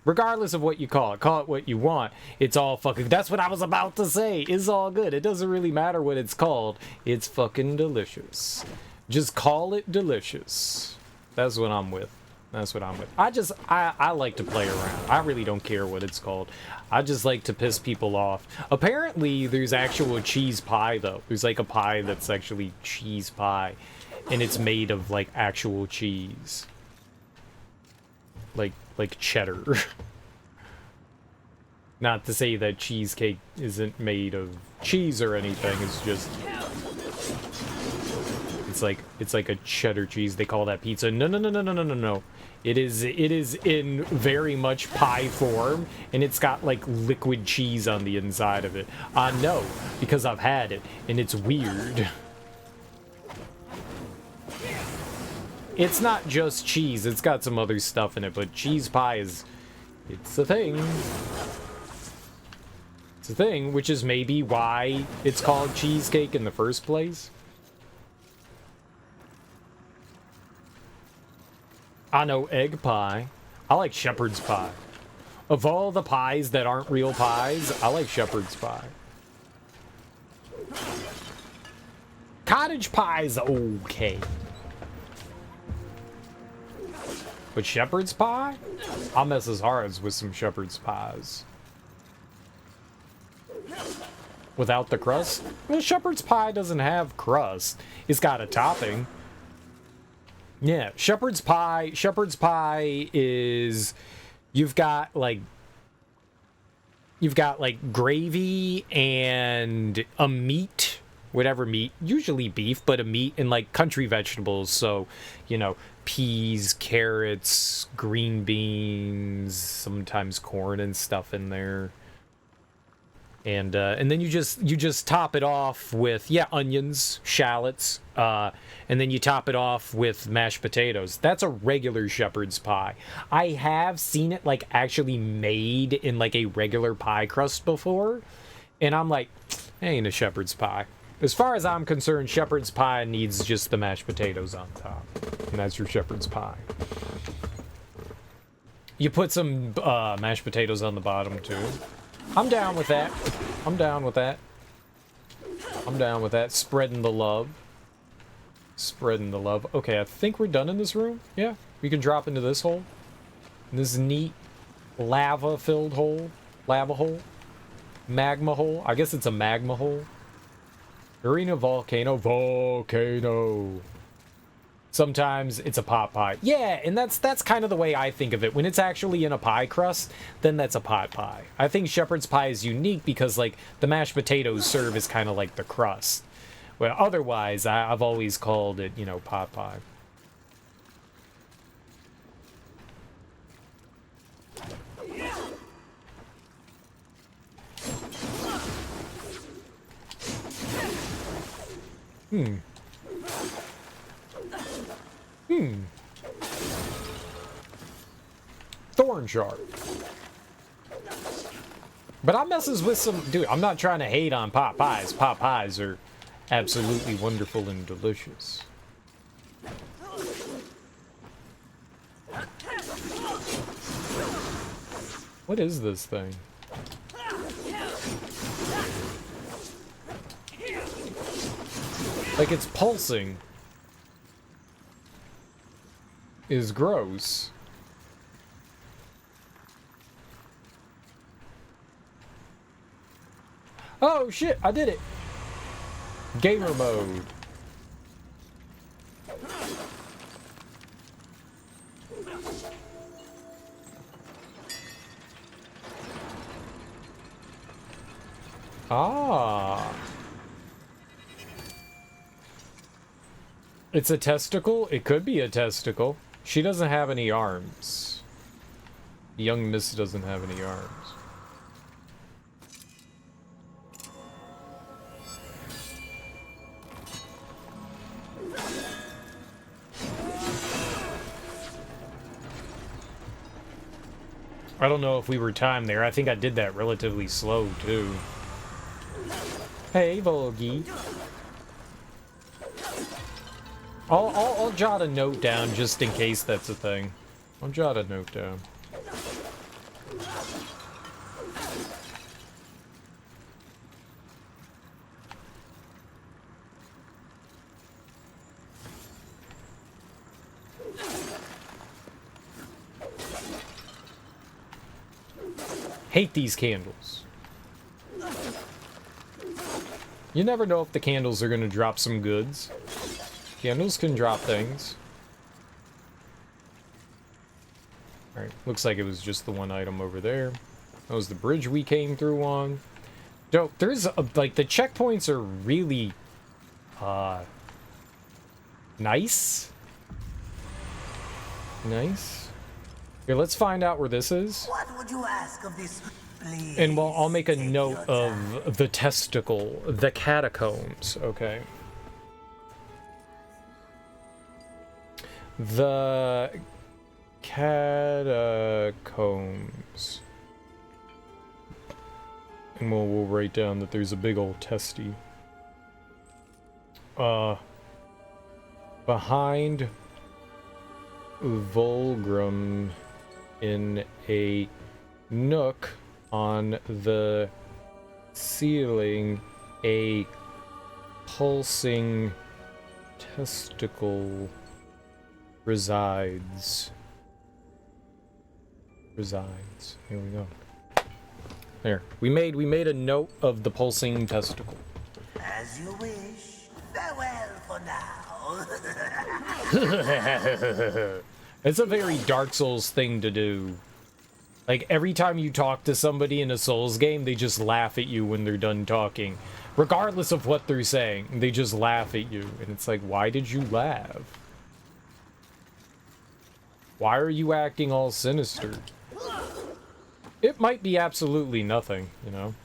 Regardless of what you call it what you want. It's all fucking... That's what I was about to say. It's all good. It doesn't really matter what it's called. It's fucking delicious. Just call it delicious. That's what I'm with. That's what I'm with. I like to play around. I really don't care what it's called. I just like to piss people off. Apparently, there's actual cheese pie, though. There's like a pie that's actually cheese pie. And it's made of like actual cheese. Like cheddar. Not to say that cheesecake isn't made of cheese or anything, it's just... It's like a cheddar cheese, they call that pizza. No. It is in very much pie form, and it's got like liquid cheese on the inside of it. I know, because I've had it, and it's weird. It's not just cheese, it's got some other stuff in it, but cheese pie is... It's a thing. It's a thing, which is maybe why it's called cheesecake in the first place. I know egg pie. I like shepherd's pie. Of all the pies that aren't real pies, I like shepherd's pie. Cottage pie's okay. But shepherd's pie? I'll mess his hearts with some shepherd's pies. Without the crust? Well, shepherd's pie doesn't have crust. It's got a topping. Yeah, shepherd's pie is... You've got like gravy and a meat, whatever meat, usually beef, but a meat and like country vegetables. So, you know, peas, carrots, green beans, sometimes corn and stuff in there. And then you just top it off with onions, shallots, and then you top it off with mashed potatoes. That's a regular shepherd's pie. I have seen it like actually made in like a regular pie crust before, and I'm like, ain't a shepherd's pie. As far as I'm concerned, shepherd's pie needs just the mashed potatoes on top, and that's your shepherd's pie. You put some mashed potatoes on the bottom too. I'm down with that. I'm down with that. I'm down with that. Spreading the love. Spreading the love. Okay, I think we're done in this room. Yeah, we can drop into this hole. This neat lava-filled hole. Lava hole. Magma hole. I guess it's a magma hole. Arena volcano. Volcano. Sometimes it's a pot pie. Yeah, and that's kind of the way I think of it. When it's actually in a pie crust, then that's a pot pie. I think shepherd's pie is unique because, like, the mashed potatoes serve as kind of like the crust. Well, otherwise, I've always called it, you know, pot pie. Thorn sharp. But I messes with some... Dude, I'm not trying to hate on pot pies. Pot pies are absolutely wonderful and delicious. What is this thing? Like, it's pulsing. Is gross. Oh shit, I did it. Gamer mode. Ah. It's a testicle? It could be a testicle. She doesn't have any arms. Young Miss doesn't have any arms. I don't know if we were timed there. I think I did that relatively slow, too. Hey, Volgi. I'll jot a note down just in case that's a thing. I'll jot a note down. Hate these candles. You never know if the candles are going to drop some goods. Candles can drop things. Alright, looks like it was just the one item over there. That was the bridge we came through on. Dope. There's, like, the checkpoints are really, nice. Nice. Here, let's find out where this is. What would you ask of this, please? And well, I'll make a take note your time. of the testicle, the catacombs, okay? The catacombs. And we'll write down that there's a big old testy. Behind Volgrim in a nook on the ceiling, a pulsing testicle resides. Here we go. There. We made a note of the pulsing testicle. As you wish. Farewell for now. It's a very Dark Souls thing to do. Like, every time you talk to somebody in a Souls game, they just laugh at you when they're done talking. Regardless of what they're saying, they just laugh at you. And it's like, why did you laugh? Why are you acting all sinister? It might be absolutely nothing, you know?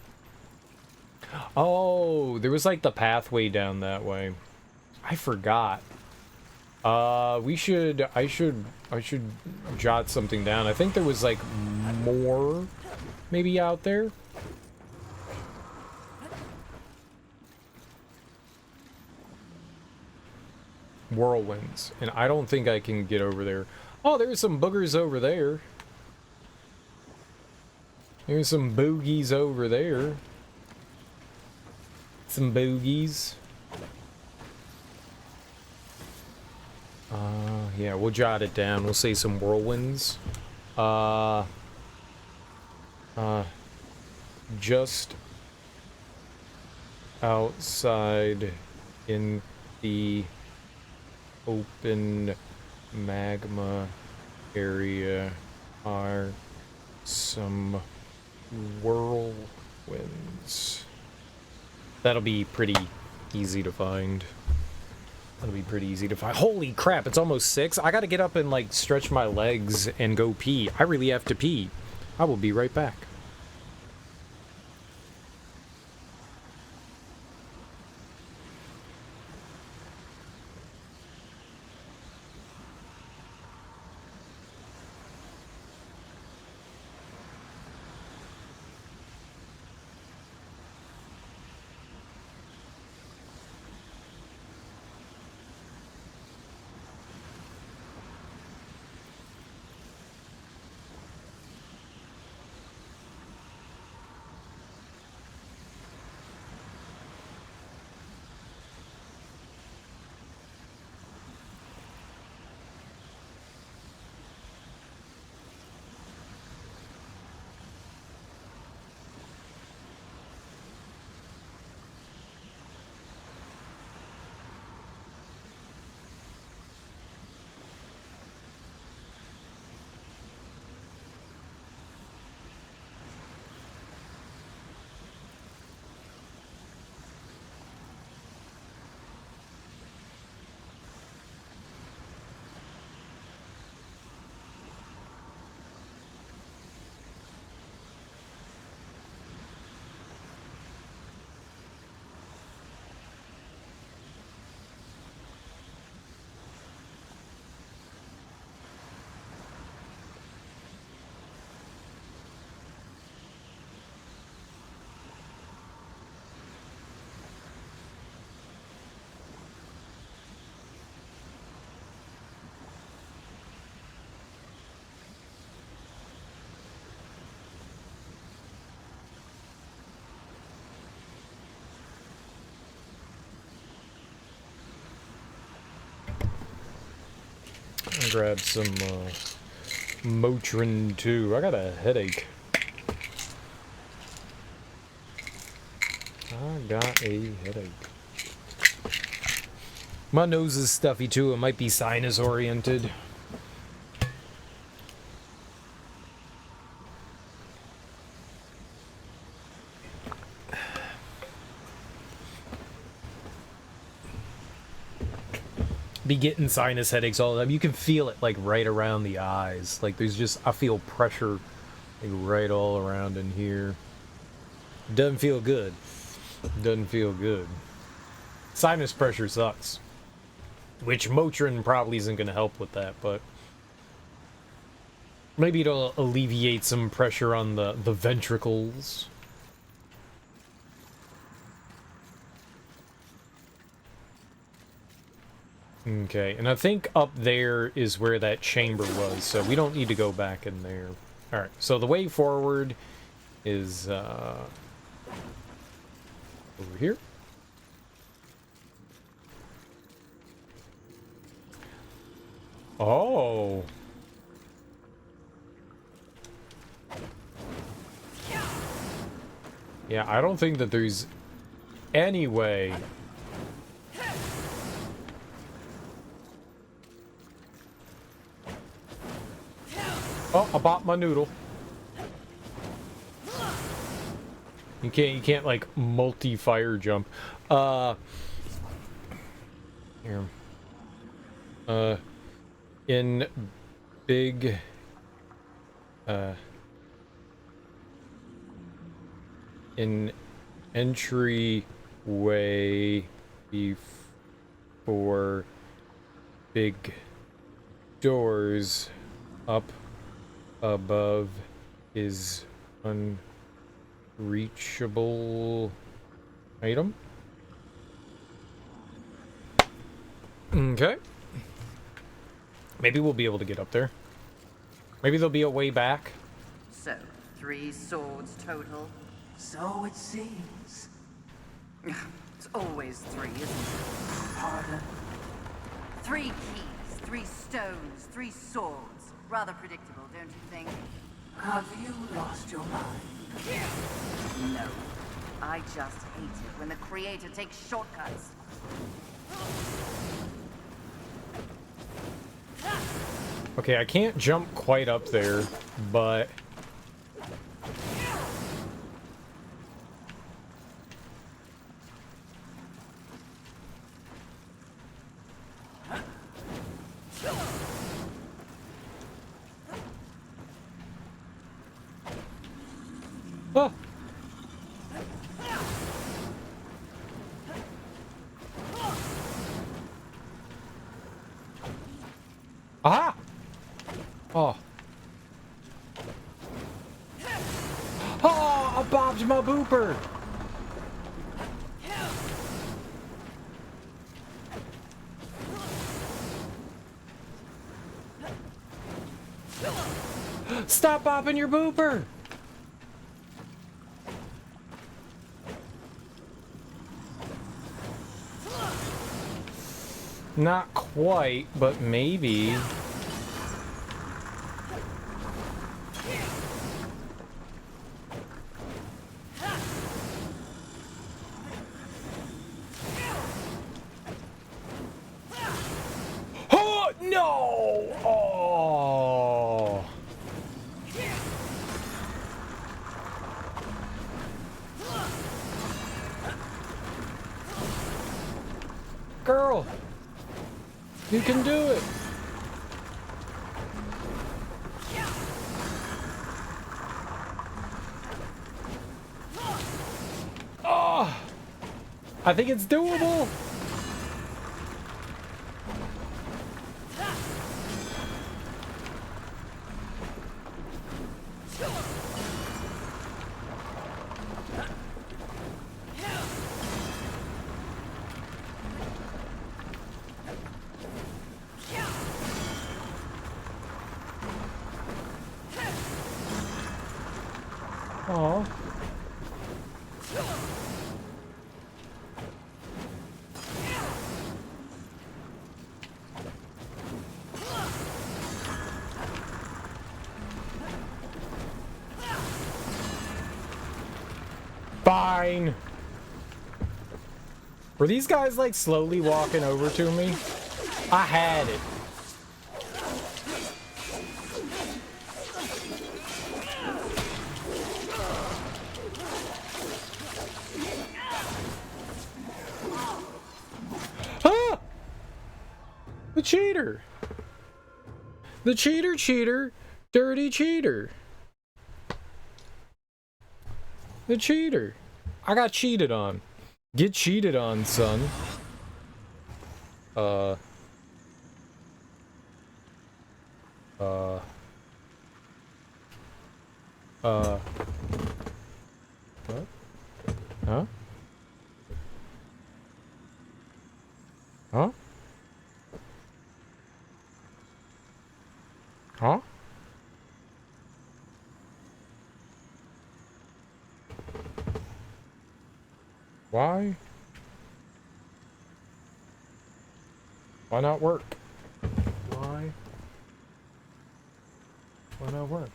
Oh, there was like the pathway down that way. I forgot. I should jot something down. I think there was like more maybe out there. Whirlwinds. And I don't think I can get over there. Oh, there's some boogers over there. There's some boogies over there. Some boogies. Yeah, we'll jot it down. We'll say some whirlwinds. Just outside in the open magma area are some whirlwinds. That'll be pretty easy to find. Holy crap, it's almost 6. I gotta get up and, like, stretch my legs and go pee. I really have to pee. I will be right back. I'll grab some Motrin too. I got a headache. got a headache. My nose is stuffy too. It might be sinus oriented. Be getting sinus headaches all the time. You can feel it like right around the eyes. Like there's just, I feel pressure like right all around in here. Doesn't feel good. Doesn't feel good. Sinus pressure sucks. Which Motrin probably isn't going to help with that, but maybe it'll alleviate some pressure on the ventricles. Okay, and I think up there is where that chamber was, so we don't need to go back in there. Alright, so the way forward is over here. Oh. Yeah, I don't think that there's any way. Oh, I bought my noodle. You can't like multi-fire jump. Here. In big in entryway before big doors up above is unreachable item. Okay. Maybe we'll be able to get up there. Maybe there'll be a way back. So, 3 swords total? So it seems. It's always 3, isn't it? Pardon? 3 keys, 3 stones, 3 swords. Rather predictable, don't you think? Have you lost your mind? No. I just hate it when the creator takes shortcuts. Okay, I can't jump quite up there, but... Oh. Aha! Oh. Oh, I bobbed my booper! Stop bopping your booper! Not quite, but maybe. Oh, no! Oh. Girl! You can do it! Oh! I think it's doable! Aw. Fine. Were these guys like slowly walking over to me? I had it. Ah! The cheater. The cheater, dirty cheater. The cheater. I got cheated on. Get cheated on, son. What? Huh? Huh? Huh? Why? Why not work? Why? Why not work?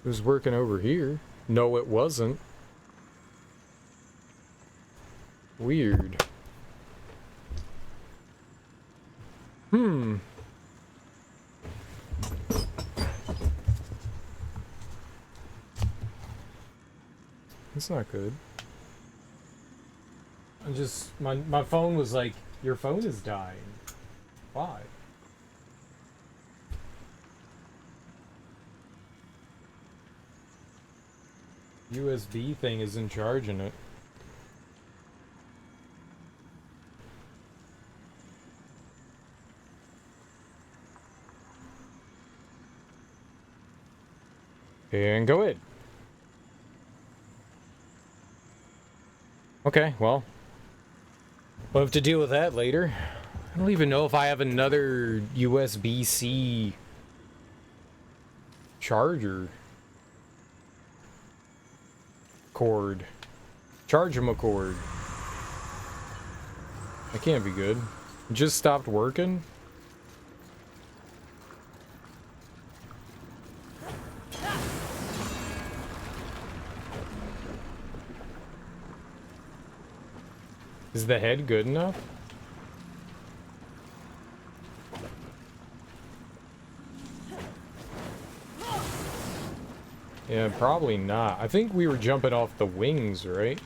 It was working over here. No, it wasn't. Weird. That's not good. My phone was like, your phone is dying. Why? USB thing isn't charging it. And go in. Okay, well, we'll have to deal with that later. I don't even know if I have another USB-C charger cord. Chargeable cord. That can't be good. It just stopped working. Is the head good enough? Yeah, probably not. I think we were jumping off the wings, right?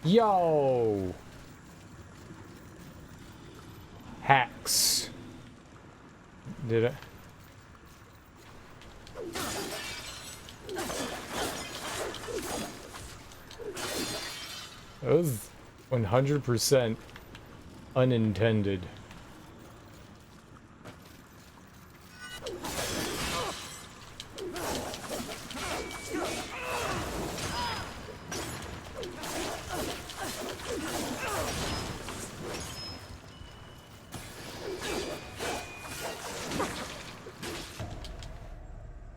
Yo! Hacks. Did I? That was 100% unintended.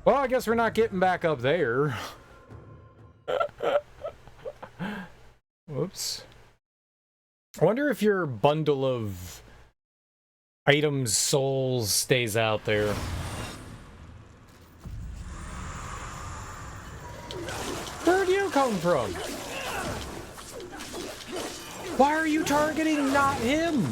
Well, I guess we're not getting back up there. Whoops. I wonder if your bundle of items, souls, stays out there. Where'd you come from? Why are you targeting not him?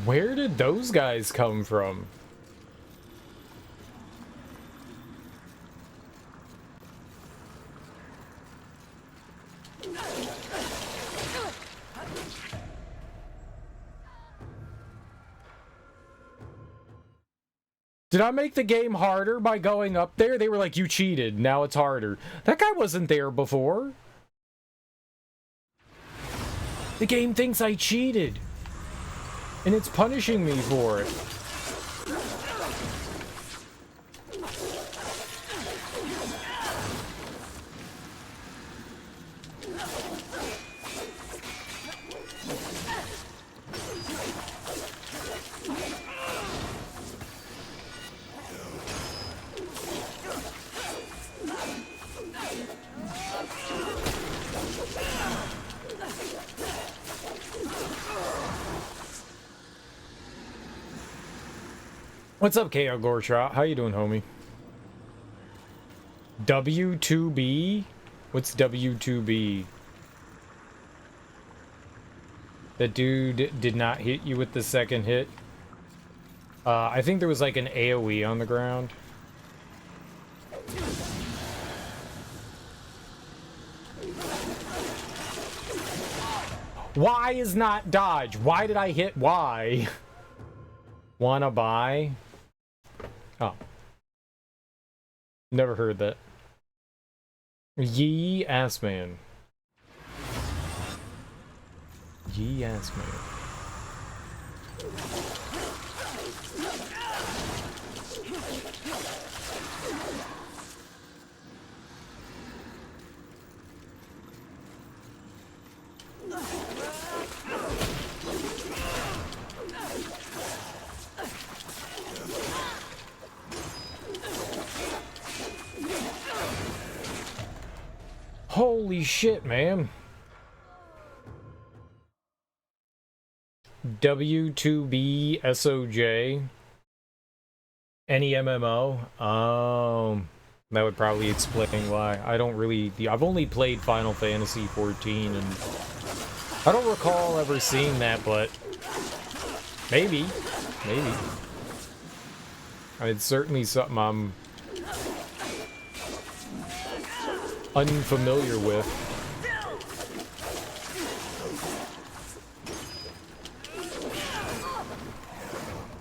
Where did those guys come from? Did I make the game harder by going up there? They were like, you cheated, now it's harder. That guy wasn't there before. The game thinks I cheated. And it's punishing me for it. What's up, KO Gorshot? How you doing, homie? W2B? What's W2B? The dude did not hit you with the second hit. I think there was like an AoE on the ground. Why is not dodge? Why did I hit Y? Wanna buy? Oh. Never heard that. Yee ass man. Yee ass man. Holy shit, man. W2B SOJ. Any MMO? That would probably explain why. I don't really... I've only played Final Fantasy 14 and I don't recall ever seeing that, but maybe. Maybe. I mean, it's certainly something I'm unfamiliar with.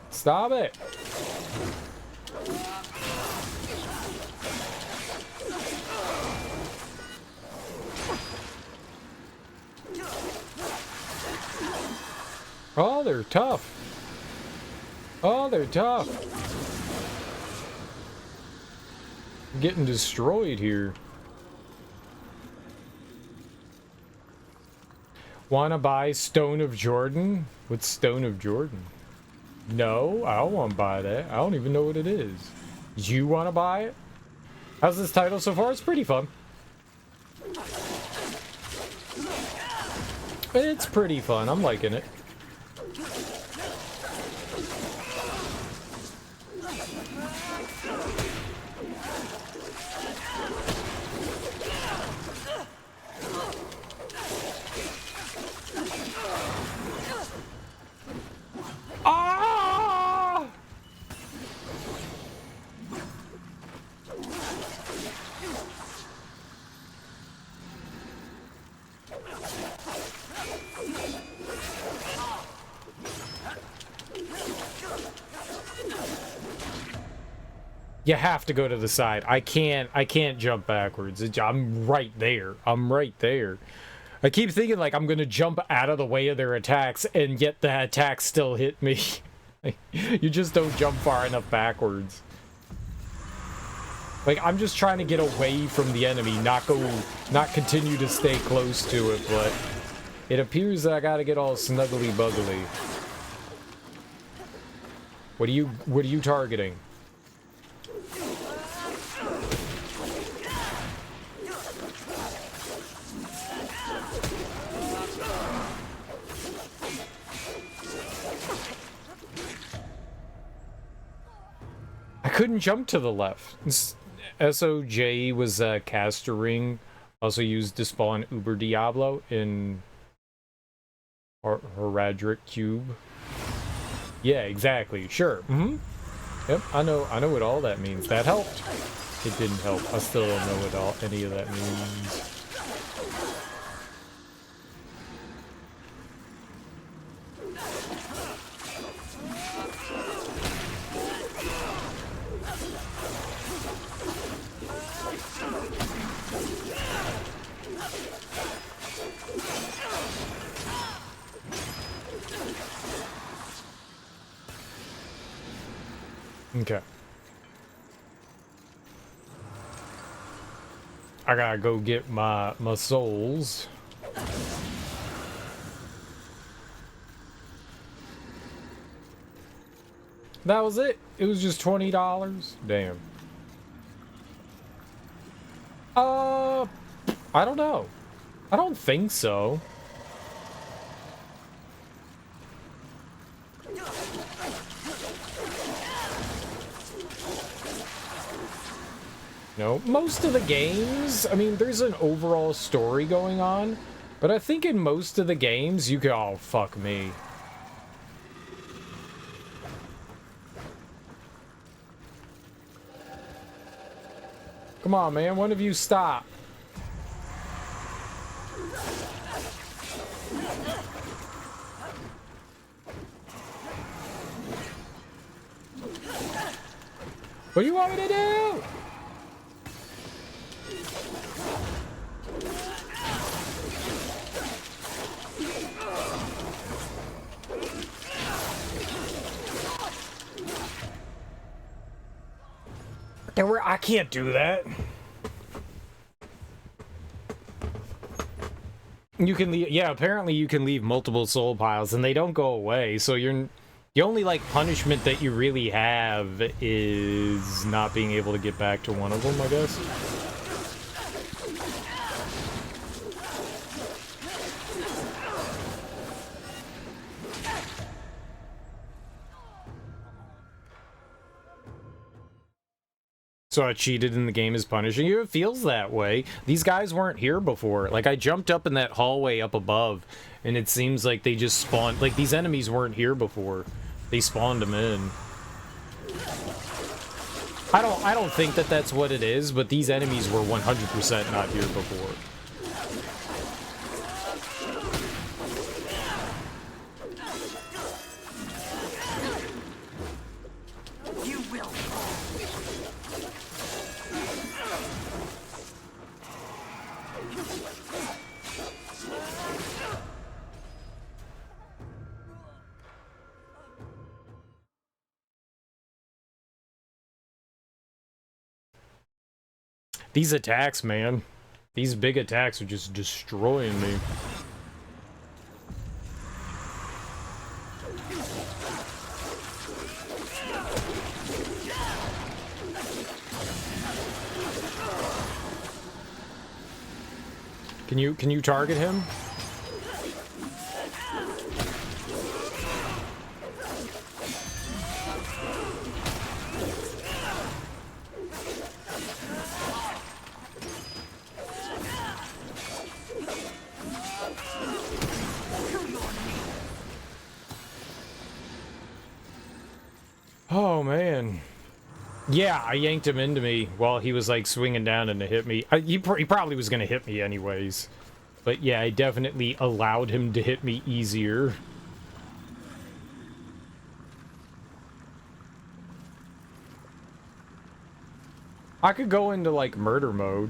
Stop it! Oh, they're tough. Oh, they're tough. I'm getting destroyed here. Wanna buy Stone of Jordan? What's Stone of Jordan? No, I don't want to buy that. I don't even know what it is. You want to buy it? How's this title so far? It's pretty fun. It's pretty fun. I'm liking it. You have to go to the side. I can't jump backwards. I'm right there. I'm right there. I keep thinking like I'm gonna jump out of the way of their attacks, and yet the attacks still hit me. You just don't jump far enough backwards. Like, I'm just trying to get away from the enemy, not continue to stay close to it, but it appears that I gotta get all snuggly buggly. What are you targeting? I couldn't jump to the left. SOJ was a caster ring, also used to spawn Uber Diablo in Heradric Cube. Yeah, exactly. Sure. Yep, I know what all that means. That helped. It didn't help. I still don't know what any of that means. Okay. I gotta go get my souls. That was it. It was just $20. Damn. I don't know. I don't think so. No, most of the games, I mean, there's an overall story going on, but I think in most of the games, you can, oh, fuck me. Come on, man, one of you stop. What do you want me to do? I can't do that. You can leave, yeah, apparently you can leave multiple soul piles and they don't go away, so the only, like, punishment that you really have is not being able to get back to one of them, I guess. So I cheated and the game is punishing you. It feels that way. These guys weren't here before. Like, I jumped up in that hallway up above, and it seems like they just spawned. Like, these enemies weren't here before. They spawned them in. I don't think that that's what it is, but these enemies were 100% not here before. These attacks, man. These big attacks are just destroying me. Can you target him? Oh, man. Yeah, I yanked him into me while he was, like, swinging down and to hit me. He probably was going to hit me anyways. But, yeah, I definitely allowed him to hit me easier. I could go into, like, murder mode.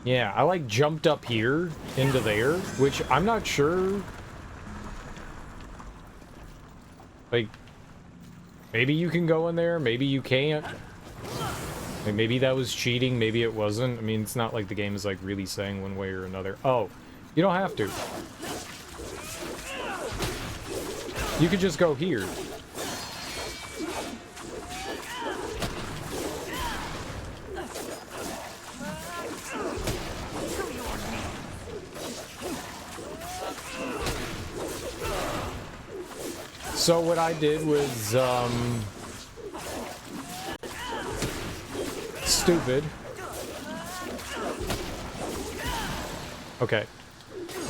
Yeah, I, like, jumped up here into there, which I'm not sure. Like... maybe you can go in there, maybe you can't. Like, maybe that was cheating, maybe it wasn't. I mean, it's not like the game is, like, really saying one way or another. Oh, you don't have to. You could just go here. So what I did was, stupid. Okay.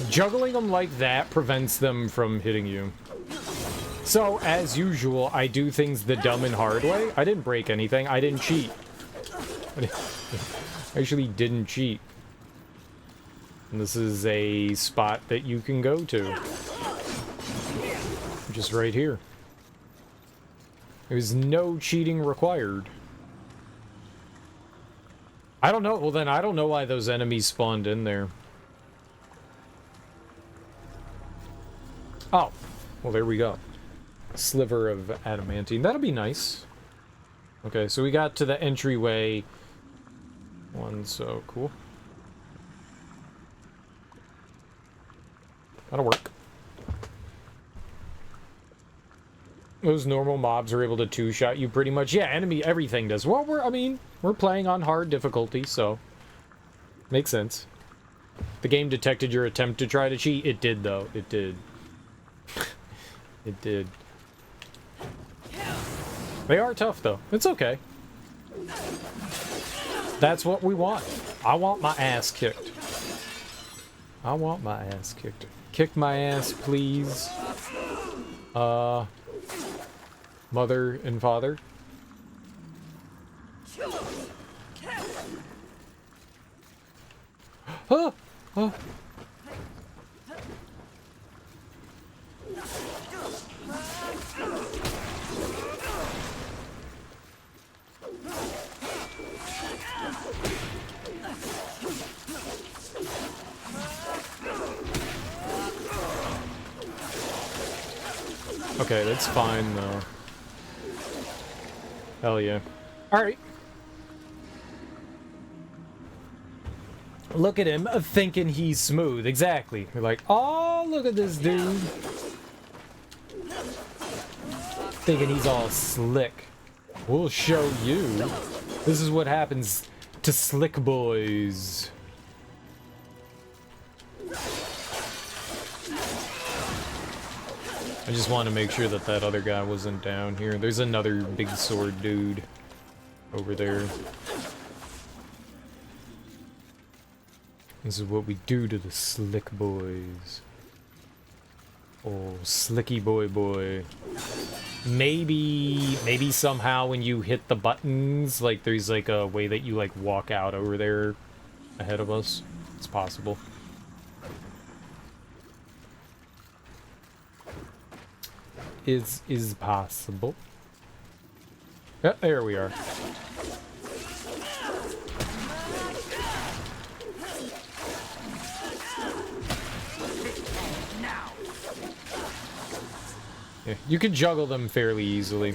Juggling them like that prevents them from hitting you. So, as usual, I do things the dumb and hard way. I didn't break anything. I didn't cheat. I actually didn't cheat. And this is a spot that you can go to. Just right here. There's no cheating required. I don't know. Well, then I don't know why those enemies spawned in there. Oh. Well, there we go. Sliver of adamantine. That'll be nice. Okay, so we got to the entryway one, so cool. That'll work. Those normal mobs are able to two-shot you pretty much. Yeah, enemy, everything does. Well, we're playing on hard difficulty, so makes sense. The game detected your attempt to try to cheat. It did, though. It did. It did. They are tough, though. It's okay. That's what we want. I want my ass kicked. I want my ass kicked. Kick my ass, please. Mother and father. Oh! Oh! Okay, that's fine though. Hell yeah. Alright. Look at him thinking he's smooth. Exactly. You're like, oh, look at this dude. Thinking he's all slick. We'll show you. This is what happens to slick boys. I just want to make sure that that other guy wasn't down here. There's another big sword dude over there. This is what we do to the slick boys. Oh, slicky boy. Maybe somehow when you hit the buttons, like there's like a way that you like walk out over there ahead of us. It's possible. Is possible. Yeah, there we are. Yeah, you can juggle them fairly easily.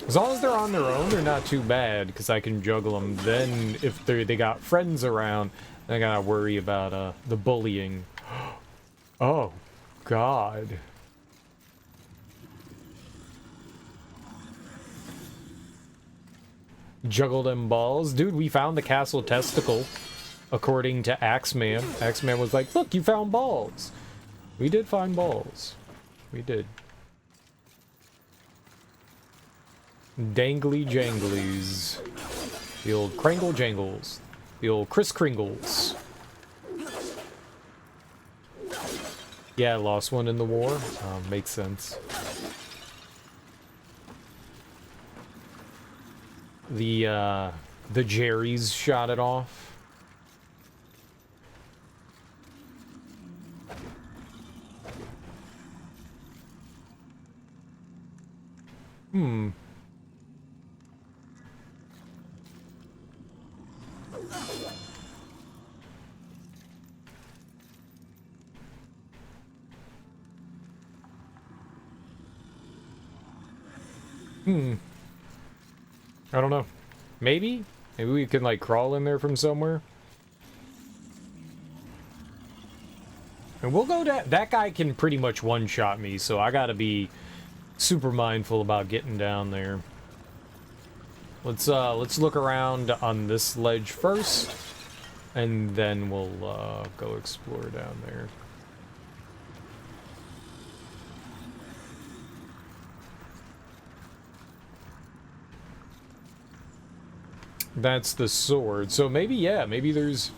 As long as they're on their own, they're not too bad, because I can juggle them. Then, if they got friends around, I gotta worry about the bullying. Oh, God. Juggle them balls. Dude, we found the castle testicle, according to Axeman. Axeman was like, look, you found balls. We did find balls. We did. Dangly janglies. The old Krangle jangles. The old Kris Kringles. Yeah, I lost one in the war. Makes sense. The Jerrys shot it off. Hmm. I don't know. Maybe we can like crawl in there from somewhere. And we'll go to that guy can pretty much one-shot me, so I gotta be super mindful about getting down there. Let's look around on this ledge first, and then we'll go explore down there. That's the sword. So maybe, yeah, maybe there's...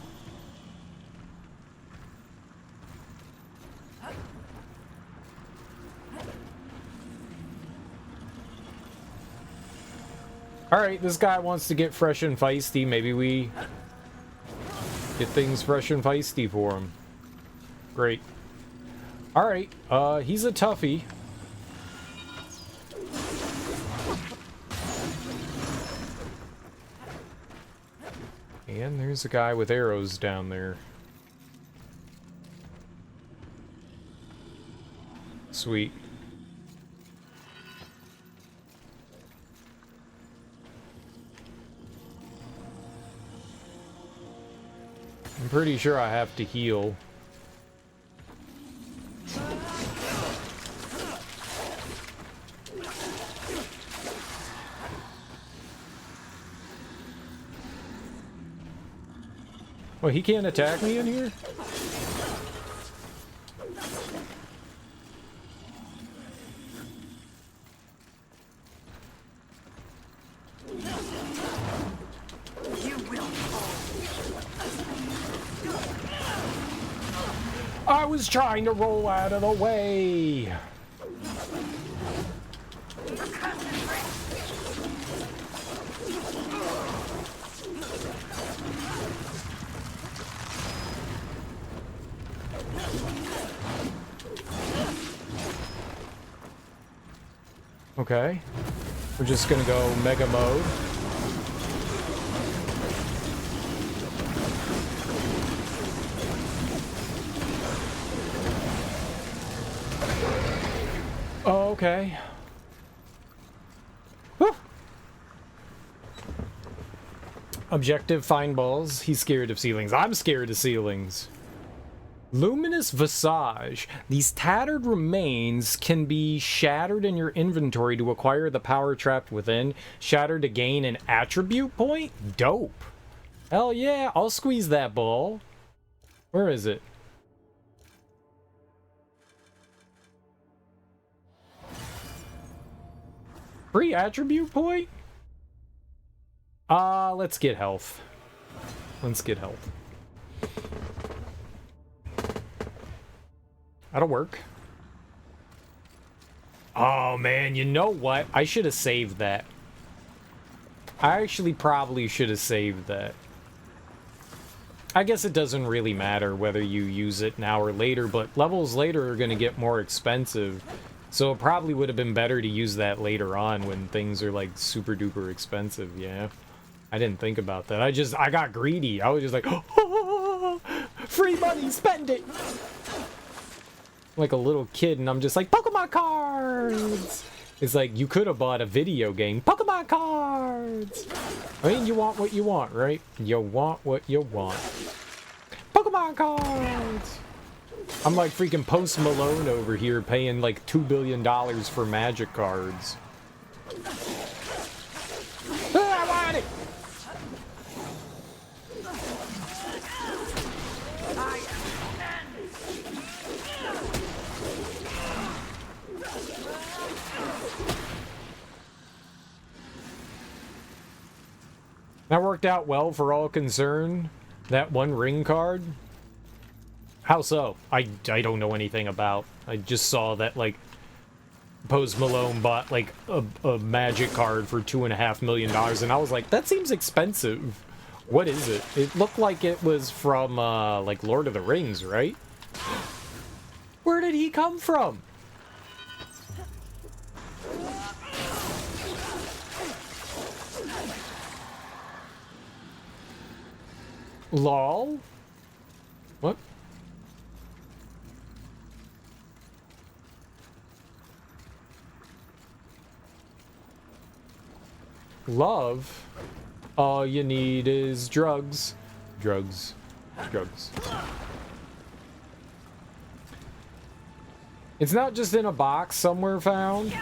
Alright, this guy wants to get fresh and feisty. Maybe we get things fresh and feisty for him. Great. Alright, he's a toughie. And there's a guy with arrows down there. Sweet. I'm pretty sure I have to heal. Well, he can't attack me in here? I was trying to roll out of the way. Okay. We're just gonna go mega mode. Oh, okay. Whew. Objective, find balls. He's scared of ceilings. I'm scared of ceilings. Luminous Visage. These tattered remains can be shattered in your inventory to acquire the power trapped within. Shattered to gain an attribute point? Dope. Hell yeah, I'll squeeze that ball. Where is it? Free attribute point? Let's get health. Let's get health. That'll work. Oh man, you know what? I should have saved that. I actually probably should have saved that. I guess it doesn't really matter whether you use it now or later, but levels later are going to get more expensive. So it probably would have been better to use that later on when things are like super duper expensive, yeah. I didn't think about that. I got greedy. I was just like, oh, free money, spend it. Like a little kid, and I'm just like, Pokemon cards. It's like, you could have bought a video game. Pokemon cards. I mean, you want what you want, right? You want what you want. Pokemon cards. I'm like freaking Post Malone over here paying like $2 billion for Magic cards. I want it! That worked out well for all concerned. That one ring card. How so? I don't know anything about. I just saw that, like, Post Malone bought, like, a Magic card for $2.5 million, and I was like, that seems expensive. What is it? It looked like it was from, like, Lord of the Rings, right? Where did he come from? LOL? What? Love? All you need is drugs. Drugs. Drugs. It's not just in a box somewhere found.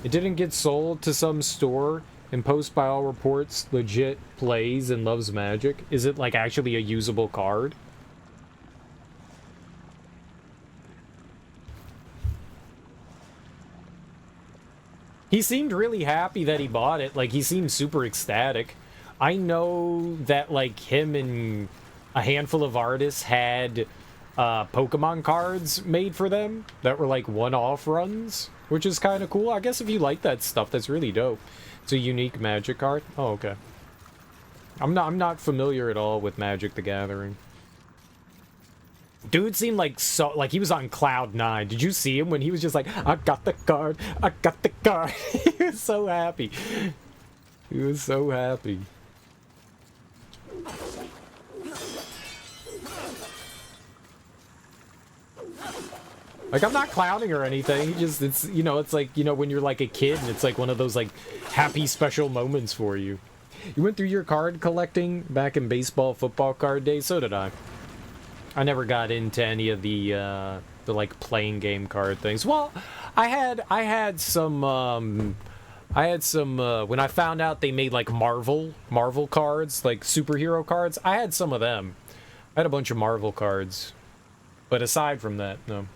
It didn't get sold to some store and Post, by all reports, legit plays and loves Magic. Is it, like, actually a usable card? He seemed really happy that he bought it. Like, he seemed super ecstatic. I know that, like, him and a handful of artists had Pokemon cards made for them that were, like, one-off runs, which is kind of cool. I guess if you like that stuff, that's really dope. It's a unique Magic card. Oh, okay. I'm not familiar at all with Magic the Gathering. Dude seemed like he was on cloud 9. Did you see him when he was just like, I got the card, I got the card? He was so happy. He was so happy. Like, I'm not clowning or anything. It's, you know, it's like, you know, when you're like a kid and it's like one of those like happy special moments for you. You went through your card collecting back in baseball, football card days? So did I. I never got into any of the like playing game card things. Well, I had some when I found out they made like Marvel cards, like superhero cards, I had some of them. I had a bunch of Marvel cards. But aside from that, no.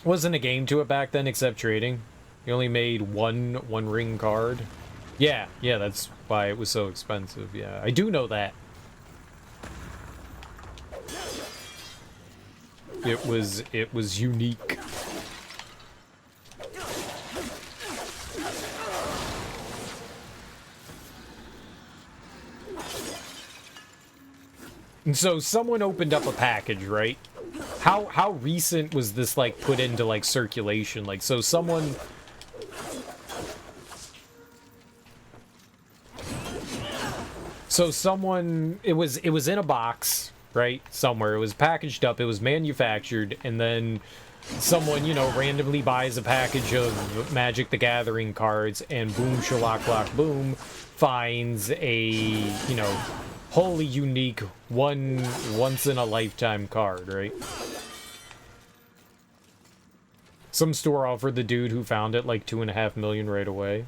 Wasn't a game to it back then except trading. You only made one ring card. Yeah, that's why it was so expensive. Yeah, I do know that. It was unique. And so someone opened up a package, right? How recent was this like put into like circulation? Like so someone it was in a box, right? Somewhere. It was packaged up, it was manufactured, and then someone, you know, randomly buys a package of Magic the Gathering cards, and boom shalak boom finds a, you know, wholly unique once in a lifetime card, right? Some store offered the dude who found it like 2.5 million right away.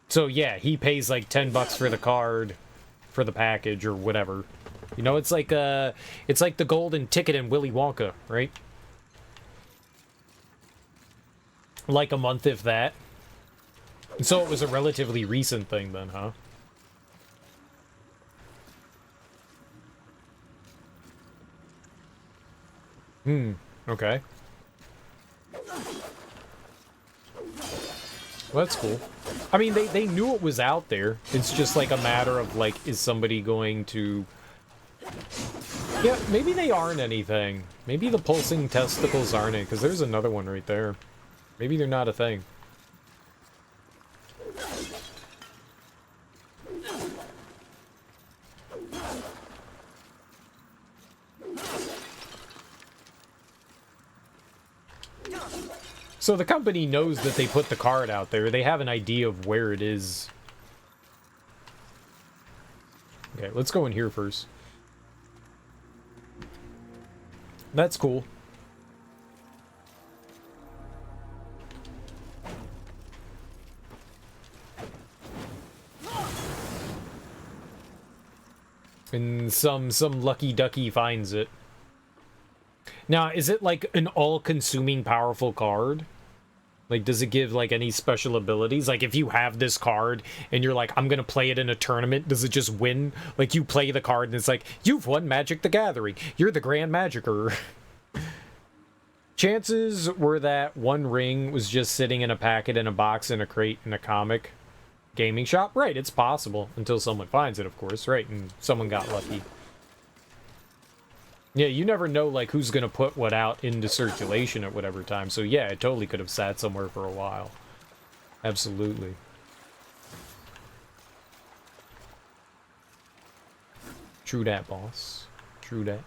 So yeah, he pays like $10 for the card, for the package or whatever. You know, it's like the golden ticket in Willy Wonka, right? Like a month, if that. So it was a relatively recent thing then, huh? Okay. Well, that's cool. I mean, they knew it was out there. It's just like a matter of, like, is somebody going to... Yeah, maybe they aren't anything. Maybe the pulsing testicles aren't it, because there's another one right there. Maybe they're not a thing. So the company knows that they put the card out there. They have an idea of where it is. Okay, let's go in here first. That's cool. And some lucky ducky finds it. Now, is it like an all-consuming powerful card? Like, does it give, like, any special abilities? Like, if you have this card, and you're like, I'm gonna play it in a tournament, does it just win? Like, you play the card, and it's like, you've won Magic the Gathering. You're the Grand Magicer. Chances were that one ring was just sitting in a packet, in a box, in a crate, in a comic gaming shop? Right, it's possible. Until someone finds it, of course. Right, and someone got lucky. Yeah, you never know, like, who's gonna put what out into circulation at whatever time. So yeah, it totally could have sat somewhere for a while. Absolutely. True dat, boss. True dat.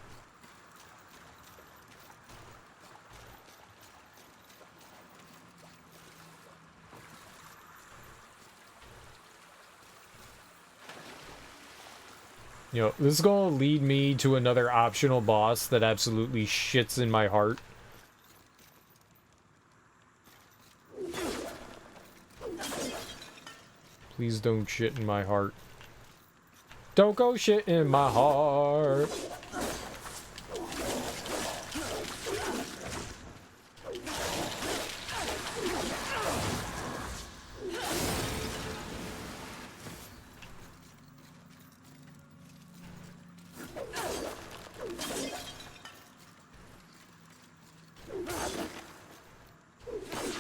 You know, this is gonna lead me to another optional boss that absolutely shits in my heart. Please don't shit in my heart. Don't go shit in my heart.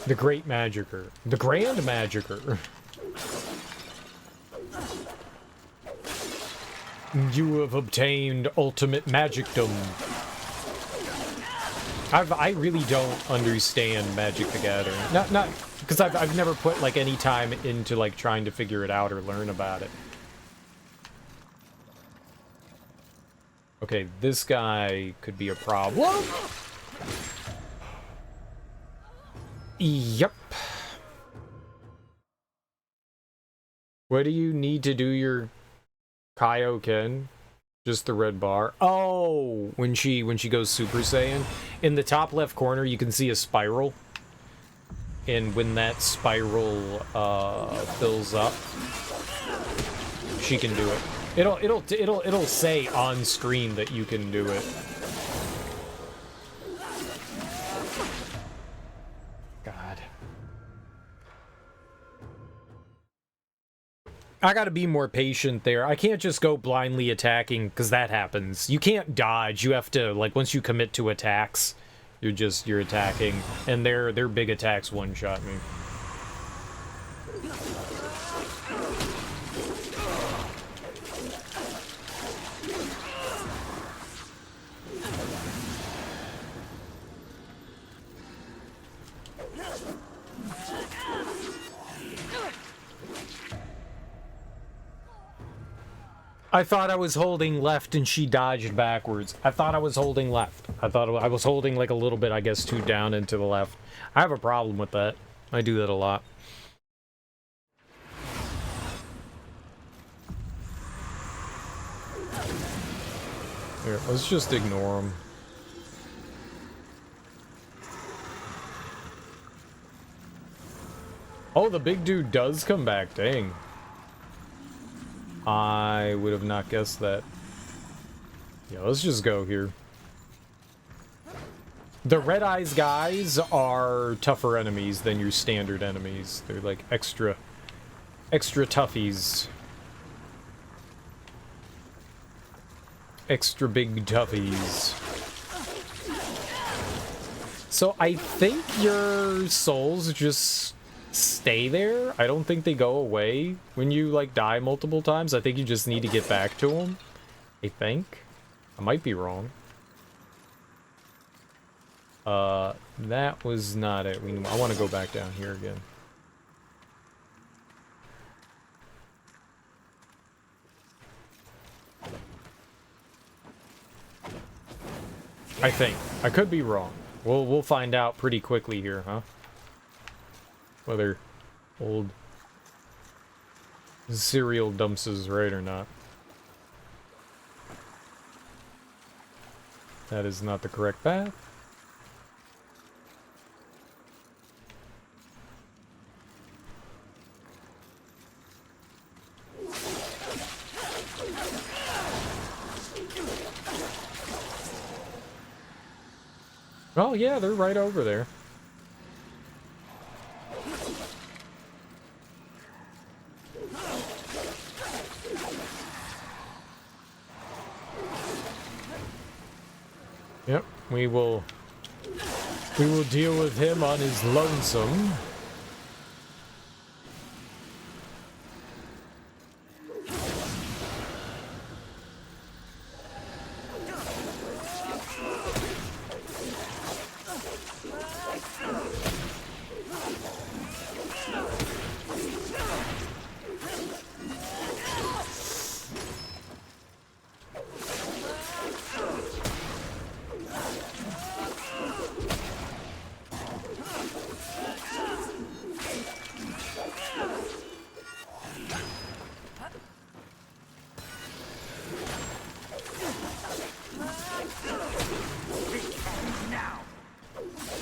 The Great Magicer. The Grand Magicer. You have obtained ultimate magicdom. I really don't understand Magic the Gathering. Not because I've never put like any time into like trying to figure it out or learn about it. Okay, this guy could be a problem. Yep. What do you need to do your Kaioken? Just the red bar. Oh, when she goes Super Saiyan, in the top left corner you can see a spiral. And when that spiral fills up, she can do it. It'll say on screen that you can do it. God. I gotta be more patient there. I can't just go blindly attacking, because that happens. You can't dodge. You have to, like, once you commit to attacks, you're attacking. And their big attacks one-shot me. I thought I was holding left and she dodged backwards. I thought I was holding left. I thought I was holding like a little bit, I guess, too down and to the left. I have a problem with that. I do that a lot. Here, let's just ignore him. Oh, the big dude does come back. Dang. I would have not guessed that. Yeah, let's just go here. The Red Eyes guys are tougher enemies than your standard enemies. They're like extra toughies. Extra big toughies. So I think your souls just stay there. I don't think they go away when you like die multiple times. I think you just need to get back to them. I think. I might be wrong. That was not it. I want to go back down here again. I think. I could be wrong. We'll find out pretty quickly here, huh? Whether old cereal dumps is right or not. That is not the correct path. Oh yeah, they're right over there. Yep, we will deal with him on his lonesome.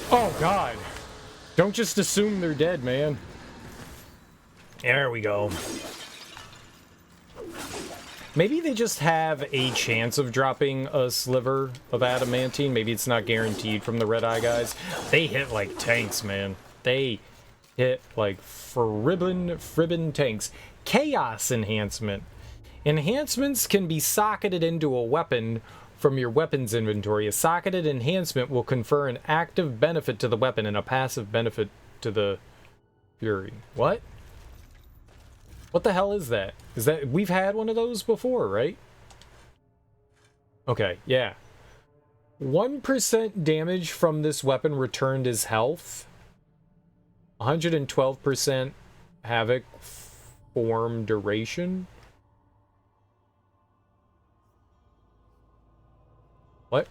Oh, God. Don't just assume they're dead, man. There we go. Maybe they just have a chance of dropping a sliver of adamantine. Maybe it's not guaranteed from the Red Eye guys. They hit like tanks, man. They hit like fribbin' tanks. Chaos enhancement. Enhancements can be socketed into a weapon from your weapons inventory. A socketed enhancement will confer an active benefit to the weapon and a passive benefit to the Fury. What? What the hell is that? Is that... We've had one of those before, right? Okay, yeah. 1% damage from this weapon returned as health. 112% havoc form duration. What?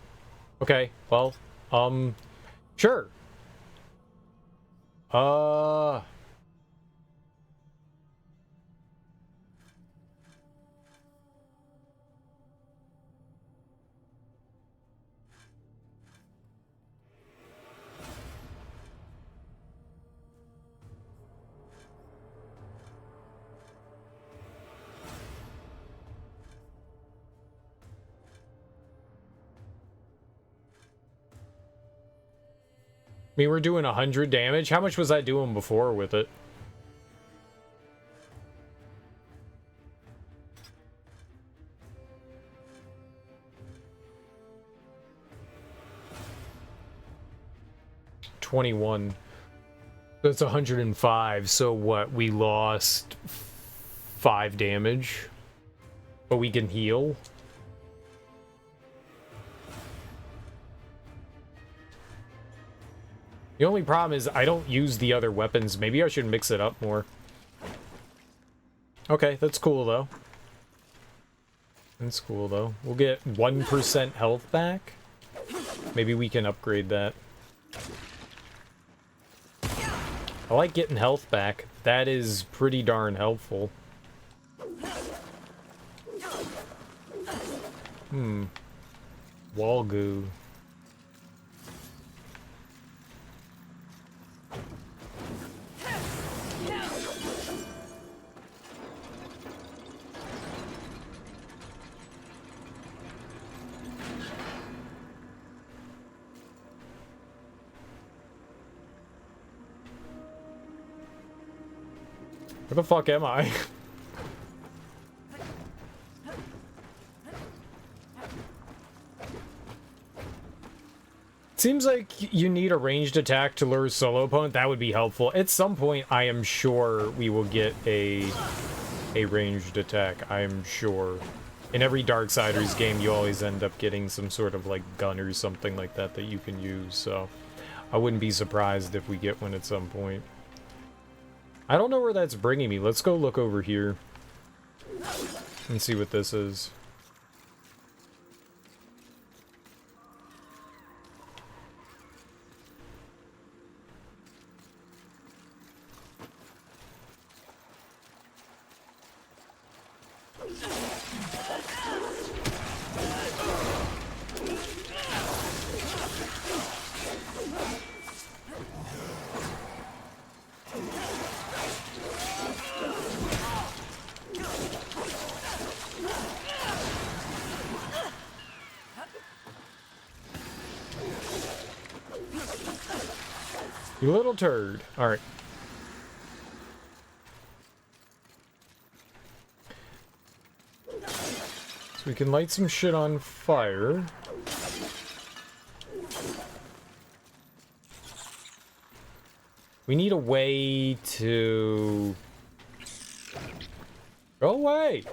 Okay, well, sure. I mean, we're doing 100 damage. How much was I doing before with it? 21. That's 105. So what? We lost 5 damage, but we can heal. The only problem is I don't use the other weapons. Maybe I should mix it up more. Okay, that's cool though. That's cool though. We'll get 1% health back. Maybe we can upgrade that. I like getting health back. That is pretty darn helpful. Wall goo. Where the fuck am I? Seems like you need a ranged attack to lure a solo opponent. That would be helpful. At some point, I am sure we will get a ranged attack. I am sure. In every Darksiders game, you always end up getting some sort of like gun or something like that that you can use. So I wouldn't be surprised if we get one at some point. I don't know where that's bringing me. Let's go look over here and see what this is. You little turd. Alright. So we can light some shit on fire. We need a way to... Go away!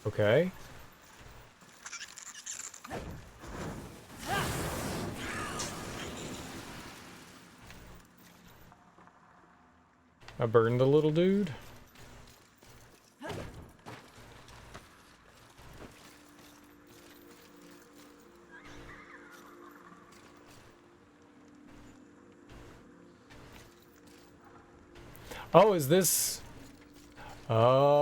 Okay. I burned the little dude. Oh, is this... Oh.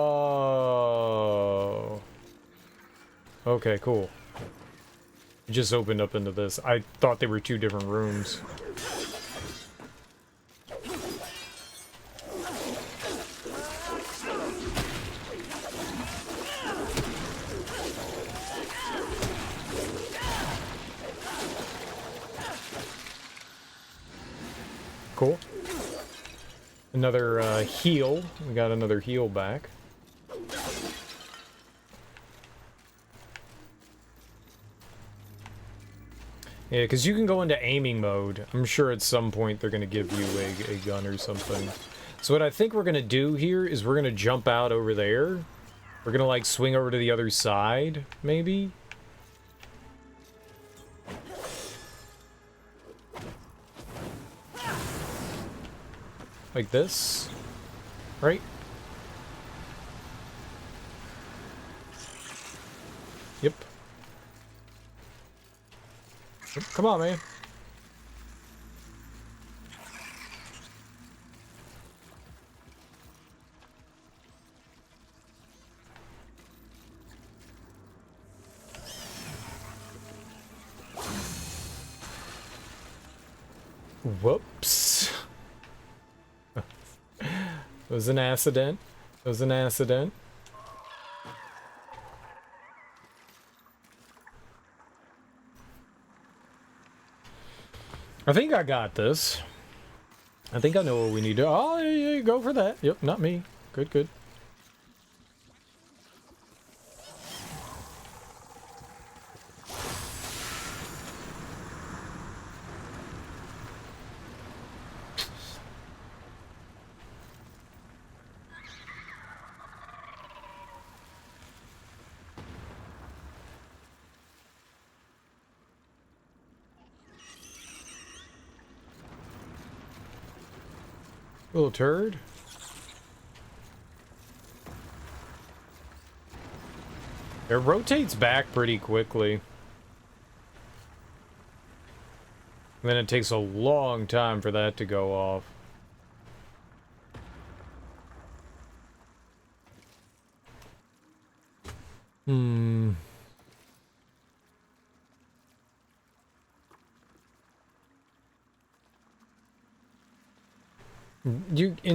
Okay, cool. It just opened up into this. I thought they were 2 different rooms. Cool. Another heal. We got another heal back. Yeah, because you can go into aiming mode. I'm sure at some point they're going to give you a gun or something. So what I think we're going to do here is we're going to jump out over there. We're going to, like, swing over to the other side, maybe? Like this? Right? Yep. Come on, man. Whoops. It was an accident. It was an accident. I think I got this. I think I know what we need to... Oh, yeah, go for that. Yep, not me. Good, good. Little turd. It rotates back pretty quickly. And then it takes a long time for that to go off.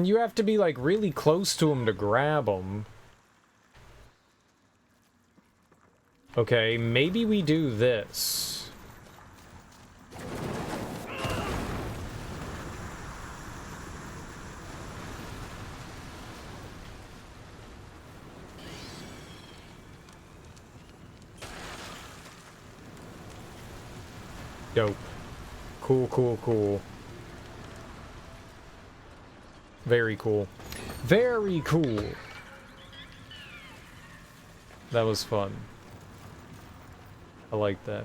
You have to be like really close to him to grab him. Okay, maybe we do this. Dope. Cool, cool, cool. Very cool. Very cool. That was fun. I like that.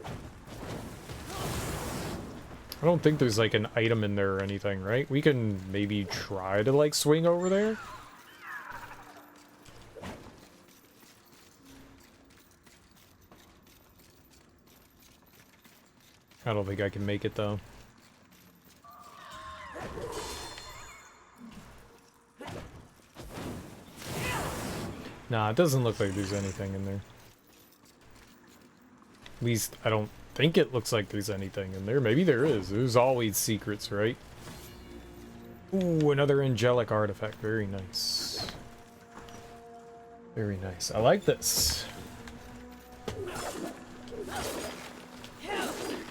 I don't think there's like an item in there or anything, right? We can maybe try to like swing over there. I don't think I can make it though. Nah, it doesn't look like there's anything in there. At least, I don't think it looks like there's anything in there. Maybe there is. There's always secrets, right? Ooh, another angelic artifact. Very nice. Very nice. I like this.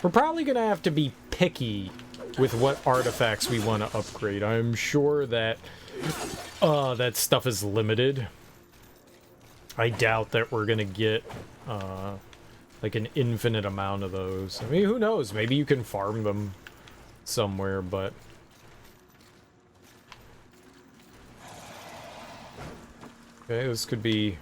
We're probably gonna have to be picky with what artifacts we want to upgrade. I'm sure that that stuff is limited. I doubt that we're gonna get like an infinite amount of those. I mean, who knows? Maybe you can farm them somewhere, but okay, this could be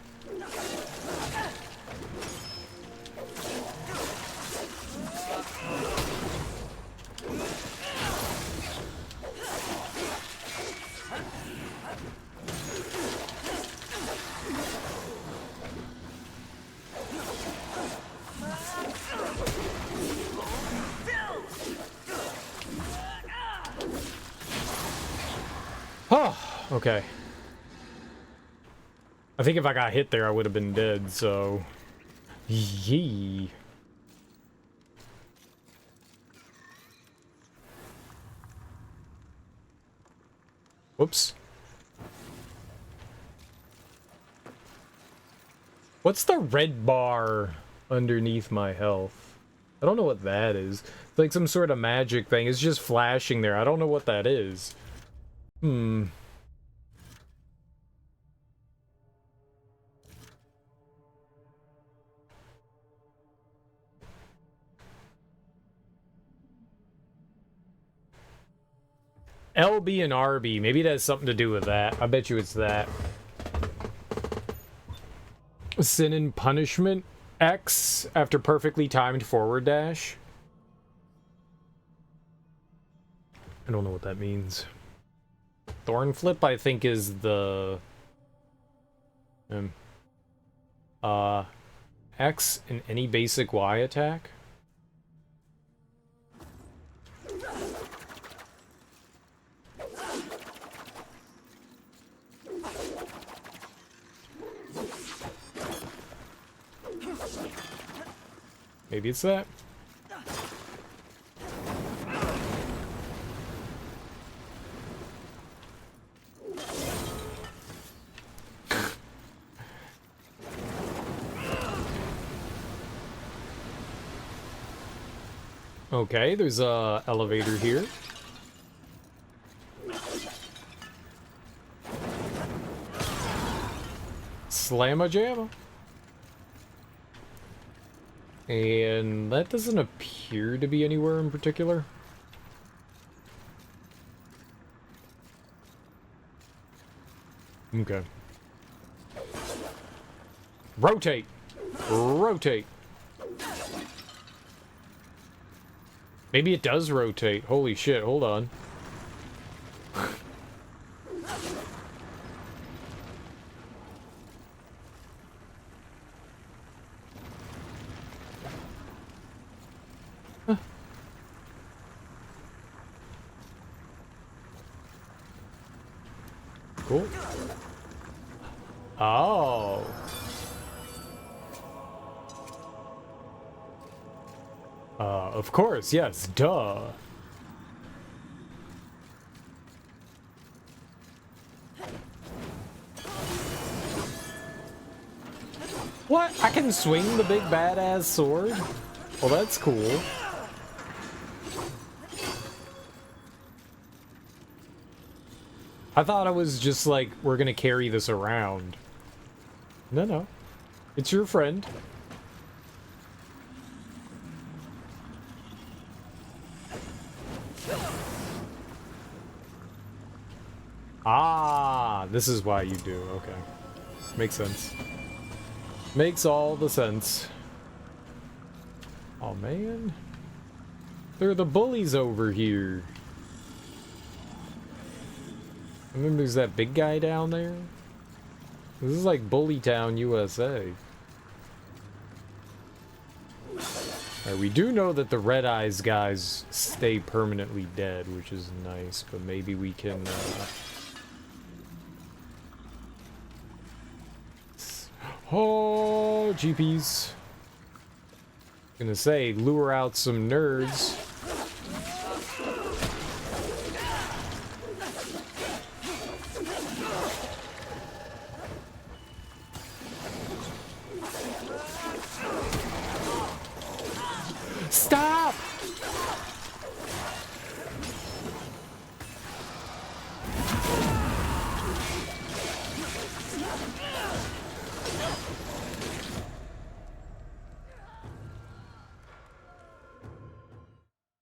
okay. I think if I got hit there, I would have been dead, so... Yee. Whoops. What's the red bar underneath my health? I don't know what that is. It's like some sort of magic thing. It's just flashing there. I don't know what that is. LB and RB. Maybe it has something to do with that. I bet you it's that. Sin and punishment. X after perfectly timed forward dash. I don't know what that means. Thorn flip, I think, is the... X in any basic Y attack? Maybe it's that. Okay, there's a elevator here. Slamma-jamma. And that doesn't appear to be anywhere in particular. Okay. Rotate! Rotate! Maybe it does rotate. Holy shit, hold on. Huh. Cool. Oh. Of course, yes, duh. What? I can swing the big badass sword? Well, that's cool. I thought it was just like, we're gonna carry this around. No, no. It's your friend. Ah, this is why you do. Okay. Makes sense. Makes all the sense. Oh, man. There are the bullies over here. And then there's that big guy down there. This is like Bully Town, USA. Right, we do know that the Red Eyes guys stay permanently dead, which is nice, but maybe we can... Oh, GPs. Gonna say, lure out some nerds. Stop!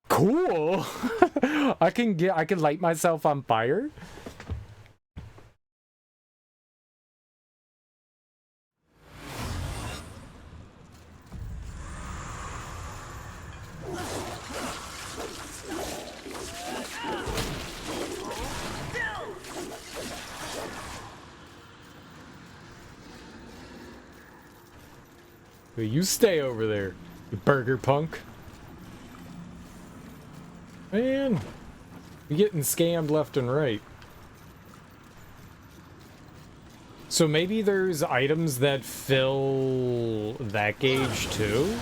Cool. I can light myself on fire. You stay over there, you burger punk. Man, you're getting scammed left and right. So maybe there's items that fill that gauge too?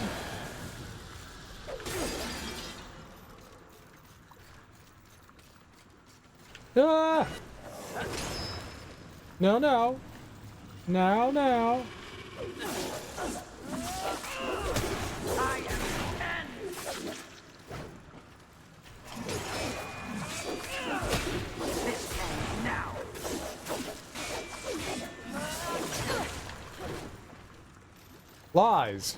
Ah! No, no. No, no. Lies.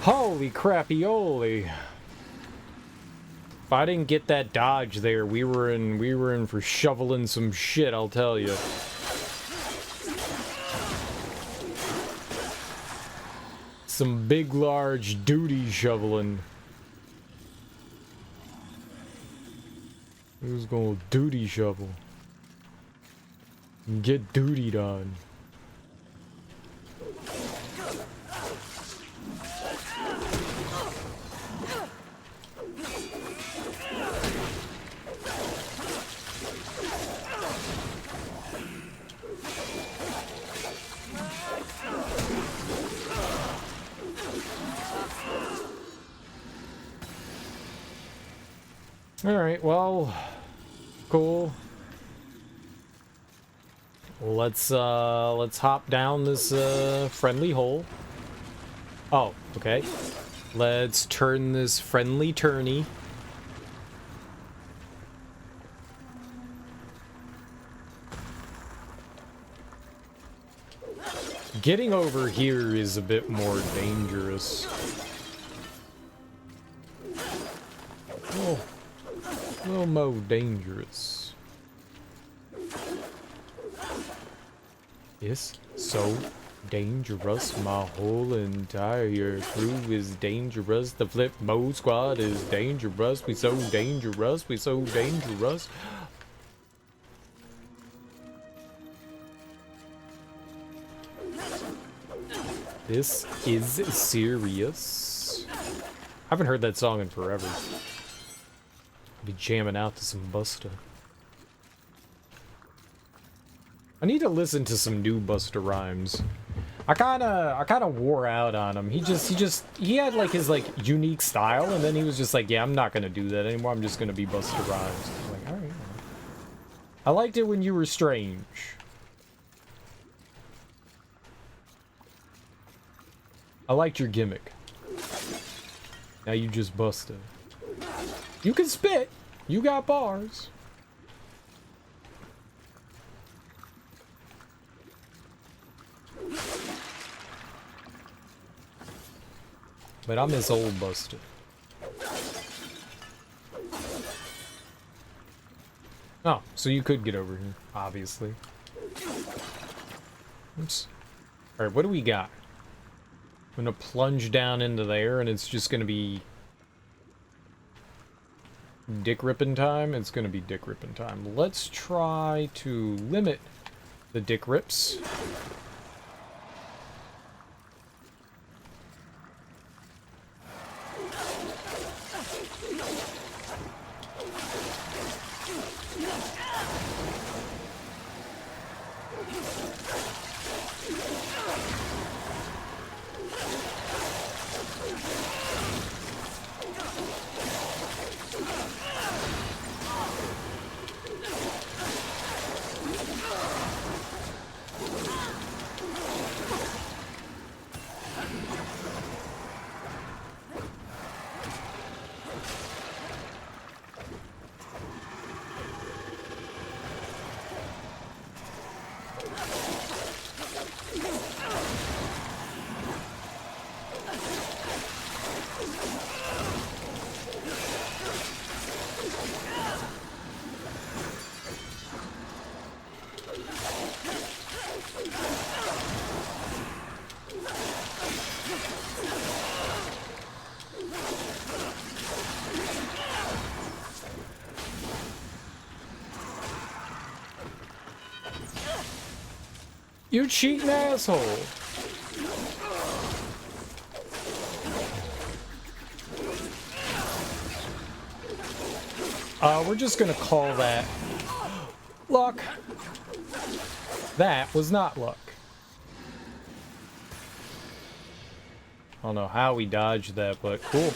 Holy crappy-oly. If I didn't get that dodge there, we were in for shoveling some shit, I'll tell you. Some big, large duty shoveling. Who's gonna duty shovel? Get duty done. Alright, well, cool. let's hop down this friendly hole. Oh, okay. Let's turn this friendly tourney. Getting over here is a bit more dangerous. Oh, a little more dangerous. It's so dangerous. My whole entire crew is dangerous. The flip mode squad is dangerous. We so dangerous. We so dangerous. This is serious. I haven't heard that song in forever. I'll be jamming out to some Busta. I need to listen to some new Busta Rhymes. I kinda wore out on him. He had like his like unique style, and then he was just like, yeah, I'm not gonna do that anymore. I'm just gonna be Busta Rhymes. I'm like, all right. I liked it when you were strange. I liked your gimmick. Now you just busted. You can spit. You got bars. But I'm this old Buster. Oh, so you could get over here, obviously. Oops. Alright, what do we got? I'm gonna plunge down into there, and it's just gonna be dick ripping time. It's gonna be dick ripping time. Let's try to limit the dick rips. You cheating asshole. We're just gonna call that luck. That was not luck. I don't know how we dodged that, but cool.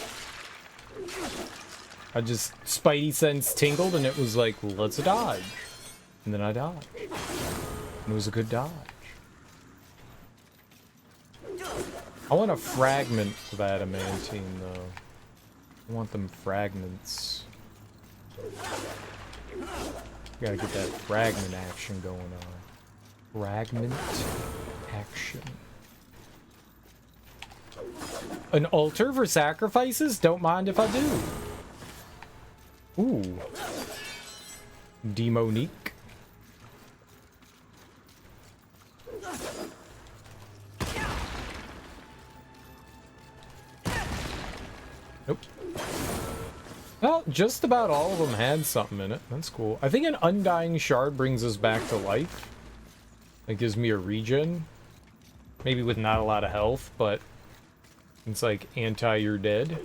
I just, Spidey sense tingled and it was like, let's dodge. And then I dodged. And it was a good dodge. I want a fragment of adamantine, though. I want them fragments. Gotta get that fragment action going on. Fragment action. An altar for sacrifices? Don't mind if I do. Ooh. Demonique. Nope. Well, just about all of them had something in it. That's cool. I think an Undying Shard brings us back to life. It gives me a regen. Maybe with not a lot of health, but it's like you're dead.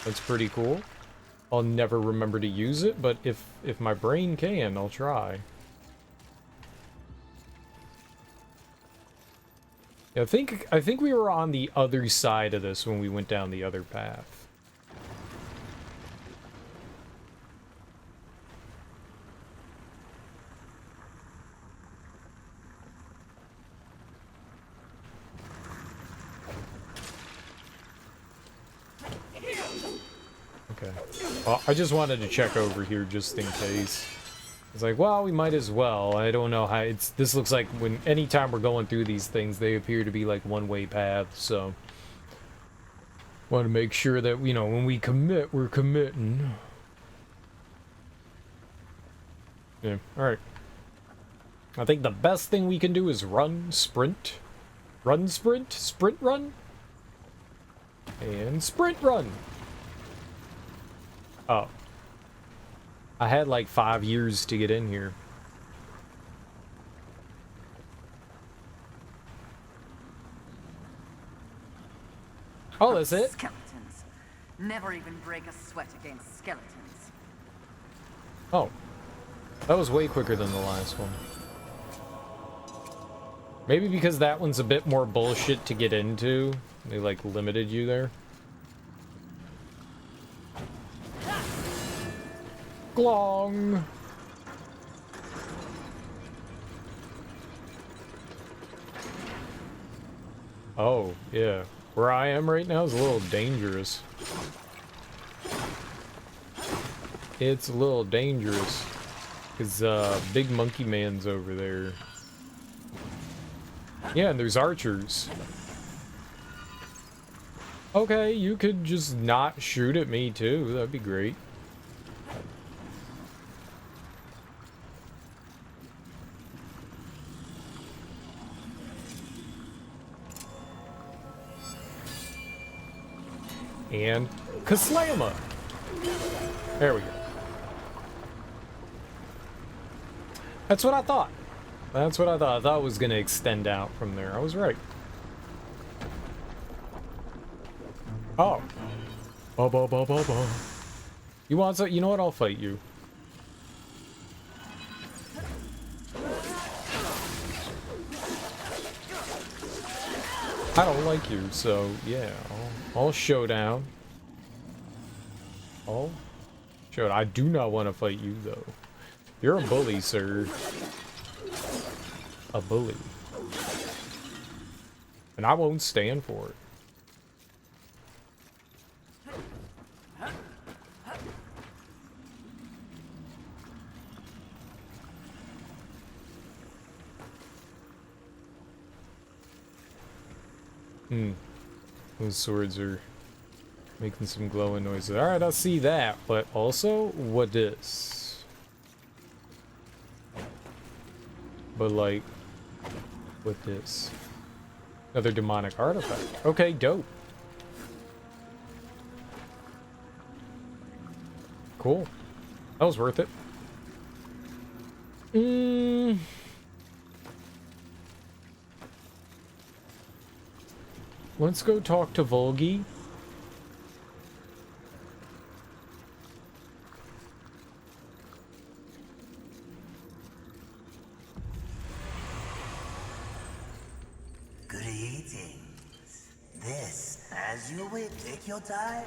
That's pretty cool. I'll never remember to use it, but if my brain can, I'll try. Yeah, I think we were on the other side of this when we went down the other path. Okay. Well, I just wanted to check over here just in case. It's like, well, we might as well. I don't know how it's. This looks like when anytime we're going through these things, they appear to be like one-way paths. So, want to make sure that when we commit, we're committing. Yeah. All right. I think the best thing we can do is run, sprint, sprint, run, and sprint, run. Oh. I had like 5 years to get in here. Oh, that's it? Skeletons. Never even break a sweat against skeletons. Oh. That was way quicker than the last one. Maybe because that one's a bit more bullshit to get into. They like limited you there. Glong. Oh, yeah. Where I am right now is a little dangerous. It's a little dangerous. Because, Big Monkey Man's over there. Yeah, and there's archers. Okay, you could just not shoot at me, too. That'd be great. And Kaslama! There we go. That's what I thought. That's what I thought. I thought it was going to extend out from there. I was right. Oh. You want to? You know what? I'll fight you. I don't like you, so yeah. I'll showdown. Oh. Showdown. I do not want to fight you, though. You're a bully, sir. A bully. And I won't stand for it. Those swords are making some glowing noises. Alright, I see that. But also, what is? But like, what this? Another demonic artifact. Okay, dope. Cool. That was worth it. Let's go talk to Volgi. Greetings. This, as you wish, take your time.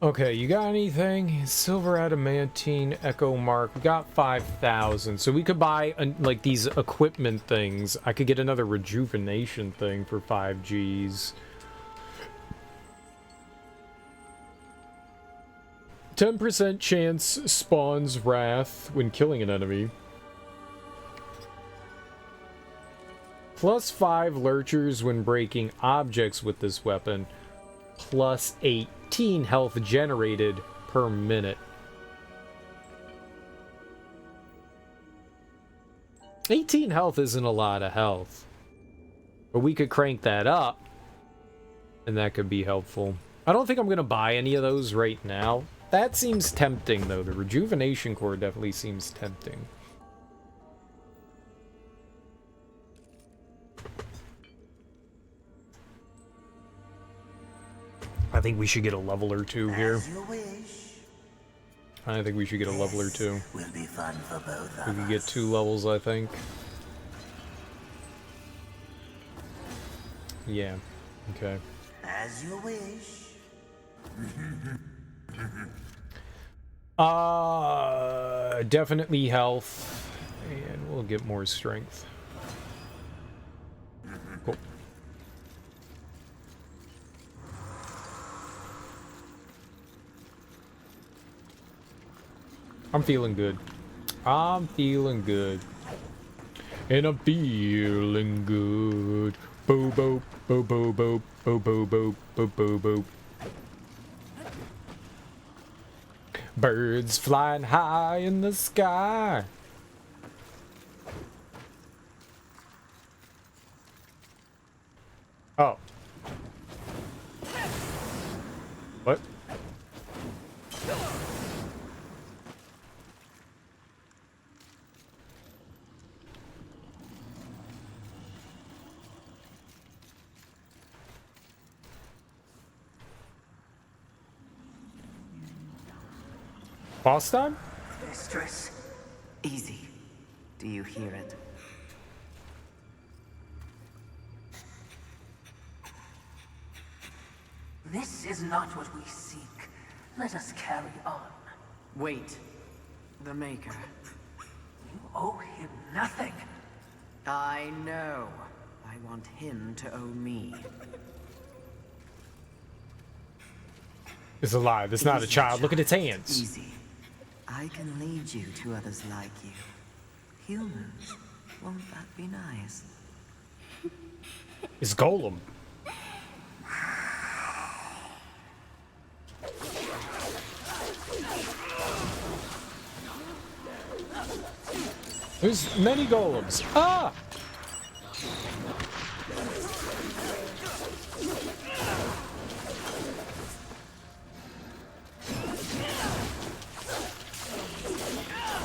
Okay, you got anything? Silver adamantine, echo mark. We got 5,000, so we could buy like these equipment things. I could get another rejuvenation thing for 5 Gs. 10% chance spawns wrath when killing an enemy. Plus 5 lurchers when breaking objects with this weapon. Plus 18 health generated per minute. 18 health isn't a lot of health. But we could crank that up. And that could be helpful. I don't think I'm going to buy any of those right now. That seems tempting, though. The rejuvenation core definitely seems tempting. I think we should get a level or two here. As you wish. I think we should get a level or two. Will be fun for both of We could us. get 2 levels, I think. Yeah. Okay. As you wish. Definitely health. And we'll get more strength. Cool. I'm feeling good. I'm feeling good. And I'm feeling good. Boo boop, boo boo boop, boo boo boop, boo boo boop. Birds flying high in the sky. Oh. What? Boss time? Mistress. Easy. Do you hear it? This is not what we seek. Let us carry on. Wait. The Maker. You owe him nothing. I know. I want him to owe me. It's alive. It's not a child. Look at its hands. Easy. I can lead you to others like you. Humans. Won't that be nice? It's Golem. There's many golems. Ah!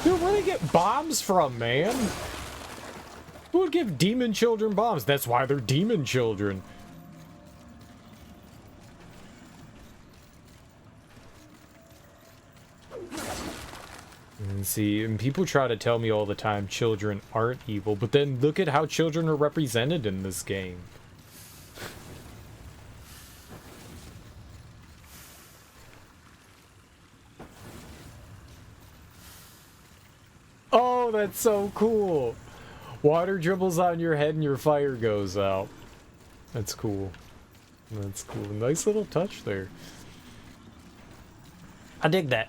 Dude, where do they get bombs from, man? Who would give demon children bombs? That's why they're demon children. And see, and people try to tell me all the time children aren't evil, but then look at how children are represented in this game. Oh, that's so cool. Water dribbles on your head and your fire goes out. That's cool. That's cool. Nice little touch there. I dig that.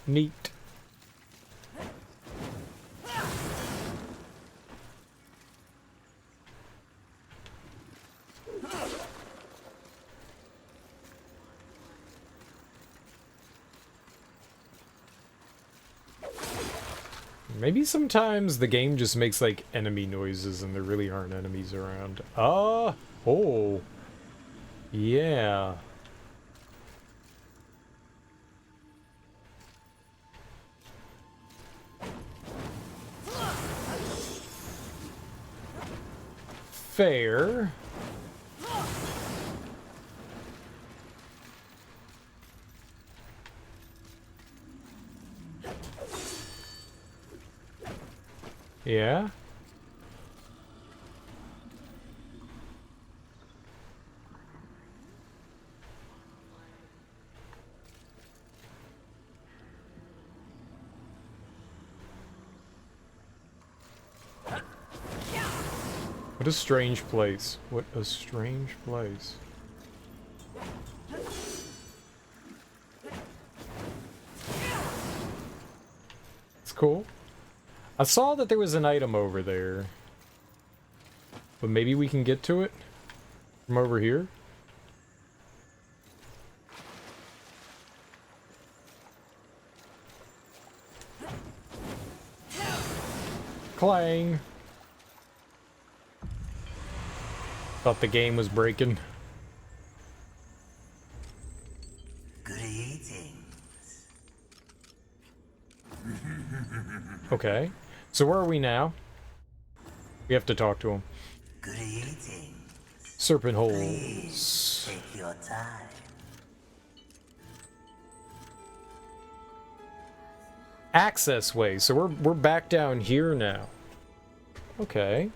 Neat. Maybe sometimes the game just makes like enemy noises and there really aren't enemies around. Oh. Yeah. Fair. Yeah. What a strange place. What a strange place. It's cool. I saw that there was an item over there. But maybe we can get to it from over here? Clang! Thought the game was breaking. Greetings. Okay. So where are we now? We have to talk to him. Greetings. Serpent holes. Please take your time. Access way. So we're back down here now. Okay.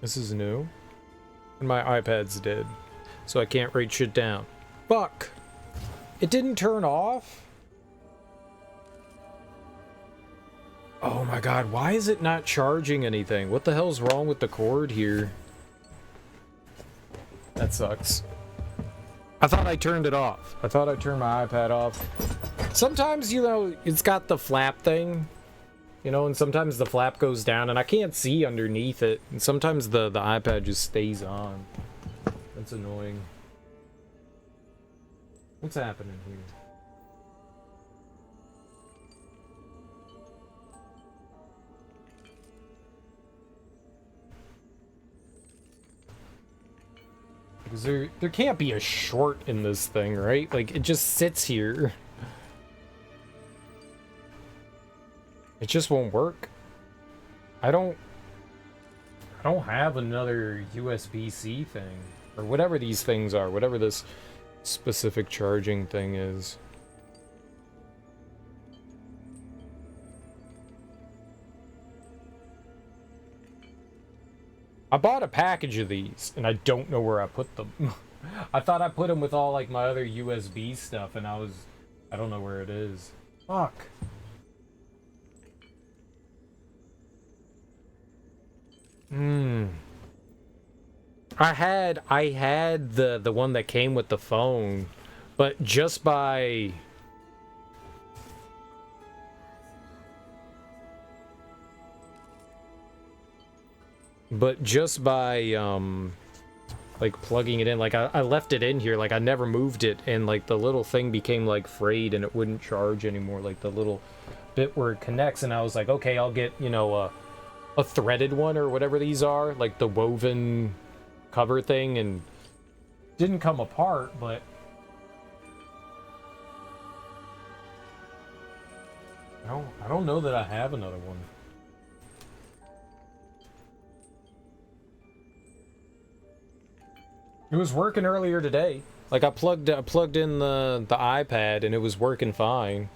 This is new. And my iPad's dead. So I can't write shit down. Fuck! It didn't turn off? Oh my god, why is it not charging anything? What the hell's wrong with the cord here? That sucks. I thought I turned it off. I thought I turned my iPad off. Sometimes, you know, it's got the flap thing, you know, and sometimes the flap goes down and I can't see underneath it. And sometimes the iPad just stays on. That's annoying. What's happening here? Because there can't be a short in this thing, right? Like, it just sits here. It just won't work. I don't have another USB-C thing. Or whatever these things are. Whatever this specific charging thing is. I bought a package of these, and I don't know where I put them. I thought I put them with all, like, my other USB stuff, and I don't know where it is. Fuck. I had the one that came with the phone, but just by... like plugging it in, like I left it in here, like I never moved it, and like the little thing became like frayed and it wouldn't charge anymore, like the little bit where it connects, and I was like, okay, I'll get, you know, a threaded one or whatever these are, like the woven cover thing, and didn't come apart, but I don't know that I have another one. It was working earlier today. Like I plugged in the iPad and it was working fine.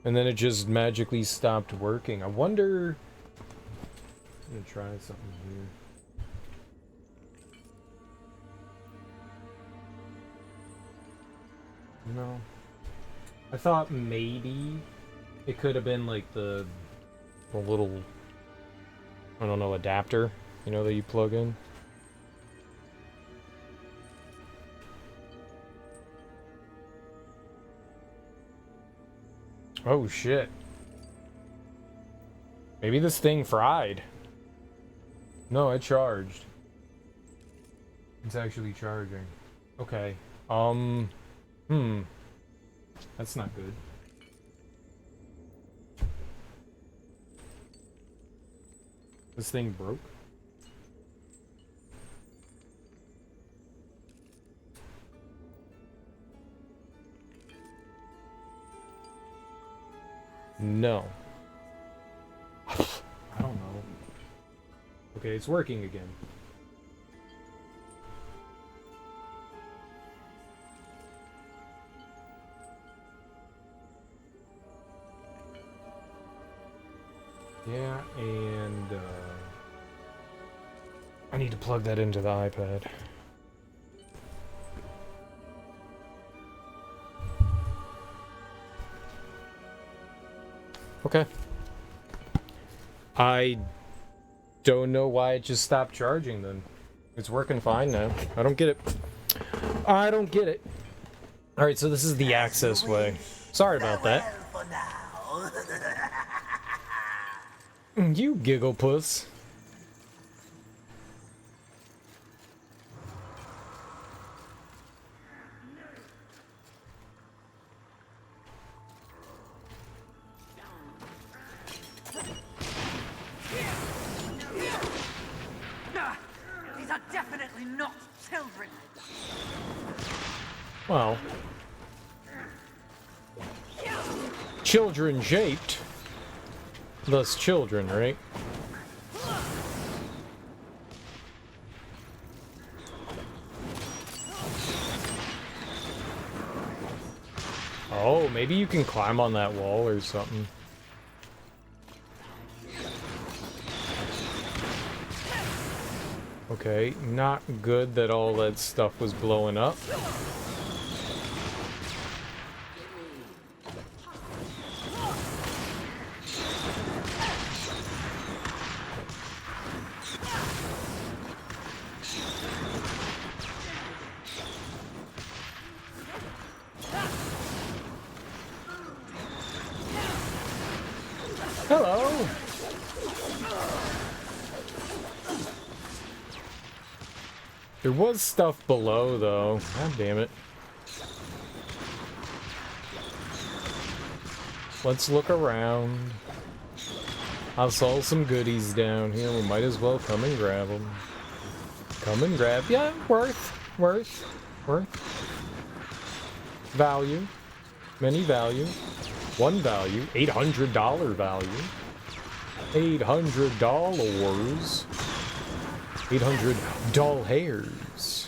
And then it just magically stopped working. I wonder... I'm gonna try something here. No. I thought maybe it could have been like the little, I don't know, adapter, you know, that you plug in. Oh shit. Maybe this thing fried. No, it charged. It's actually charging. Okay. That's not good. This thing broke? No. I don't know. Okay, it's working again. Yeah, and I need to plug that into the iPad. Okay. I don't know why it just stopped charging then. It's working fine now. I don't get it. I don't get it. Alright, so this is the access way. Sorry about that. You giggle puss. These are definitely not children. Well, children shaped. Thus children, right? Oh, maybe you can climb on that wall or something. Okay, not good that all that stuff was blowing up. Hello. There was stuff below, though. God damn it. Let's look around. I saw some goodies down here. We might as well come and grab them. Come and grab. Yeah, worth. Value. Many value. One value. $800 value. $800. 800 doll hairs.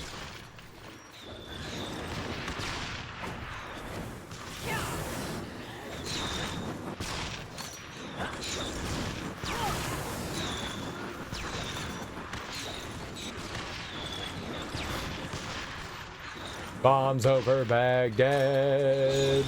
Bombs over Baghdad.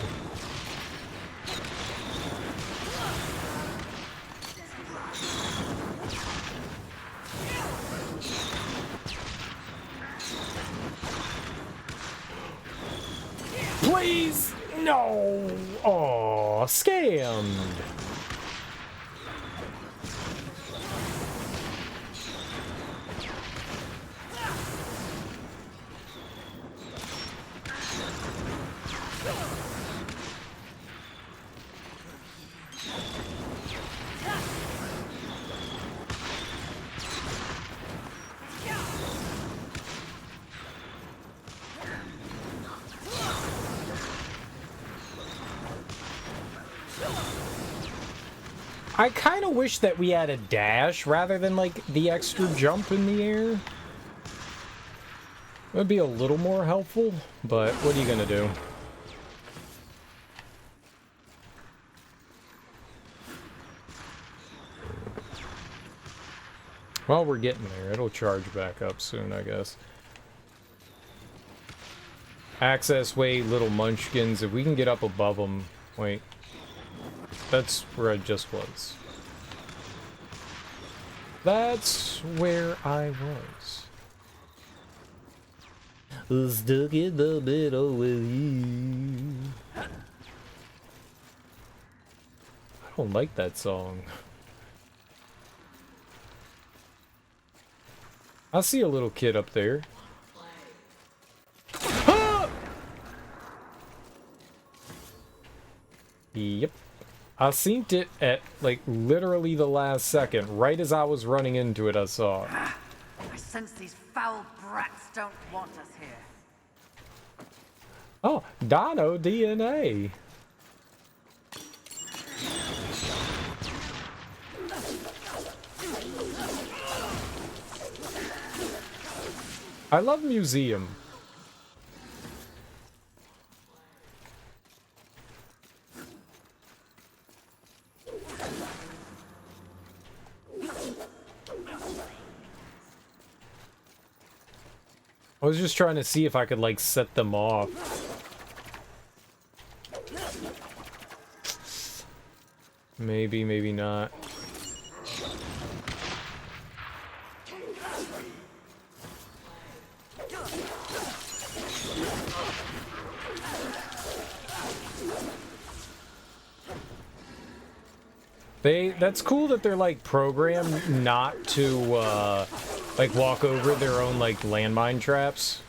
Please! No! Oh, scammed! I kind of wish that we had a dash rather than, like, the extra jump in the air. It would be a little more helpful, but what are you gonna do? Well, we're getting there. It'll charge back up soon, I guess. Access way, little munchkins. If we can get up above them... Wait. That's where I just was. That's where I was. Stuck in the middle with you. I don't like that song. I see a little kid up there. Ah! Yep. I seen it at, like, literally the last second. Right as I was running into it, I saw it. I sense these foul brats don't want us here. Oh, Dino DNA. I love museum. I was just trying to see if I could, like, set them off. Maybe, maybe not. That's cool that they're, like, programmed not to, like, walk over their own, like, landmine traps.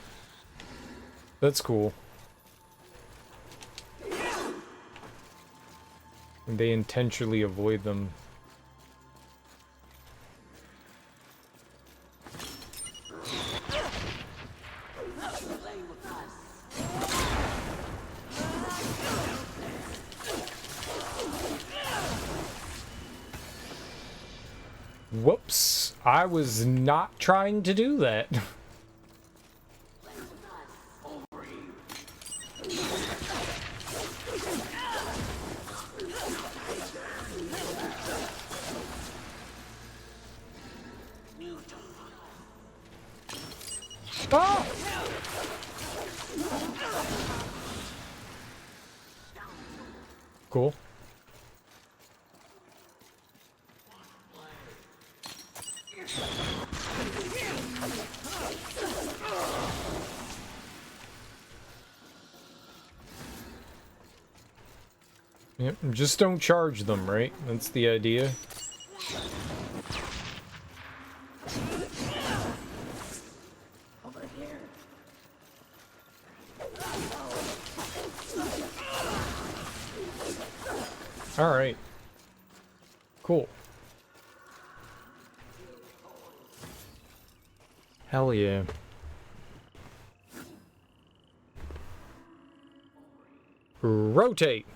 That's cool. And they intentionally avoid them. Whoops, I was not trying to do that. Ah! Cool. Yep, just don't charge them, right? That's the idea. Alright. Cool. Hell yeah. Rotate!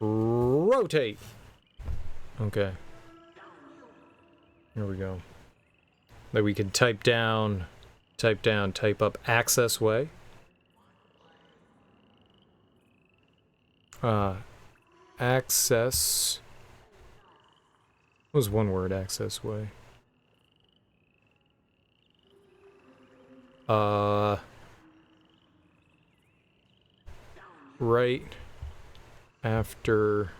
Rotate! Okay. Here we go. Then we can type down, type up access way. Access. What was one word, access way? Right after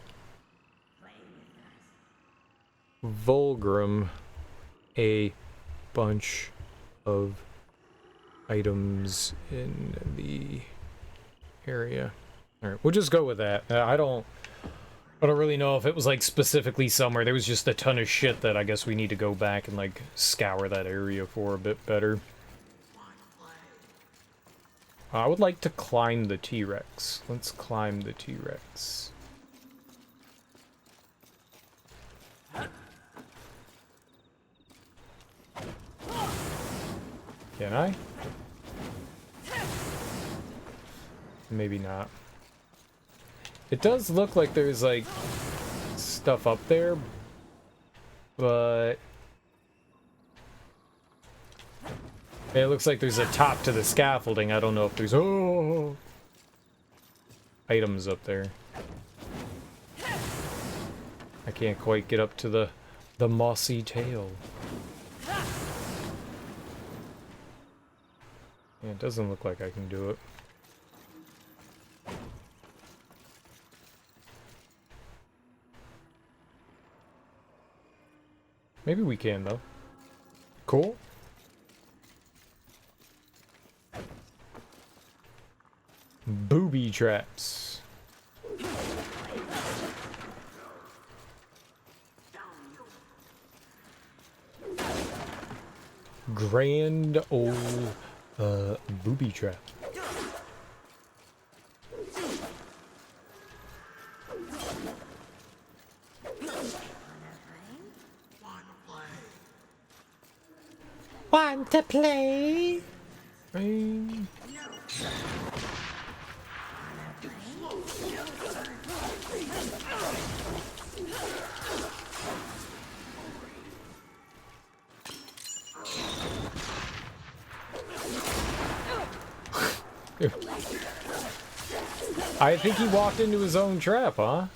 Vulgrim, a bunch of items in the area. Alright, we'll just go with that. I don't really know if it was like specifically somewhere. There was just a ton of shit that I guess we need to go back and like scour that area for a bit better. I would like to climb the T-Rex. Let's climb the T-Rex. Can I? Maybe not. It does look like there's like stuff up there, but it looks like there's a top to the scaffolding. I don't know if there's items up there. I can't quite get up to the mossy tail. Yeah, it doesn't look like I can do it. Maybe we can, though. Cool. Booby traps. Grand old booby trap. Want to play? Rain. I think he walked into his own trap, huh?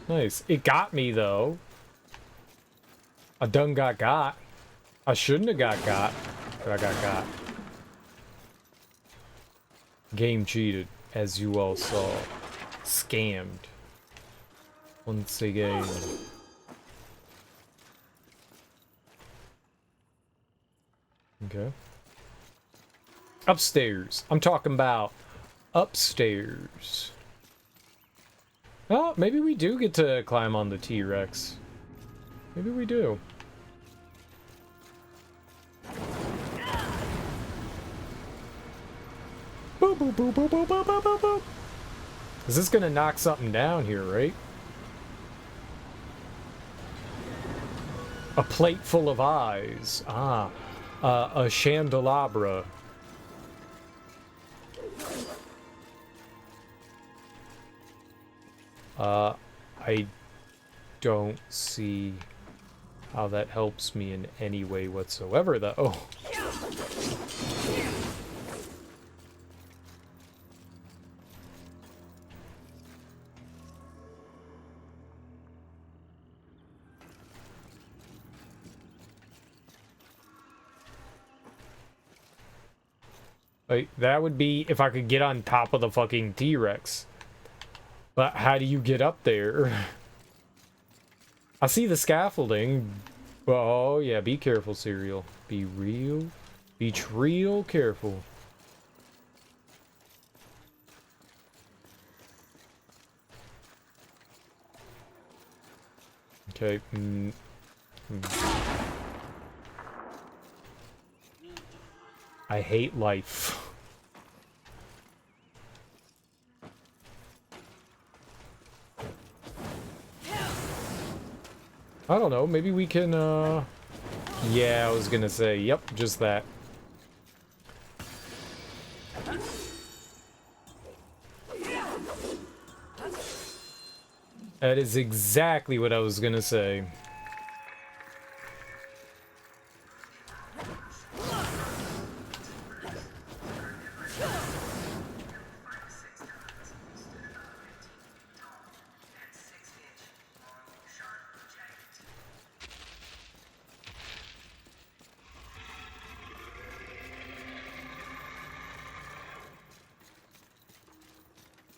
Nice. It got me, though. I done got. I shouldn't have got, but I got. Game cheated, as you all saw. Scammed. Once again. Okay. Upstairs. I'm talking about upstairs. Oh, maybe we do get to climb on the T-Rex. Maybe we do. Boop, boop, boop, boop, boop, boop, boop, boop, boop. Is this gonna knock something down here, right? A plate full of eyes. Ah. A chandelabra. I don't see how that helps me in any way whatsoever, though. Like, that would be if I could get on top of the fucking T-Rex. But how do you get up there? I see the scaffolding. Oh, yeah, be careful, Cereal. Be real careful. Okay. I hate life. I don't know, maybe we can, yeah, I was gonna say, yep, just that. That is exactly what I was gonna say.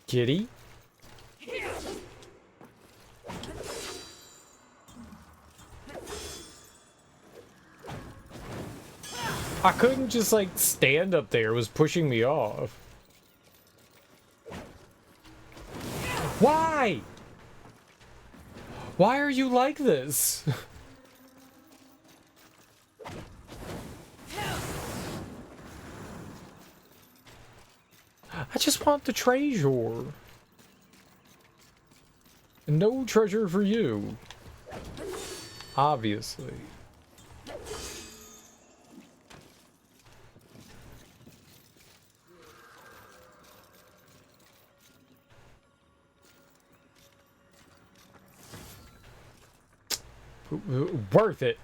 Kitty? I couldn't just like stand up there, it was pushing me off. Why? Why are you like this? I just want the treasure. No treasure for you. Obviously. Worth it.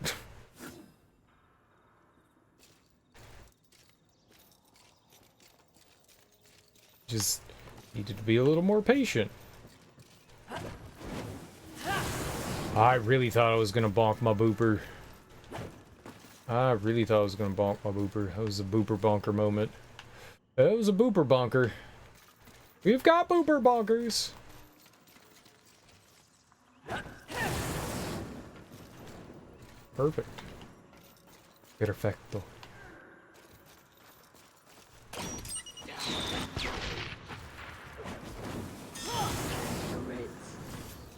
Just needed to be a little more patient. I really thought I was gonna bonk my booper. I really thought I was gonna bonk my booper. That was a booper bonker moment. That was a booper bonker. We've got booper bonkers. Perfect. Perfecto.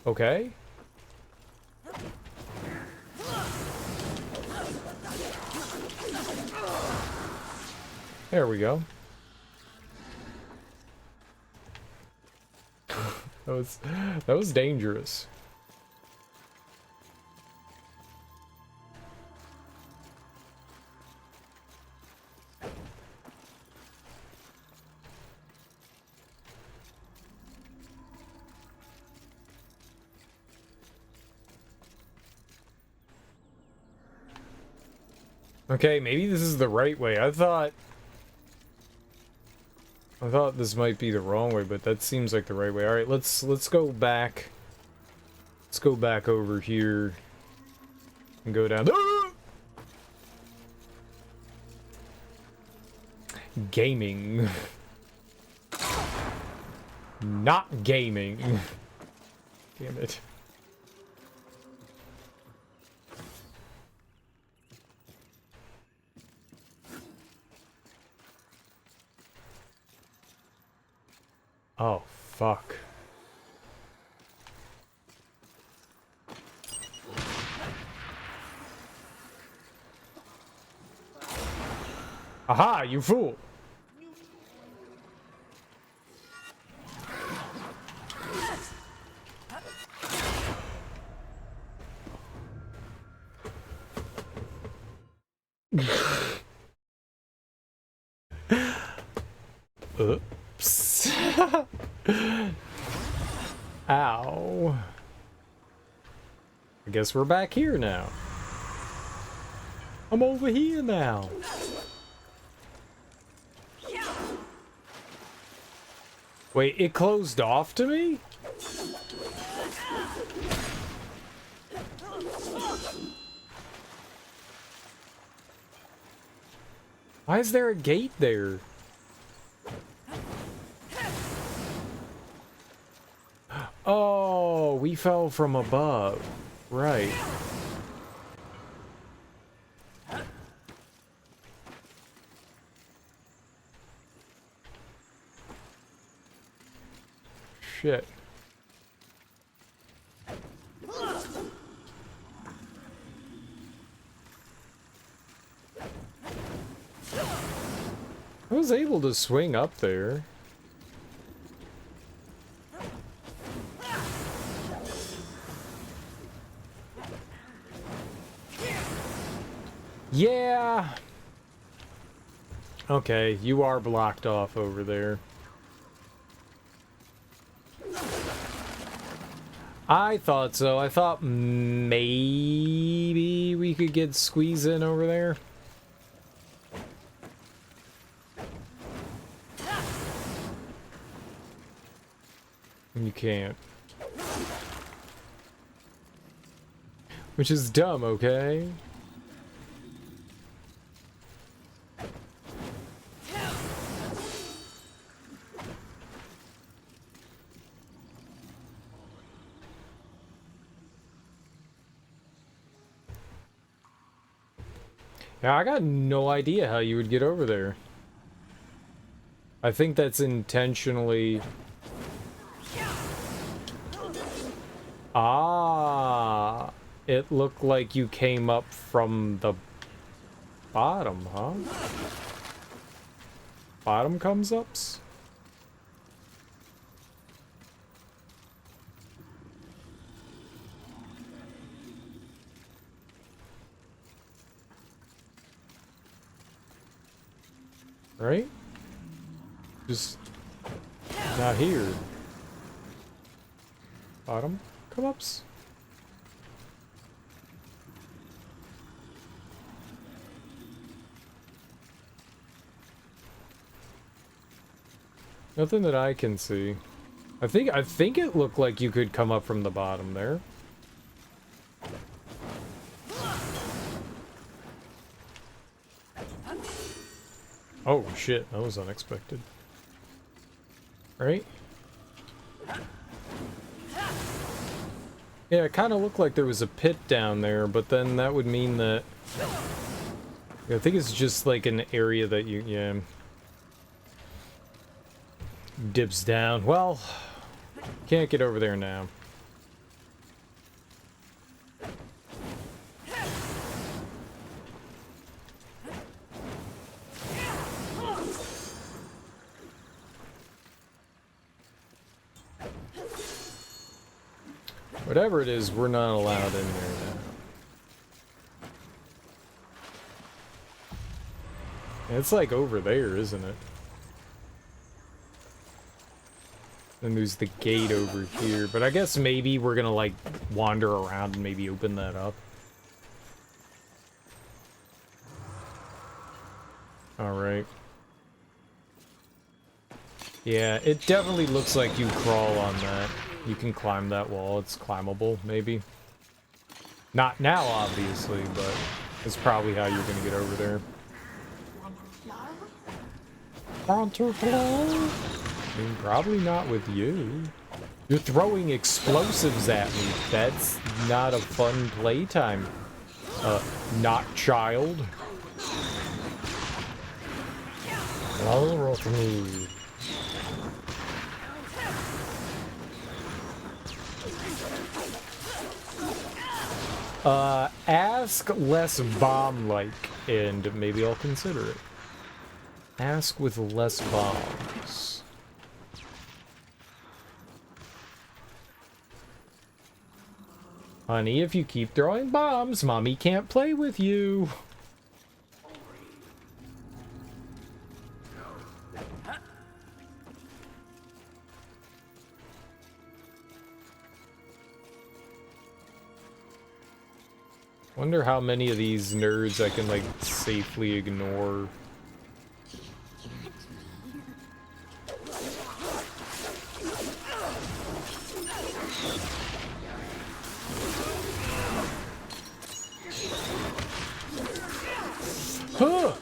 Okay. There we go. that was dangerous. Okay, maybe this is the right way. I thought this might be the wrong way, but that seems like the right way. All right, let's go back. Let's go back over here and go down. Ah! Gaming. Not gaming. Damn it. Oh, fuck. Aha, you fool! Oops. Ow. I guess we're back here now. I'm over here now. Wait, it closed off to me? Why is there a gate there? Oh, we fell from above. Right. Shit. I was able to swing up there. Yeah. Okay, you are blocked off over there. I thought so. I thought maybe we could get squeeze in over there. You can't. Which is dumb, okay? Yeah, I got no idea how you would get over there. I think that's intentionally... Ah, it looked like you came up from the bottom, huh? Bottom comes ups? Right? Just not here. Bottom come ups? Nothing that I can see. I think it looked like you could come up from the bottom there. Oh shit, that was unexpected. Right? Yeah, it kind of looked like there was a pit down there, but then that would mean that... I think it's just like an area that you, yeah... dips down. Well, can't get over there now. Whatever it is, we're not allowed in there now. It's like over there, isn't it? And there's the gate over here, but I guess maybe we're gonna like wander around and maybe open that up. Alright. Yeah, it definitely looks like you crawl on that. You can climb that wall, it's climbable, maybe. Not now, obviously, but it's probably how you're gonna get over there. Want to play? I mean, probably not with you. You're throwing explosives at me. That's not a fun playtime. Not child. Roll with me. Ask less bomb-like, and maybe I'll consider it. Ask with less bombs. Honey, if you keep throwing bombs, Mommy can't play with you. Wonder how many of these nerds I can, like, safely ignore. Huh!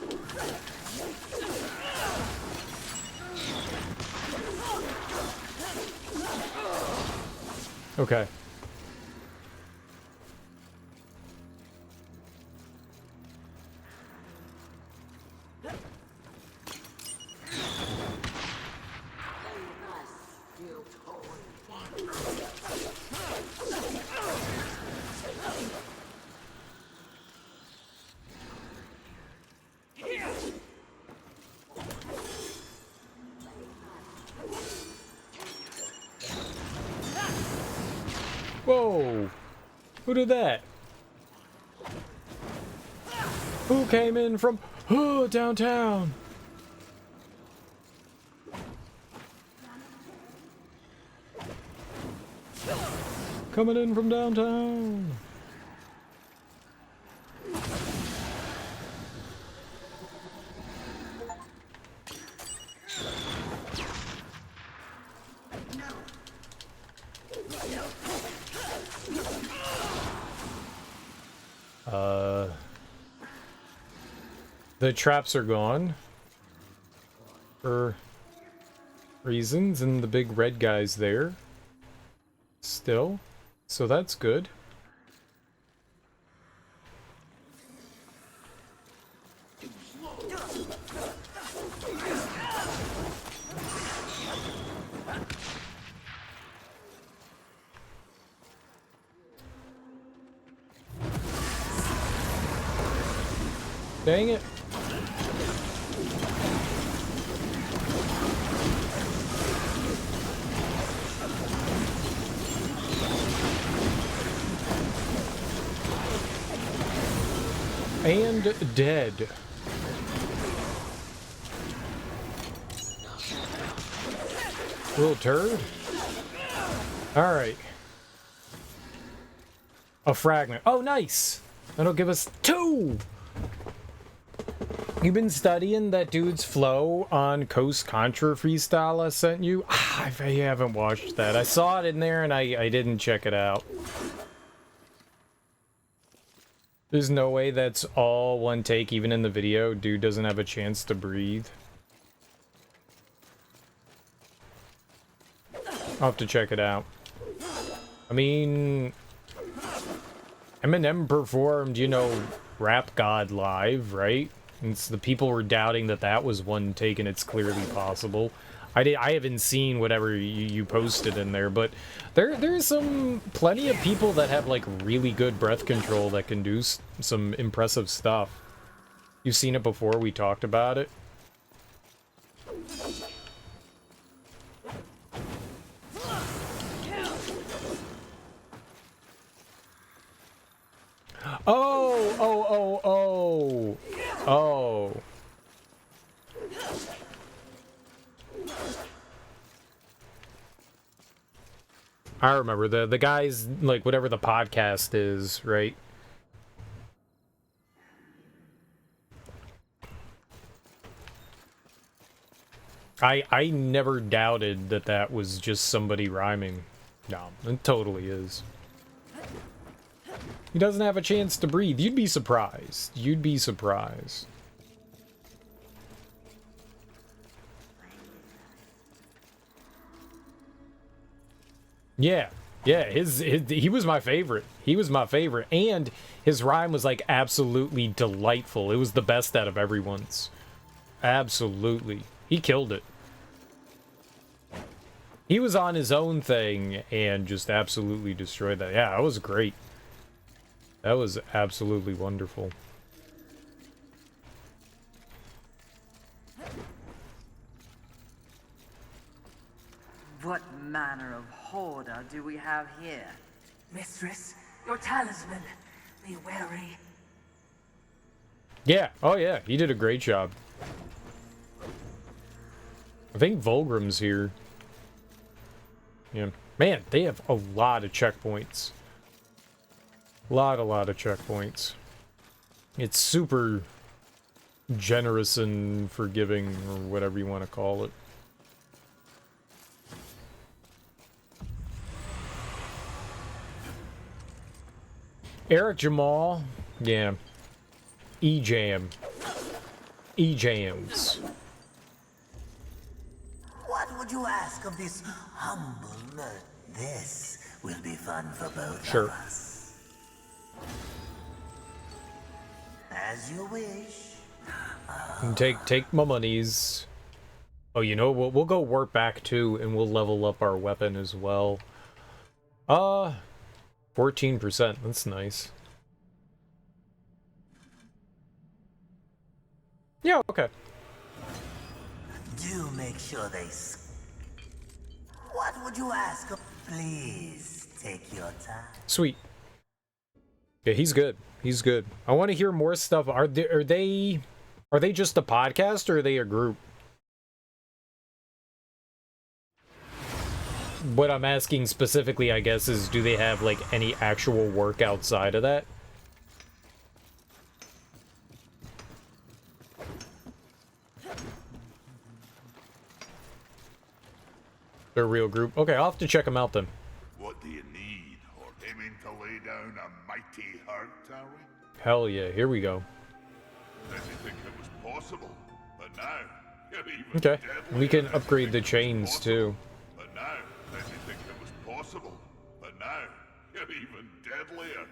Okay. Whoa! Who did that? Who came in from downtown? Coming in from downtown. The traps are gone for reasons, and the big red guy's there still, so that's good. Dang it. And dead. Little turd. Alright. A fragment. Oh, nice! That'll give us 2! You've been studying that dude's flow on Coast Contra freestyle I sent you? I haven't watched that. I saw it in there and I didn't check it out. There's no way that's all one take, even in the video. Dude doesn't have a chance to breathe. I'll have to check it out. I mean, Eminem performed, you know, Rap God live, right? And the people were doubting that that was one take, and it's clearly possible. I haven't seen whatever you posted in there, but there's plenty of people that have like really good breath control that can do some impressive stuff. You've seen it before, we talked about it. Oh. I remember the guys, like, whatever the podcast is, right? I never doubted that that was just somebody rhyming. No, it totally is. He doesn't have a chance to breathe. You'd be surprised. You'd be surprised. Yeah, he was my favorite. He was my favorite, and his rhyme was like absolutely delightful. It was the best out of everyone's. Absolutely, he killed it. He was on his own thing and just absolutely destroyed that. Yeah, that was great. That was absolutely wonderful. What manner of hoarder do we have here? Mistress, your talisman. Be wary. Yeah, oh yeah, he did a great job. I think Volgrim's here. Yeah. Man, they have a lot of checkpoints. Lot of checkpoints. It's super generous and forgiving, or whatever you want to call it. Eric Jamal, yeah. E-Jam. E-Jams. What would you ask of this humble nerd? This will be fun for both Sure. of us. As you wish. And take my monies. Oh, you know, we'll go warp back too, and we'll level up our weapon as well. 14%. That's nice. Yeah, okay. Do make sure they... What would you ask of... Please take your time. Sweet. Yeah, he's good. He's good. I want to hear more stuff. Are they just a podcast or are they a group? What I'm asking specifically, I guess, is do they have like any actual work outside of that? They're a real group. Okay, I'll have to check them out then. What do you need? Or aiming to lay down a mighty hurt, are we? Hell yeah, here we go. Didn't think it was possible, but now you're even Okay, deadlier. we can upgrade the Didn't think it was chains possible, too. But now, didn't think it was possible, but now you're even deadlier.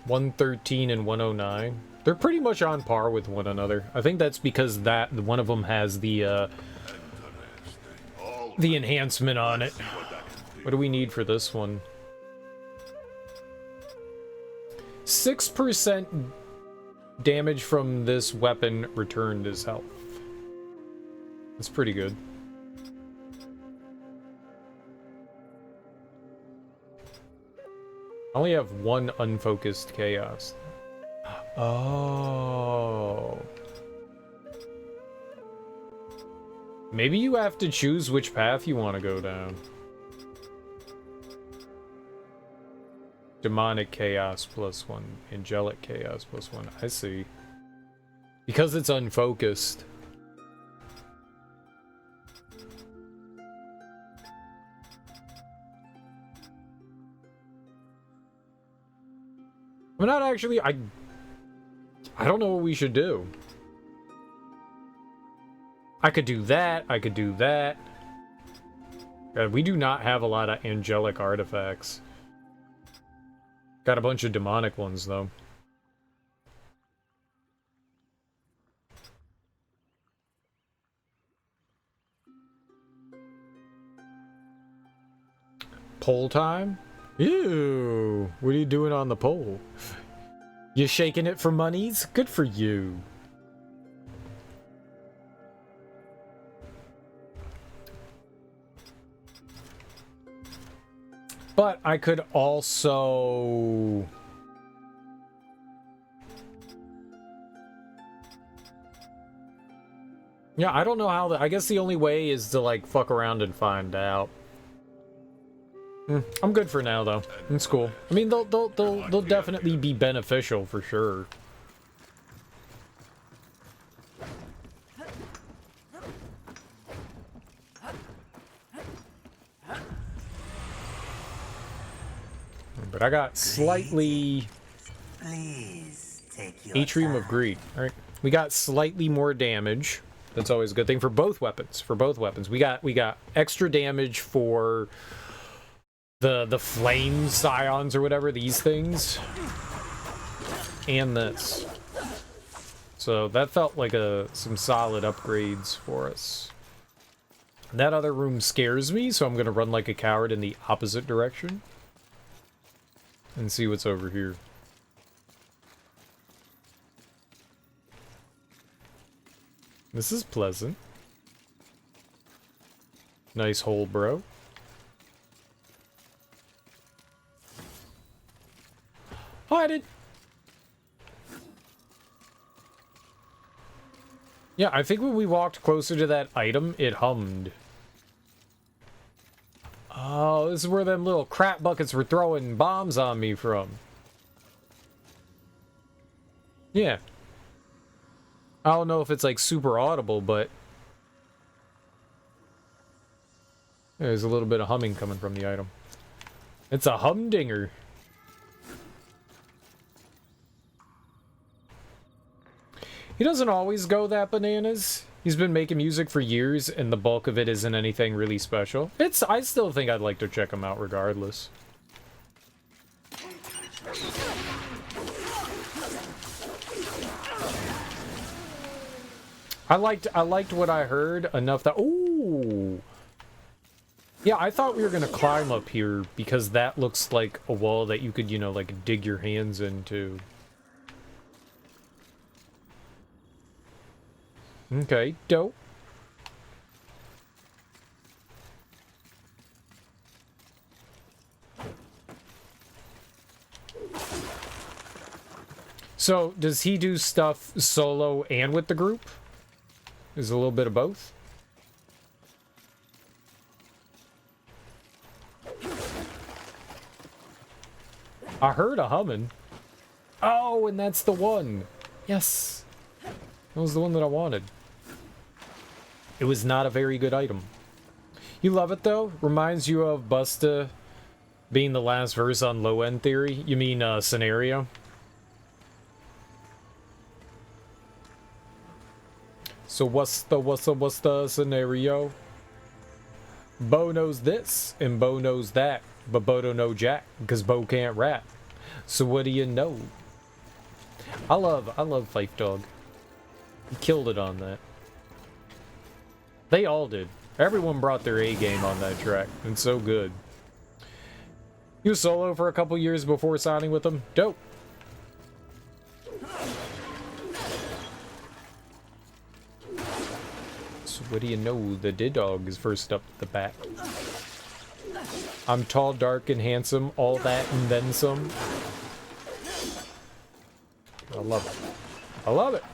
$113 and $109. They're pretty much on par with one another. I think that's because that one of them has the enhancement on it. What do we need for this one? 6% damage from this weapon returned as health. That's pretty good. I only have one unfocused chaos. Oh. Maybe you have to choose which path you want to go down. Demonic chaos +1. Angelic chaos +1. I see. Because it's unfocused. I'm not actually... I don't know what we should do. I could do that. I could do that. God, we do not have a lot of angelic artifacts. Got a bunch of demonic ones, though. Pole time? Ew. What are you doing on the pole? You shaking it for monies? Good for you. But I could also... Yeah, I don't know how I guess the only way is to, like, fuck around and find out. I'm good for now, though. It's cool. I mean, they'll definitely be beneficial for sure. But I got slightly... Please take your Atrium time. of Greed. Alright. We got slightly more damage. That's always a good thing for both weapons. For both weapons. We got extra damage for the flame scions or whatever, these things. And this. So that felt like some solid upgrades for us. That other room scares me, so I'm gonna run like a coward in the opposite direction. And see what's over here. This is pleasant. Nice hole, bro. Oh, I did. Yeah, I think when we walked closer to that item, it hummed. Oh, this is where them little crap buckets were throwing bombs on me from. Yeah. I don't know if it's like super audible, but there's a little bit of humming coming from the item. It's a humdinger. He doesn't always go that bananas. He's been making music for years, and the bulk of it isn't anything really special. I still think I'd like to check him out regardless. I liked what I heard enough that... Ooh! Yeah, I thought we were gonna climb up here, because that looks like a wall that you could, you know, like, dig your hands into. Okay, dope. So, does he do stuff solo and with the group? Is it a little bit of both? I heard a humming. Oh, and that's the one. Yes. That was the one that I wanted. It was not a very good item. You love it, though? Reminds you of Busta being the last verse on Low End Theory? You mean, Scenario? So what's the scenario? Bo knows this, and Bo knows that, but Bo don't know jack, because Bo can't rap. So what do you know? I love Fife Dog. He killed it on that. They all did. Everyone brought their A game on that track. It's so good. He was solo for a couple years before signing with them. Dope. So what do you know? The Didog is first up the bat. I'm tall, dark, and handsome. All that and then some. I love it. I love it.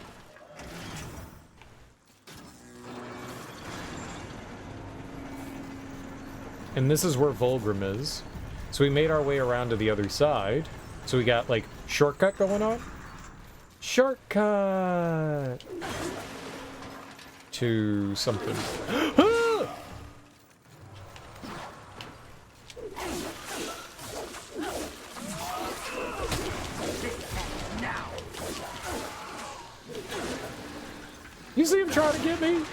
And this is where Vulgrim is. So we made our way around to the other side. So we got, like, shortcut going on. Shortcut! To something. You see him trying to get me?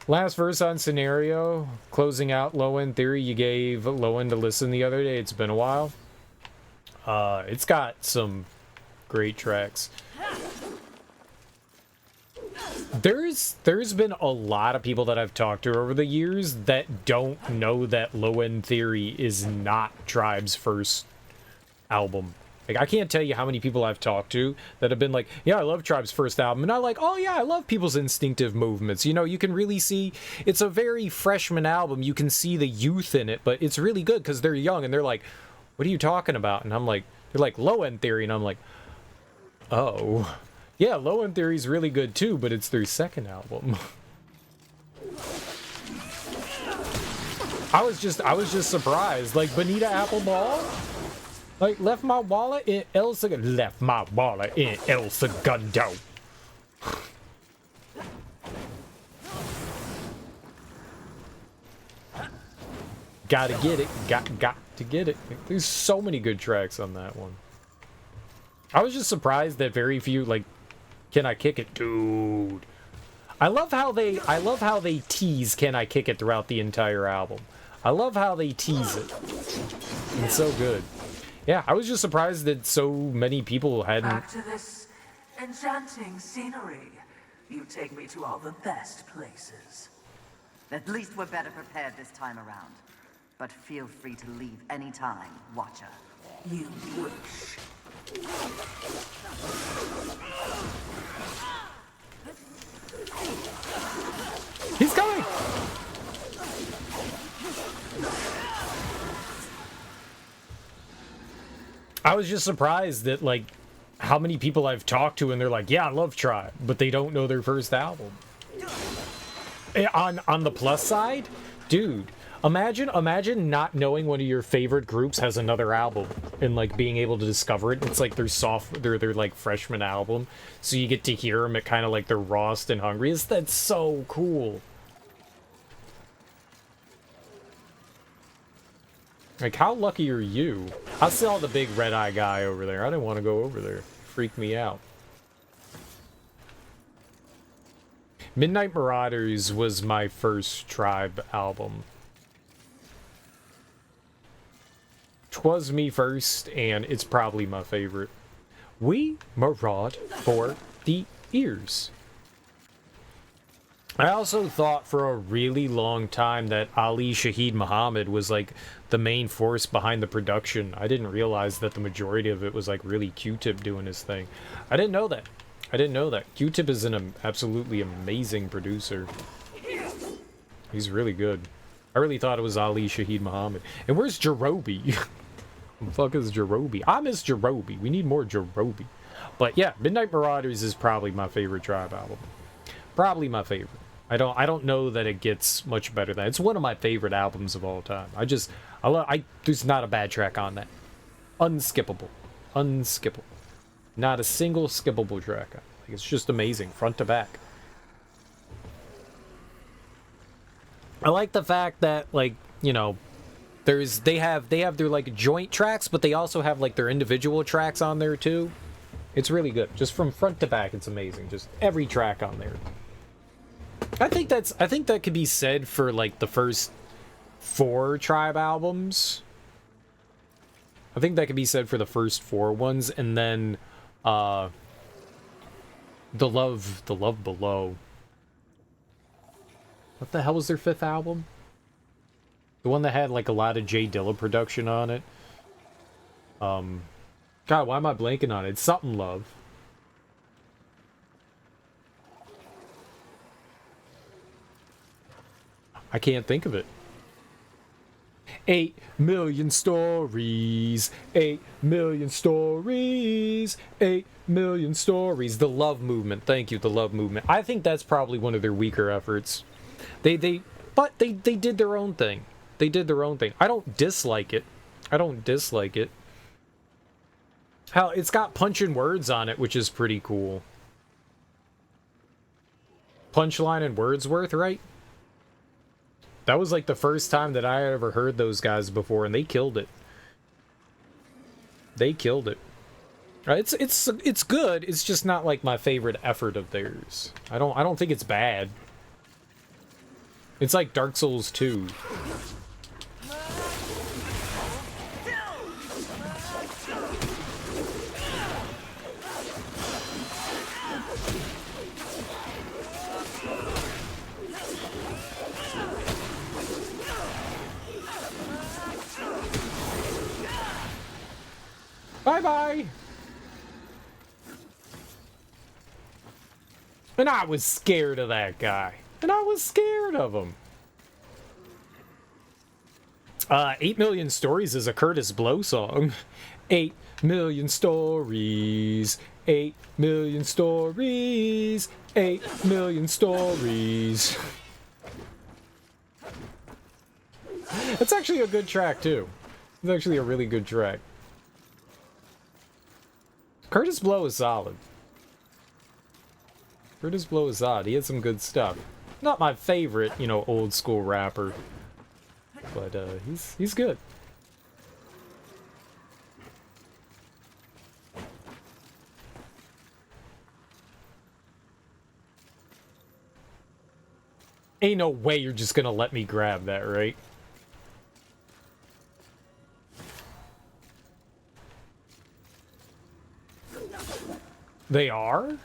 Last verse on Scenario, closing out Low End Theory. You gave Low End to listen the other day. It's been a while. It's got some great tracks. There's been a lot of people that I've talked to over the years that don't know that Low End Theory is not Tribe's first album. Like, I can't tell you how many people I've talked to that have been like, yeah, I love Tribe's first album. And I'm like, oh yeah, I love people's instinctive movements. You know, you can really see, it's a very freshman album. You can see the youth in it, but it's really good because they're young and they're like, what are you talking about? And I'm like, they're like, Low End Theory. And I'm like, oh, yeah, Low End Theory is really good too, but it's their second album. I was just surprised. Like, Bonita Appleball? Like, left my wallet in El Segundo. Left my wallet in El Segundo. Gotta get it. Got to get it. There's so many good tracks on that one. I was just surprised that very few, like, Can I Kick It? Dude. I love how they tease Can I Kick It throughout the entire album. I love how they tease it. It's so good. Yeah, I was just surprised that so many people hadn't... Back to this enchanting scenery. You take me to all the best places. At least we're better prepared this time around. But feel free to leave anytime, Watcher. You wish. He's coming! I was just surprised that, like, how many people I've talked to and they're like, yeah, I love Tribe, but they don't know their first album. On the plus side, dude, imagine not knowing one of your favorite groups has another album and, like, being able to discover it. It's like their like freshman album, so you get to hear them at kind of like their rawest and hungriest. That's so cool. Like, how lucky are you? I saw the big red-eye guy over there. I didn't want to go over there. Freaked me out. Midnight Marauders was my first Tribe album. 'Twas me first, and it's probably my favorite. We maraud for the ears. I also thought for a really long time that Ali Shaheed Muhammad was like the main force behind the production. I didn't realize that the majority of it was like really Q-Tip doing his thing. I didn't know that. Q-Tip is an absolutely amazing producer. He's really good. I really thought it was Ali Shaheed Muhammad. And where's Jerobi? The fuck is Jerobi? I miss Jerobi. We need more Jerobi. But yeah, Midnight Marauders is probably my favorite tribe album. Probably my favorite. I don't know that it gets much better than it's one of my favorite albums of all time. There's not a bad track on that. Unskippable. Unskippable. Not a single skippable track. Like, it's just amazing, front to back. I like the fact that, like, you know, they have their like joint tracks, but they also have like their individual tracks on there too. It's really good. Just from front to back, it's amazing. Just every track on there. I think that could be said for like the first 4 tribe albums. I think that could be said for the first 4 ones, and then the love below. What the hell was their 5th album? The one that had like a lot of Jay Dilla production on it. God, why am I blanking on it? It's something love. I can't think of it. 8 million stories. 8 million stories. 8 million stories. The Love Movement. Thank you, the Love Movement. I think that's probably one of their weaker efforts. But they did their own thing. They did their own thing. I don't dislike it. Hell, it's got punch-in words on it, which is pretty cool. Punchline and Wordsworth, right? That was like the first time that I ever heard those guys before, and they killed it. They killed it. It's good. It's just not like my favorite effort of theirs. I don't think it's bad. It's like Dark Souls 2. Bye-bye! And I was scared of that guy. And I was scared of him. 8 Million Stories is a Curtis Blow song. 8 million stories. 8 million stories. 8 million stories. That's actually a good track, too. It's actually a really good track. Curtis Blow is solid. Curtis Blow is odd. He had some good stuff. Not my favorite, you know, old school rapper. But he's good. Ain't no way you're just gonna let me grab that, right? They are?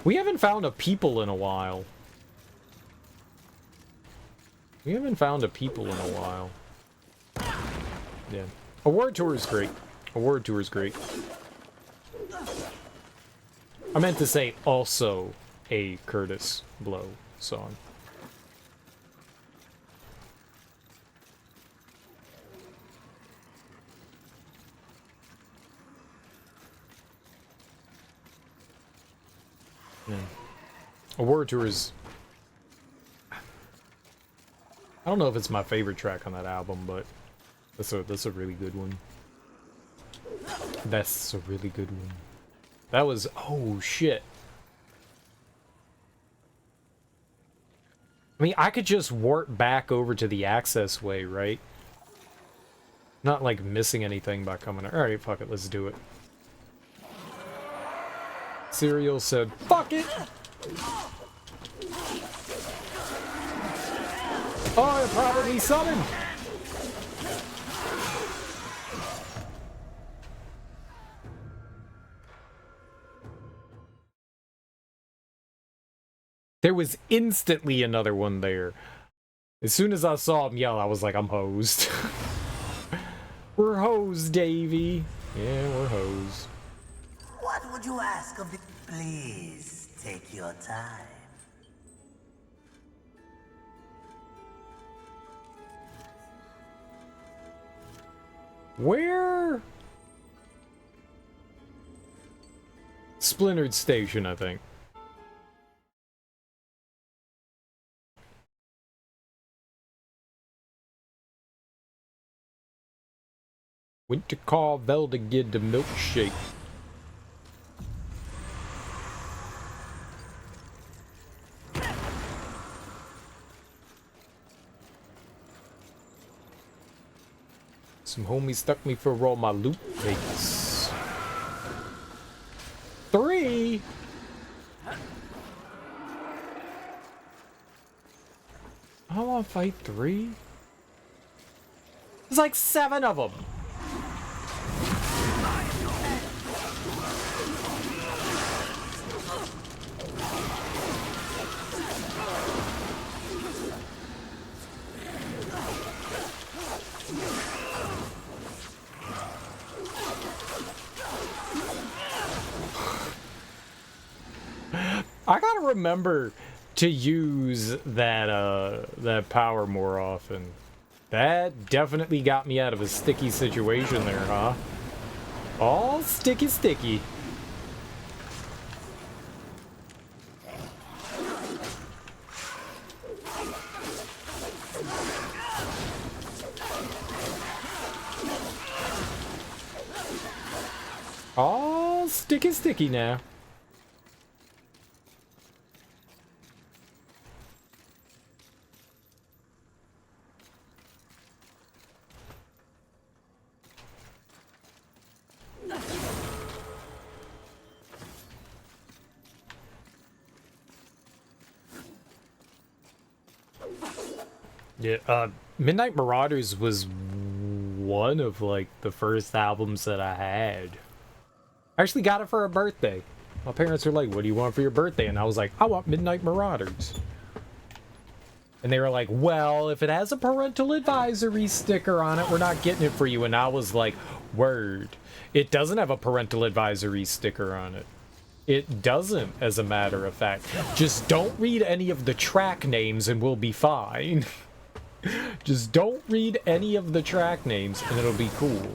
We haven't found a people in a while. Yeah. Award Tour is great. Award Tour is great. I meant to say also a Curtis Blow song. Yeah. Award Tour is... I don't know if it's my favorite track on that album, but that's a really good one. That's a really good one. That was... oh, shit. I mean, I could just warp back over to the access way, right? Not, like, missing anything by coming... Alright, fuck it, let's do it. Serial said, fuck it! Oh, it probably summoned! There was instantly another one there. As soon as I saw him yell, I was like, I'm hosed. We're hosed, Davey. Yeah, we're hosed. What would you ask of the... Please, take your time. Where? Splintered Station, I think. Went to Carvel to get the milkshake. Some homies stuck me for all my loot cakes. 3? I don't want to fight 3. There's like 7 of them. I gotta remember to use that power more often. That definitely got me out of a sticky situation there, huh? All sticky. All sticky now. Yeah, Midnight Marauders was one of, like, the first albums that I had. I actually got it for a birthday. My parents were like, what do you want for your birthday? And I was like, I want Midnight Marauders. And they were like, well, if it has a parental advisory sticker on it, we're not getting it for you. And I was like, word. It doesn't have a parental advisory sticker on it. It doesn't, as a matter of fact. Just don't read any of the track names and we'll be fine. Just don't read any of the track names and it'll be cool.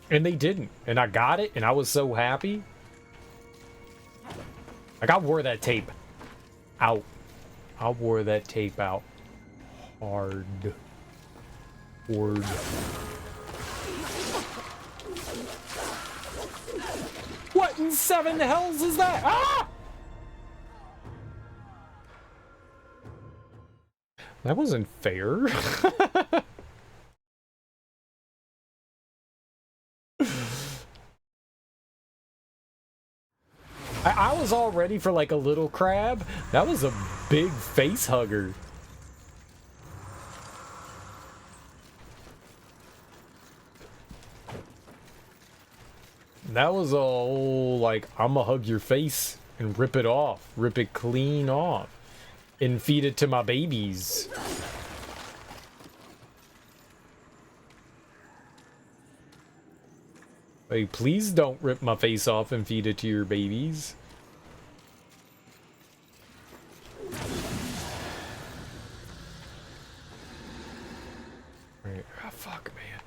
And they didn't. And I got it and I was so happy. Like, I wore that tape out. I wore that tape out hard. What in 7 hells is that? Ah! That wasn't fair. I was all ready for like a little crab. That was a big face hugger. That was all like, I'ma hug your face and rip it off. Rip it clean off. And feed it to my babies. Like, please don't rip my face off and feed it to your babies. Alright, oh, fuck, man.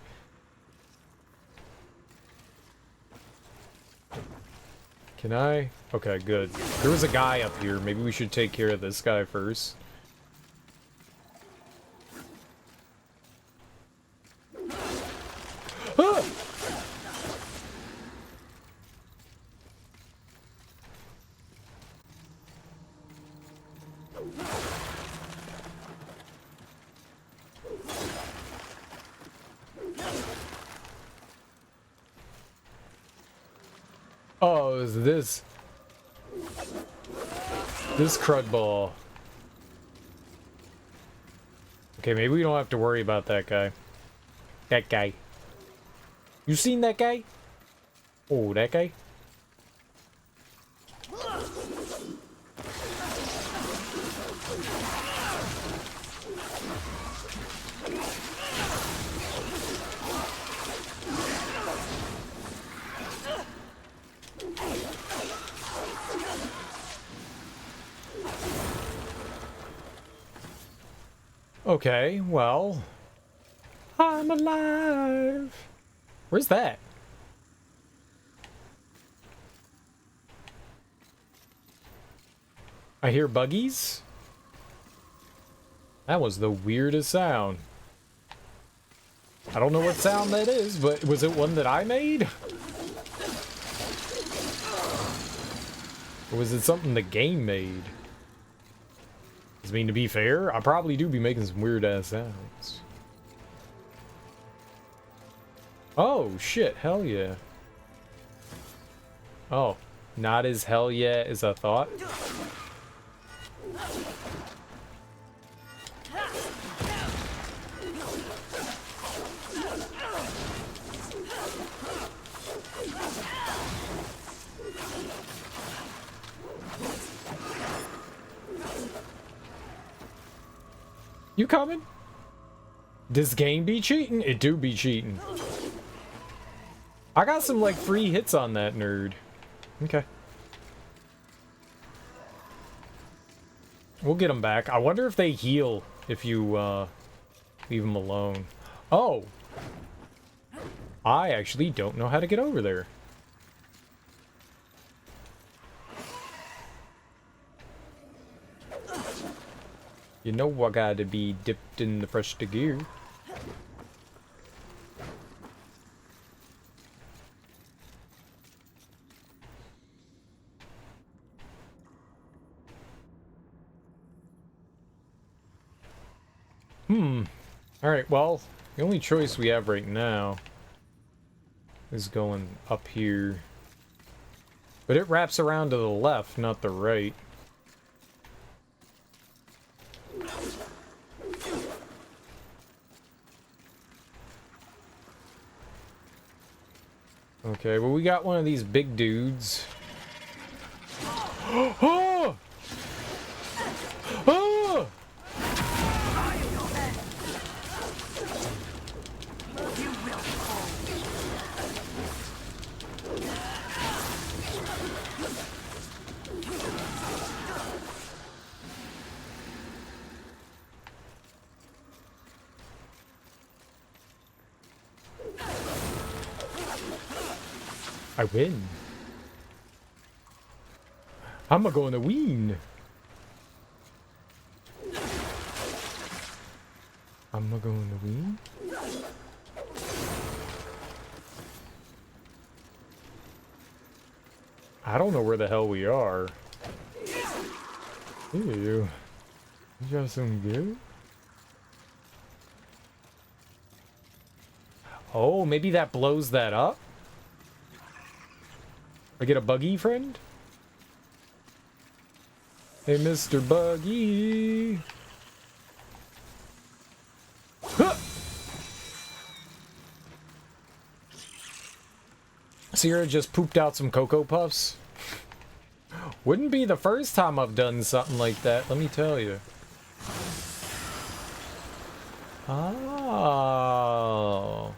Can I? Okay, good. There was a guy up here. Maybe we should take care of this guy first. Ah! Oh, is this crud ball? Okay, maybe we don't have to worry about that guy. That guy. You seen that guy? Oh, that guy? Okay, well, I'm alive. Where's that? I hear buggies. That was the weirdest sound. I don't know what sound that is, but was it one that I made? Or was it something the game made? I mean, to be fair, I probably do be making some weird-ass sounds. Oh, shit, hell yeah. Oh, not as hell yeah as I thought. You coming? This game be cheating? It do be cheating. I got some, like, free hits on that nerd. Okay. We'll get them back. I wonder if they heal if you, leave them alone. Oh! I actually don't know how to get over there. You know I gotta be dipped in the fresh gear. Alright, well, the only choice we have right now is going up here. But it wraps around to the left, not the right. Okay, well, we got one of these big dudes. Oh! Oh! I win. I'm gonna go in the ween. I'm gonna go in the ween. I don't know where the hell we are. Ew. You got some good? Oh, maybe that blows that up? I get a buggy friend? Hey, Mr. Buggy. Huh! Sierra just pooped out some Cocoa Puffs. Wouldn't be the first time I've done something like that, let me tell you. Oh.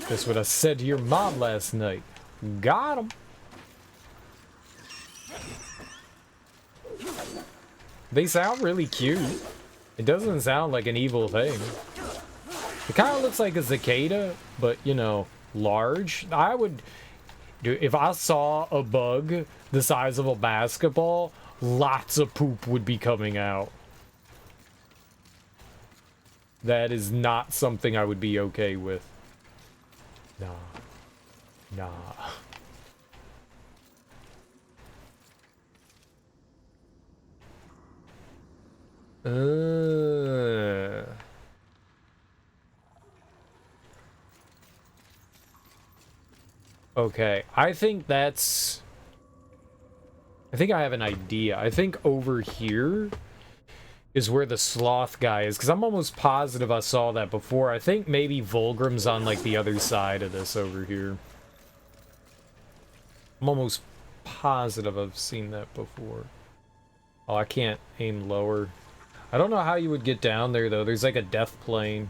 That's what I said to your mom last night. Got him. They sound really cute. It doesn't sound like an evil thing. It kind of looks like a cicada, but, you know, large. I would... If I saw a bug the size of a basketball, lots of poop would be coming out. That is not something I would be okay with. Nah. Nah. Okay, I think that's... I think I have an idea. I think over here is where the sloth guy is, because I'm almost positive I saw that before. I think maybe Vulgrim's on, like, the other side of this over here. I'm almost positive I've seen that before. Oh, I can't aim lower. I don't know how you would get down there, though. There's like a death plane.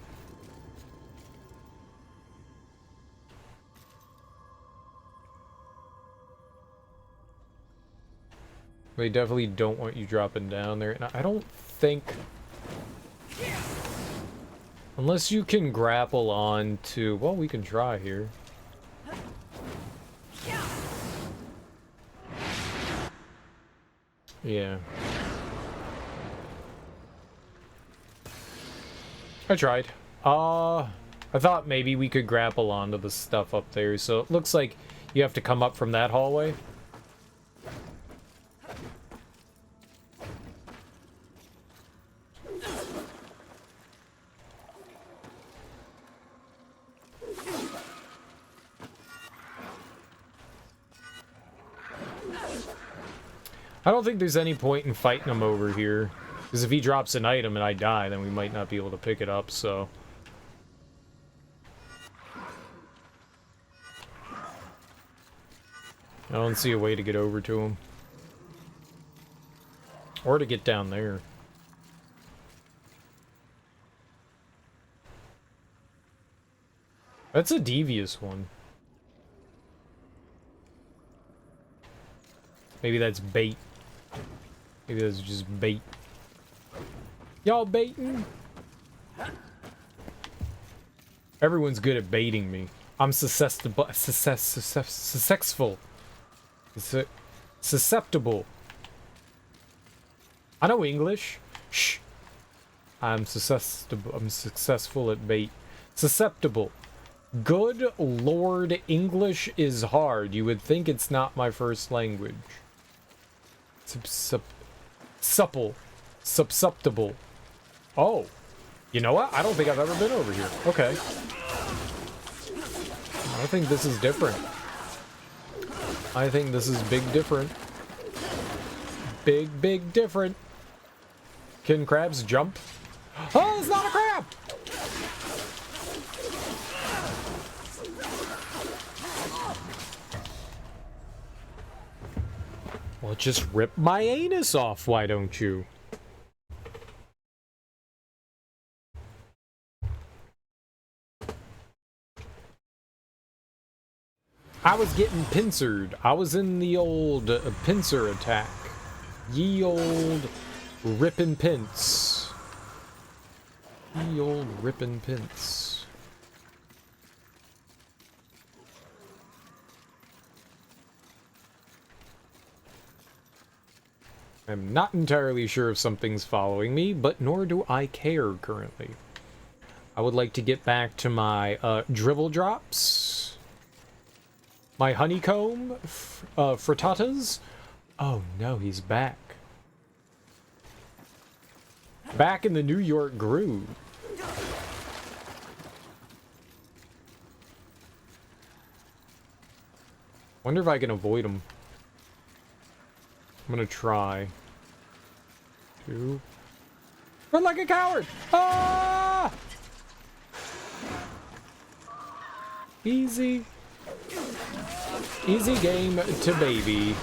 They definitely don't want you dropping down there. And I don't think... Unless you can grapple on to... Well, we can try here. Yeah. I tried. I thought maybe we could grapple onto the stuff up there, so it looks like you have to come up from that hallway. I don't think there's any point in fighting him over here. Because if he drops an item and I die, then we might not be able to pick it up, so... I don't see a way to get over to him. Or to get down there. That's a devious one. Maybe that's bait. Maybe that's just bait. Y'all baiting? Everyone's good at baiting me. I'm susceptible. Susceptible. I know English. Shh. I'm susceptible. I'm successful at bait. Susceptible. Good Lord, English is hard. You would think it's not my first language. Supple. Susceptible. Oh. You know what? I don't think I've ever been over here. Okay. I think this is different. I think this is big different. Big different. Can crabs jump? Oh, it's not a crab! Well, just rip my anus off, why don't you? I was getting pincered. I was in the old pincer attack. Ye old rippin' pince. Ye old rippin' pince. I'm not entirely sure if something's following me, but nor do I care currently. I would like to get back to my dribble drops. My honeycomb frittatas. Oh no, he's back. Back in the New York groove. Wonder if I can avoid him. I'm gonna try. Two. Run like a coward! Ah! Easy. Easy game to baby.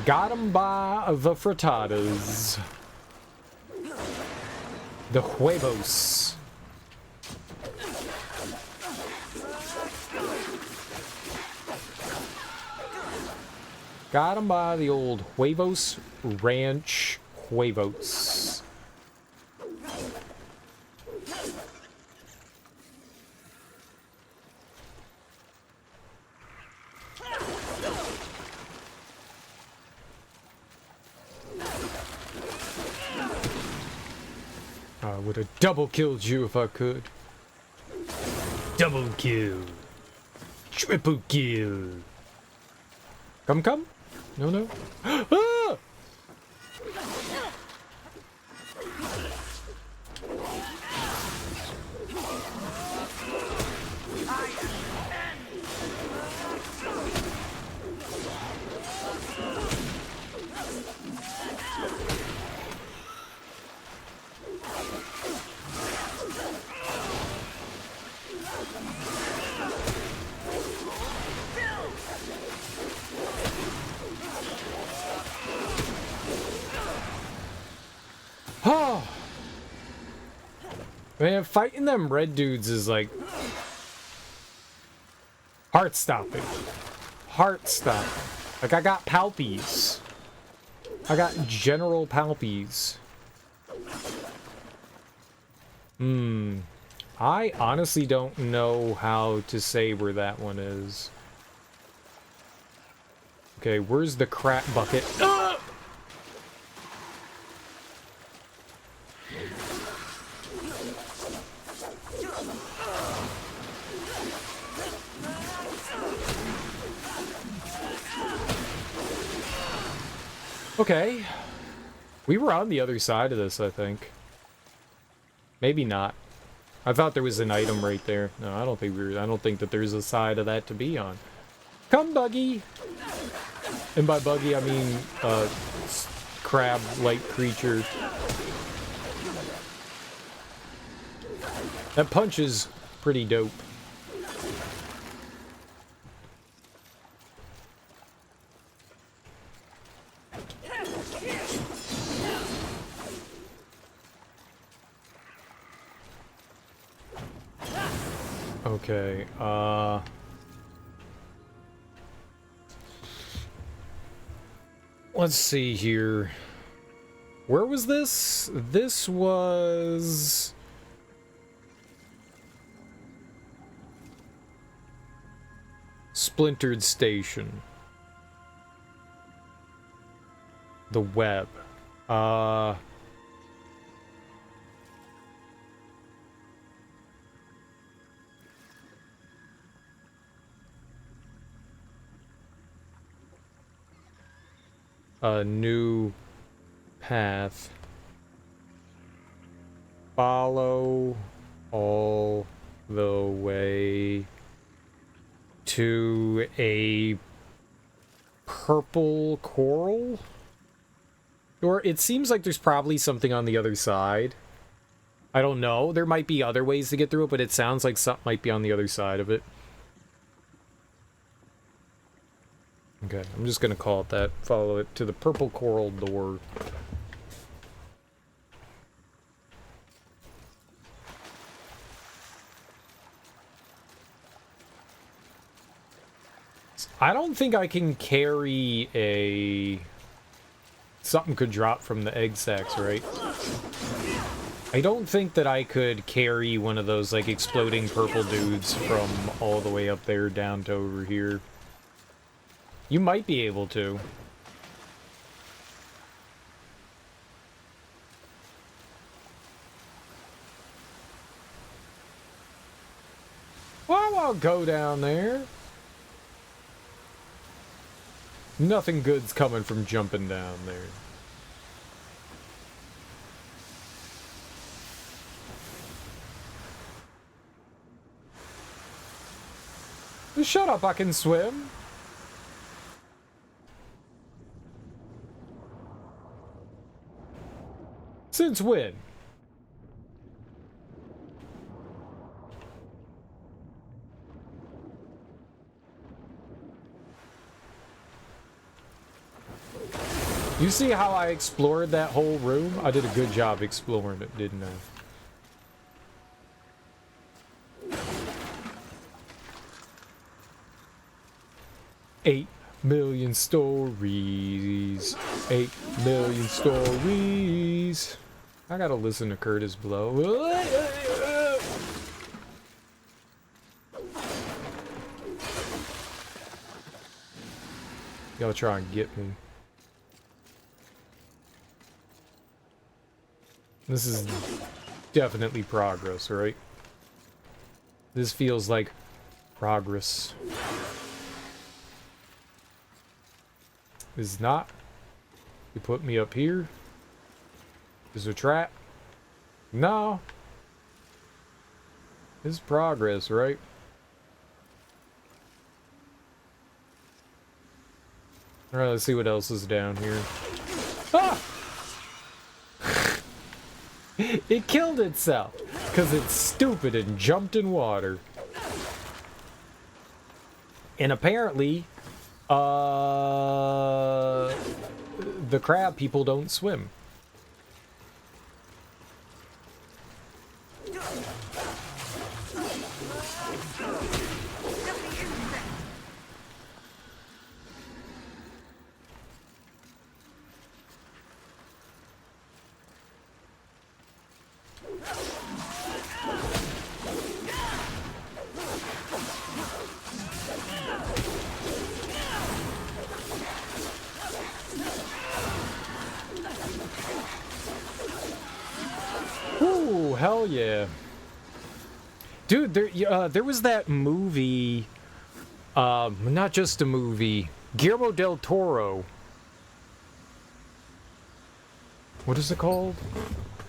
Got him by the frittatas. The huevos. Got him by the old huevos ranch huevos. I would have double killed you if I could. Double kill. Triple kill. Come. No. Ah! Man, fighting them red dudes is like heart-stopping. Heart-stopping. Like, I got palpies. I got general palpies. I honestly don't know how to say where that one is. Okay, where's the crap bucket? Ah! Okay. We were on the other side of this, I think. Maybe not. I thought there was an item right there. No, I don't think I don't think that there's a side of that to be on. Come, Buggy! And by Buggy, I mean, crab-like creature. That punch is pretty dope. Okay, let's see here. Where was this? This was... Splintered Station. The web. A new path. Follow all the way to a purple coral? Or it seems like there's probably something on the other side. I don't know. There might be other ways to get through it, but it sounds like something might be on the other side of it. Okay, I'm just gonna call it that. Follow it to the purple coral door. I don't think I can carry a... Something could drop from the egg sacs, right? I don't think that I could carry one of those, like, exploding purple dudes from all the way up there down to over here. You might be able to. Well, I'll go down there. Nothing good's coming from jumping down there. Shut up, I can swim. Since when? You see how I explored that whole room? I did a good job exploring it, didn't I? 8,000,000 stories. 8,000,000 stories. I gotta listen to Curtis blow. Y'all try and get me. This is definitely progress, right? This feels like progress. Is not. You put me up here. Is there a trap? No. This is progress, right? Alright, let's see what else is down here. Ah! It killed itself because it's stupid and jumped in water. And apparently, the crab people don't swim. yeah. Dude, there was that movie, not just a movie, Guillermo del Toro. What is it called?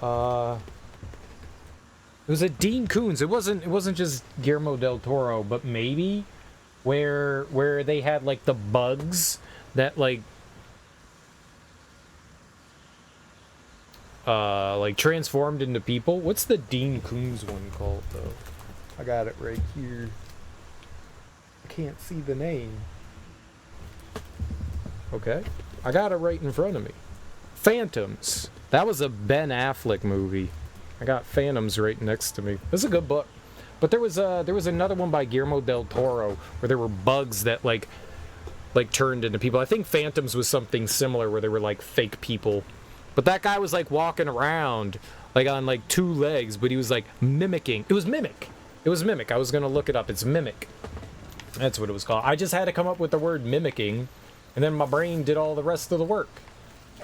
It was a Dean Koontz. It wasn't just Guillermo del Toro, but maybe where they had like the bugs that like transformed into people. What's the Dean Koontz one called though? I got it right here. I can't see the name. Okay. I got it right in front of me. Phantoms. That was a Ben Affleck movie. I got Phantoms right next to me. This is a good book. But there was another one by Guillermo del Toro where there were bugs that like turned into people. I think Phantoms was something similar where they were like fake people. But that guy was like walking around like on like two legs, but he was like mimicking. It was Mimic. It was Mimic. I was going to look it up. It's Mimic. That's what it was called. I just had to come up with the word mimicking, and then my brain did all the rest of the work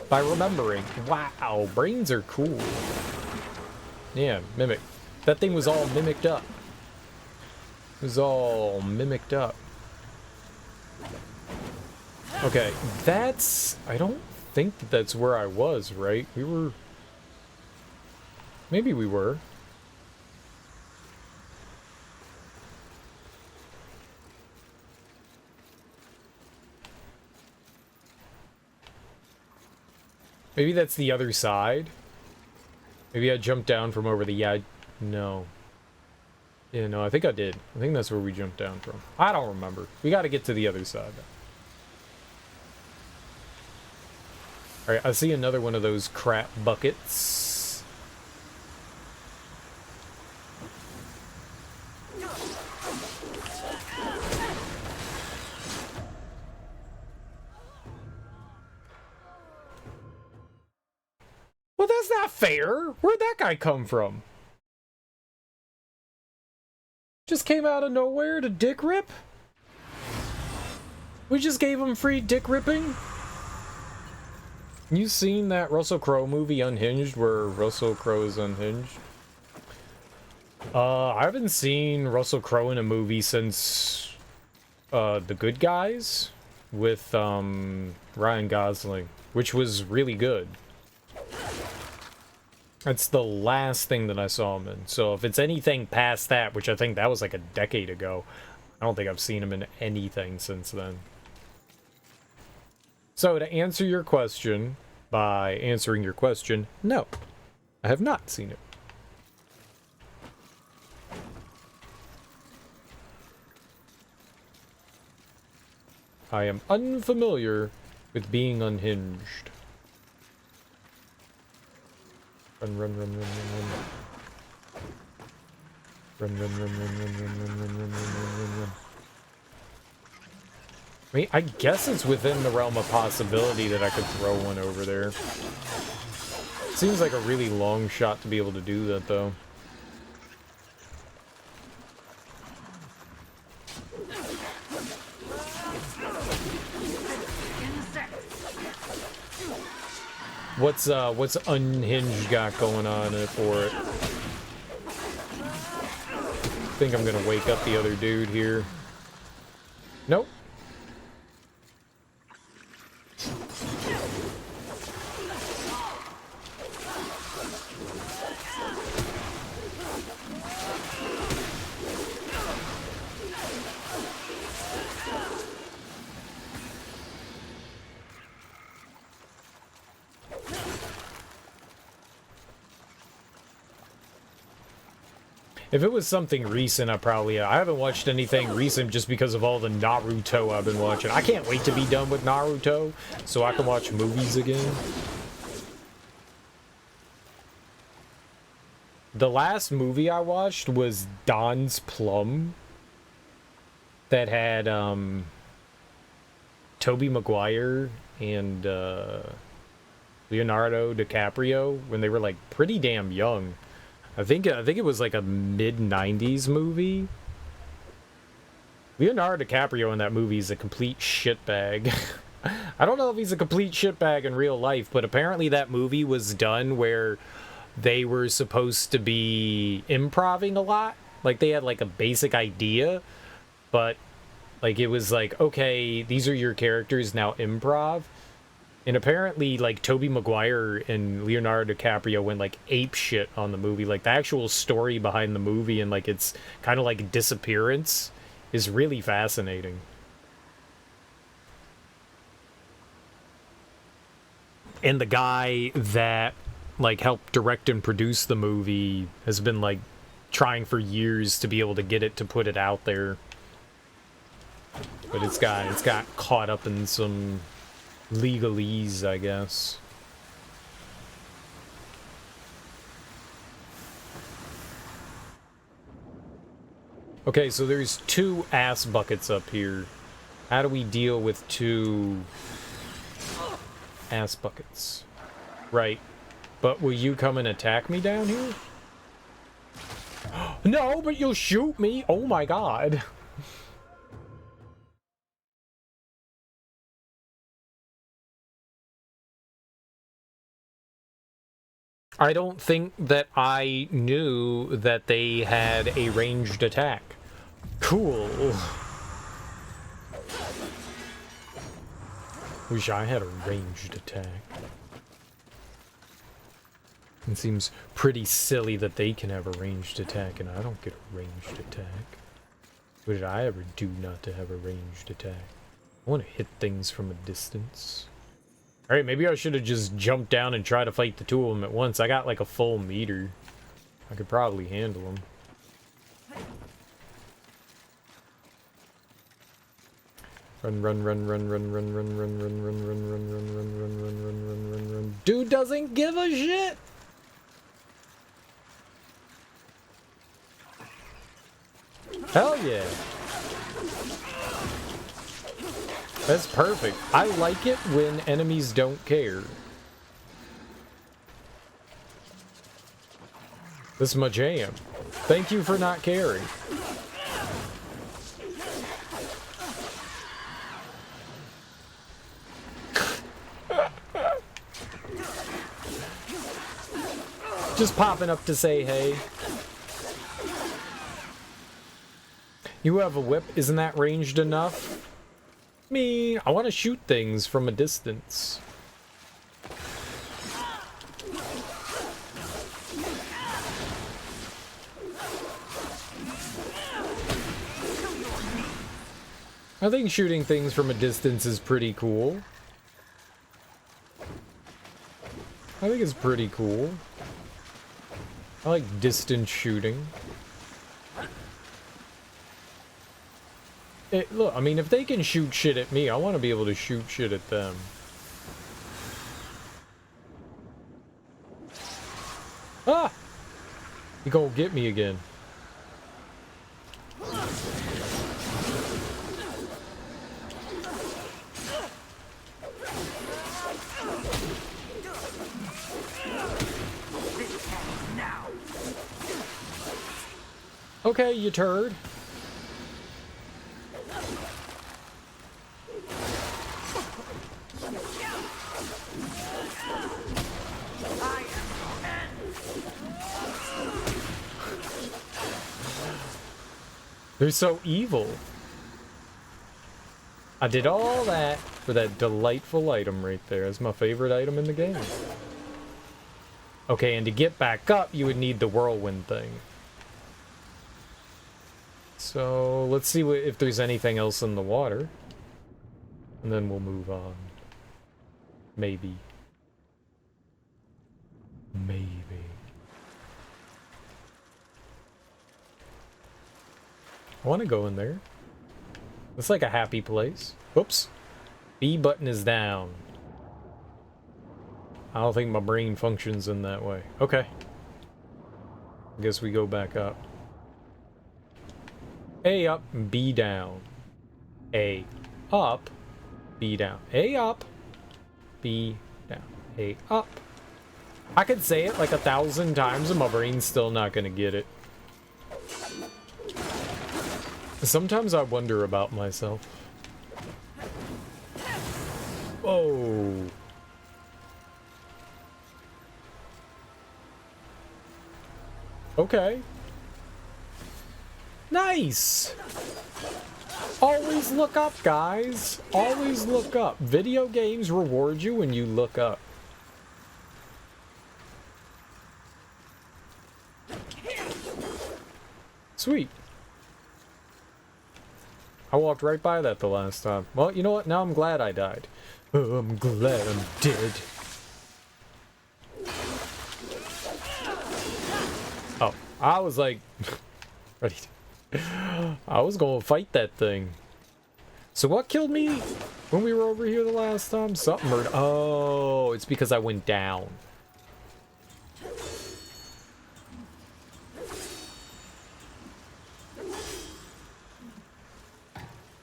by remembering. Wow, brains are cool. Yeah, Mimic. That thing was all mimicked up. It was all mimicked up. Okay, that's... I don't think that's where I was, right? We were... Maybe we were. Maybe that's the other side. Maybe I jumped down from over the... Yeah, no. Yeah, no, I think I did. I think that's where we jumped down from. I don't remember. We gotta get to the other side. Alright, I see another one of those crap buckets. Well, that's not fair. Where'd that guy come from? Just came out of nowhere to dick rip? We just gave him free dick ripping? You seen that Russell Crowe movie Unhinged where Russell Crowe is unhinged? I haven't seen Russell Crowe in a movie since The Good Guys with Ryan Gosling, which was really good. That's the last thing that I saw him in. So if it's anything past that, which I think that was like a decade ago, I don't think I've seen him in anything since then. So to answer your question, by answering your question, no, I have not seen it. I am unfamiliar with being unhinged. Run, run, run, run, run, run. Run, run, run, run, run, run, run, run, run, run, run, run. I mean, I guess it's within the realm of possibility that I could throw one over there. Seems like a really long shot to be able to do that, though. What's Unhinged got going on for it? I think I'm gonna wake up the other dude here. Nope. If it was something recent, I haven't watched anything recent just because of all the Naruto I've been watching. I can't wait to be done with Naruto so I can watch movies again. The last movie I watched was Don's Plum that had Tobey Maguire and Leonardo DiCaprio when they were like pretty damn young. I think it was like a mid-90s movie. Leonardo DiCaprio in that movie is a complete shitbag. I don't know if he's a complete shitbag in real life, but apparently that movie was done where they were supposed to be improving a lot. Like, they had, like, a basic idea, but, like, it was like, okay, these are your characters, now improv. And apparently, like, Tobey Maguire and Leonardo DiCaprio went, like, ape shit on the movie. Like, the actual story behind the movie and, like, its kind of, like, disappearance is really fascinating. And the guy that, like, helped direct and produce the movie has been, like, trying for years to be able to get it to put it out there. But it's got caught up in some legalese, I guess. Okay, so there's 2 ass buckets up here. How do we deal with 2 ass buckets? Right. But will you come and attack me down here? No, but you'll shoot me! Oh my god. I don't think that I knew that they had a ranged attack. Cool. Wish I had a ranged attack. It seems pretty silly that they can have a ranged attack and I don't get a ranged attack. What did I ever do not to have a ranged attack? I want to hit things from a distance. Alright, maybe I should have just jumped down and tried to fight the 2 of them at once. I got like a full meter. I could probably handle them. Run, run, run, run, run, run, run, run, run, run, run, run, run, run, run, run, run, run, run, run. Dude doesn't give a shit! Hell yeah! That's perfect. I like it when enemies don't care. This is my jam. Thank you for not caring. Just popping up to say hey. You have a whip. Isn't that ranged enough? Me, I want to shoot things from a distance. I think shooting things from a distance is pretty cool. I think it's pretty cool. I like distance shooting. Look, I mean, if they can shoot shit at me, I want to be able to shoot shit at them. Ah! You gonna get me again. Okay, you turd. They're so evil. I did all that for that delightful item right there. It's my favorite item in the game. Okay, and to get back up, you would need the whirlwind thing. So, let's see if there's anything else in the water. And then we'll move on. Maybe. Maybe. I want to go in there. It's like a happy place. Whoops. B button is down. I don't think my brain functions in that way. Okay. I guess we go back up. A up, B down. A up, B down. A up, B down. A up. I could say it like 1,000 times and my brain's still not gonna get it. Sometimes I wonder about myself. Oh. Okay. Nice! Always look up, guys. Always look up. Video games reward you when you look up. Sweet. I walked right by that the last time. Well, you know what? Now I'm glad I died. Oh, I'm glad I'm dead. Oh, I was like... ready to... I was gonna fight that thing. So what killed me when we were over here the last time? Something murdered. Oh, it's because I went down.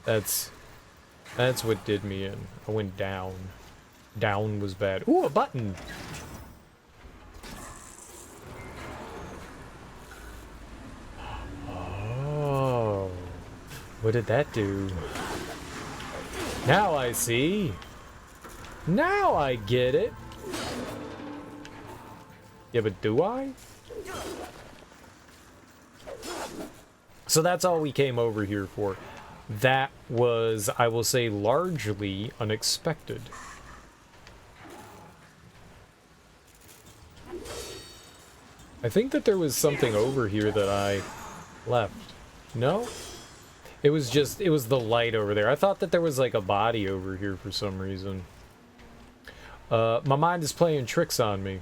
That's what did me in. I went down. Down was bad. Ooh, a button! Oh. What did that do? Now I see. Now I get it. Yeah, but do I? So that's all we came over here for. That was, I will say, largely unexpected. I think that there was something over here that I left. No? It was the light over there. I thought that there was like a body over here for some reason. My mind is playing tricks on me.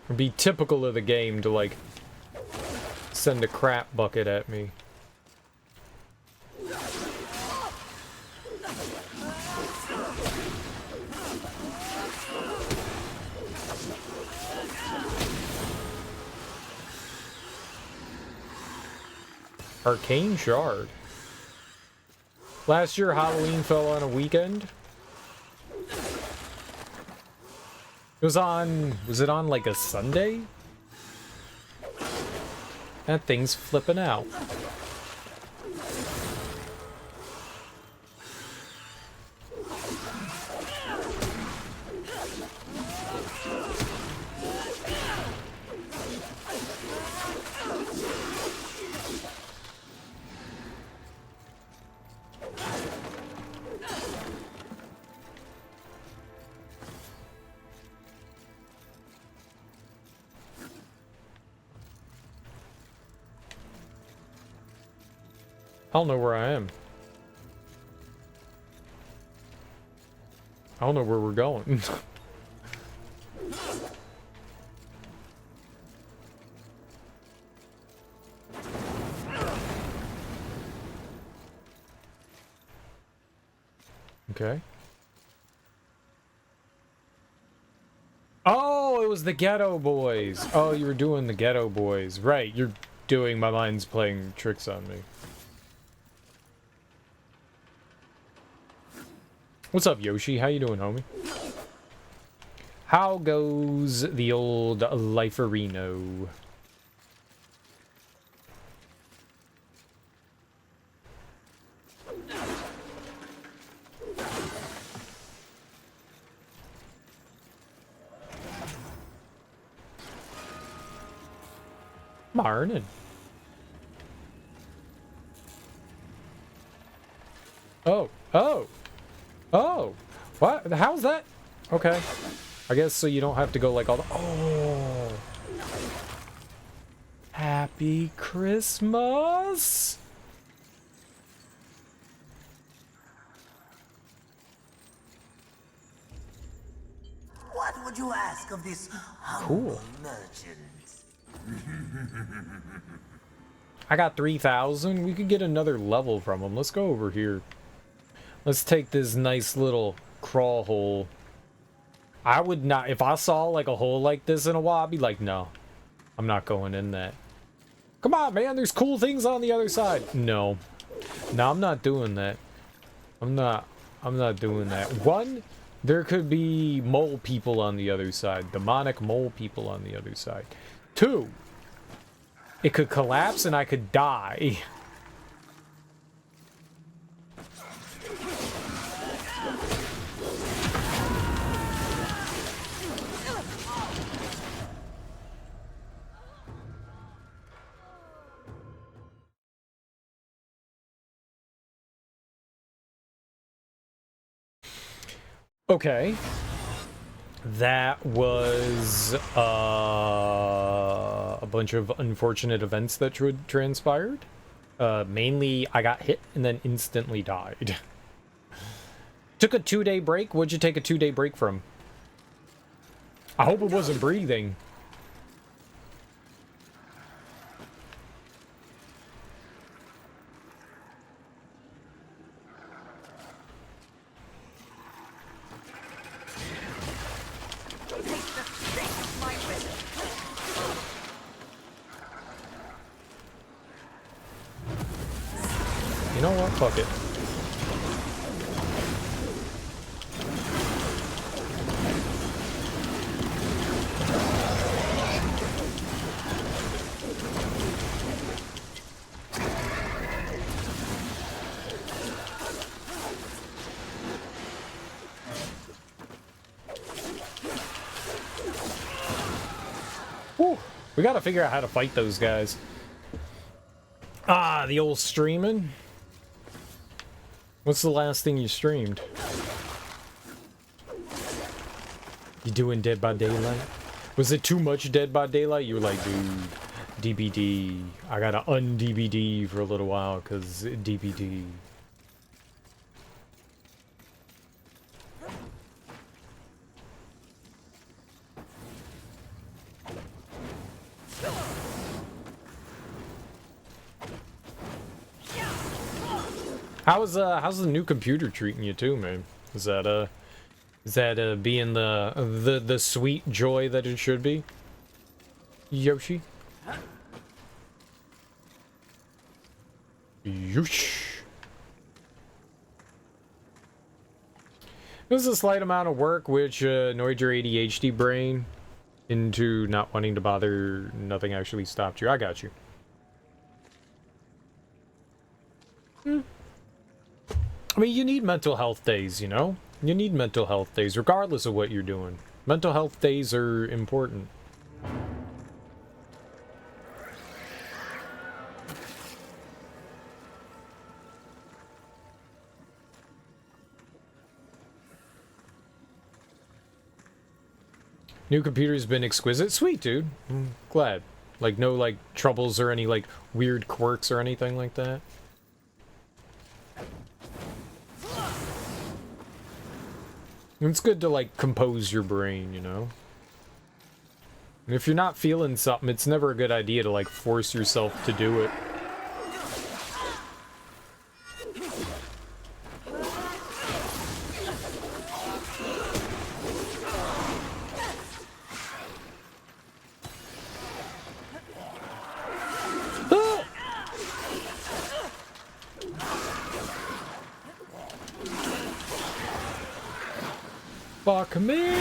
It'd be typical of the game to, like, send a crap bucket at me. Arcane Shard. Last year, Halloween fell on a weekend. Was it on like a Sunday? That thing's flipping out. I don't know where I am. I don't know where we're going. Okay. Oh, it was the Ghetto Boys. Oh, you were doing the Ghetto Boys. Right, you're doing, my mind's playing tricks on me. What's up, Yoshi? How you doing, homie? How goes the old liferino? Morning. Oh, oh. Oh, what? How's that? Okay. I guess so you don't have to go like all the... Oh. Happy Christmas. What would you ask of this humble merchant? I got 3,000. We could get another level from him. Let's go over here. Let's take this nice little crawl hole. I would not, if I saw like a hole like this in a while, I'd be like, no, I'm not going in that. Come on, man, there's cool things on the other side. No, I'm not doing that. I'm not doing that. One, there could be mole people on the other side, demonic mole people on the other side. Two, it could collapse and I could die. Okay. That was a bunch of unfortunate events that transpired. Mainly, I got hit and then instantly died. Took a 2-day break. What'd you take a 2-day break from? I hope it wasn't breathing. You know what? Fuck it. Whew. We gotta figure out how to fight those guys. Ah, the old streaming. What's the last thing you streamed? You doing Dead by Daylight? Was it too much Dead by Daylight? You were like, dude, DBD. I gotta un-DBD for a little while, because DBD. How's the new computer treating you too, man? Is that being the sweet joy that it should be? Yoshi? Yosh. It was a slight amount of work which annoyed your ADHD brain into not wanting to bother. Nothing actually stopped you. I got you. I mean, you need mental health days, you know? You need mental health days, regardless of what you're doing. Mental health days are important. New computer's been exquisite. Sweet, dude. I'm glad. Like, no, like, troubles or any, like, weird quirks or anything like that. It's good to, like, compose your brain, you know? And if you're not feeling something, it's never a good idea to, like, force yourself to do it. Fuck me!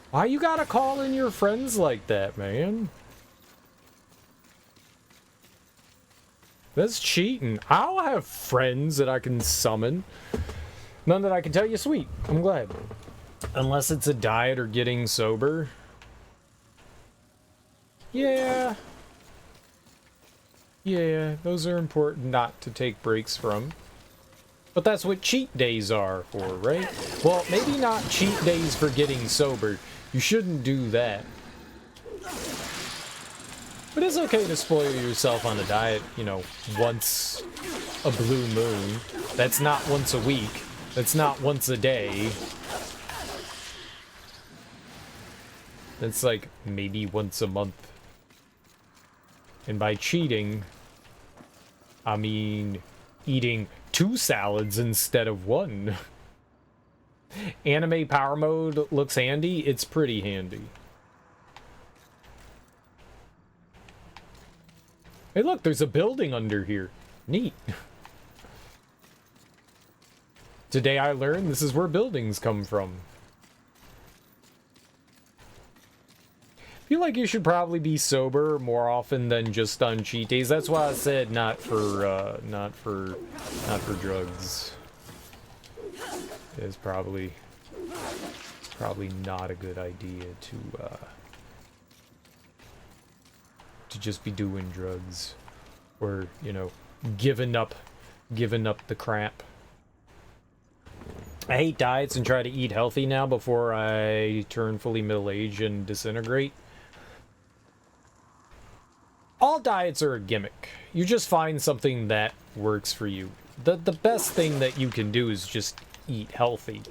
Why you gotta call in your friends like that, man? That's cheating. I'll have friends that I can summon. None that I can tell you. Sweet. I'm glad. Unless it's a diet or getting sober. Yeah. Yeah, those are important not to take breaks from. But that's what cheat days are for, right? Well, maybe not cheat days for getting sober. You shouldn't do that. But it's okay to spoil yourself on a diet, you know, once a blue moon. That's not once a week. That's not once a day. That's like maybe once a month. And by cheating, I mean eating 2 salads instead of 1. Anime power mode looks handy. It's pretty handy. Hey, look, there's a building under here. Neat. Today I learned this is where buildings come from. I feel like you should probably be sober more often than just on cheat days. That's why I said not for drugs. It's probably not a good idea to just be doing drugs. Or, you know, giving up the crap. I hate diets and try to eat healthy now before I turn fully middle-aged and disintegrate. All diets are a gimmick. You just find something that works for you. The best thing that you can do is just eat healthy.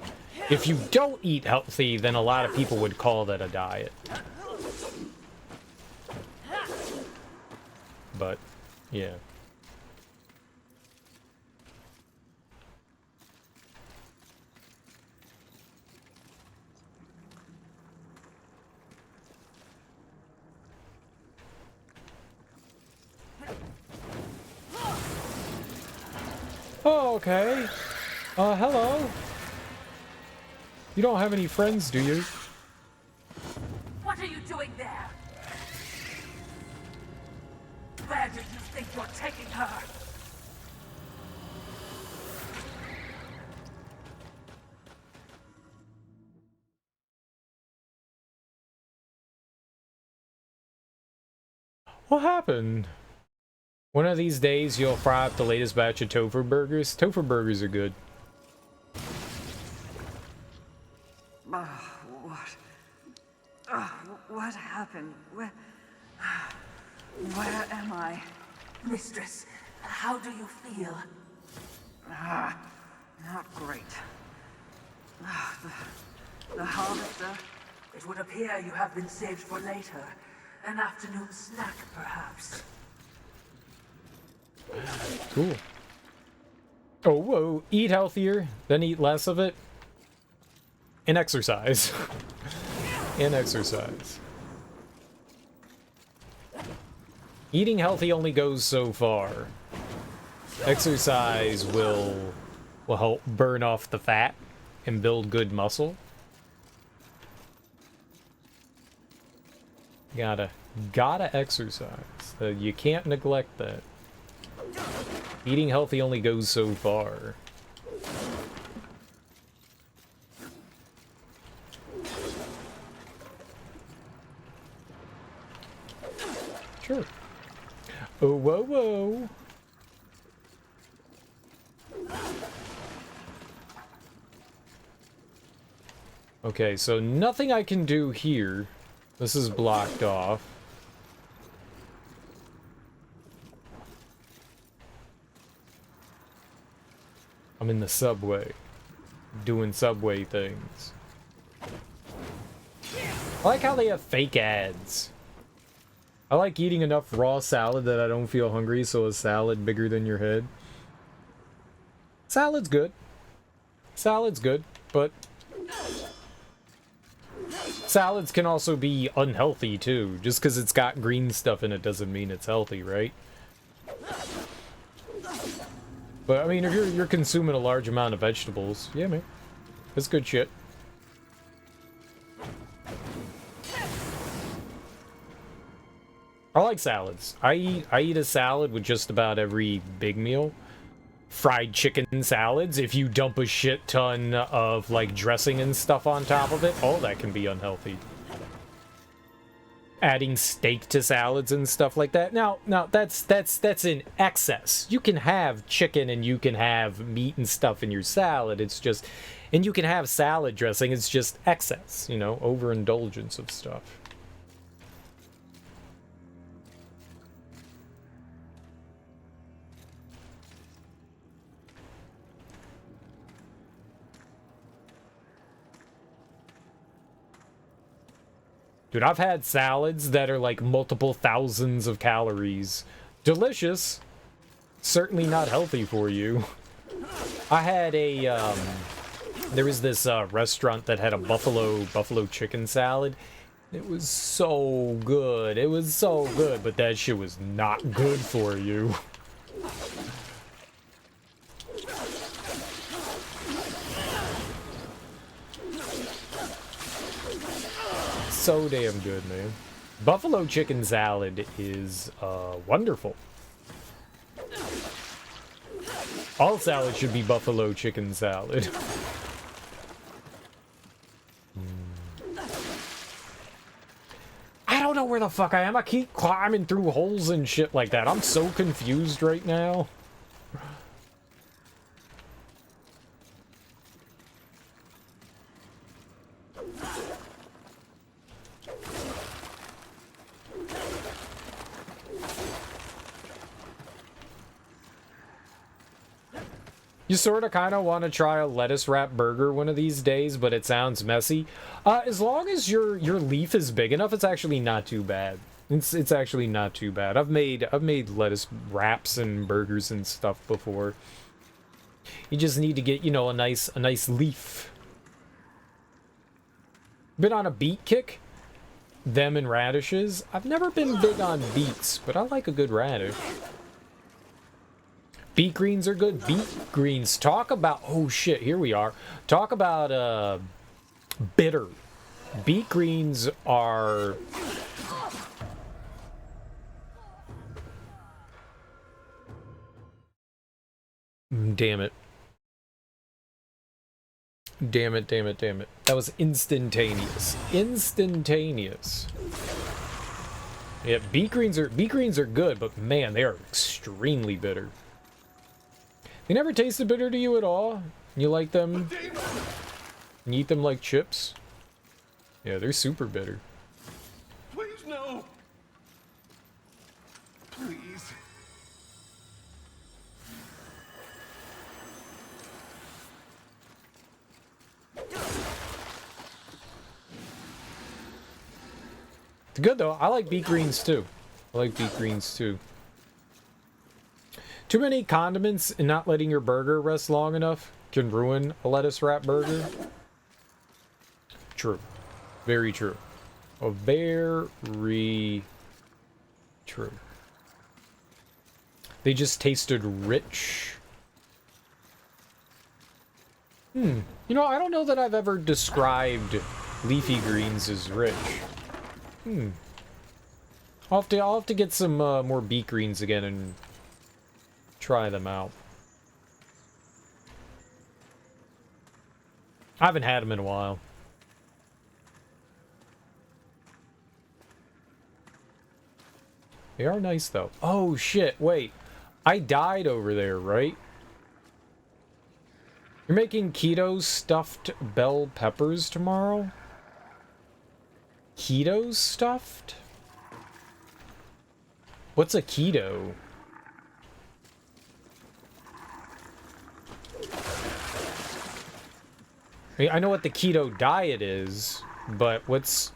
If you don't eat healthy, then a lot of people would call that a diet. But, yeah. Oh, okay. Hello. You don't have any friends, do you? What are you doing there? Where do you think you're taking her? What happened? One of these days, you'll fry up the latest batch of tofu burgers. Tofu burgers are good. What happened? Where am I? Mistress, how do you feel? Not great. The harvester? It would appear you have been saved for later. An afternoon snack, perhaps. Cool. Oh, whoa. Eat healthier, then eat less of it. And exercise. And exercise. Eating healthy only goes so far. Exercise will help burn off the fat and build good muscle. Gotta exercise. You can't neglect that. Eating healthy only goes so far. Sure. Oh, whoa, whoa. Okay, so nothing I can do here. This is blocked off. I'm in the subway, doing subway things. I like how they have fake ads. I like eating enough raw salad that I don't feel hungry, so a salad bigger than your head. Salad's good. Salad's good, but salads can also be unhealthy too. Just because it's got green stuff in it doesn't mean it's healthy, right? But I mean, if you're consuming a large amount of vegetables, yeah, man, that's good shit. I like salads. I eat a salad with just about every big meal. Fried chicken salads, if you dump a shit ton of like dressing and stuff on top of it, oh, that can be unhealthy. Adding steak to salads and stuff like that. Now that's in excess. You can have chicken and you can have meat and stuff in your salad. It's just, and you can have salad dressing. It's just excess, you know, overindulgence of stuff. Dude, I've had salads that are like multiple thousands of calories. Delicious. Certainly not healthy for you. I had a, there was this restaurant that had a buffalo chicken salad. It was so good. It was so good, but that shit was not good for you. So damn good, man. Buffalo chicken salad is wonderful. All salad should be buffalo chicken salad. I don't know where the fuck I am. I keep climbing through holes and shit like that. I'm so confused right now. You sort of kind of want to try a lettuce wrap burger one of these days, but it sounds messy. As long as your leaf is big enough, it's actually not too bad. It's actually not too bad. I've made lettuce wraps and burgers and stuff before. You just need to get, you know, a nice leaf. Been on a beet kick. Them and radishes. I've never been big on beets, but I like a good radish. Beet greens are good. Beet greens. Talk about... Oh, shit. Here we are. Talk about, bitter. Beet greens are... Damn it. Damn it, damn it, damn it. That was instantaneous. Instantaneous. Yeah, beet greens are good, but man, they are extremely bitter. They never tasted bitter to you at all? You like them? You eat them like chips? Yeah, they're super bitter. Please, no. Please. It's good though. I like beet greens too. I like beet greens too. Too many condiments and not letting your burger rest long enough can ruin a lettuce wrap burger. True. Very true. Oh, very true. They just tasted rich. You know, I don't know that I've ever described leafy greens as rich. I'll have to get some more beet greens again and try them out. I haven't had them in a while. They are nice though. Oh shit, wait. I died over there, right? You're making keto stuffed bell peppers tomorrow? Keto stuffed? What's a keto? I know what the keto diet is, but is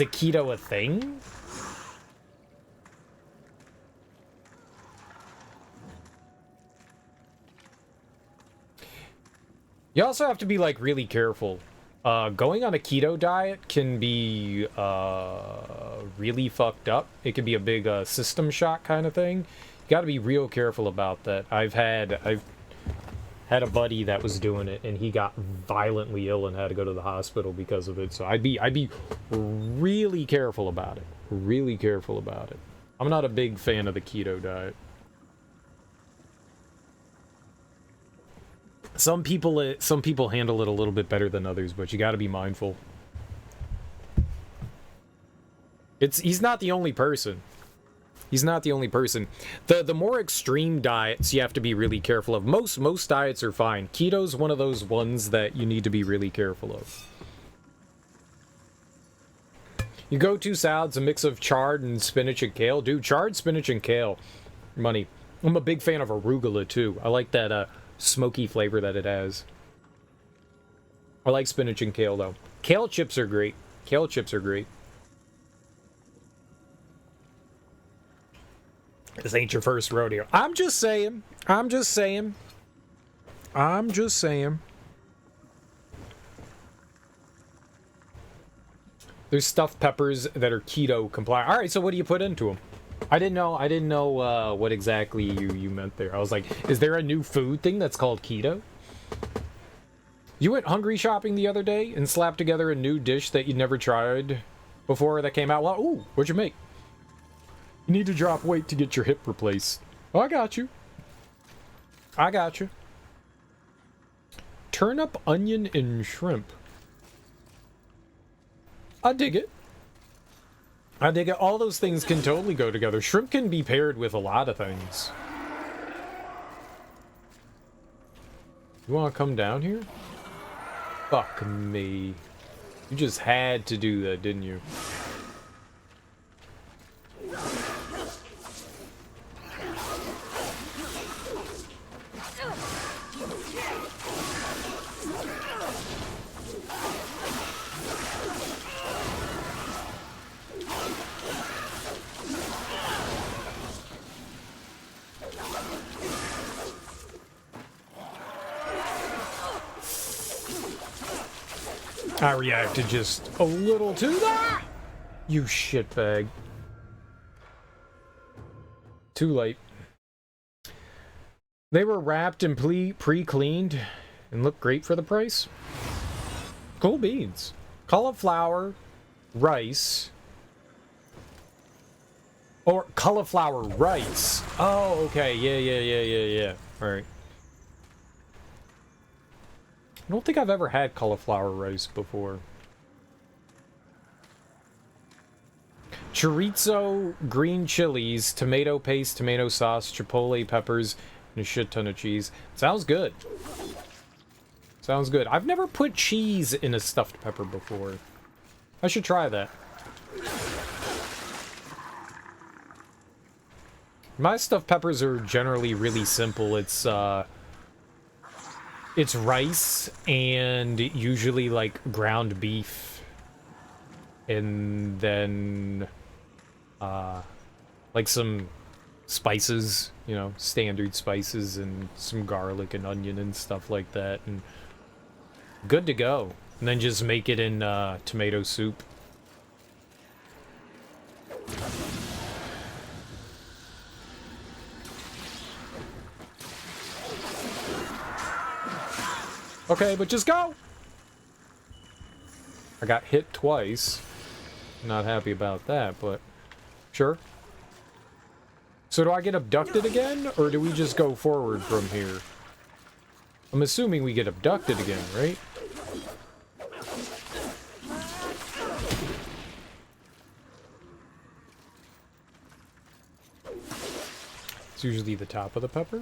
a keto a thing? You also have to be like really careful. Going on a keto diet can be really fucked up. It can be a big system shock kind of thing. You got to be real careful about that. I've had a buddy that was doing it, and he got violently ill and had to go to the hospital because of it. So I'd be really careful about it. Really careful about it. I'm not a big fan of the keto diet. Some people handle it a little bit better than others, but you got to be mindful. He's not the only person. He's not the only person. The more extreme diets you have to be really careful of. Most diets are fine. Keto's one of those ones that you need to be really careful of. You go to salads, a mix of chard and spinach and kale. Dude, chard, spinach, and kale. Money. I'm a big fan of arugula too. I like that smoky flavor that it has. I like spinach and kale though. Kale chips are great. Kale chips are great. This ain't your first rodeo. I'm just saying. I'm just saying. I'm just saying. There's stuffed peppers that are keto compliant. All right, so what do you put into them? I didn't know what exactly you meant there. I was like, is there a new food thing that's called keto? You went hungry shopping the other day and slapped together a new dish that you'd never tried before that came out. Well, ooh, what'd you make? You need to drop weight to get your hip replaced. Oh, I got you. I got you. Turnip, onion, and shrimp. I dig it. I dig it. All those things can totally go together. Shrimp can be paired with a lot of things. You want to come down here? Fuck me. You just had to do that, didn't you? I reacted just a little too that. You shitbag. Too late. They were wrapped and pre-cleaned and looked great for the price. Cool beans. Cauliflower, rice. Or cauliflower rice. Oh, okay. Yeah. Alright. I don't think I've ever had cauliflower rice before. Chorizo, green chilies, tomato paste, tomato sauce, chipotle peppers, and a shit ton of cheese. Sounds good. Sounds good. I've never put cheese in a stuffed pepper before. I should try that. My stuffed peppers are generally really simple. It's rice and usually like ground beef and then like some spices, you know, standard spices and some garlic and onion and stuff like that, and good to go. And then just make it in tomato soup. Okay, but just go! I got hit twice. Not happy about that, but sure. So do I get abducted again, or do we just go forward from here? I'm assuming we get abducted again, right? It's usually the top of the pepper.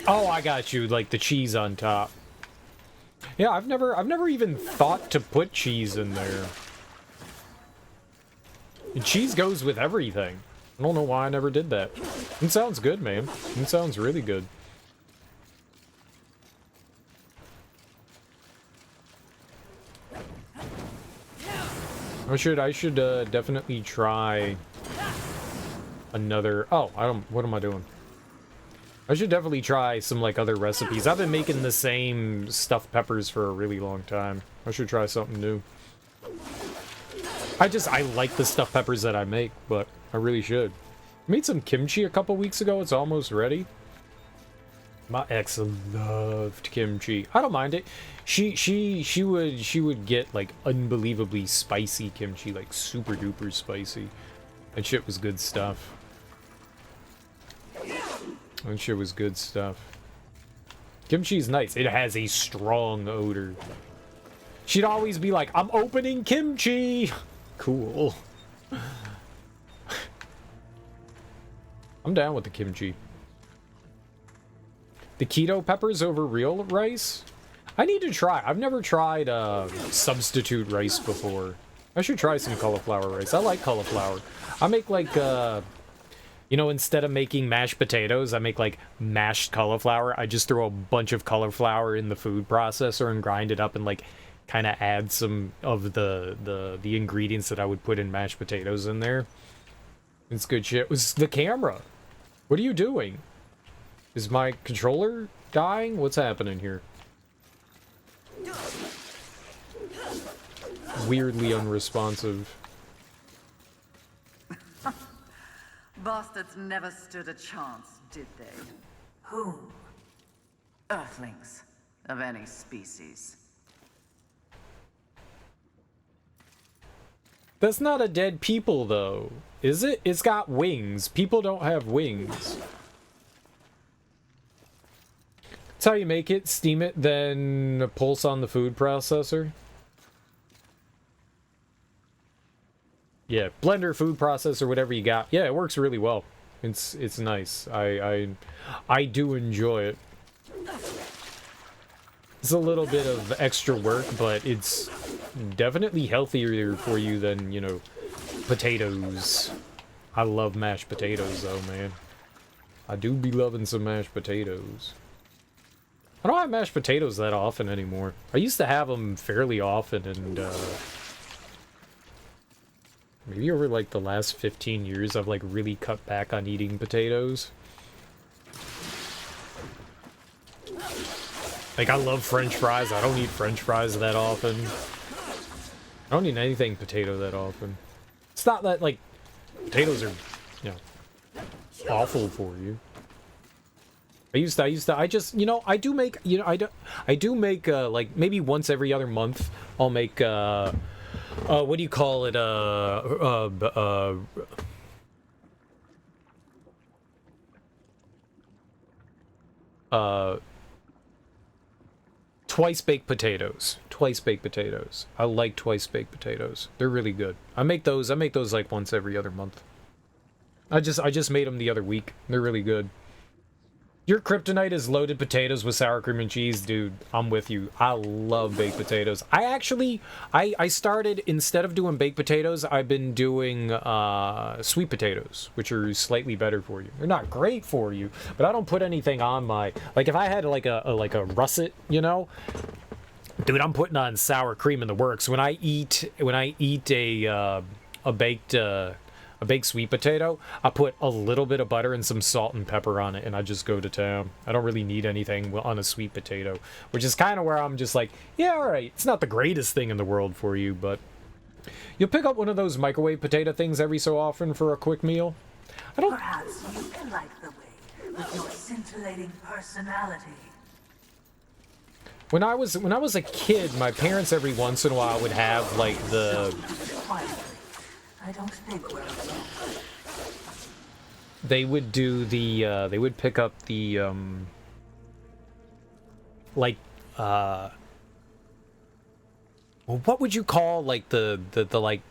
Oh, I got you, like the cheese on top. Yeah, I've never even thought to put cheese in there. And cheese goes with everything. I don't know why I never did that. It sounds good, man. It sounds really good. I should definitely try another. Oh, what am I doing? I should definitely try some, like, other recipes. I've been making the same stuffed peppers for a really long time. I should try something new. I like the stuffed peppers that I make, but I really should. I made some kimchi a couple weeks ago. It's almost ready. My ex loved kimchi. I don't mind it. She would get, like, unbelievably spicy kimchi, like super duper spicy. That shit was good stuff. That shit was good stuff. Kimchi's nice. It has a strong odor. She'd always be like, I'm opening kimchi! Cool. I'm down with the kimchi. The keto peppers over real rice? I need to try. I've never tried substitute rice before. I should try some cauliflower rice. I like cauliflower. I make like you know, instead of making mashed potatoes, I make, like, mashed cauliflower. I just throw a bunch of cauliflower in the food processor and grind it up and, like, kind of add some of the ingredients that I would put in mashed potatoes in there. It's good shit. It was the camera. What are you doing? Is my controller dying? What's happening here? Weirdly unresponsive. Bastards never stood a chance, did they? Whom? Earthlings of any species. That's not a dead people, though. Is it? It's got wings. People don't have wings. That's how you make it. Steam it, then pulse on the food processor. Yeah, blender, food processor, whatever you got. Yeah, it works really well. It's nice. I do enjoy it. It's a little bit of extra work, but it's definitely healthier for you than, you know, potatoes. I love mashed potatoes, though, man. I do be loving some mashed potatoes. I don't have mashed potatoes that often anymore. I used to have them fairly often, and, maybe over, like, the last 15 years, I've, like, really cut back on eating potatoes. Like, I love French fries. I don't eat French fries that often. I don't eat anything potato that often. It's not that, like, potatoes are, you know, awful for you. I just, you know, I do make, you know, I do make, like, maybe once every other month, I'll make, what do you call it, twice baked potatoes. Twice baked potatoes. I like twice baked potatoes. They're really good. I make those like once every other month. I just made them the other week. They're really good. Your kryptonite is loaded potatoes with sour cream and cheese, dude. I'm with you. I love baked potatoes. I started, instead of doing baked potatoes, I've been doing sweet potatoes, which are slightly better for you. They're not great for you, but I don't put anything on my, like, if I had like a russet, you know, dude, I'm putting on sour cream in the works. When I eat a baked sweet potato, I put a little bit of butter and some salt and pepper on it, and I just go to town. I don't really need anything on a sweet potato, which is kind of where I'm just like, yeah, all right, it's not the greatest thing in the world for you, but you'll pick up one of those microwave potato things every so often for a quick meal. I don't... Perhaps you can light the way with your scintillating personality. When I was a kid, my parents every once in a while would have, like, the... I don't think we're alone. They would do the, they would pick up the, like, well, what would you call, like, the, like,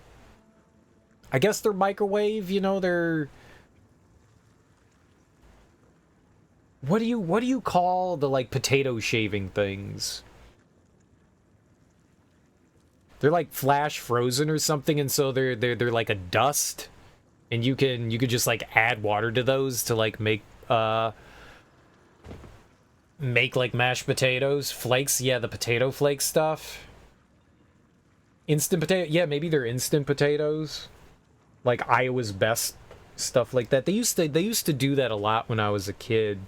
I guess they're microwave, you know, they're... What do you call the, like, potato shaving things? They're like flash frozen or something, and so they're like a dust, and you could just like add water to those to like make like mashed potatoes flakes. Yeah, the potato flake stuff. Instant potato. Yeah, maybe they're instant potatoes, like Iowa's Best stuff like that. They used to do that a lot when I was a kid.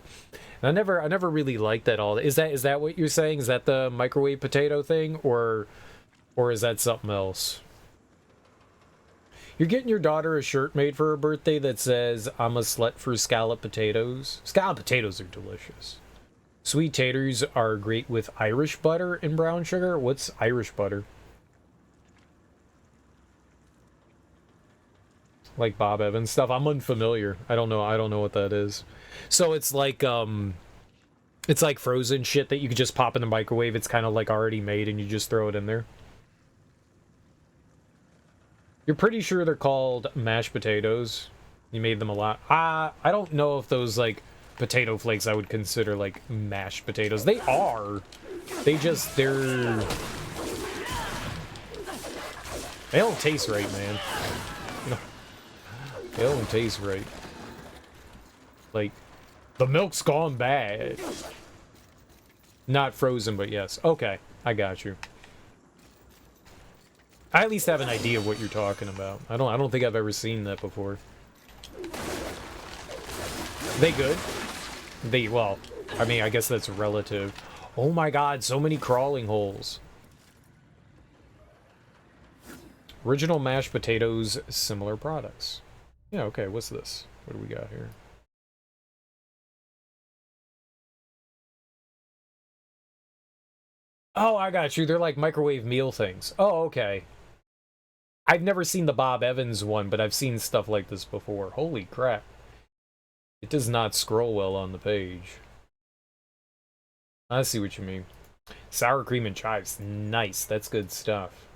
And I never really liked that all. Is that what you're saying? Is that the microwave potato thing, or is that something else? You're getting your daughter a shirt made for her birthday that says, "I'm a slut for scalloped potatoes." Scalloped potatoes are delicious. Sweet taters are great with Irish butter and brown sugar. What's Irish butter? Like Bob Evans stuff? I'm unfamiliar. I don't know what that is. So it's like frozen shit that you could just pop in the microwave. It's kind of like already made and you just throw it in there. You're pretty sure they're called mashed potatoes. You made them a lot. I don't know if those, like, potato flakes I would consider, like, mashed potatoes. They are. They don't taste right, man. They don't taste right. Like, the milk's gone bad. Not frozen, but yes. Okay, I got you. I at least have an idea of what you're talking about. I don't think I've ever seen that before. They good? Well, I mean, I guess that's relative. Oh my god, so many crawling holes. Original mashed potatoes, similar products. Yeah, okay, what's this? What do we got here? Oh, I got you. They're like microwave meal things. Oh, okay. I've never seen the Bob Evans one, but I've seen stuff like this before. Holy crap. It does not scroll well on the page. I see what you mean. Sour cream and chives. Nice. That's good stuff.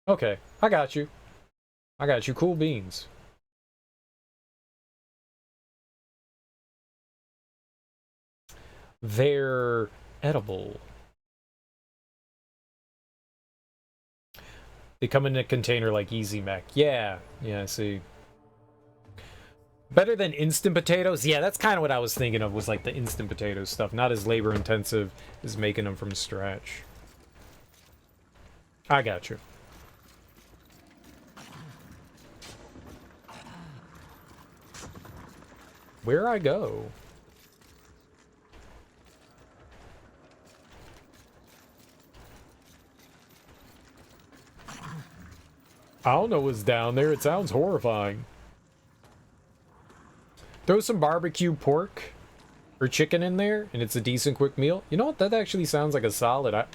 Okay, I got you. I got you. Cool beans. They're edible. They come in a container like Easy Mac. Yeah, I see. Better than instant potatoes? Yeah, that's kind of what I was thinking of, was like the instant potato stuff. Not as labor intensive as making them from scratch. I got you. Where I go? I don't know what's down there. It sounds horrifying. Throw some barbecue pork or chicken in there, and it's a decent quick meal. You know what? That actually sounds like a solid.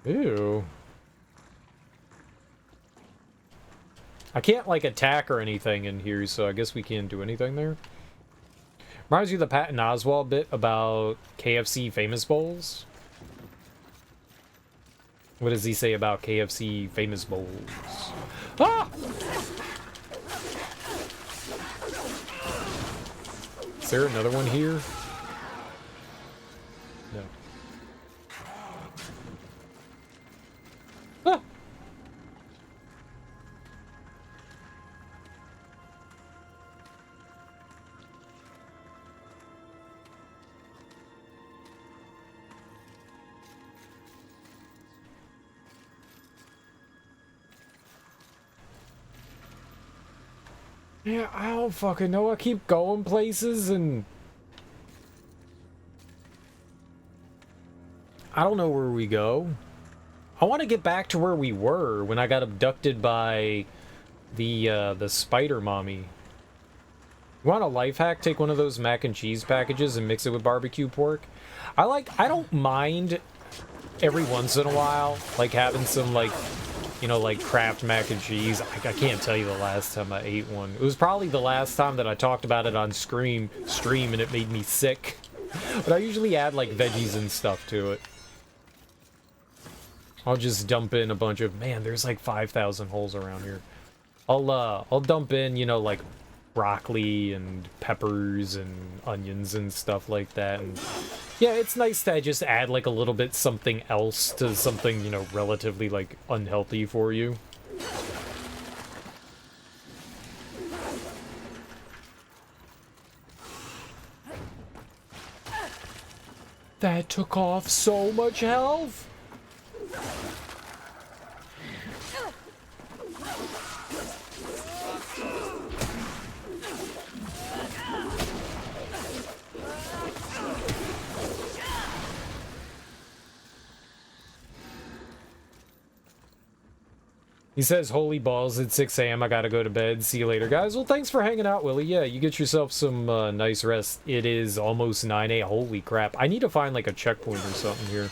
Ew. I can't, like, attack or anything in here, so I guess we can't do anything there. Reminds you of the Patton Oswalt bit about KFC famous bowls. What does he say about KFC famous bowls? Ah! Is there another one here? No. Ah! Yeah, I don't fucking know. I keep going places and I don't know where we go. I want to get back to where we were when I got abducted by the spider mommy. You want a life hack? Take one of those mac and cheese packages and mix it with barbecue pork. I don't mind every once in a while, like having some, like, you know, like Kraft mac and cheese. I can't tell you the last time I ate one. It was probably the last time that I talked about it on stream and it made me sick. But I usually add like veggies and stuff to it. I'll just dump in a bunch of, man, there's like 5,000 holes around here. I'll dump in, you know, like broccoli and peppers and onions and stuff like that. And yeah, it's nice to just add like a little bit something else to something, you know, relatively like unhealthy for you. That took off so much health. He says, holy balls, it's 6 a.m. I gotta go to bed. See you later, guys. Well, thanks for hanging out, Willie. Yeah, you get yourself some nice rest. It is almost 9 a.m. Holy crap. I need to find, like, a checkpoint or something here.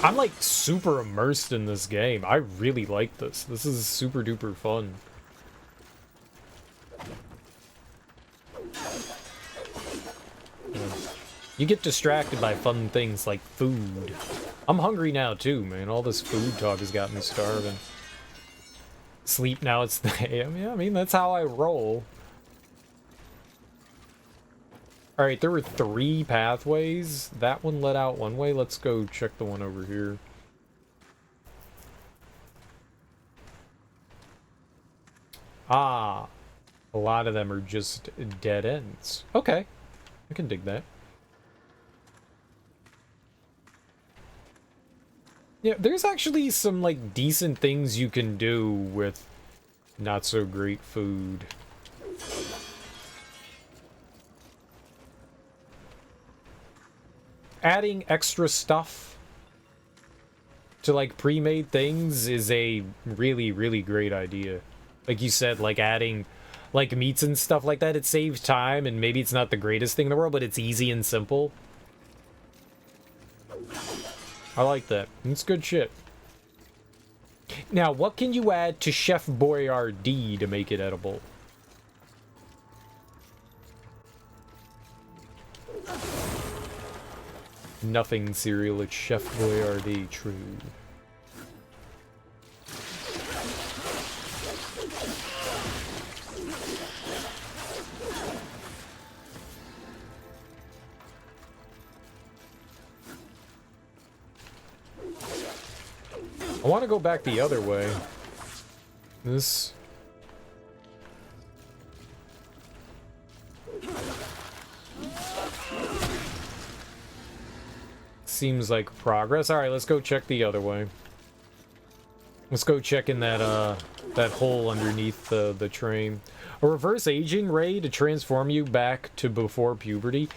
I'm, like, super immersed in this game. I really like this. This is super duper fun. You get distracted by fun things like food. I'm hungry now too, man. All this food talk has got me starving. Sleep now, it's the AM. Yeah, I mean, that's how I roll. Alright, there were 3 pathways. That one led out one way. Let's go check the one over here. Ah, a lot of them are just dead ends. Okay, I can dig that. Yeah, there's actually some, like, decent things you can do with not so great food. Adding extra stuff to, like, pre-made things is a really, really great idea. Like you said, like, adding, like, meats and stuff like that, it saves time, and maybe it's not the greatest thing in the world, but it's easy and simple. I like that. It's good shit. Now, what can you add to Chef Boyardee to make it edible? Nothing cereal, it's Chef Boyardee, true. I want to go back the other way. This... seems like progress. Alright, let's go check the other way. Let's go check in that, that hole underneath the train. A reverse aging ray to transform you back to before puberty.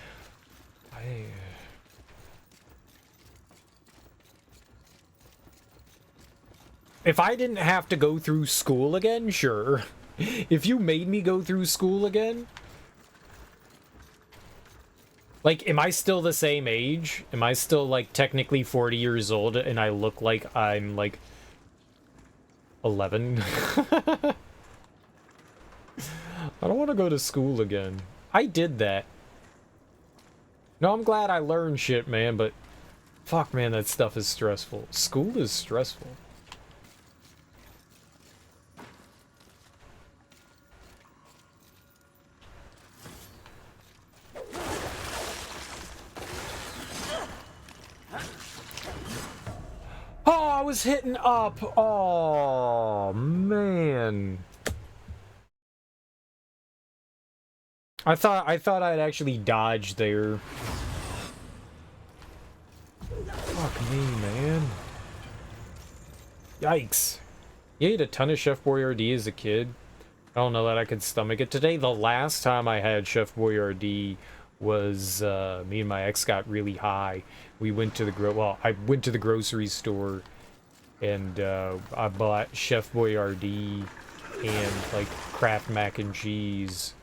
If I didn't have to go through school again, sure. If you made me go through school again... Like, am I still the same age? Am I still, like, technically 40 years old and I look like I'm, like, 11? I don't want to go to school again. I did that. No, I'm glad I learned shit, man, but... Fuck, man, that stuff is stressful. School is stressful. Oh, I was hitting up. Oh, man. I thought I'd actually dodge there. Fuck me, man. Yikes. You ate a ton of Chef Boyardee as a kid. I don't know that I could stomach it today. The last time I had Chef Boyardee was me and my ex got really high. We went to the I went to the grocery store and I bought Chef Boyardee and like Kraft mac and cheese,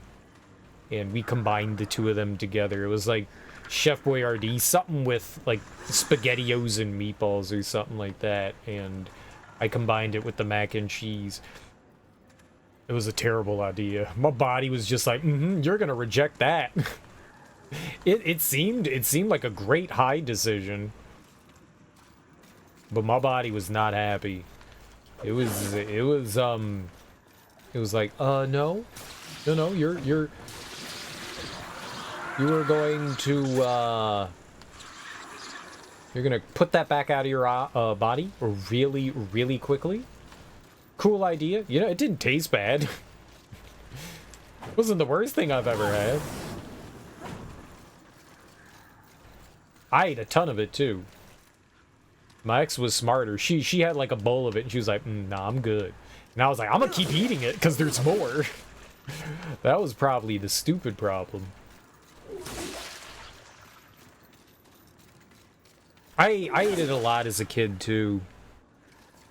and we combined the two of them together. It was like Chef Boyardee, something with like SpaghettiOs and meatballs or something like that, and I combined it with the mac and cheese. It was a terrible idea. My body was just like, you're gonna reject that. It seemed like a great high decision, but my body was not happy. It was like, no, you were going to you're gonna put that back out of your body really, really quickly. Cool idea. You know, it didn't taste bad. It wasn't the worst thing I've ever had. I ate a ton of it too. My ex was smarter. She had like a bowl of it and she was like, nah, I'm good. And I was like, I'm gonna keep eating it because there's more. That was probably the stupid problem. I ate it a lot as a kid too.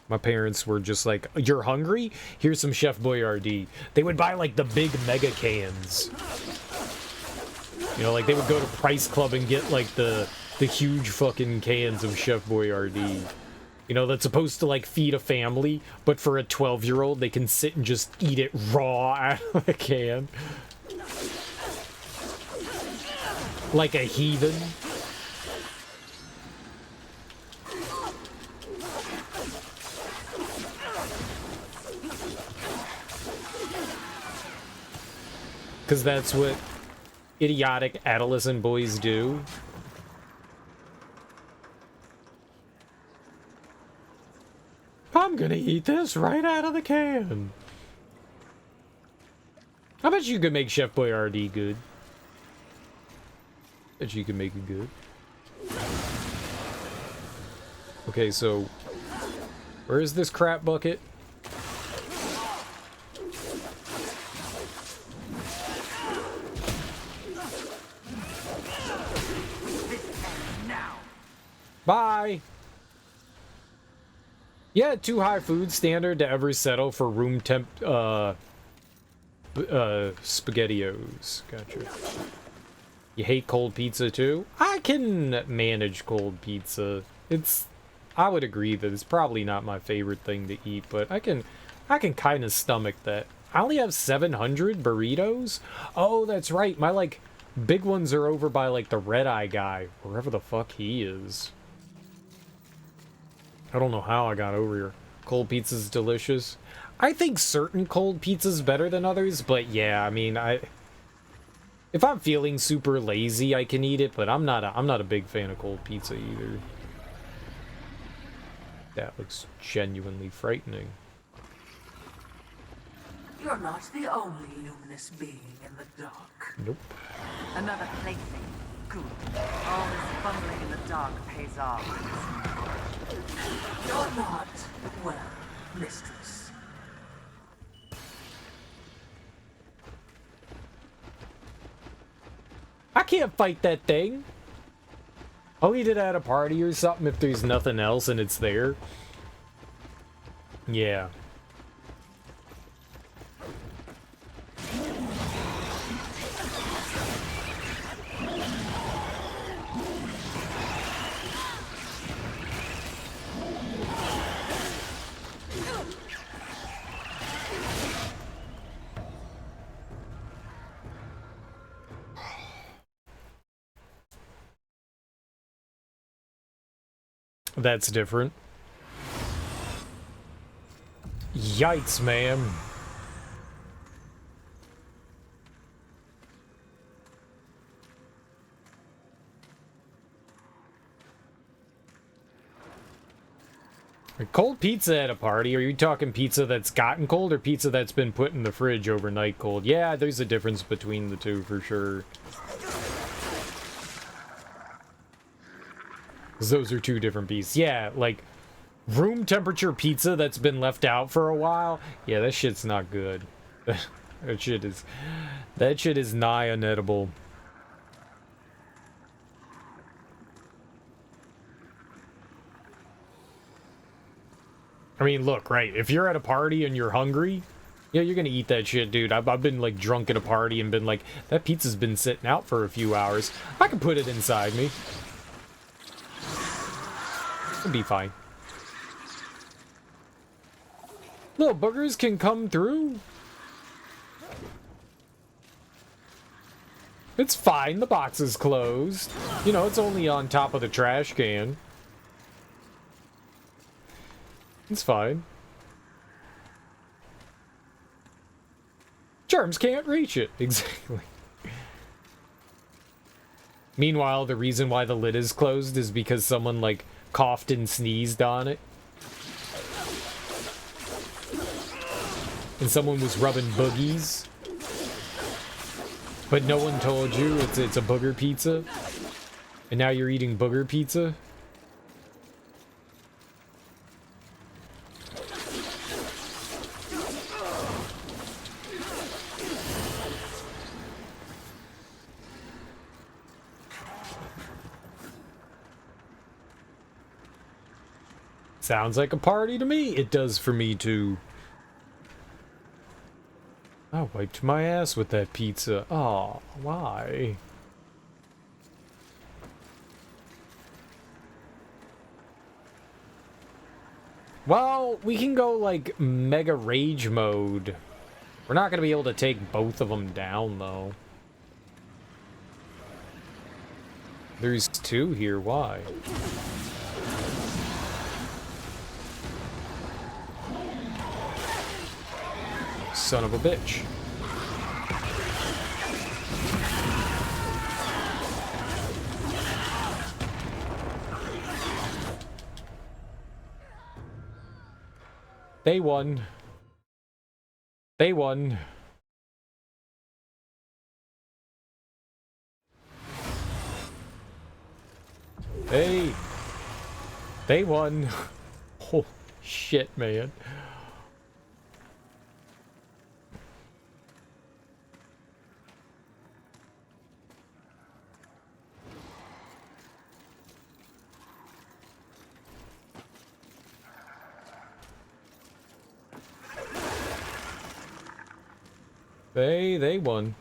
My parents were just like, you're hungry? Here's some Chef Boyardee. They would buy like the big mega cans. You know, like they would go to Price Club and get like the huge fucking cans of Chef Boyardee. You know, that's supposed to like feed a family, but for a 12-year-old, they can sit and just eat it raw out of the can. Like a heathen. Because that's what idiotic adolescent boys do. I'm gonna eat this right out of the can. I bet you could make Chef Boyardee good. Bet you could make it good. Okay, so where is this crap bucket? Bye! Yeah, too high food standard to ever settle for room temp, SpaghettiOs. Gotcha. You hate cold pizza too? I can manage cold pizza. I would agree that it's probably not my favorite thing to eat, but I can kind of stomach that. I only have 700 burritos? Oh, that's right. My Big ones are over by, like, the red-eye guy. Wherever the fuck he is. I don't know how I got over here. Cold pizza's delicious. I think certain cold pizza's better than others, but yeah, I mean, if I'm feeling super lazy, I can eat it, but I'm not a big fan of cold pizza either. That looks genuinely frightening. You're not the only luminous being in the dark. Nope. Another plaything. Good. All this fumbling in the dark pays off. You're not, well, mistress. I can't fight that thing. I'll eat it at a party or something if there's nothing else and it's there. Yeah. That's different. Yikes, man. Cold pizza at a party? Are you talking pizza that's gotten cold or pizza that's been put in the fridge overnight cold? Yeah, there's a difference between the two for sure. 'Cause those are two different beasts. Yeah, like room temperature pizza that's been left out for a while. Yeah, that shit's not good. that shit is nigh unedible. I mean, look, right, if you're at a party and you're hungry, yeah, you're gonna eat that shit, dude. I've been, like, drunk at a party and been like, that pizza's been sitting out for a few hours. I can put it inside me. It'll be fine. Little boogers can come through. It's fine, the box is closed. You know, it's only on top of the trash can. It's fine. Germs can't reach it. Exactly. Meanwhile, the reason why the lid is closed is because someone, like, coughed and sneezed on it. And someone was rubbing boogies. But no one told you it's a booger pizza. And now you're eating booger pizza. Sounds like a party to me. It does for me too. I wiped my ass with that pizza. Oh, why? Well, we can go like mega rage mode. We're not gonna be able to take both of them down though. There's two here, why? Son of a bitch. They won. They won. They won. Oh, shit, man. They won.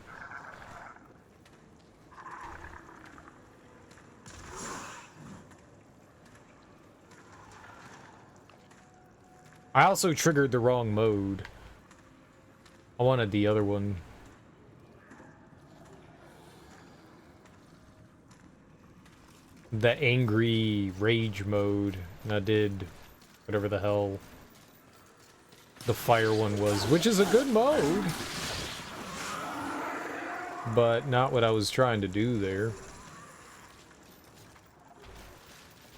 I also triggered the wrong mode. I wanted the other one. the angry rage mode, and I did whatever the hell the fire one was, which is a good mode, but not what I was trying to do there.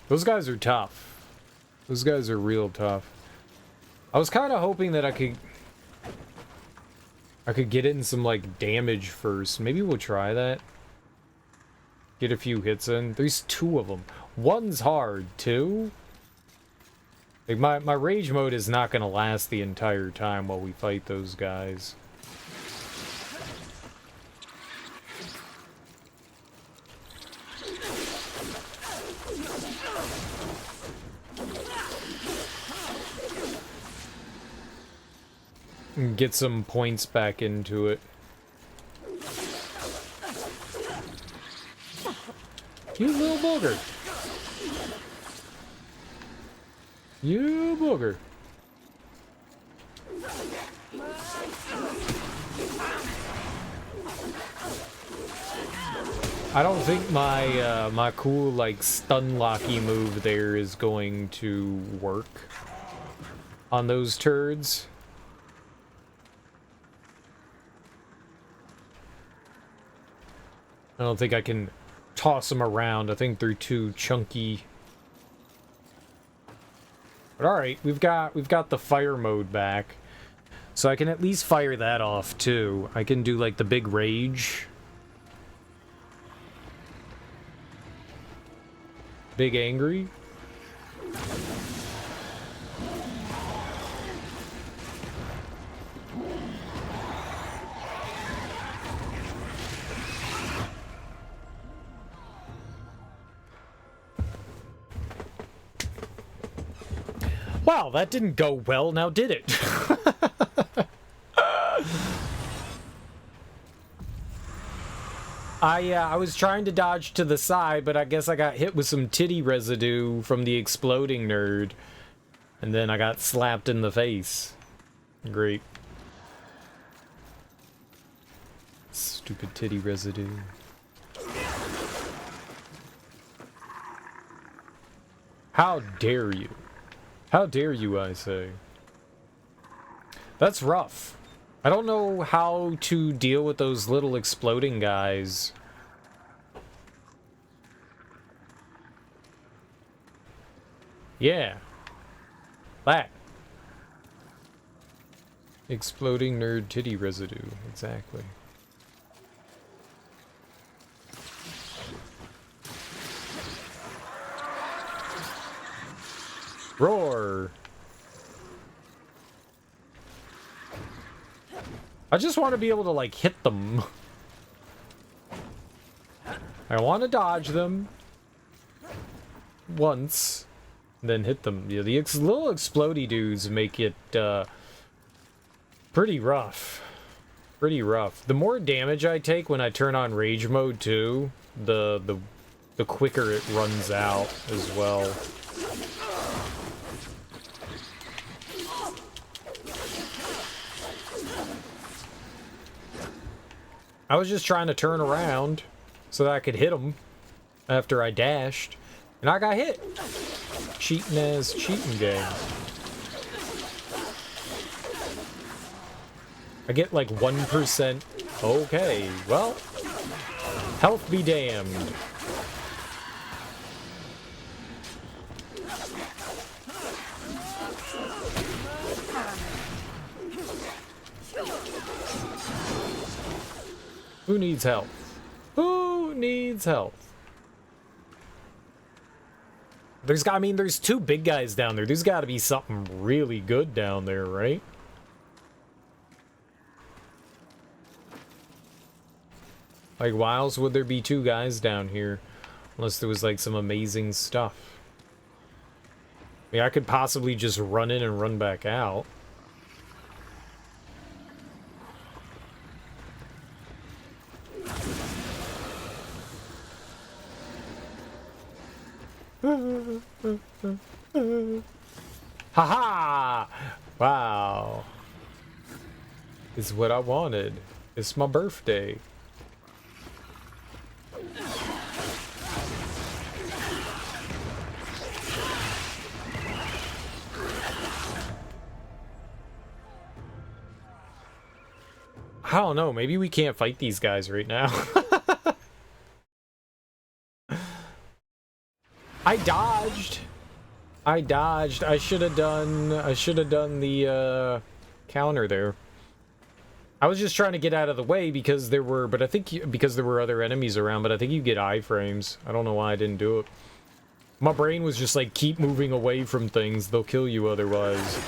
Those guys are tough. Those guys are real tough. I was kind of hoping that I could get in some, like, damage first. Maybe we'll try that. Get a few hits in. There's 2 of them. One's hard, too. Like, my rage mode is not going to last the entire time while we fight those guys. And get some points back into it. You little booger. You booger. I don't think my my cool, like, stun locky move there is going to work on those turds. I don't think I can toss them around. I think they're too chunky. But alright, we've got the fire mode back. So I can at least fire that off too. I can do, like, the big rage. Big angry. Wow, that didn't go well, now did it? I was trying to dodge to the side, but I guess I got hit with some titty residue from the exploding nerd. And then I got slapped in the face. Great. Stupid titty residue. How dare you? How dare you, I say. That's rough. I don't know how to deal with those little exploding guys. Yeah. That. Exploding nerd titty residue. Exactly. Roar. I just want to be able to, like, hit them. I want to dodge them once, then hit them. Yeah, the little explodey dudes make it pretty rough. Pretty rough. The more damage I take when I turn on rage mode too, the quicker it runs out as well. I was just trying to turn around so that I could hit him after I dashed, and I got hit. Cheating as cheating game. I get like 1%. Okay, well, health be damned. Who needs help? Who needs help? There's 2 big guys down there. There's got to be something really good down there, right? Like, why else would there be 2 guys down here? Unless there was, like, some amazing stuff. I mean, I could possibly just run in and run back out. Haha! Wow. It's what I wanted. It's my birthday. I don't know, maybe we can't fight these guys right now. I dodged. I should have done the counter there. I was just trying to get out of the way because there were, but I think because there were other enemies around, but I think you get iframes. I don't know why I didn't do it. My brain was just like, keep moving away from things, they'll kill you otherwise.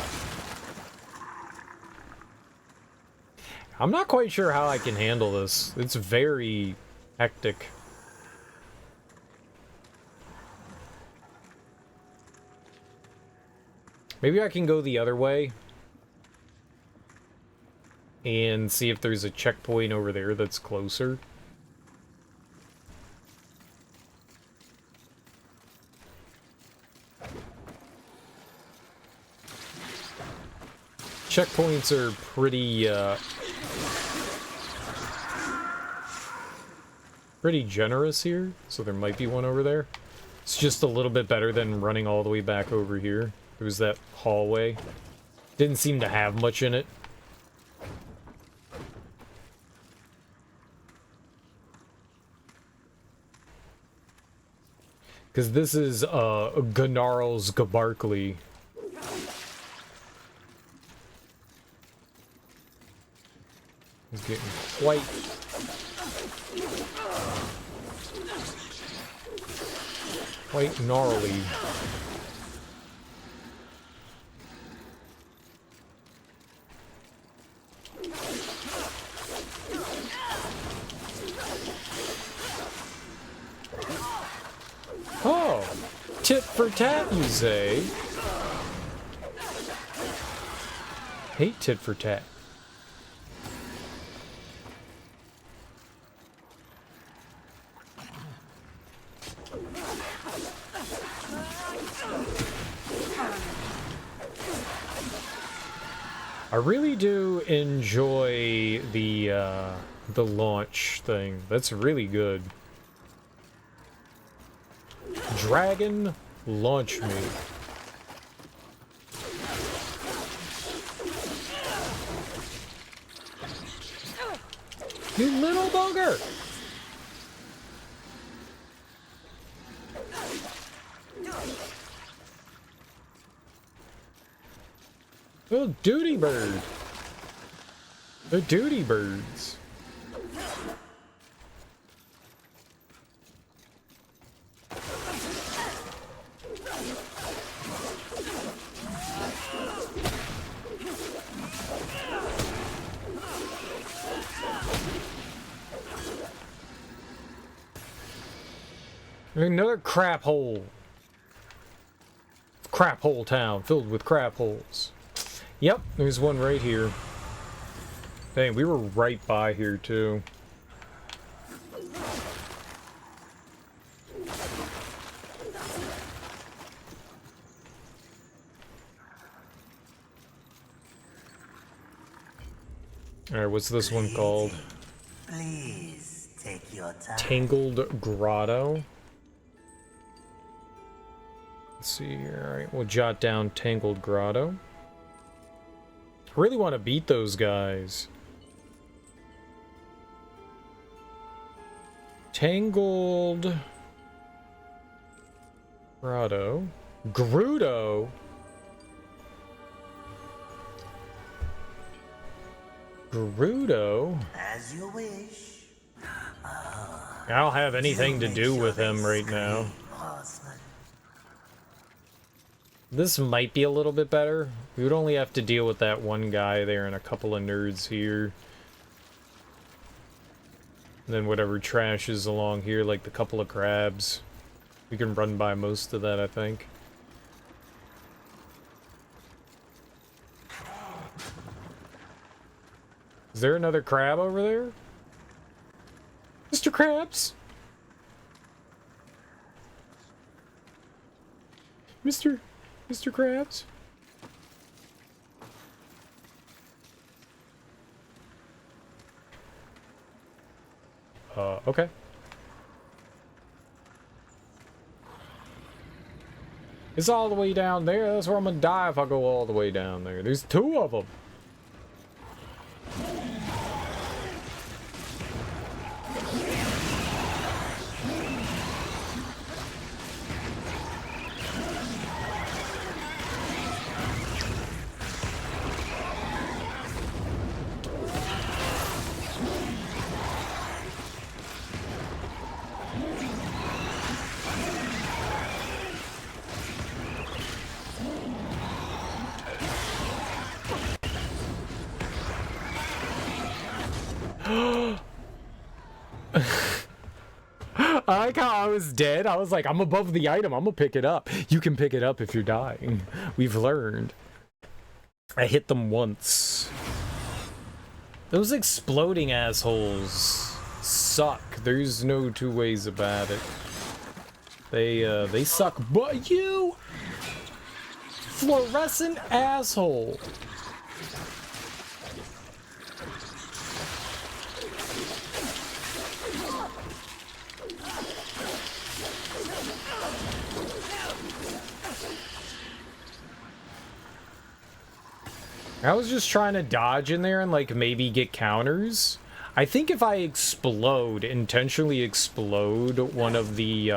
I'm not quite sure how I can handle this. It's very hectic. Maybe I can go the other way and see if there's a checkpoint over there that's closer. Checkpoints are pretty generous here, so there might be one over there. It's just a little bit better than running all the way back over here. There was that hallway. Didn't seem to have much in it. Because this is Gnarls Gabarkly. He's getting quite gnarly. Oh, tit for tat, you say? Hate tit for tat. I really do enjoy the launch thing. That's really good. Dragon, launch me. You little bugger! Little duty bird. The duty birds. Another crap hole. Crap hole town filled with crap holes. Yep, there's one right here. Dang, we were right by here too. Alright, what's this one called? Please take your time. Tangled Grotto. Let's see here. Alright, we'll jot down Tangled Grotto. I really want to beat those guys. Tangled Grotto. Grudo. Grudo. As you wish. I don't have anything to do with him right now. This might be a little bit better. We would only have to deal with that one guy there and a couple of nerds here. And then whatever trash is along here, like the couple of crabs. We can run by most of that, I think. Is there another crab over there? Mr. Krabs? Mr. Krabs? Okay. It's all the way down there. That's where I'm gonna die if I go all the way down there. There's two of them. like how I was dead. I was like, I'm above the item. I'm gonna pick it up. You can pick it up if you're dying. We've learned. I hit them once. Those exploding assholes suck. There's no two ways about it. They suck. But you fluorescent asshole. I was just trying to dodge in there and like maybe get counters. I think if I explode, intentionally explode one of the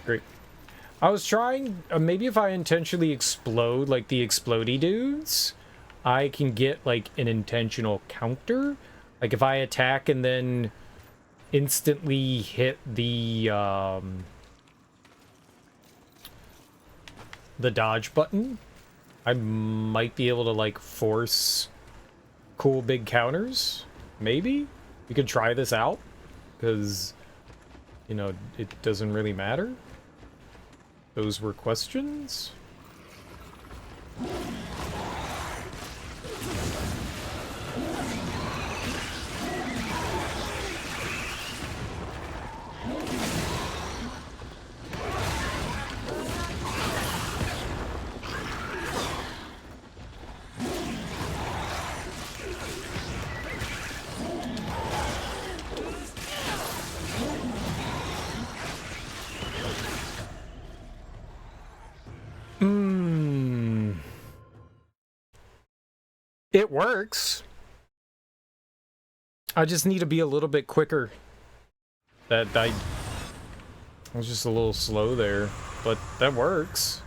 Great. I was trying, maybe if I intentionally explode, like the explodey dudes, I can get, like, an intentional counter. Like, if I attack and then instantly hit the dodge button, I might be able to, like, force cool big counters. Maybe? We could try this out, because, you know, it doesn't really matter. Those were questions? It works. I just need to be a little bit quicker. I was just a little slow there, but that works.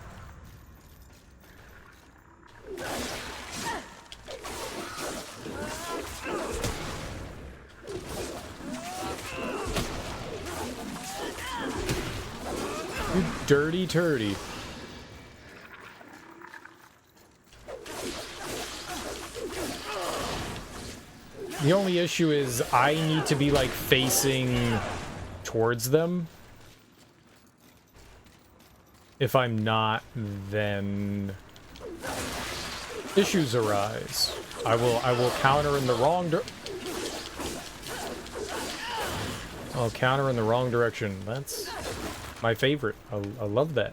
You dirty turdy. The only issue is I need to be, like, facing towards them. If I'm not, then issues arise. I will counter in the wrong I'll counter in the wrong direction. That's my favorite. I love that.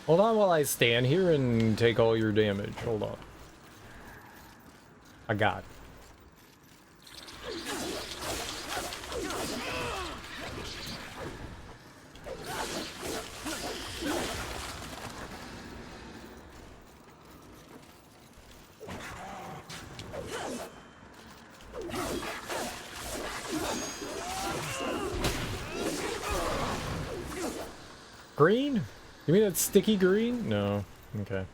Hold on while I stand here and take all your damage. Hold on. I got it. Green? You mean that sticky green? No. Okay.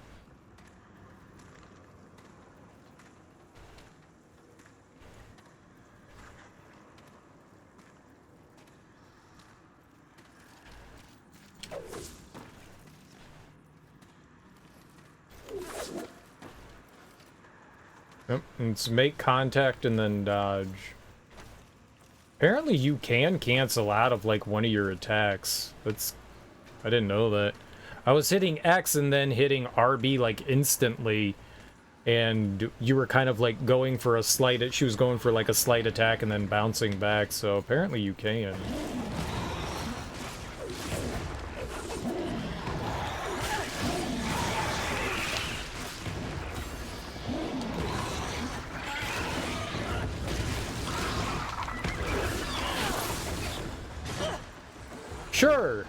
Yep, it's make contact and then dodge. Apparently you can cancel out of, like, one of your attacks. I didn't know that. I was hitting X and then hitting RB, like, instantly, and you were kind of, like, going for a slight... She was going for, like, a slight attack and then bouncing back, so apparently you can. Sure.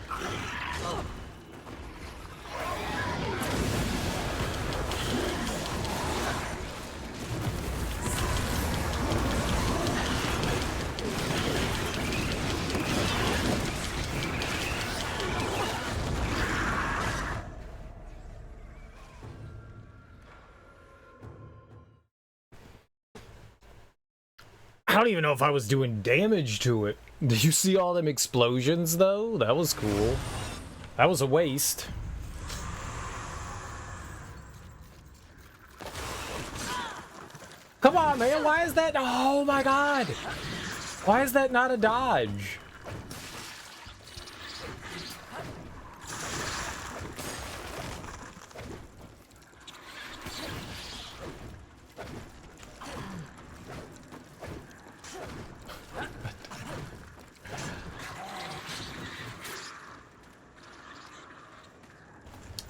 I don't even know if I was doing damage to it. Did you see all them explosions, though? That was cool. That was a waste. Come on, man. Why is that? Oh, my God. Why is that not a dodge?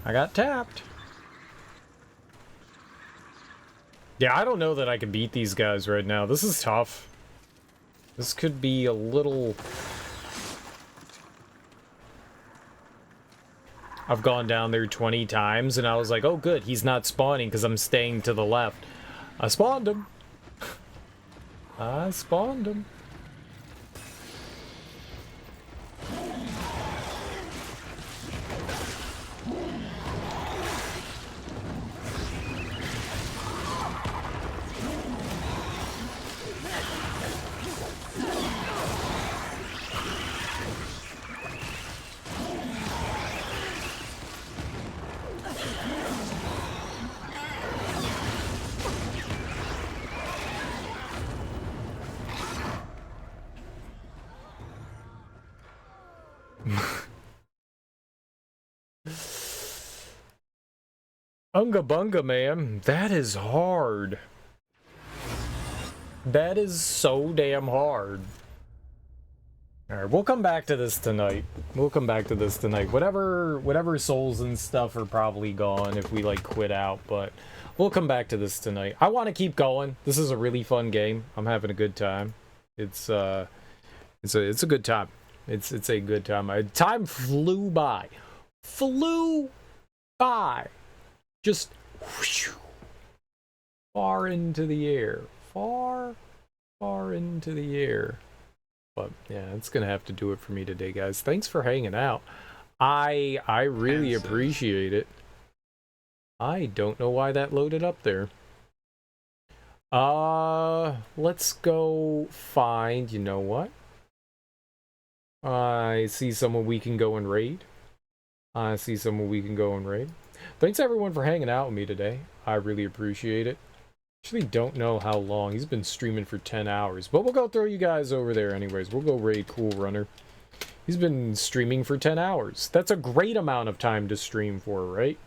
I got tapped. Yeah, I don't know that I can beat these guys right now. This is tough. This could be a little... I've gone down there 20 times, and I was like, oh good, he's not spawning because I'm staying to the left. I spawned him. I spawned him. Unga bunga, man. That is hard. That is so damn hard. Alright, we'll come back to this tonight. We'll come back to this tonight. Whatever souls and stuff are probably gone if we, like, quit out, but we'll come back to this tonight. I want to keep going. This is a really fun game. I'm having a good time. It's a good time. It's a good time. Time flew by. Flew by. Just whoosh, far into the air. Far into the air. But yeah, it's gonna have to do it for me today, guys. Thanks for hanging out. I really appreciate it. I don't know why that loaded up there. Let's go find, you know what? I see someone we can go and raid. Thanks everyone for hanging out with me today. I really appreciate it. Actually don't know how long. He's been streaming for 10 hours. But we'll go throw you guys over there anyways. We'll go raid Cool Runner. He's been streaming for 10 hours. That's a great amount of time to stream for, right?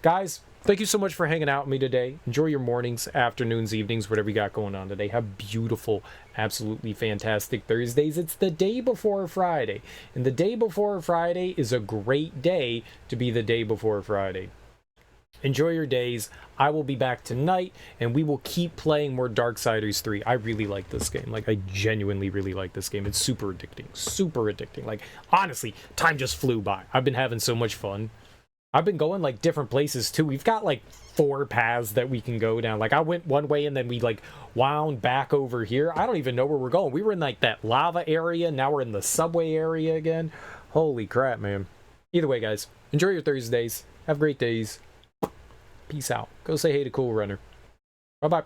Guys, thank you so much for hanging out with me today. Enjoy your mornings, afternoons, evenings, whatever you got going on today. Have beautiful, absolutely fantastic Thursdays. It's the day before Friday. And the day before Friday is a great day to be the day before Friday. Enjoy your days. I will be back tonight, and we will keep playing more Darksiders 3. I really like this game. Like, I genuinely really like this game. It's super addicting. Super addicting. Like, honestly, time just flew by. I've been having so much fun. I've been going, like, different places, too. We've got, like, 4 paths that we can go down. Like, I went one way, and then we, like, wound back over here. I don't even know where we're going. We were in, like, that lava area. Now we're in the subway area again. Holy crap, man. Either way, guys, enjoy your Thursdays. Have great days. Peace out. Go say hey to Cool Runner. Bye-bye.